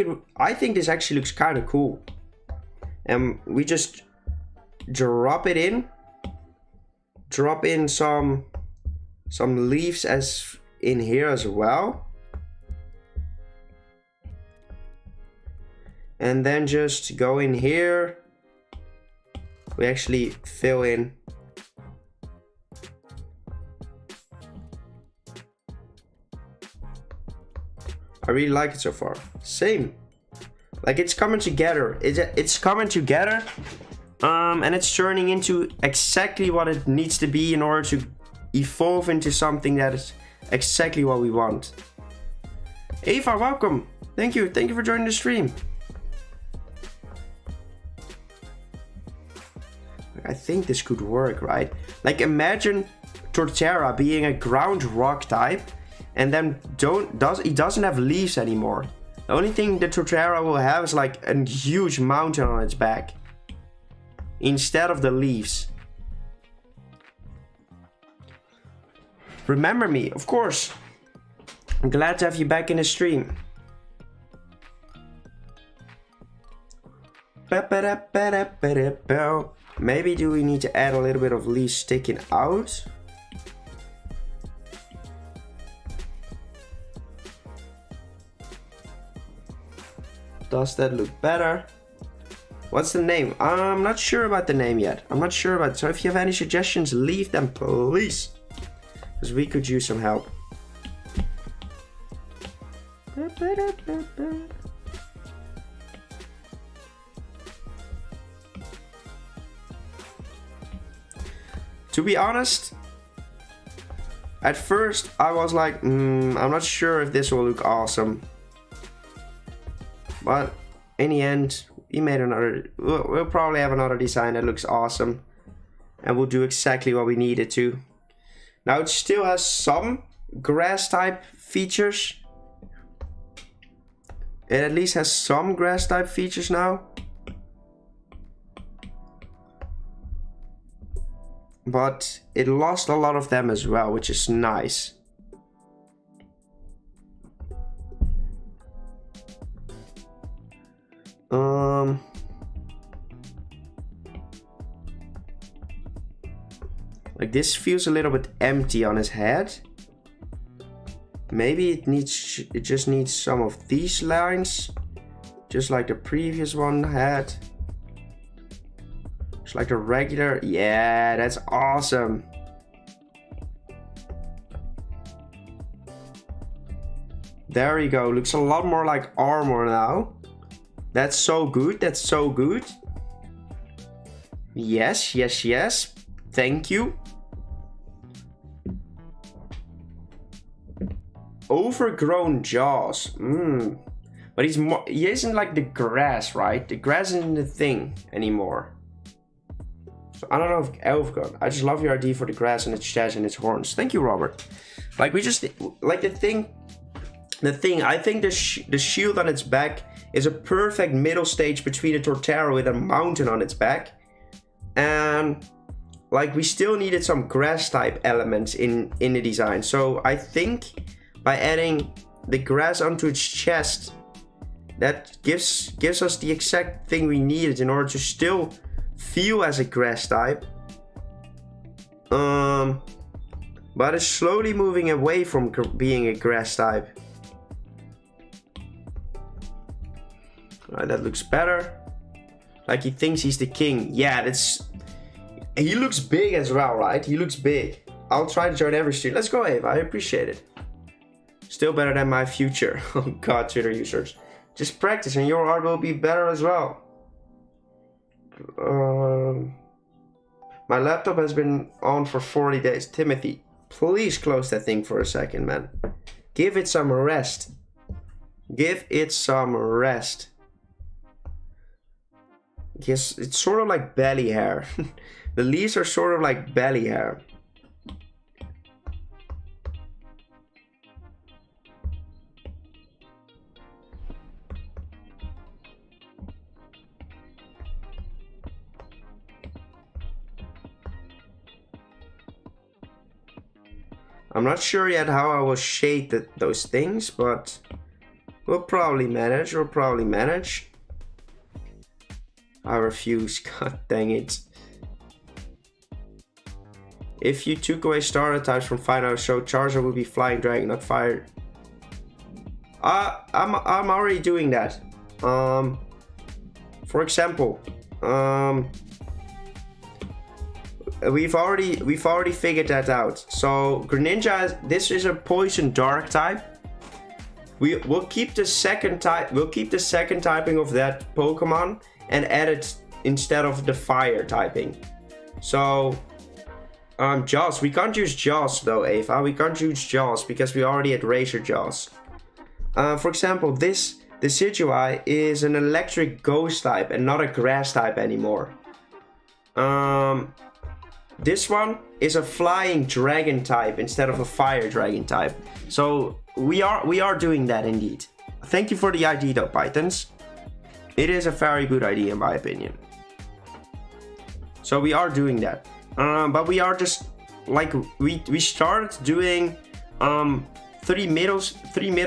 this actually looks kind of cool. And we just drop it in. Drop in some leaves as in here as well. And then just go in here. We actually fill in. I really like it so far. Same. Like it's coming together. It's coming together. And it's turning into exactly what it needs to be in order to evolve into something that is exactly what we want. Eva, welcome. Thank you. Thank you for joining the stream. I think this could work, right? Like imagine Torterra being a ground rock type, and then it doesn't have leaves anymore. The only thing the Torterra will have is like a huge mountain on its back, instead of the leaves. Remember me, of course. I'm glad to have you back in the stream. Maybe do we need to add a little bit of leaves sticking out? Does that look better? What's the name? I'm not sure about the name yet. I'm not sure about it. So if you have any suggestions, leave them please. Because we could use some help. To be honest, at first I was like, I'm not sure if this will look awesome. But in the end, we made another, we'll probably have another design that looks awesome. And we'll do exactly what we needed to. Now it still has some grass type features. It at least has some grass type features now. But it lost a lot of them as well, which is nice. Like this feels a little bit empty on his head. Maybe it just needs some of these lines, just like the previous one had. Just like the regular. Yeah, that's awesome. There we go. Looks a lot more like armor now. That's so good. That's so good. Yes, yes, yes. Thank you. Overgrown jaws. But he isn't like the grass, right? The grass isn't the thing anymore. So I don't know if Elfgon. I just love your idea for the grass and its chest and its horns. Thank you, Robert. Like we just like the thing. I think the shield on its back is a perfect middle stage between a Torterra with a mountain on its back, and like we still needed some grass type elements in the design. So I think by adding the grass onto its chest, that gives us the exact thing we needed in order to still feel as a grass type. But it's slowly moving away from being a grass type. Alright, that looks better. Like he thinks he's the king. Yeah, he looks big as well, right? He looks big. I'll try to join every stream. Let's go, Ava. I appreciate it. Still better than my future. Oh god, Twitter users. Just practice and your art will be better as well. My laptop has been on for 40 days. Timothy, please close that thing for a second, man. Give it some rest. Give it some rest. Yes, it's sort of like belly hair. The leaves are sort of like belly hair. I'm not sure yet how I will shade those things, but we'll probably manage. I refuse. God dang it. If you took away starter types from final show, Charizard would be flying dragon, not fire. I'm already doing that. For example, we've already figured that out. So Greninja, this is a poison dark type. We'll keep the second type. We'll keep the second typing of that Pokemon and add it instead of the fire typing. So Jaws. We can't use Jaws though, Ava. We can't use Jaws because we already had Razor Jaws. For example, the Decidueye is an electric ghost type and not a grass type anymore. This one is a flying dragon type instead of a fire dragon type. So we are doing that indeed. Thank you for the idea though, Pythons. It is a very good idea in my opinion. So we are doing that. But we are just like we started doing three middle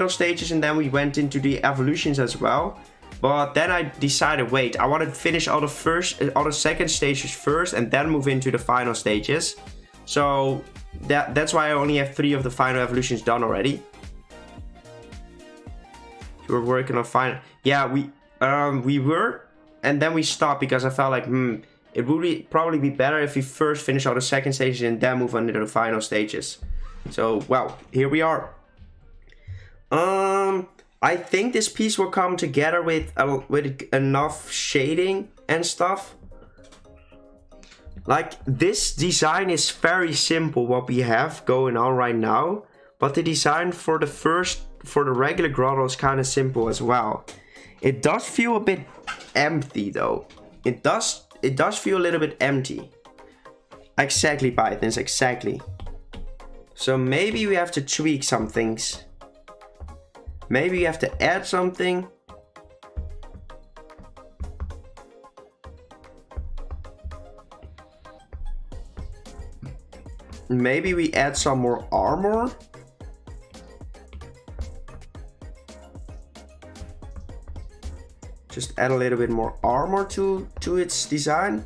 stages, and then we went into the evolutions as well. But then I decided, wait, I want to finish all the second stages first and then move into the final stages. So that's why I only have 3 of the final evolutions done already. You were working on final. Yeah, we were, and then we stopped because I felt like it would probably be better if we first finish all the second stages and then move on to the final stages. So well, here we are. I think this piece will come together with enough shading and stuff. Like, this design is very simple what we have going on right now, but the design for the regular grotto is kind of simple as well. It does feel a bit empty though. It does feel a little bit empty. Exactly, Pythons, exactly. So maybe we have to tweak some things. Maybe you have to add something. Maybe we add some more armor. Just add a little bit more armor to its design.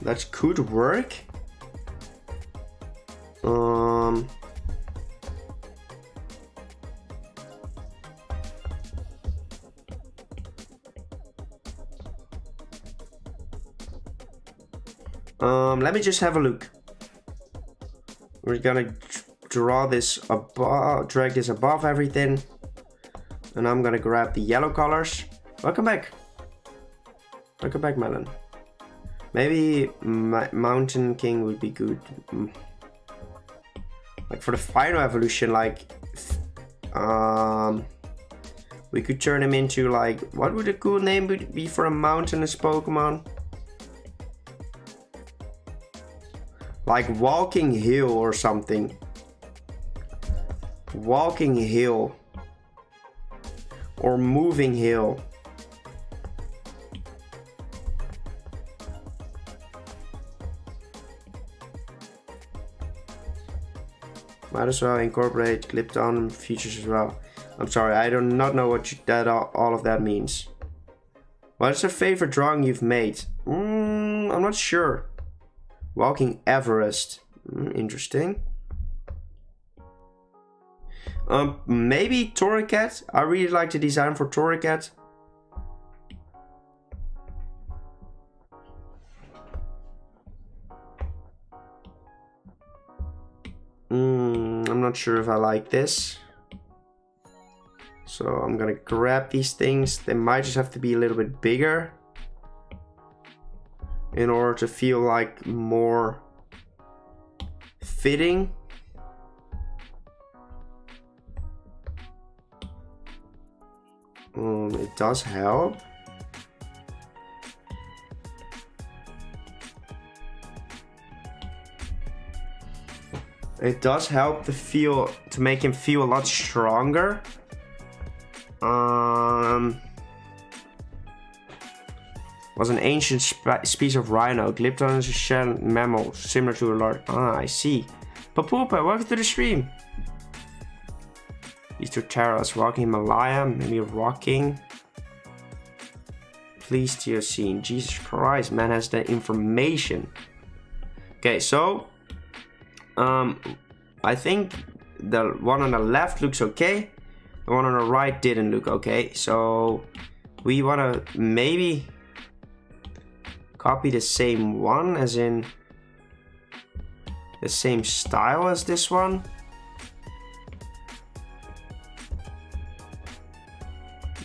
That could work. Let me just have a look. We're gonna draw this above, drag this above everything, and I'm gonna grab the yellow colors. Welcome back. Welcome back, Melon. Maybe Mountain King would be good. Like for the final evolution, like we could turn him into, like, what would a cool name be for a mountainous Pokemon? Like Walking Hill or something. Walking Hill. Or Moving Hill. Might as well incorporate clipped on features as well. I'm sorry, I do not know what all of that means. What is your favorite drawing you've made? I'm not sure. Walking Everest. Interesting. Maybe Torracat. I really like the design for Torracat. I'm not sure if I like this. So I'm gonna grab these things. They might just have to be a little bit bigger in order to feel like more fitting. It does help. It does help to make him feel a lot stronger. Was an ancient species of rhino. Glypton is a shell mammal similar to a large. I see. Papoopa, welcome to the stream. These two Terras, Rocking Himalaya, maybe Rocking. Pleistocene. Jesus Christ, man has the information. Okay, so I think the one on the left looks okay. The one on the right didn't look okay. So we wanna maybe copy the same one, as in the same style as this one.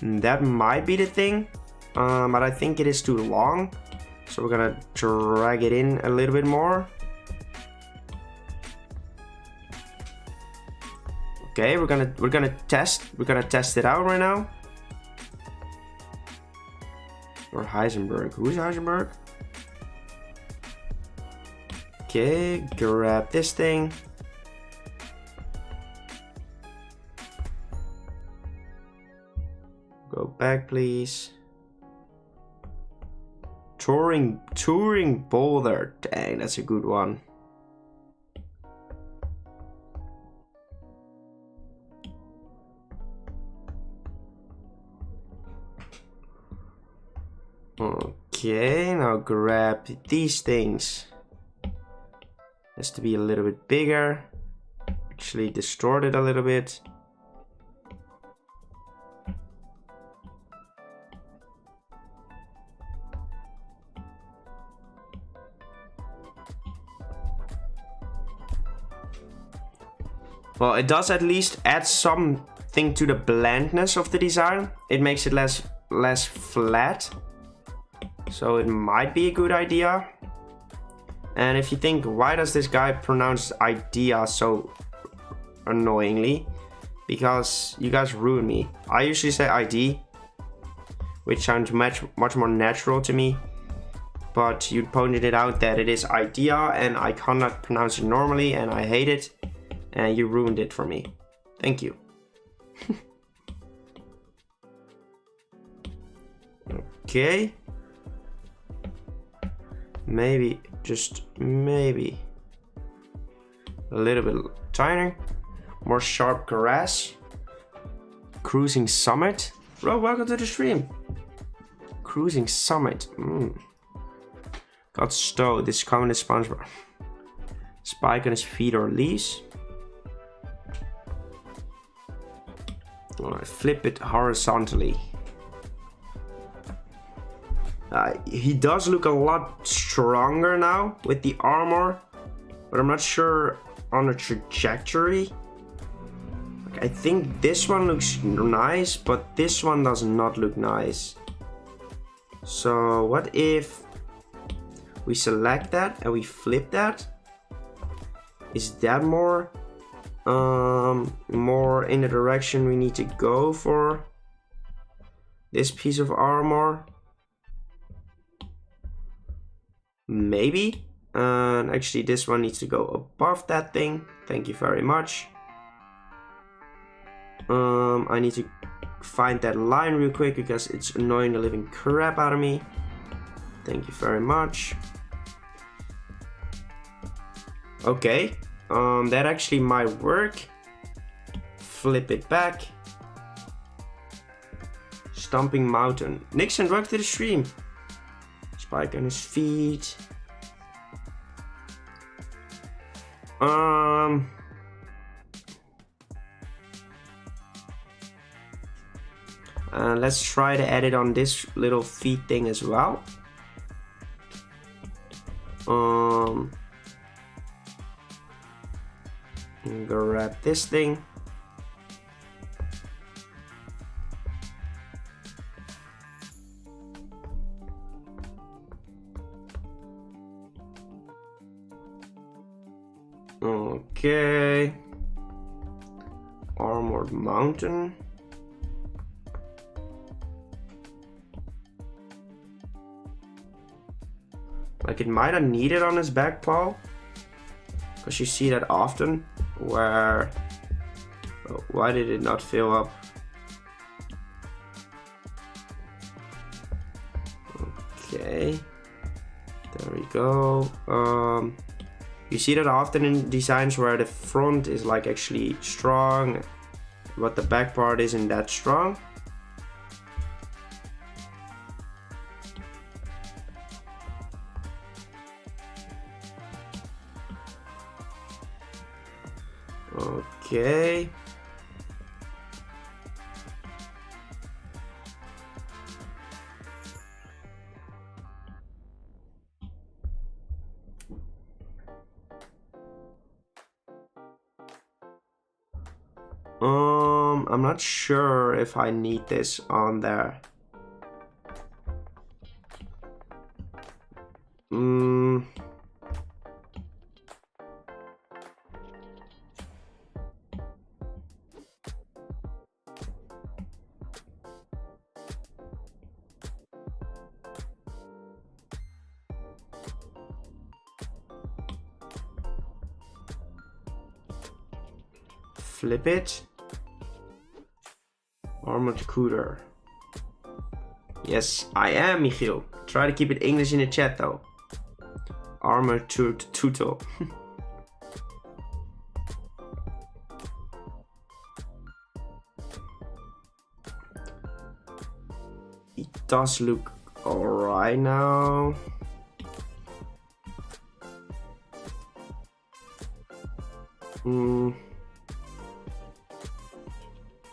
That might be the thing, but I think it is too long, so we're gonna drag it in a little bit more. Okay, we're gonna test it out right now. Or Heisenberg. Who's Heisenberg? Okay, grab this thing. Go back, please. Touring Boulder. Dang, that's a good one. Okay, now grab these things. Has to be a little bit bigger. Actually distort it a little bit. Well, it does at least add something to the blandness of the design. It makes it less flat. So it might be a good idea. And if you think, why does this guy pronounce idea so annoyingly? Because you guys ruin me. I usually say ID, which sounds much more natural to me. But you pointed it out that it is idea, and I cannot pronounce it normally, and I hate it. And you ruined it for me. Thank you. Okay. Maybe, just maybe a little bit tinier. More sharp grass. Cruising Summit. Bro, welcome to the stream. Cruising Summit. Got Stowe. This common is SpongeBob. Spike on his feet or leaves. Alright, flip it horizontally. He does look a lot stronger now with the armor, but I'm not sure on the trajectory. Like, I think this one looks nice, but this one does not look nice. So what if we select that and we flip that? Is that more in the direction we need to go for this piece of armor? Maybe. And actually this one needs to go above that thing. Thank you very much. I need to find that line real quick because it's annoying the living crap out of me. Thank you very much. Okay. That actually might work. Flip it back. Stomping Mountain. Nixon, welcome to the stream. Spike on his feet. Let's try to edit on this little feet thing as well. Grab this thing. Okay. Armored Mountain. Like, it might have needed on his back paw, because you see that often where, oh, why did it not fill up? Okay, there we go. You see that often in designs where the front is like actually strong, but the back part isn't that strong. Okay. I'm not sure if I need this on there. Flip it. Armored cooter. Yes, I am, Michiel. Try to keep it English in the chat though. Armored tuto. It does look alright now.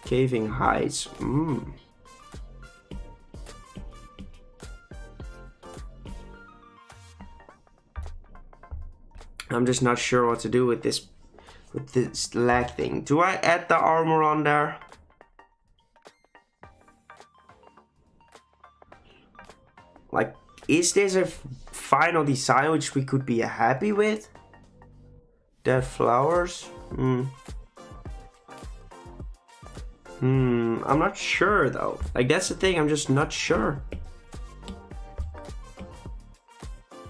Caving heights. I'm just not sure what to do with this lag thing. Do I add the armor on there? Like, is this a final design which we could be happy with? Dead flowers? I'm not sure though. Like, that's the thing, I'm just not sure.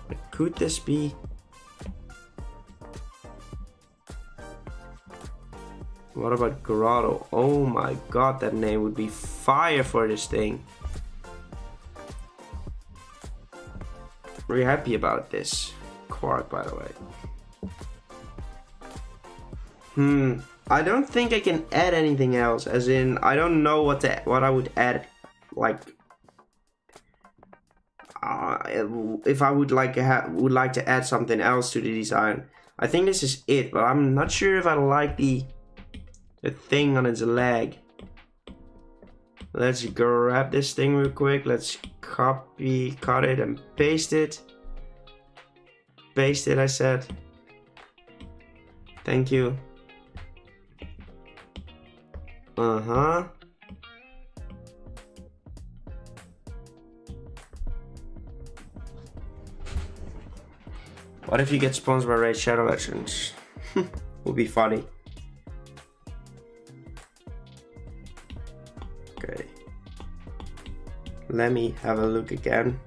Like, could this be? What about Grotto? Oh my god, that name would be fire for this thing. Very happy about this. Quark, by the way. I don't think I can add anything else. As in, I don't know what I would add. Like, if I would like to add something else to the design. I think this is it, but I'm not sure if I like the thing on its leg. Let's grab this thing real quick. Let's cut it and paste it. Paste it, I said. Thank you. What if you get sponsored by Raid Shadow Legends? Would be funny. Okay. Let me have a look again.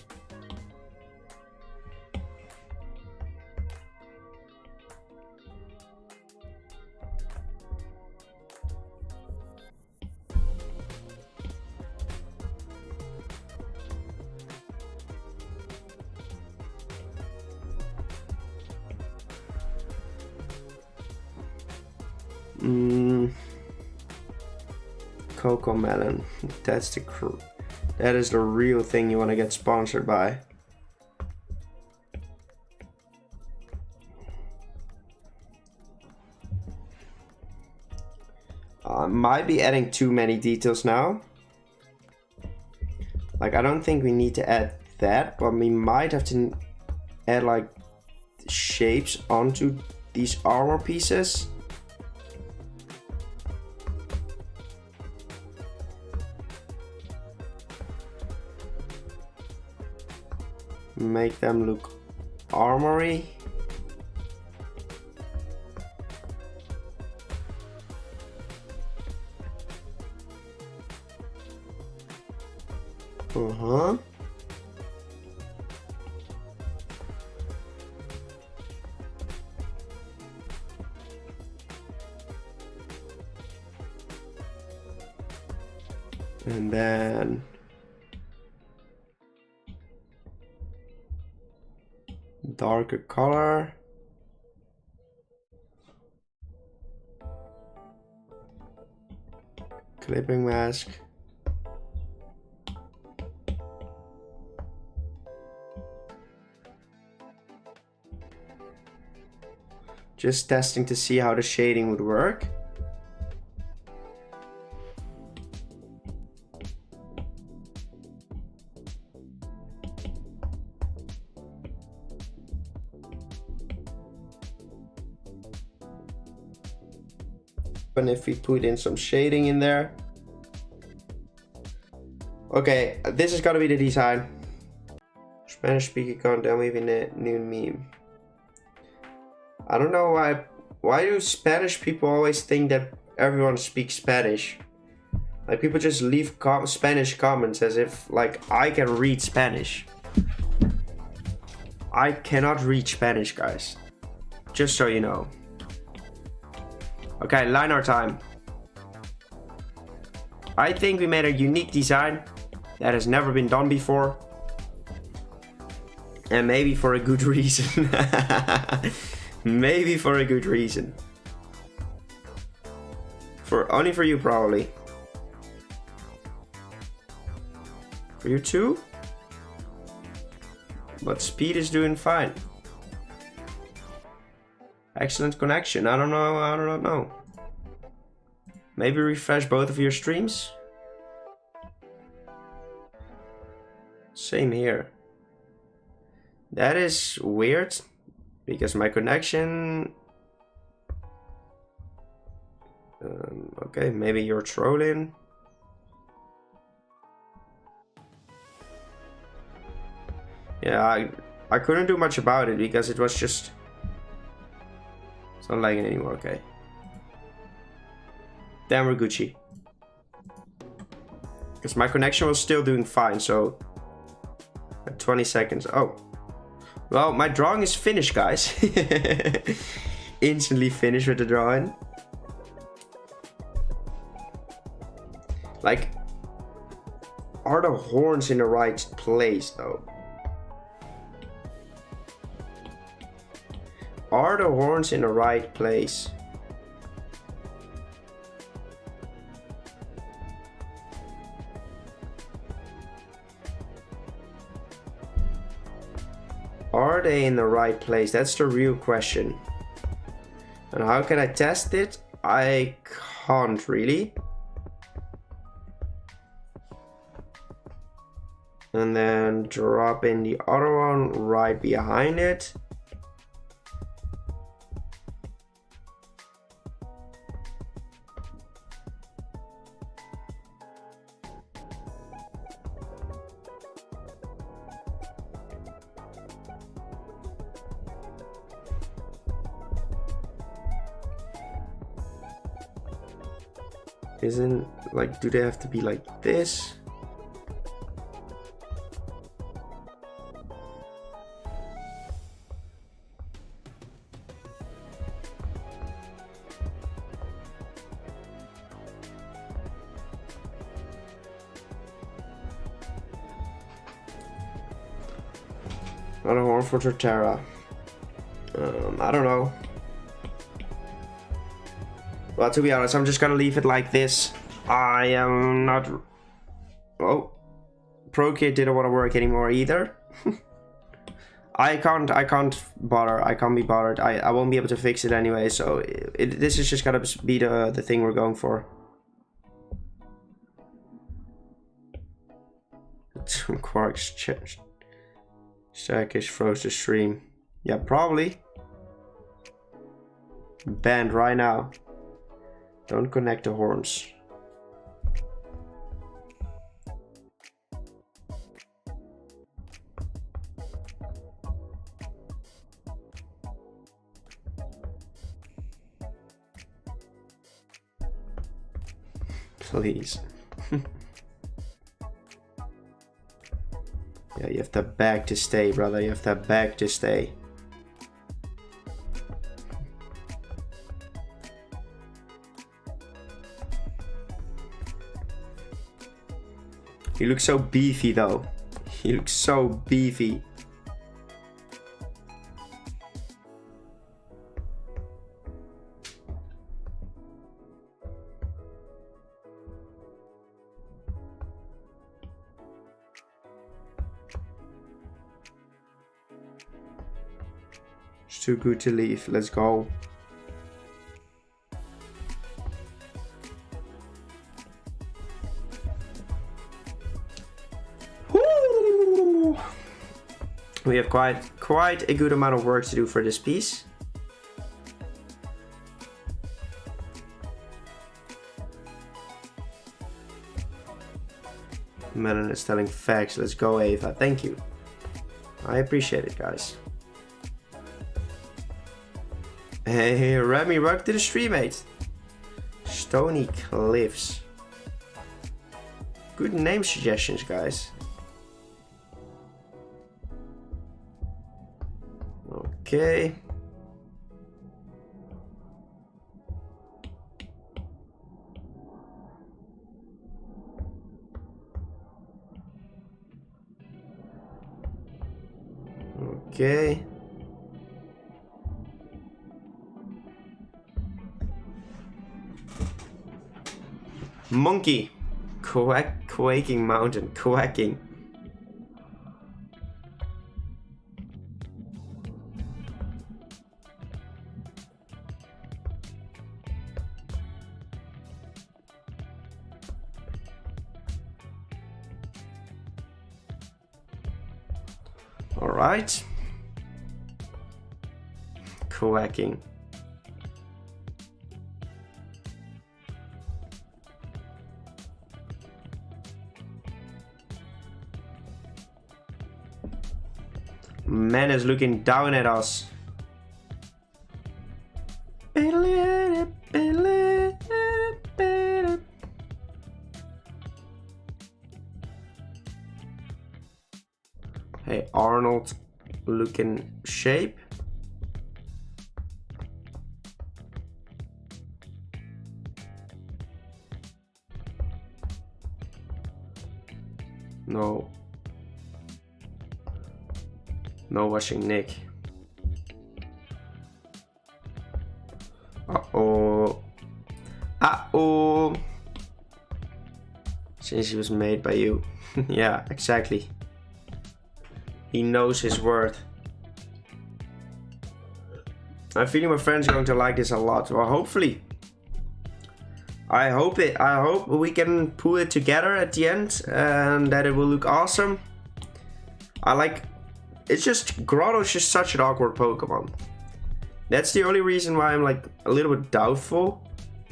Cocoa melon. That is the real thing you want to get sponsored by. Might be adding too many details now. Like, I don't think we need to add that, but we might have to add like shapes onto these armor pieces. Make them look armory. And then darker color. Clipping mask. Just testing to see how the shading would work. And if we put in some shading in there. Okay, this is gonna be the design. Spanish speaking content within a new meme. I don't know why do Spanish people always think that everyone speaks Spanish? Like, people just leave Spanish comments as if, like, I can read Spanish. I cannot read Spanish, guys. Just so you know. Okay, line art time. I think we made a unique design that has never been done before. And maybe for a good reason. Maybe for a good reason. Only for you, probably. For you too? But speed is doing fine. Excellent connection. I don't know. Maybe refresh both of your streams? Same here. That is weird. Because my connection... okay, maybe you're trolling. Yeah, I couldn't do much about it because it was just... It's not lagging anymore, okay. Then we're Gucci. Because my connection was still doing fine, so... At 20 seconds, oh. Well, my drawing is finished, guys. Instantly finished with the drawing. Like, are the horns in the right place, though? Are the horns in the right place? Are they in the right place? That's the real question. And how can I test it? I can't really. And then drop in the other one right behind it. Isn't, like, do they have to be like this? Another horn for Torterra. I don't know. Well, to be honest, I'm just gonna leave it like this. I am not... Oh. ProKid didn't want to work anymore either. I can't bother. I can't be bothered. I won't be able to fix it anyway, so this is just gonna be the thing we're going for. Quark's Stackish froze the stream. Yeah, probably. Banned right now. Don't connect the horns. Please. Yeah, you have to beg to stay, brother. You have to beg to stay. You look so beefy, though. You look so beefy. Too good to leave. Let's go. Woo! We have quite a good amount of work to do for this piece. Melon is telling facts. Let's go, Ava. Thank you. I appreciate it, guys. Hey, Remy, welcome to the stream, mate. Stony Cliffs. Good name suggestions, guys. Okay. Okay. Monkey. Quaking mountain. Quacking. All right. Quacking. Man is looking down at us. Hey, Arnold looking shape. No. No washing Nick. Uh-oh. Uh-oh. Since he was made by you. Yeah, exactly. He knows his worth. I'm feeling my friends are going to like this a lot. Well, hopefully. I hope we can pull it together at the end and that it will look awesome. It's just, Grotto's just such an awkward Pokemon. That's the only reason why I'm like a little bit doubtful.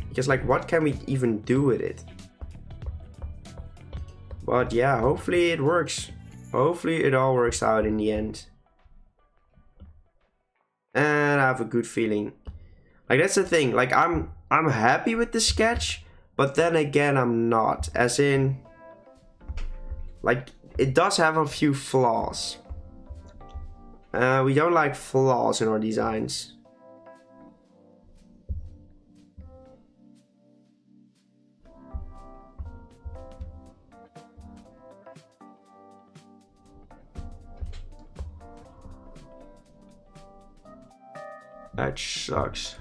Because like, what can we even do with it? But yeah, hopefully it works. Hopefully it all works out in the end. And I have a good feeling. Like, that's the thing. Like, I'm happy with the sketch, but then again, I'm not. As in, like, it does have a few flaws. We don't like flaws in our designs. That sucks.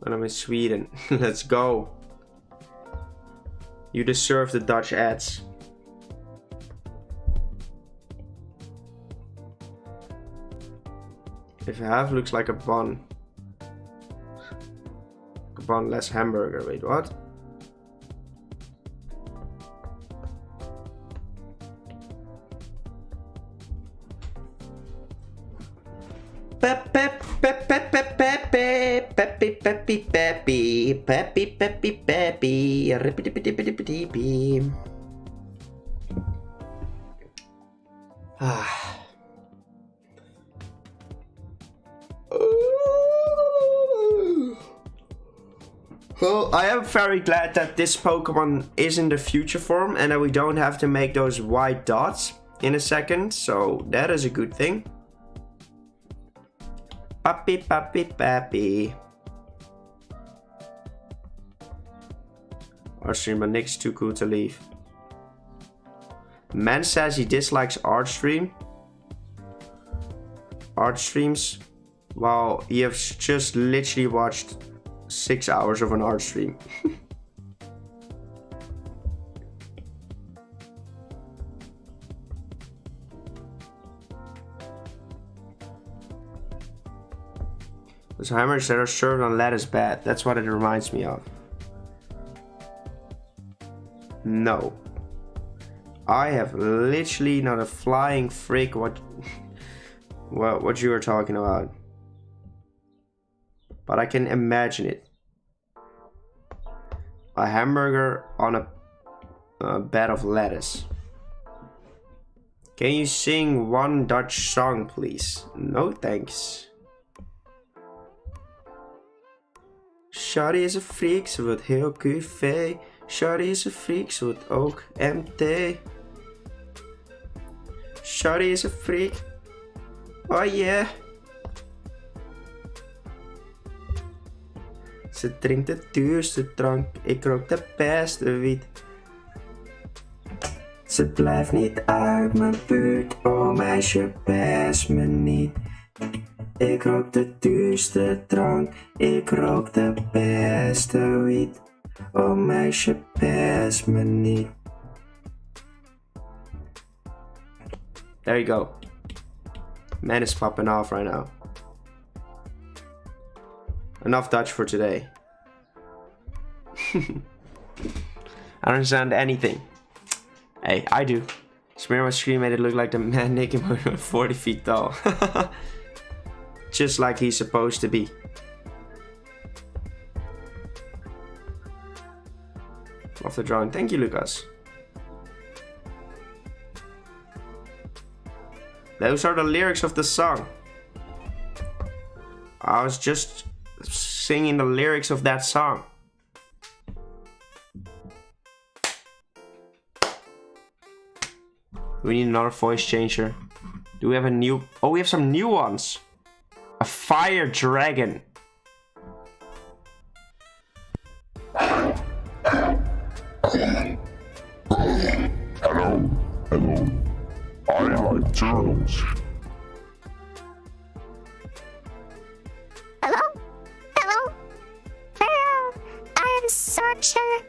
And I'm in Sweden. Let's go. You deserve the Dutch ads. If half looks like a bun. A bun less hamburger. Wait, what? Well, I am very glad that this Pokemon is in the future form and that we don't have to make those white dots in a second, so that is a good thing. Pappy, pappy, pappy. Artstream, but Nick's too cool to leave. Man says he dislikes Artstream. Art streams. Wow, he has just literally watched 6 hours of an art stream. So hammers that are served on lead is bad. That's what it reminds me of. No. I have literally not a flying freak what you were talking about. But I can imagine it. A hamburger on a bed of lettuce. Can you sing one Dutch song, please? No thanks. Shawty is een freak, ze wordt heel QV. Shawty is een freak, ze wordt ook MT. Shawty is een freak. Oh yeah. Ze drinkt de duurste drank, ik rook de beste wiet. Ze blijft niet uit mijn buurt, oh meisje, pest me niet. Ik rook de duurste drank, ik rook de beste wiet. Oh meisje, pest me niet. There you go. Man is popping off right now. Enough Dutch for today. I don't understand anything. Hey, I do. Smear my screen made it look like the man naked boy 40 feet tall. Just like he's supposed to be. Love the drawing. Thank you, Lucas. Those are the lyrics of the song. I was just singing the lyrics of that song. We need another voice changer. Do we have a new... Oh, we have some new ones. A fire dragon.
Hello. Hello. I like turtles.
Hello? Hello? Hello? I am such a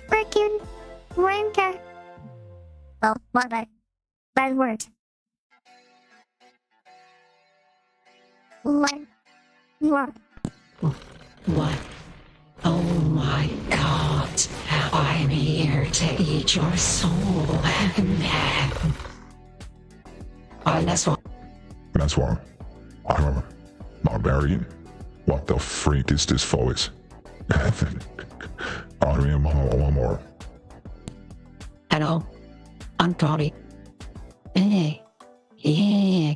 freaking wanker. Oh, what a bad word. What?
What? Oh my God. I'm here to eat your soul. That's why.
That's why. I'm barbarian. What the freak is this voice? I mean, one more.
Hello. I'm Tori. Hey. Yeah.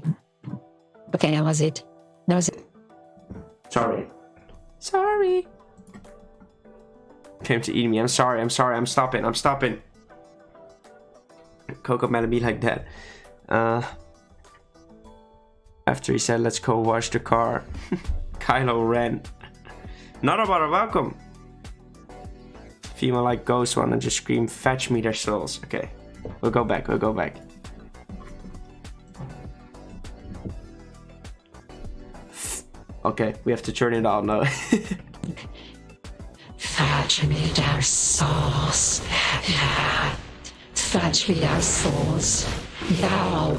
Okay, that was it. That was it.
Sorry. Sorry. Came to eat me. I'm sorry. I'm stopping. Coco mad at me like that. After he said, let's go wash the car. Kylo ran. Not about a welcome. Female like ghost one and just scream, fetch me their souls. Okay. We'll go back. Okay, we have to turn it on now.
Fetch me their souls. Yeah. Fetch me their souls. No.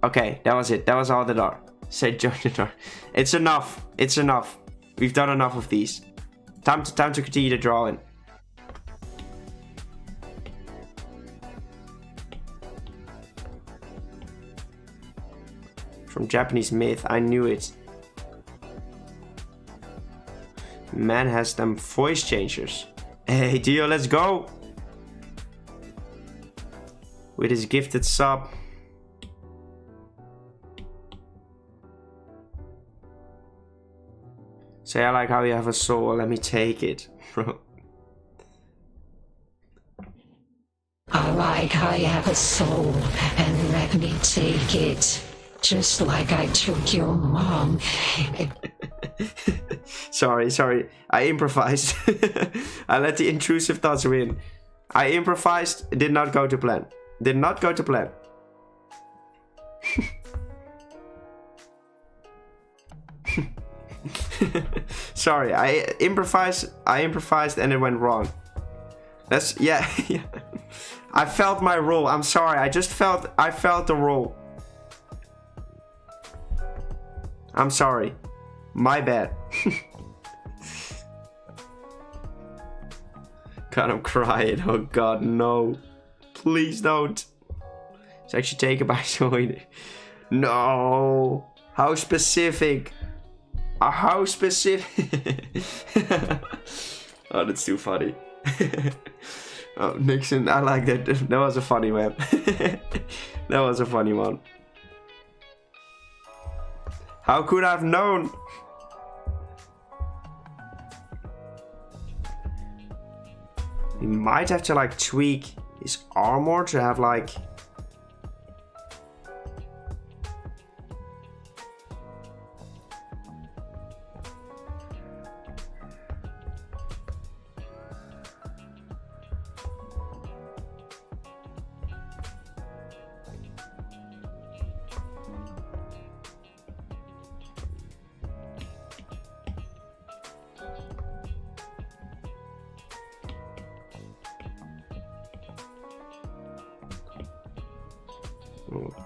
Okay, that was it. That was all the door. Say join the door. It's enough. We've done enough of these. Time to continue the drawing. From Japanese myth, I knew it. Man has them voice changers. Hey Dio, let's go! With his gifted sub. Say I like how you have a soul, let me take it. Bro.
I like how you have a soul and let me take it. Just like I took your mom.
Sorry. I improvised. I let the intrusive thoughts win. I improvised. Did not go to plan. Sorry, I improvised and it went wrong. Yeah. I felt my role. I'm sorry. I felt the role. I'm sorry. My bad. God, I'm crying. Oh God, no. Please don't. It's actually taken by someone. No. How specific? How specific? Oh, that's too funny. Oh, Nixon, I like that. That was a funny one. That was a funny one. How could I have known? He might have to like tweak his armor to have like...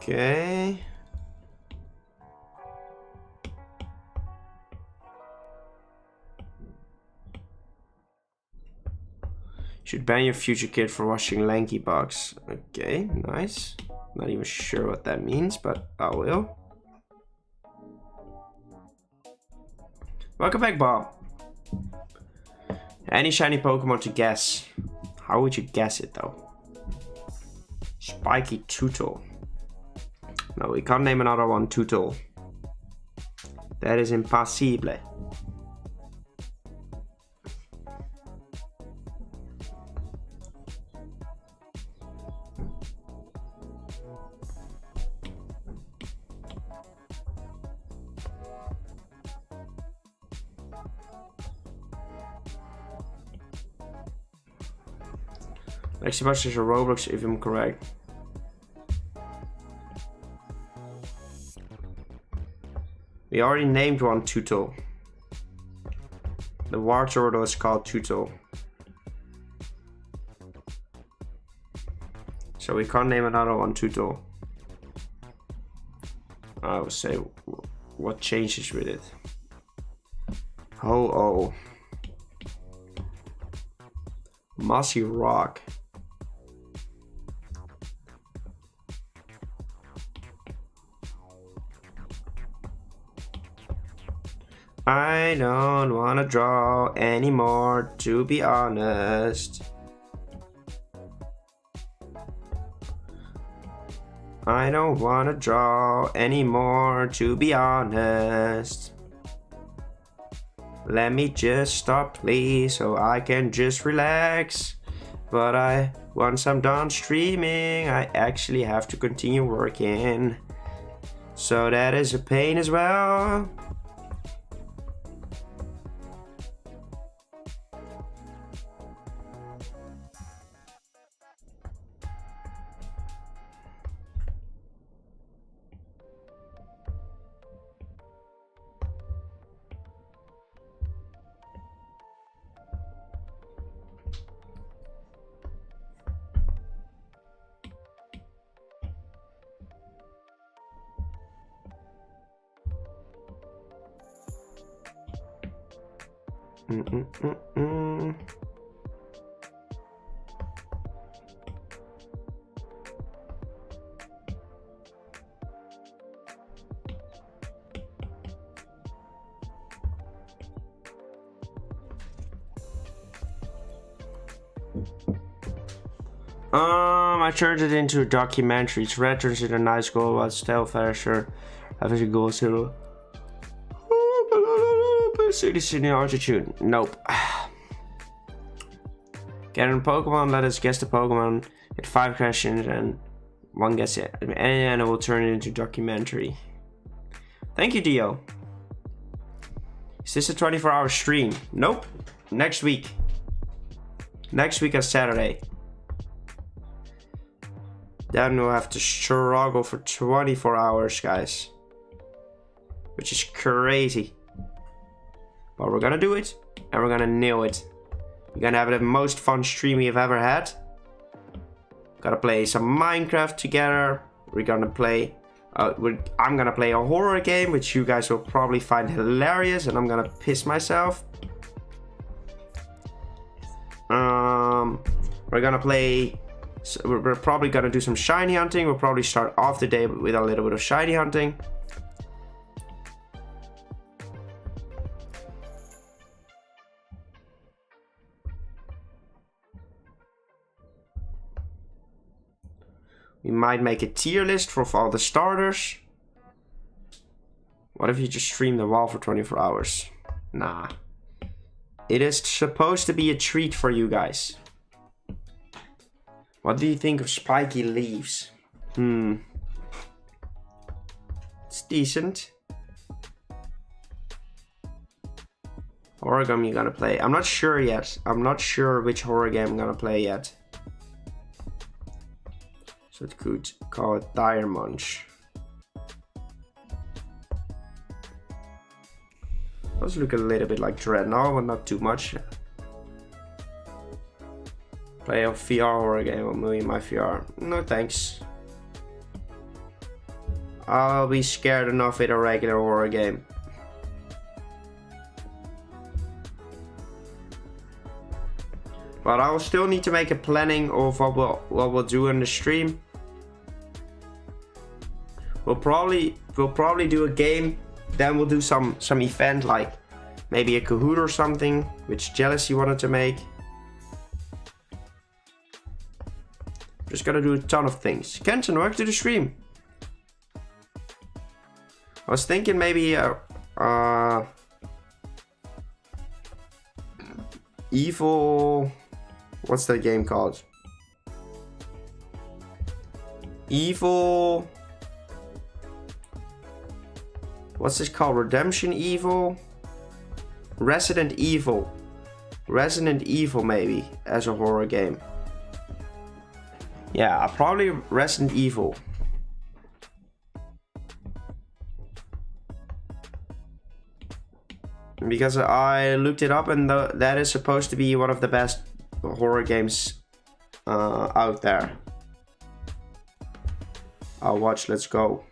Okay. Should ban your future kid for watching Lanky Box. Okay, nice. Not even sure what that means, but I will. Welcome back, Bob. Any shiny Pokemon to guess? How would you guess it though? Spiky Tootle. No, we can't name another one Tootle. That is impossible. Lexibox is a Roblox if I'm correct. We already named one Tootle. The Wartortle is called Tootle. So we can't name another one Tootle. I would say what changes with it. Ho-Oh. Mossy Rock. I don't wanna draw anymore, to be honest. I don't wanna draw anymore, to be honest. Let me just stop, please, so I can just relax. But once I'm done streaming, I actually have to continue working. So that is a pain as well. I turned it into a documentary. It's red turns into a nice goal while still faster. Having a goal zero. City altitude. Nope. Get a Pokemon, let us guess the Pokemon. Get 5 questions and one guess it. And it will turn it into documentary. Thank you, Dio. Is this a 24-hour stream? Nope. Next week. Next week on Saturday. Then we'll have to struggle for 24 hours, guys. Which is crazy. But we're gonna do it, and we're gonna nail it. We're gonna have the most fun stream we've ever had. Gotta play some Minecraft together. We're gonna play I'm gonna play a horror game, which you guys will probably find hilarious, and I'm gonna piss myself. We're gonna play. We're probably gonna do some shiny hunting. We'll probably start off the day with a little bit of shiny hunting. We might make a tier list for all the starters. What if you just stream the wall for 24 hours? Nah. It is supposed to be a treat for you guys. What do you think of spiky leaves? It's decent. Horror game you gonna play? I'm not sure yet. I'm not sure which horror game I'm gonna play yet. So it could call it Dire Munch. Does look a little bit like Dreadnought, but not too much. Play a VR horror game, I'm moving my VR. No thanks. I'll be scared enough with a regular horror game. But I will still need to make a planning of what we'll do in the stream. We'll probably do a game, then we'll do some event like maybe a Kahoot or something, which Jealousy wanted to make. Just gotta do a ton of things. Kenton, welcome to the stream. I was thinking maybe Evil. What's that game called? Evil. What's this called? Redemption Evil? Resident Evil. Resident Evil maybe as a horror game. Yeah, probably Resident Evil. Because I looked it up and that is supposed to be one of the best horror games out there. I'll watch, let's go.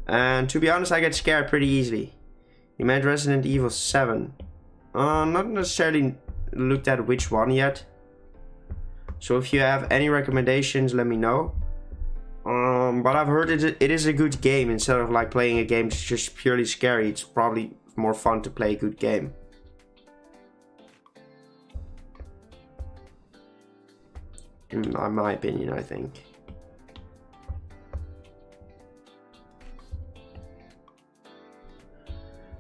And to be honest, I get scared pretty easily. You meant Resident Evil 7. Not necessarily looked at which one yet. So if you have any recommendations, let me know. But I've heard it is a good game. Instead of like playing a game that's just purely scary, it's probably more fun to play a good game. In my opinion, I think.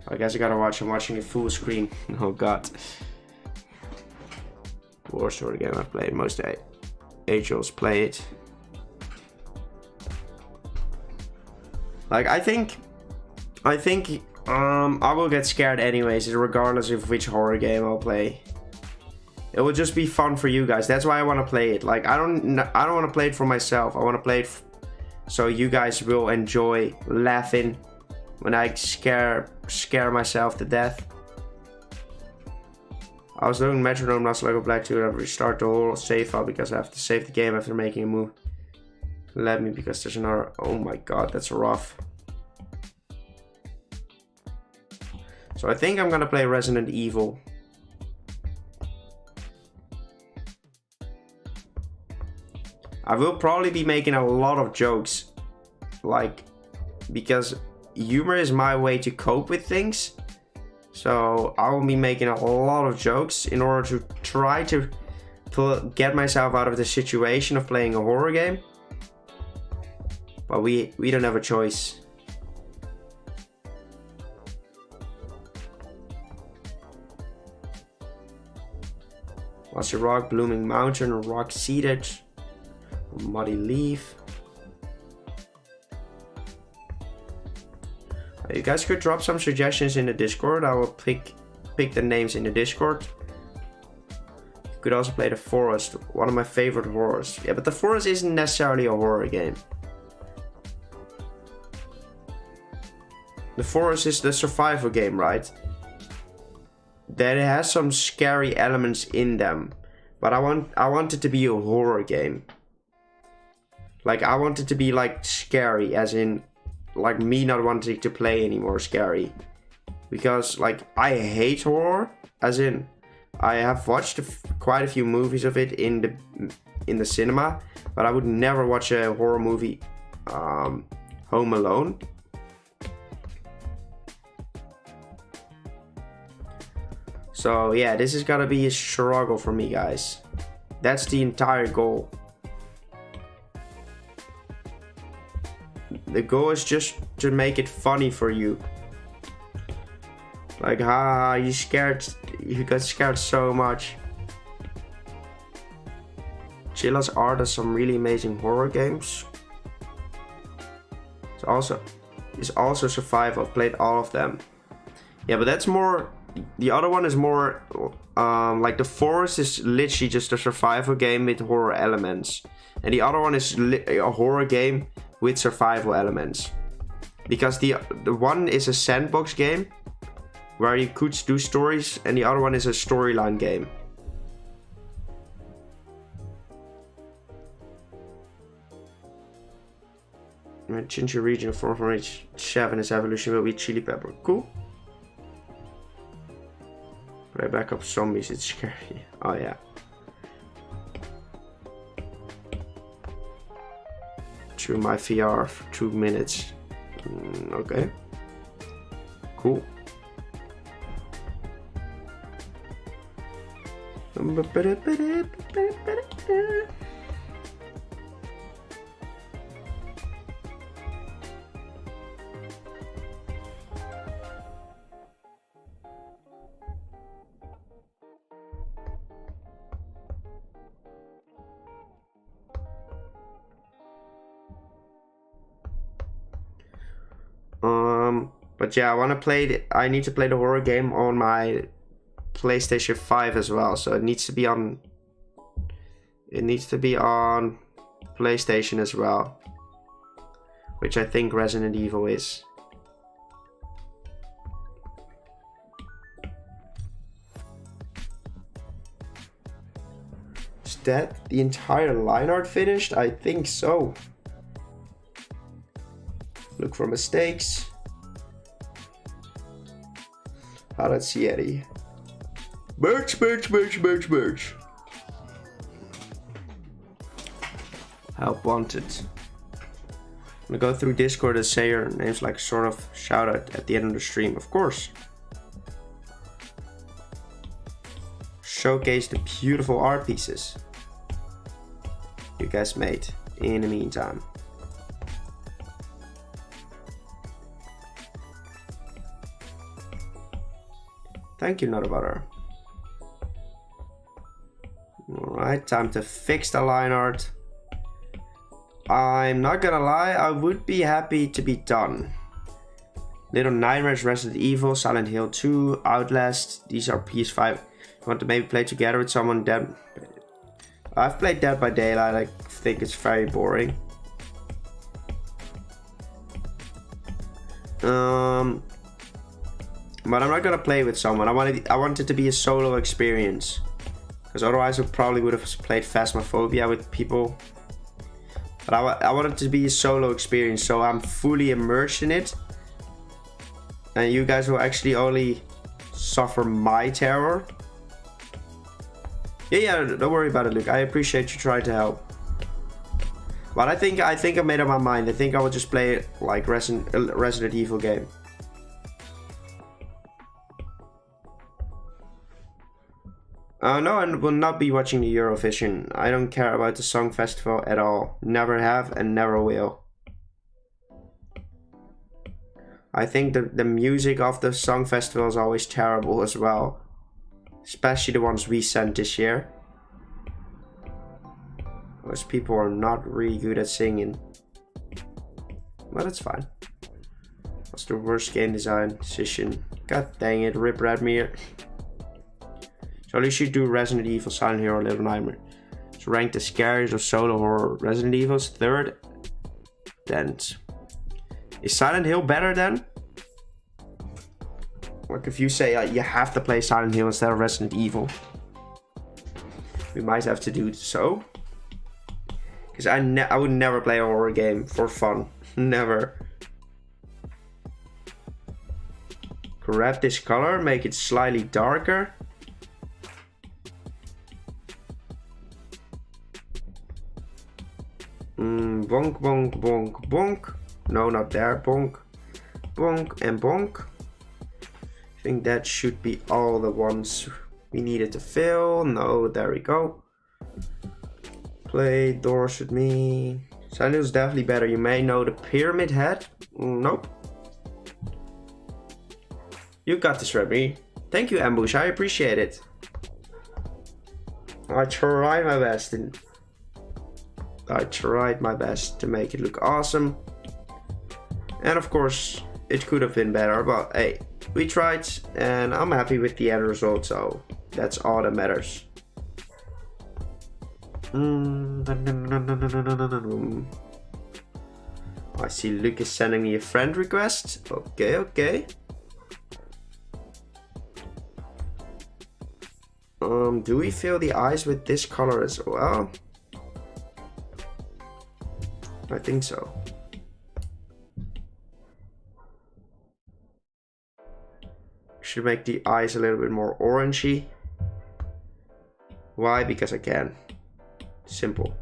I guess I gotta watch. I'm watching it full screen. Oh god. Worst horror game I've played. Most age-olds play it. Like I think I will get scared anyways, regardless of which horror game I'll play. It will just be fun for you guys. That's why I want to play it. Like I don't want to play it for myself. I want to play it so you guys will enjoy laughing when I scare myself to death. I was doing Metronome Nuzlocke Black 2 and I restart the whole save file because I have to save the game after making a move. Let me, because there's another. Oh my god, that's rough. So I think I'm gonna play Resident Evil. I will probably be making a lot of jokes, like, because humor is my way to cope with things. So I will be making a lot of jokes in order to try to get myself out of the situation of playing a horror game. But we don't have a choice. Mossy Rock, Blooming Mountain, Rock Seated, Muddy Leaf. You guys could drop some suggestions in the Discord. I will pick the names in the Discord. You could also play The Forest, one of my favorite horrors. Yeah, but The Forest isn't necessarily a horror game. The Forest is the survival game, right? That it has some scary elements in them, but I want it to be a horror game. Like, I want it to be like scary, as in like me not wanting to play anymore scary. Because like I hate horror, as in I have watched quite a few movies of it in the cinema, but I would never watch a horror movie home alone. So yeah, this is gonna be a struggle for me, guys. That's the entire goal. The goal is just to make it funny for you. Like, you scared, you got scared so much. Chilla's Art does some really amazing horror games. It's also survival. I've played all of them. Yeah, but that's more, the other one is more, like The Forest is literally just a survival game with horror elements. And the other one is a horror game with survival elements. Because the one is a sandbox game where you could do stories, and the other one is a storyline game. Change your region form from age 7. Its evolution will be chili pepper. Cool. Play back up zombies, it's scary. Oh yeah. Through my VR for 2 minutes. Okay. Cool. But yeah, I need to play the horror game on my PlayStation 5 as well, so it needs to be on PlayStation as well, which I think Resident Evil is. Is that the entire line art finished? I think so. Look for mistakes. Oh, that's Yeti. Merch. Help wanted. I'm gonna go through Discord and say your names like sort of shout out at the end of the stream, of course. Showcase the beautiful art pieces you guys made in the meantime. Thank you, Not Butter. Alright, time to fix the line art. I'm not gonna lie, I would be happy to be done. Little Nightmares, Resident Evil, Silent Hill 2, Outlast, these are PS5. If you want to maybe play together with someone, then I've played Dead by Daylight, I think it's very boring. But I'm not gonna play with someone. I want it to be a solo experience, because otherwise I probably would have played Phasmophobia with people. But I want it to be a solo experience, so I'm fully immersed in it, and you guys will actually only suffer my terror. Yeah, don't worry about it, Luke. I appreciate you trying to help. But I think I made up my mind. I think I will just play it like Resident Evil game. No, I will not be watching the Eurovision. I don't care about the song festival at all. Never have and never will. I think the music of the song festival is always terrible as well. Especially the ones we sent this year. Those people are not really good at singing. But that's fine. What's the worst game design decision? God dang it, Rip Radmere. So at least you do Resident Evil, Silent Hill, or Little Nightmare. So rank the scariest of solo horror. Resident Evil's third. Then is Silent Hill better then? Like if you say you have to play Silent Hill instead of Resident Evil, we might have to do so. Because I would never play a horror game for fun. Never. Grab this color, make it slightly darker. Bonk, bonk, bonk, bonk. No, not there. Bonk, bonk, and bonk. I think that should be all the ones we needed to fill. No, there we go. Play doors with me. Silence definitely better. You may know the pyramid head. Nope. You got this, Remy. Thank you, Ambush. I appreciate it. I tried my best to make it look awesome. And of course, it could have been better, but hey, we tried and I'm happy with the end result, so that's all that matters. I see Luke is sending me a friend request. Okay, okay. Do we fill the eyes with this color as well? I think so. Should make the eyes a little bit more orangey. Why? Because I can. Simple.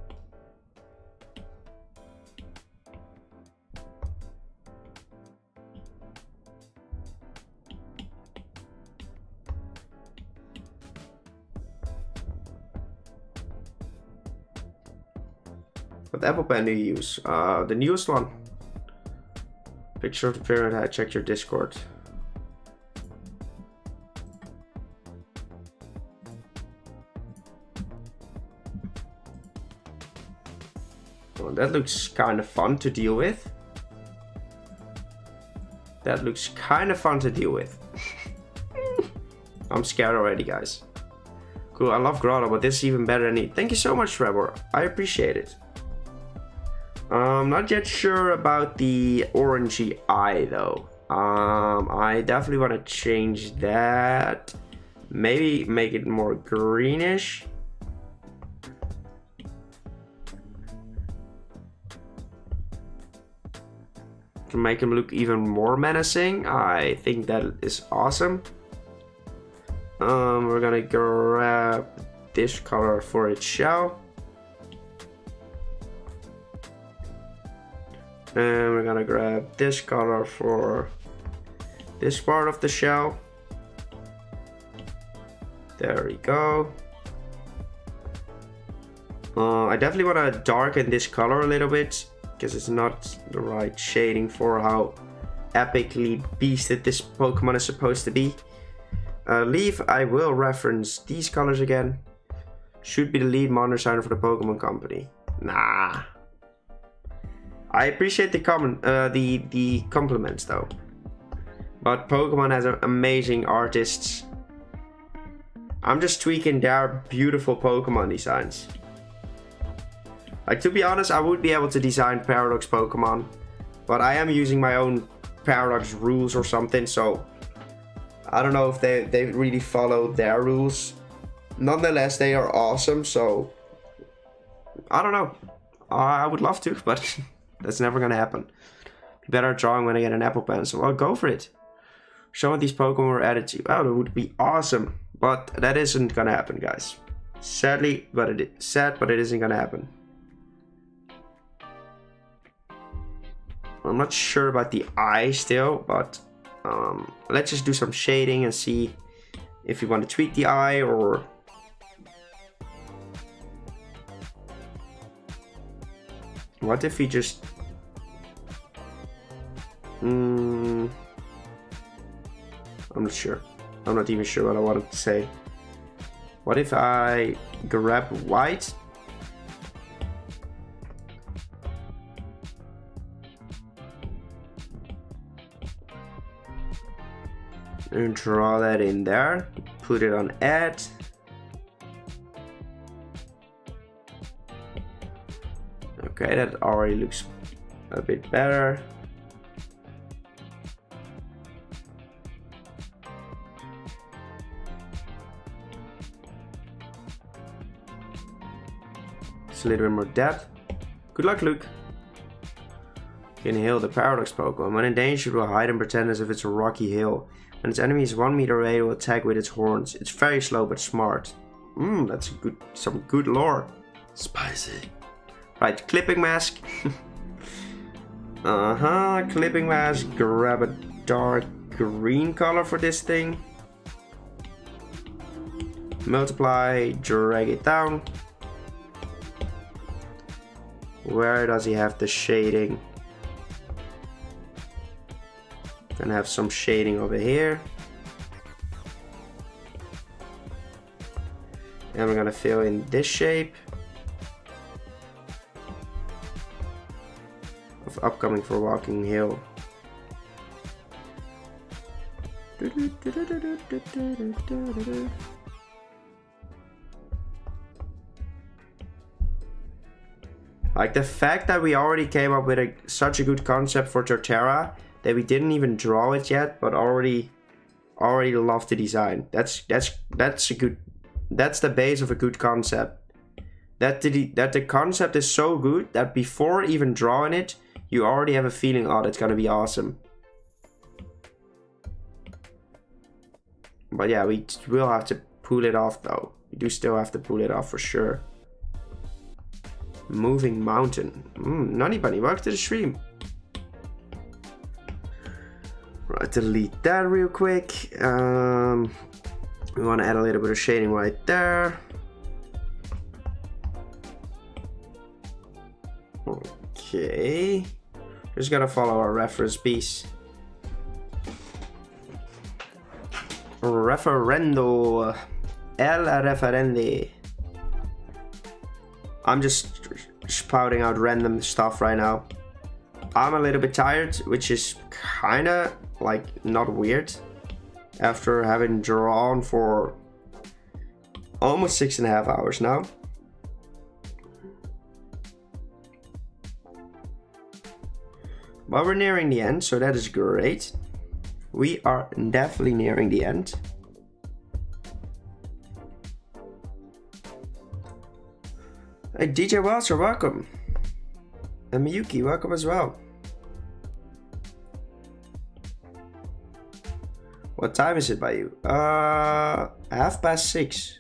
What Apple Pen do you use? The newest one. Picture of the pyramid head. Check your Discord. Well, that looks kind of fun to deal with. That looks kind of fun to deal with. I'm scared already, guys. Cool, I love Grotto, but this is even better than it. Thank you so much, Trevor. I appreciate it. I'm not yet sure about the orangey eye, though. I definitely want to change that. Maybe make it more greenish. To make him look even more menacing. I think that is awesome. We're gonna grab this color for its shell. And we're gonna grab this color for this part of the shell. There we go. I definitely want to darken this color a little bit, because it's not the right shading for how epically beasted this Pokemon is supposed to be. Leaf, I will reference these colors again. Should be the lead modern designer for the Pokemon Company. Nah. I appreciate the comment, the compliments though. But Pokemon has amazing artists. I'm just tweaking their beautiful Pokemon designs. Like, to be honest, I would be able to design Paradox Pokemon, but I am using my own Paradox rules or something, so I don't know if they really follow their rules. Nonetheless, they are awesome, so I don't know. I would love to, but that's never gonna happen. Be better at drawing when I get an Apple Pencil. Well, go for it. Show what these Pokemon were added to. Oh, that would be awesome, but that isn't gonna happen, guys. Sadly, but it isn't gonna happen. I'm not sure about the eye still, but let's just do some shading and see if we want to tweak the eye or... What if we just... I'm not sure. I'm not even sure what I wanted to say. What if I grab white? And draw that in there. Put it on add. Okay, that already looks a bit better. It's a little bit more depth. Good luck, Luke. Can heal the Paradox Pokemon. When in danger, it will hide and pretend as if it's a rocky hill. When its enemy is 1 meter away, it will attack with its horns. It's very slow but smart. That's some good lore. Spicy. Right, Clipping Mask. Clipping Mask. Grab a dark green color for this thing. Multiply, drag it down. Where does he have the shading? Gonna have some shading over here. And we're gonna fill in this shape of upcoming for Walking Hill. Like the fact that we already came up with such a good concept for Torterra that we didn't even draw it yet, but already love the design. That's a good. That's the base of a good concept. That the concept is so good that before even drawing it, you already have a feeling, oh, that's gonna be awesome. But yeah, we will have to pull it off though. We do still have to pull it off for sure. Moving Mountain. Nani Bunny, welcome to the stream. Right, delete that real quick. We want to add a little bit of shading right there. Okay. Just gotta follow our reference piece. Referendo. El referende. I'm just spouting out random stuff right now. I'm a little bit tired, which is kinda like not weird after having drawn for almost 6.5 hours now. But we're nearing the end, so that is great. We are definitely nearing the end. Hey, DJ Wells, you're welcome. And Miyuki, welcome as well. What time is it by you? 6:30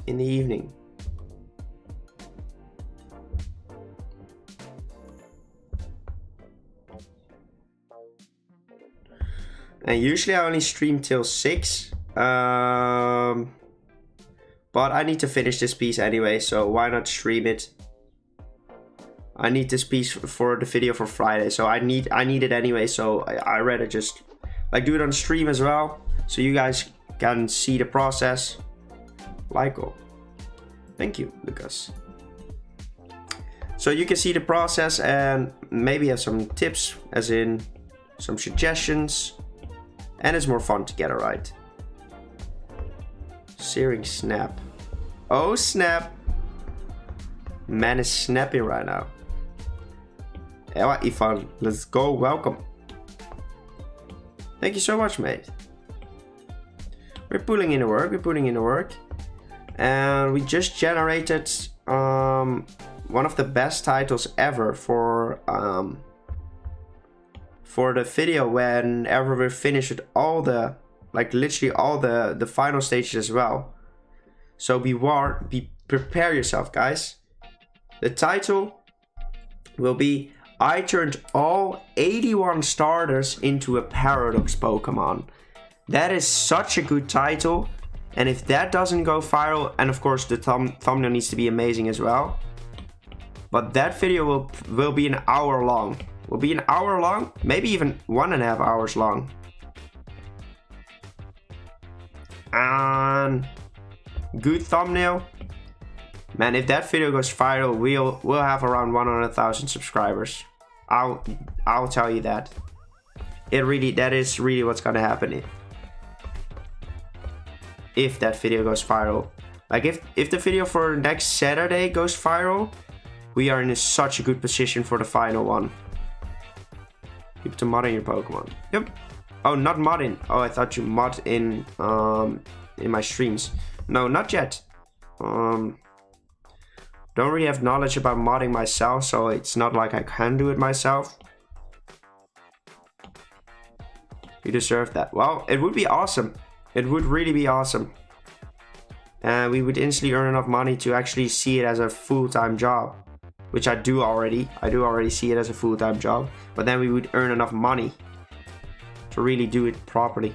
in the evening. And usually I only stream till 6. But I need to finish this piece anyway, so why not stream it? I need this piece for the video for Friday, so I need it anyway, so I rather just like do it on stream as well, so you guys can see the process. Lyko. Thank you, Lucas. So you can see the process and maybe have some tips, as in some suggestions, and it's more fun together, right? Searing Snap. Oh snap. Man is snapping right now. Ewa Ivan, let's go, welcome. Thank you so much, mate. We're pulling in the work, and we just generated one of the best titles ever for the video whenever we're finished with all the, like literally all the final stages as well. So prepare yourself, guys. The title will be I turned all 81 starters into a Paradox Pokemon. That is such a good title. And if that doesn't go viral, and of course the thumbnail needs to be amazing as well. But that video will be an hour long. Will be an hour long, maybe even 1.5 hours long. And good thumbnail. Man, if that video goes viral, we'll have around 100,000 subscribers. I'll tell you that. That is really what's gonna happen if that video goes viral. Like if the video for next Saturday goes viral, we are in such a good position for the final one. Keep to modding your Pokemon. Yep. Oh, not modding. Oh, I thought you mod in my streams. No, not yet. Don't Don't really have knowledge about modding myself, so it's not like I can do it myself. You deserve that. Well, it would be awesome. It would really be awesome. And we would instantly earn enough money to actually see it as a full-time job. Which I do already. I do already see it as a full-time job. But then we would earn enough money to really do it properly.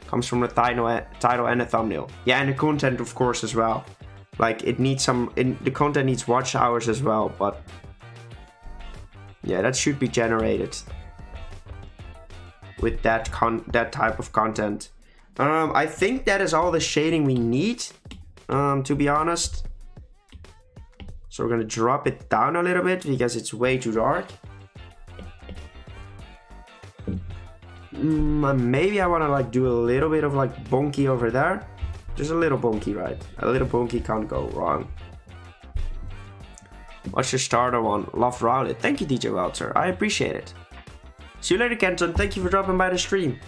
Comes from the title and the thumbnail. Yeah, and the content, of course, as well. Like, it needs some... the content needs watch hours as well, but... yeah, that should be generated. With that type of content. I think that is all the shading we need. To be honest. So we're gonna drop it down a little bit because it's way too dark. Maybe I wanna like do a little bit of like bonky over there. Just a little bonky, right? A little bonky can't go wrong. What's your starter one? Love Rowlet. Thank you, DJ Welter. I appreciate it. See you later, Kenton. Thank you for dropping by the stream.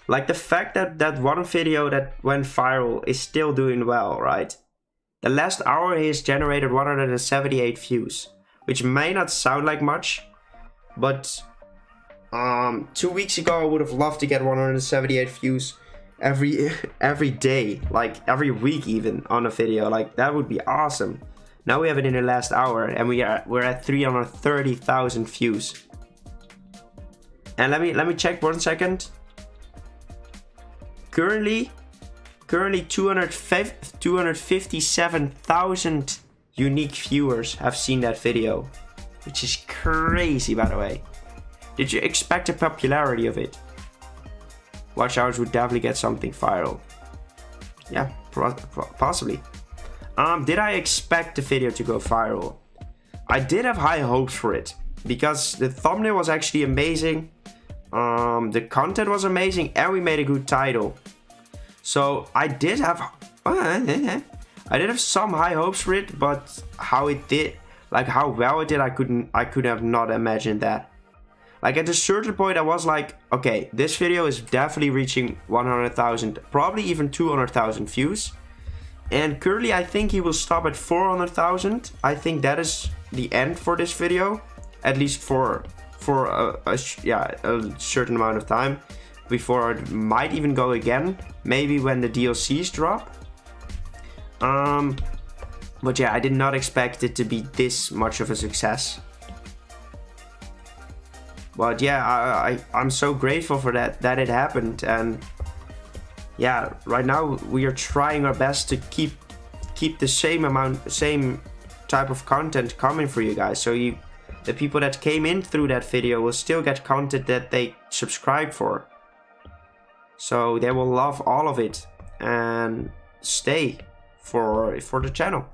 Like the fact that that one video that went viral is still doing well, right? The last hour he has generated 178 views, which may not sound like much, but 2 weeks ago I would have loved to get 178 views every day, like every week even on a video. Like that would be awesome. Now we have it in the last hour and we're at 330,000 views. And let me check 1 second. Currently 257,000 unique viewers have seen that video, which is crazy, by the way. Did you expect the popularity of it? Watch hours would definitely get something viral. Yeah, possibly. Did I expect the video to go viral? I did have high hopes for it because the thumbnail was actually amazing. The content was amazing and we made a good title. So I did have some high hopes for it, but how it did, like how well it did, I could have not imagined that. Like at a certain point I was like, okay, this video is definitely reaching 100,000, probably even 200,000 views. And currently I think he will stop at 400,000. I think that is the end for this video, at least for a certain amount of time, before it might even go again, maybe when the DLCs drop. But yeah, I did not expect it to be this much of a success. But yeah, I'm so grateful for that it happened. And yeah, right now we are trying our best to keep the same type of content coming for you guys. So the people that came in through that video will still get content that they subscribe for. So they will love all of it and stay for the channel.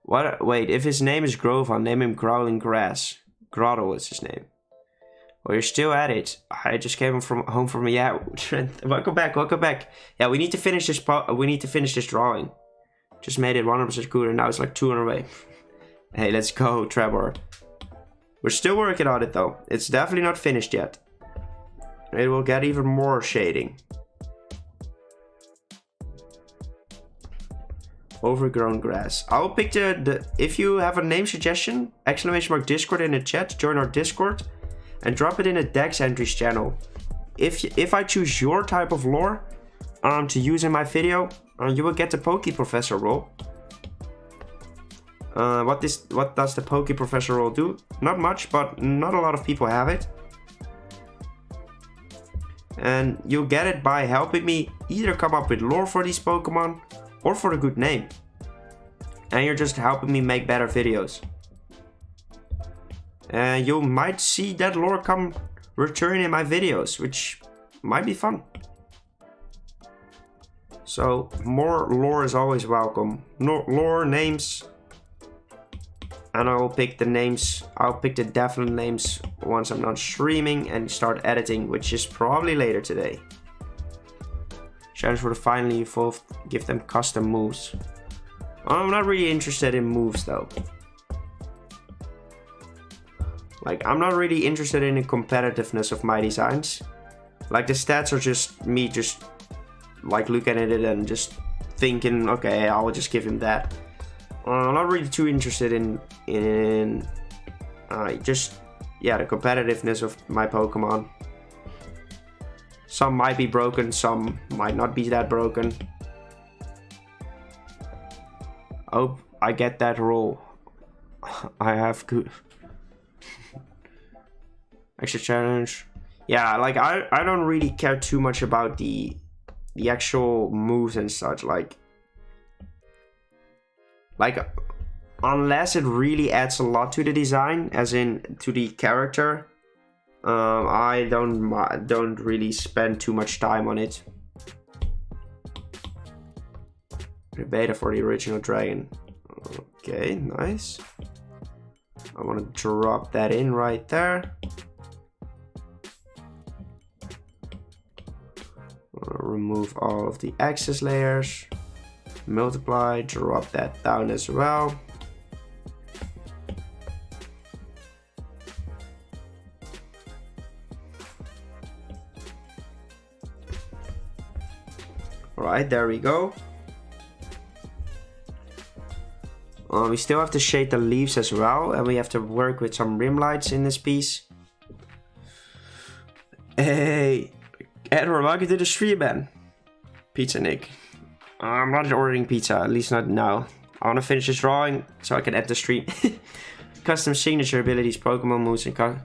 What? Wait, if his name is Grove, I'll name him Growling Grass. Grotto is his name. Well, you're still at it. I just came home from yeah. Welcome back. Yeah, we need to finish this. We need to finish this drawing. Just made it 100% good, and now it's like 200 away. Hey, let's go, Trevor. We're still working on it though. It's definitely not finished yet. It will get even more shading. Overgrown grass. I'll pick the if you have a name suggestion, !Discord in the chat, join our Discord and drop it in the Dex entries channel. If I choose your type of lore to use in my video, you will get the Poke Professor role. What does the Poke Professor role do? Not much, but not a lot of people have it. And you'll get it by helping me either come up with lore for these Pokemon or for a good name. And you're just helping me make better videos. And you might see that lore come return in my videos, which might be fun. So more lore is always welcome. Lore, names. And I will pick the names. I'll pick the definite names once I'm done streaming and start editing, which is probably later today. Challenge for the finally evolved, give them custom moves. I'm not really interested in moves though. Like, I'm not really interested in the competitiveness of my designs. Like, the stats are just me just like looking at it and just thinking, okay, I'll just give him that. I'm not really too interested in just, yeah, the competitiveness of my Pokemon. Some might be broken, some might not be that broken. Oh, I get that roll. I have good. Extra challenge. Yeah, like I don't really care too much about the actual moves and such. Like unless it really adds a lot to the design, as in to the character, I don't really spend too much time on it. The beta for the original dragon. Okay, nice. I want to drop that in right there. Remove all of the access layers. Multiply, drop that down as well. Alright, there we go. We still have to shade the leaves as well, and we have to work with some rim lights in this piece. Hey, Edward, welcome to the stream, man. Pizza Nick. I'm not ordering pizza, at least not now. I want to finish this drawing so I can end the stream. Custom signature abilities, Pokemon moves, and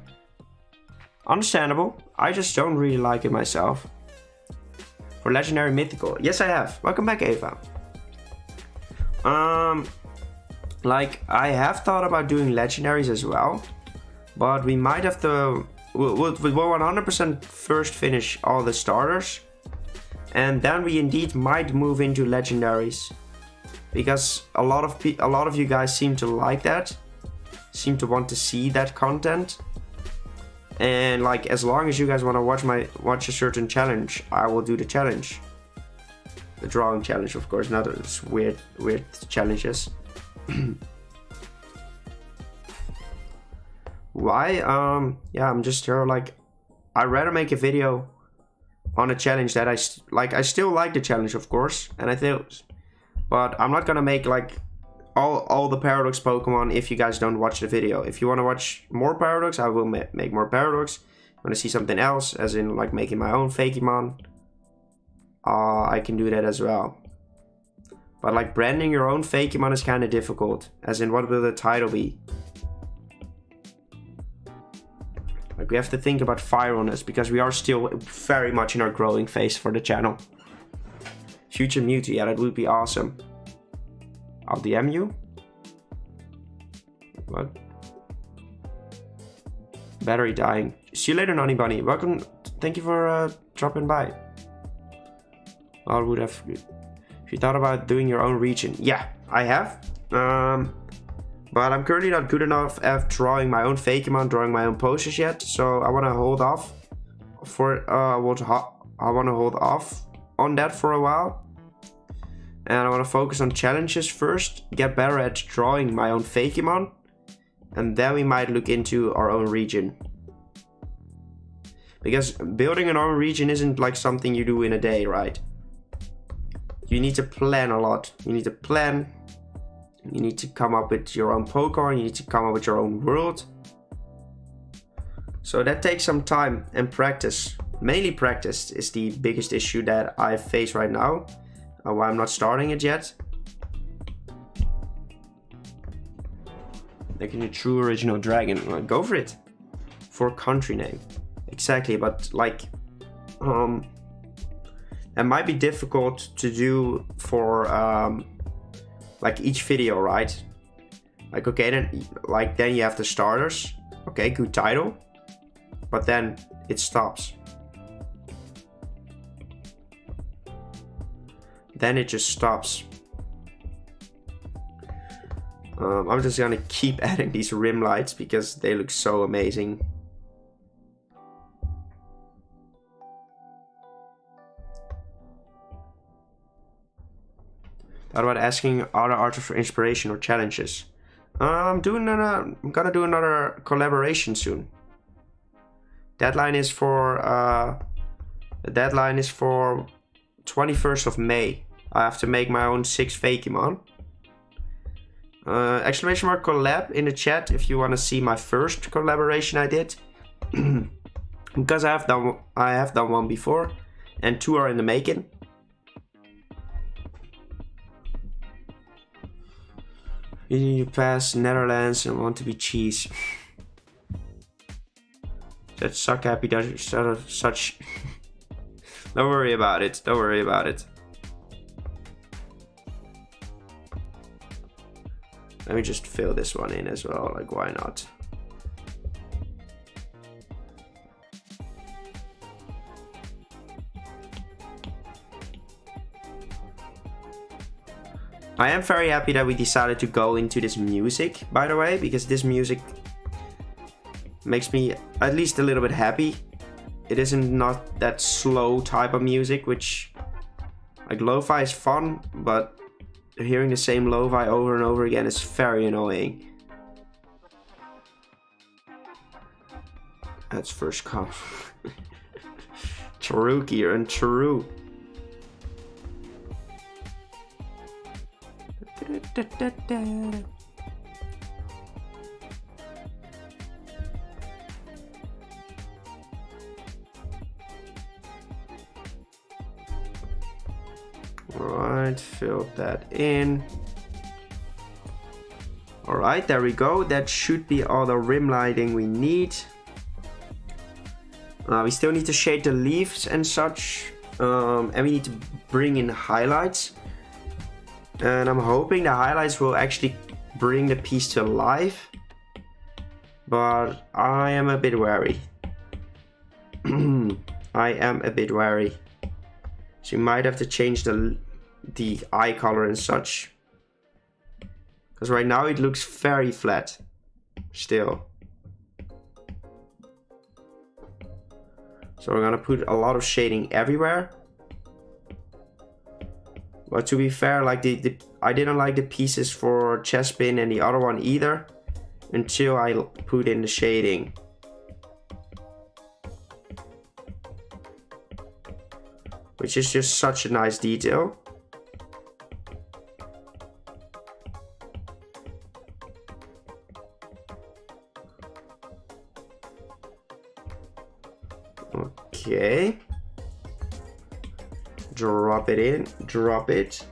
understandable. I just don't really like it myself. For legendary mythical, yes I have. Welcome back, Ava. Like, I have thought about doing legendaries as well, but we might have to. We'll 100% first finish all the starters, and then we indeed might move into legendaries, because a lot of you guys seem to like that, seem to want to see that content, and like as long as you guys want to watch a certain challenge, I will do the challenge, the drawing challenge, of course, not those weird challenges. Why? Yeah, I'm just here, like, I'd rather make a video on a challenge that I still like the challenge, of course, and I think, but I'm not gonna make like all the Paradox Pokemon if you guys don't watch the video. If you want to watch more Paradox, I will make more Paradox. I want to see something else, as in like making my own Fakemon, I can do that as well. But like branding your own Fakemon is kind of difficult, as in what will the title be? Like, we have to think about fire on this, because we are still very much in our growing phase for the channel. Future Mewtwo, yeah, that would be awesome. I'll DM you. What? Battery dying. See you later, Nani Bunny. Welcome. Thank you for dropping by. I would have. If you thought about doing your own region, yeah, I have. But I'm currently not good enough at drawing my own Fakemon, drawing my own posters yet. So I want to hold off I want to hold off on that for a while. And I want to focus on challenges first, get better at drawing my own Fakemon, and then we might look into our own region. Because building an own region isn't like something you do in a day, right? You need to plan a lot. You need to plan. You need to come up with your own Pokemon. You need to come up with your own world. So that takes some time and practice. Mainly practice is the biggest issue that I face right now. Why I'm not starting it yet. Making a true original dragon. Well, go for it. For a country name. Exactly, but like... that might be difficult to do for... like each video, right? Like, okay, then you have the starters. Okay, good title. But then it stops. Then it just stops. I'm just gonna keep adding these rim lights because they look so amazing. Thought about asking other artists for inspiration or challenges. I'm gonna do another collaboration soon. Deadline is for 21st of May. I have to make my own 6 Fakemon. Exclamation mark collab in the chat if you want to see my first collaboration I did. Because I have done one before, and 2 are in the making. You pass Netherlands and want to be cheese. That's suck happy that such. Don't worry about it. Don't worry about it. Let me just fill this one in as well. Like, why not? I am very happy that we decided to go into this music, by the way, because this music makes me at least a little bit happy. It isn't not that slow type of music, which, like, lo-fi is fun, but hearing the same lo-fi over and over again is very annoying. That's first come. Taruki and Taru. Alright, fill that in. Alright, there we go. That should be all the rim lighting we need. We still need to shade the leaves and such. And we need to bring in highlights. And I'm hoping the highlights will actually bring the piece to life. But I am a bit wary. I am a bit wary. So you might have to change the eye color and such. Because right now it looks very flat. Still. So we're gonna put a lot of shading everywhere. But to be fair, like I didn't like the pieces for Chespin and the other one either, until I put in the shading. Which is just such a nice detail. Okay. Drop it in, drop it.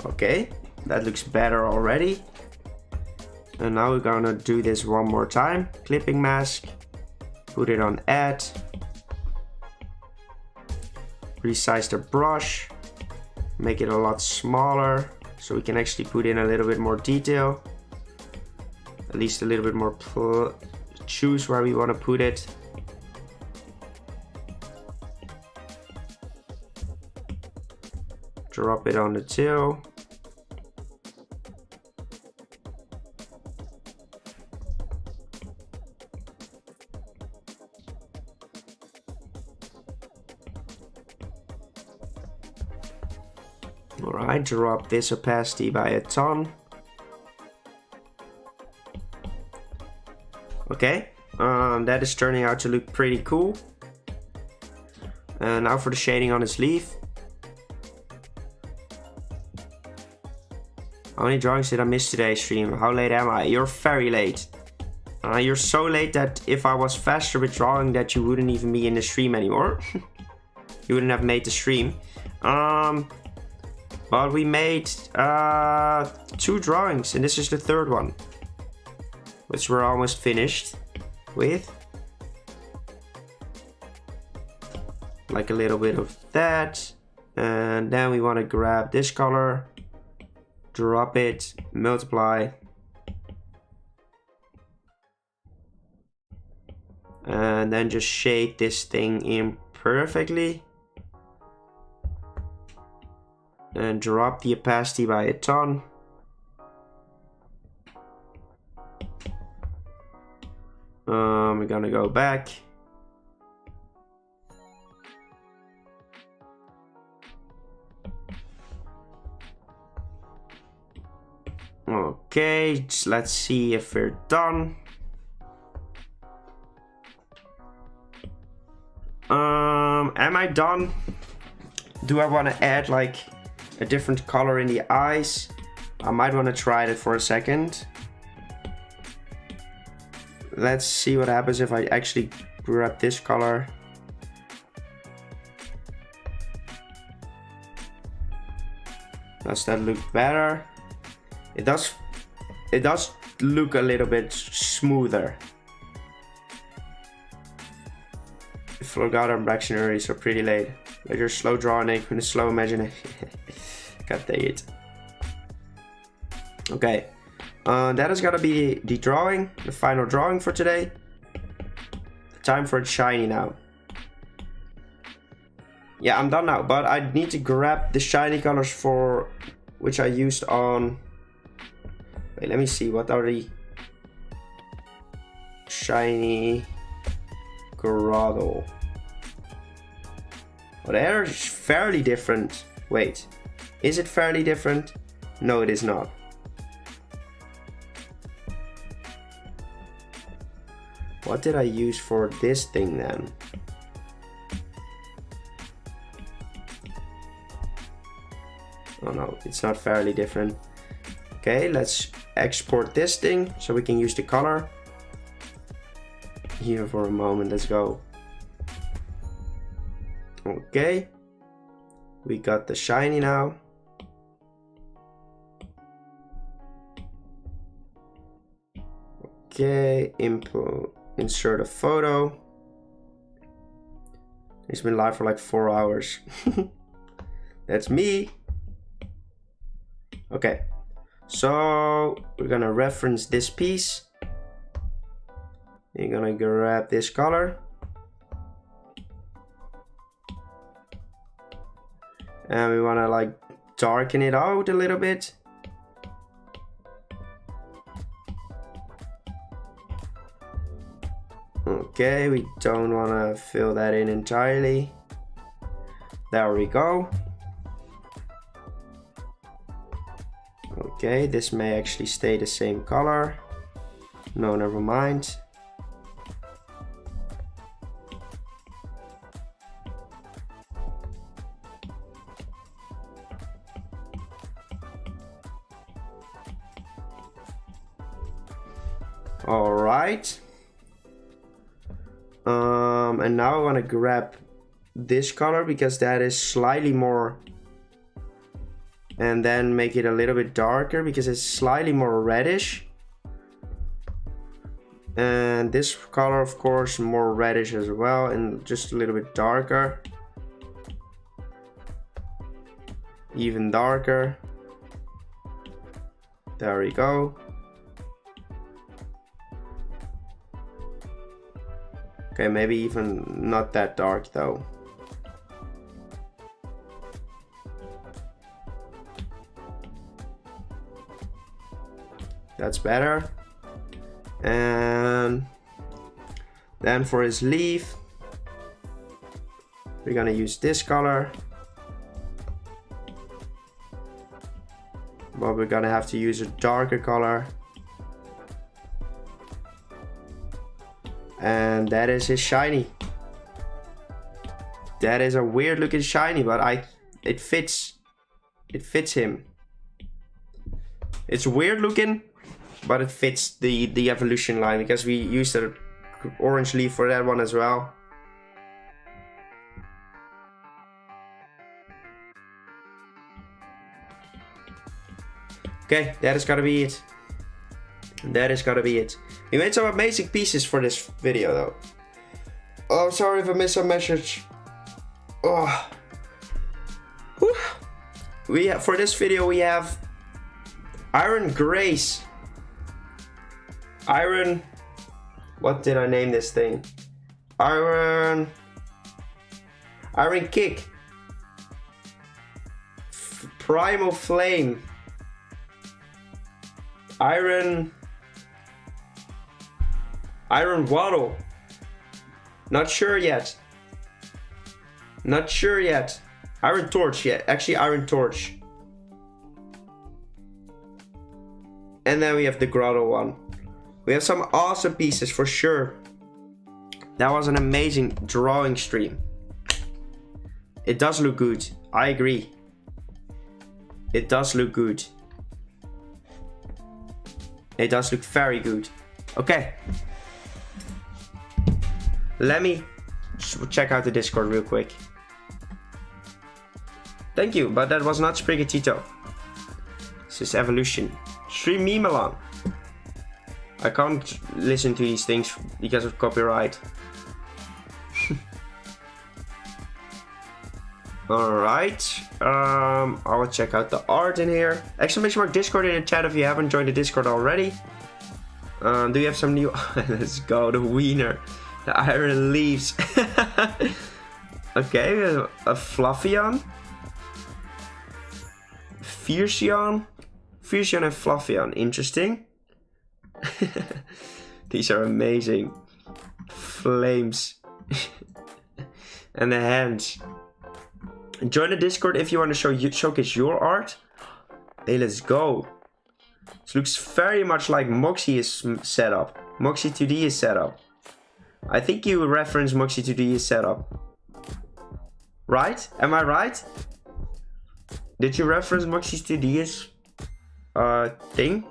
Okay, that looks better already. And now we're gonna do this one more time. Clipping mask, put it on add. Resize the brush, make it a lot smaller so we can actually put in a little bit more detail. At least a little bit more, choose where we want to put it. Drop it on the tail. Alright, drop this opacity by a ton. Okay, that is turning out to look pretty cool. And now for the shading on his leaf. How many drawings did I miss today, stream? How late am I? You're very late. You're so late that if I was faster with drawing that you wouldn't even be in the stream anymore. You wouldn't have made the stream. But we made 2 drawings and this is the 3rd one. Which we're almost finished with. Like a little bit of that. And then we want to grab this color. Drop it, multiply. And then just shade this thing in perfectly. And drop the opacity by a ton. We're gonna go back. Okay, let's see if we're done. Am I done? Do I want to add like a different color in the eyes. I might want to try it for a second. Let's see what happens if I actually grab this color. Does that look better? It does look a little bit smoother. Forgot I'm reaction early, so pretty late. Let your slow drawing with a slow imagination. God dang it. Okay. That is gonna be the drawing, the final drawing for today. Time for a shiny now. Yeah, I'm done now, but I need to grab the shiny colors for which I used on. Wait, let me see, what are the shiny Grotto? Well, they're fairly different. Wait, is it fairly different? No, it is not. What did I use for this thing then? Oh no, it's not fairly different. Okay, let's export this thing so we can use the color. Here for a moment, let's go. Okay, we got the shiny now. Okay, insert a photo. It's been live for like 4 hours. That's me. Okay, so we're gonna reference this piece. You're gonna grab this color. And we wanna like darken it out a little bit. Okay, we don't wanna fill that in entirely. There we go. Okay, this may actually stay the same color. No, never mind. All right. And now I want to grab this color because that is slightly more, and then make it a little bit darker because it's slightly more reddish. And this color, of course, more reddish as well, and just a little bit darker. Even darker. There we go. Okay, maybe even not that dark though. That's better. And then for his leaf, we're gonna use this color. But we're gonna have to use a darker color. And that is his shiny. That is a weird looking shiny, but it fits. It fits him. It's weird looking, but it fits the evolution line because we used an orange leaf for that one as well. Okay, that is gotta be it. That is gotta be it. We made some amazing pieces for this video though. Oh, sorry if I missed a message. Oh. Whew. For this video we have Iron Grace. Iron... What did I name this thing? Iron Kick. Primal Flame. Iron Waddle. Not sure yet. Not sure yet. Iron Torch, yeah. Actually, Iron Torch. And then we have the Grotto one. We have some awesome pieces for sure. That was an amazing drawing stream. It does look good. I agree. It does look good. It does look very good. Okay. Let me check out the Discord real quick. Thank you, but that was not Sprigatito. This is Evolution. Stream Memelon. I can't listen to these things because of copyright. Alright. I will check out the art in here. Exclamation mark Discord in the chat if you haven't joined the Discord already. Do you have some new... Let's go, the Wiener. The Iron Leaves. Okay, a Fluffyon. Fierceon. Fierceon and Fluffyon. Interesting. These are amazing. Flames. And the hands. Join the Discord if you want to showcase your art. Hey, let's go. This looks very much like Moxie is set up. Moxie 2D is set up. I think you reference Moxie 2D is set up. Right? Am I right? Did you reference Moxie 2D's thing?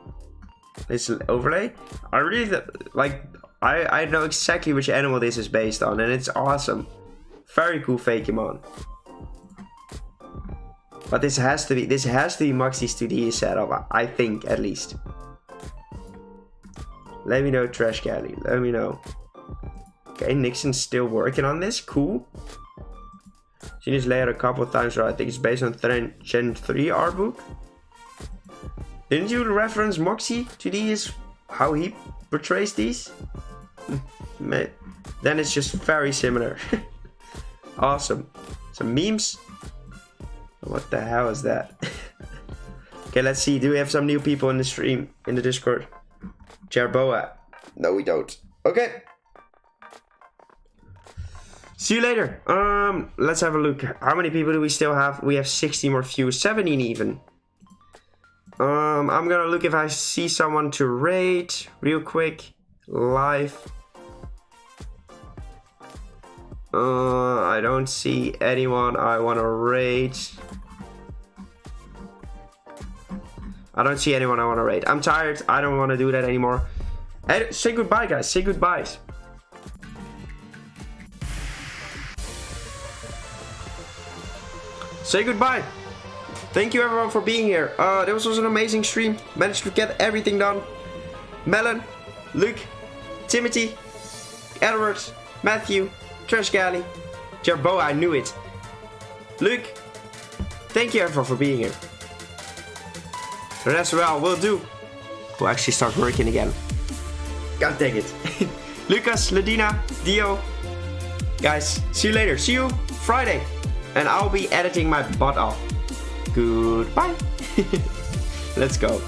This overlay? I really like. I know exactly which animal this is based on, and it's awesome. Very cool Fakemon. But this has to be Moxie's 2D setup, I think, at least. Let me know, Trash Galley. Let me know. Okay, Nixon's still working on this. Cool. Seen this layout a couple of times, right? I think it's based on Gen 3 art book. Didn't you reference Moxie 2D is how he portrays these? Then it's just very similar. Awesome. Some memes. What the hell is that? Okay, let's see. Do we have some new people in the stream, in the Discord? Jerboa. No, we don't. Okay. See you later. Let's have a look. How many people do we still have? We have 60 more views, 17 even. I'm gonna look if I see someone to raid real quick. Live. I don't see anyone I wanna raid. I don't see anyone I wanna raid. I'm tired. I don't wanna do that anymore. Hey, say goodbye, guys. Say goodbyes. Say goodbye. Thank you everyone for being here. This was an amazing stream. Managed to get everything done. Melon, Luke, Timothy, Edward, Matthew, Trash Galley, Jerboa, I knew it. Luke, thank you everyone for being here. The rest well will do. We'll actually start working again. God dang it. Lucas, Ladina, Dio. Guys, see you later. See you Friday. And I'll be editing my butt off. Goodbye. Let's go.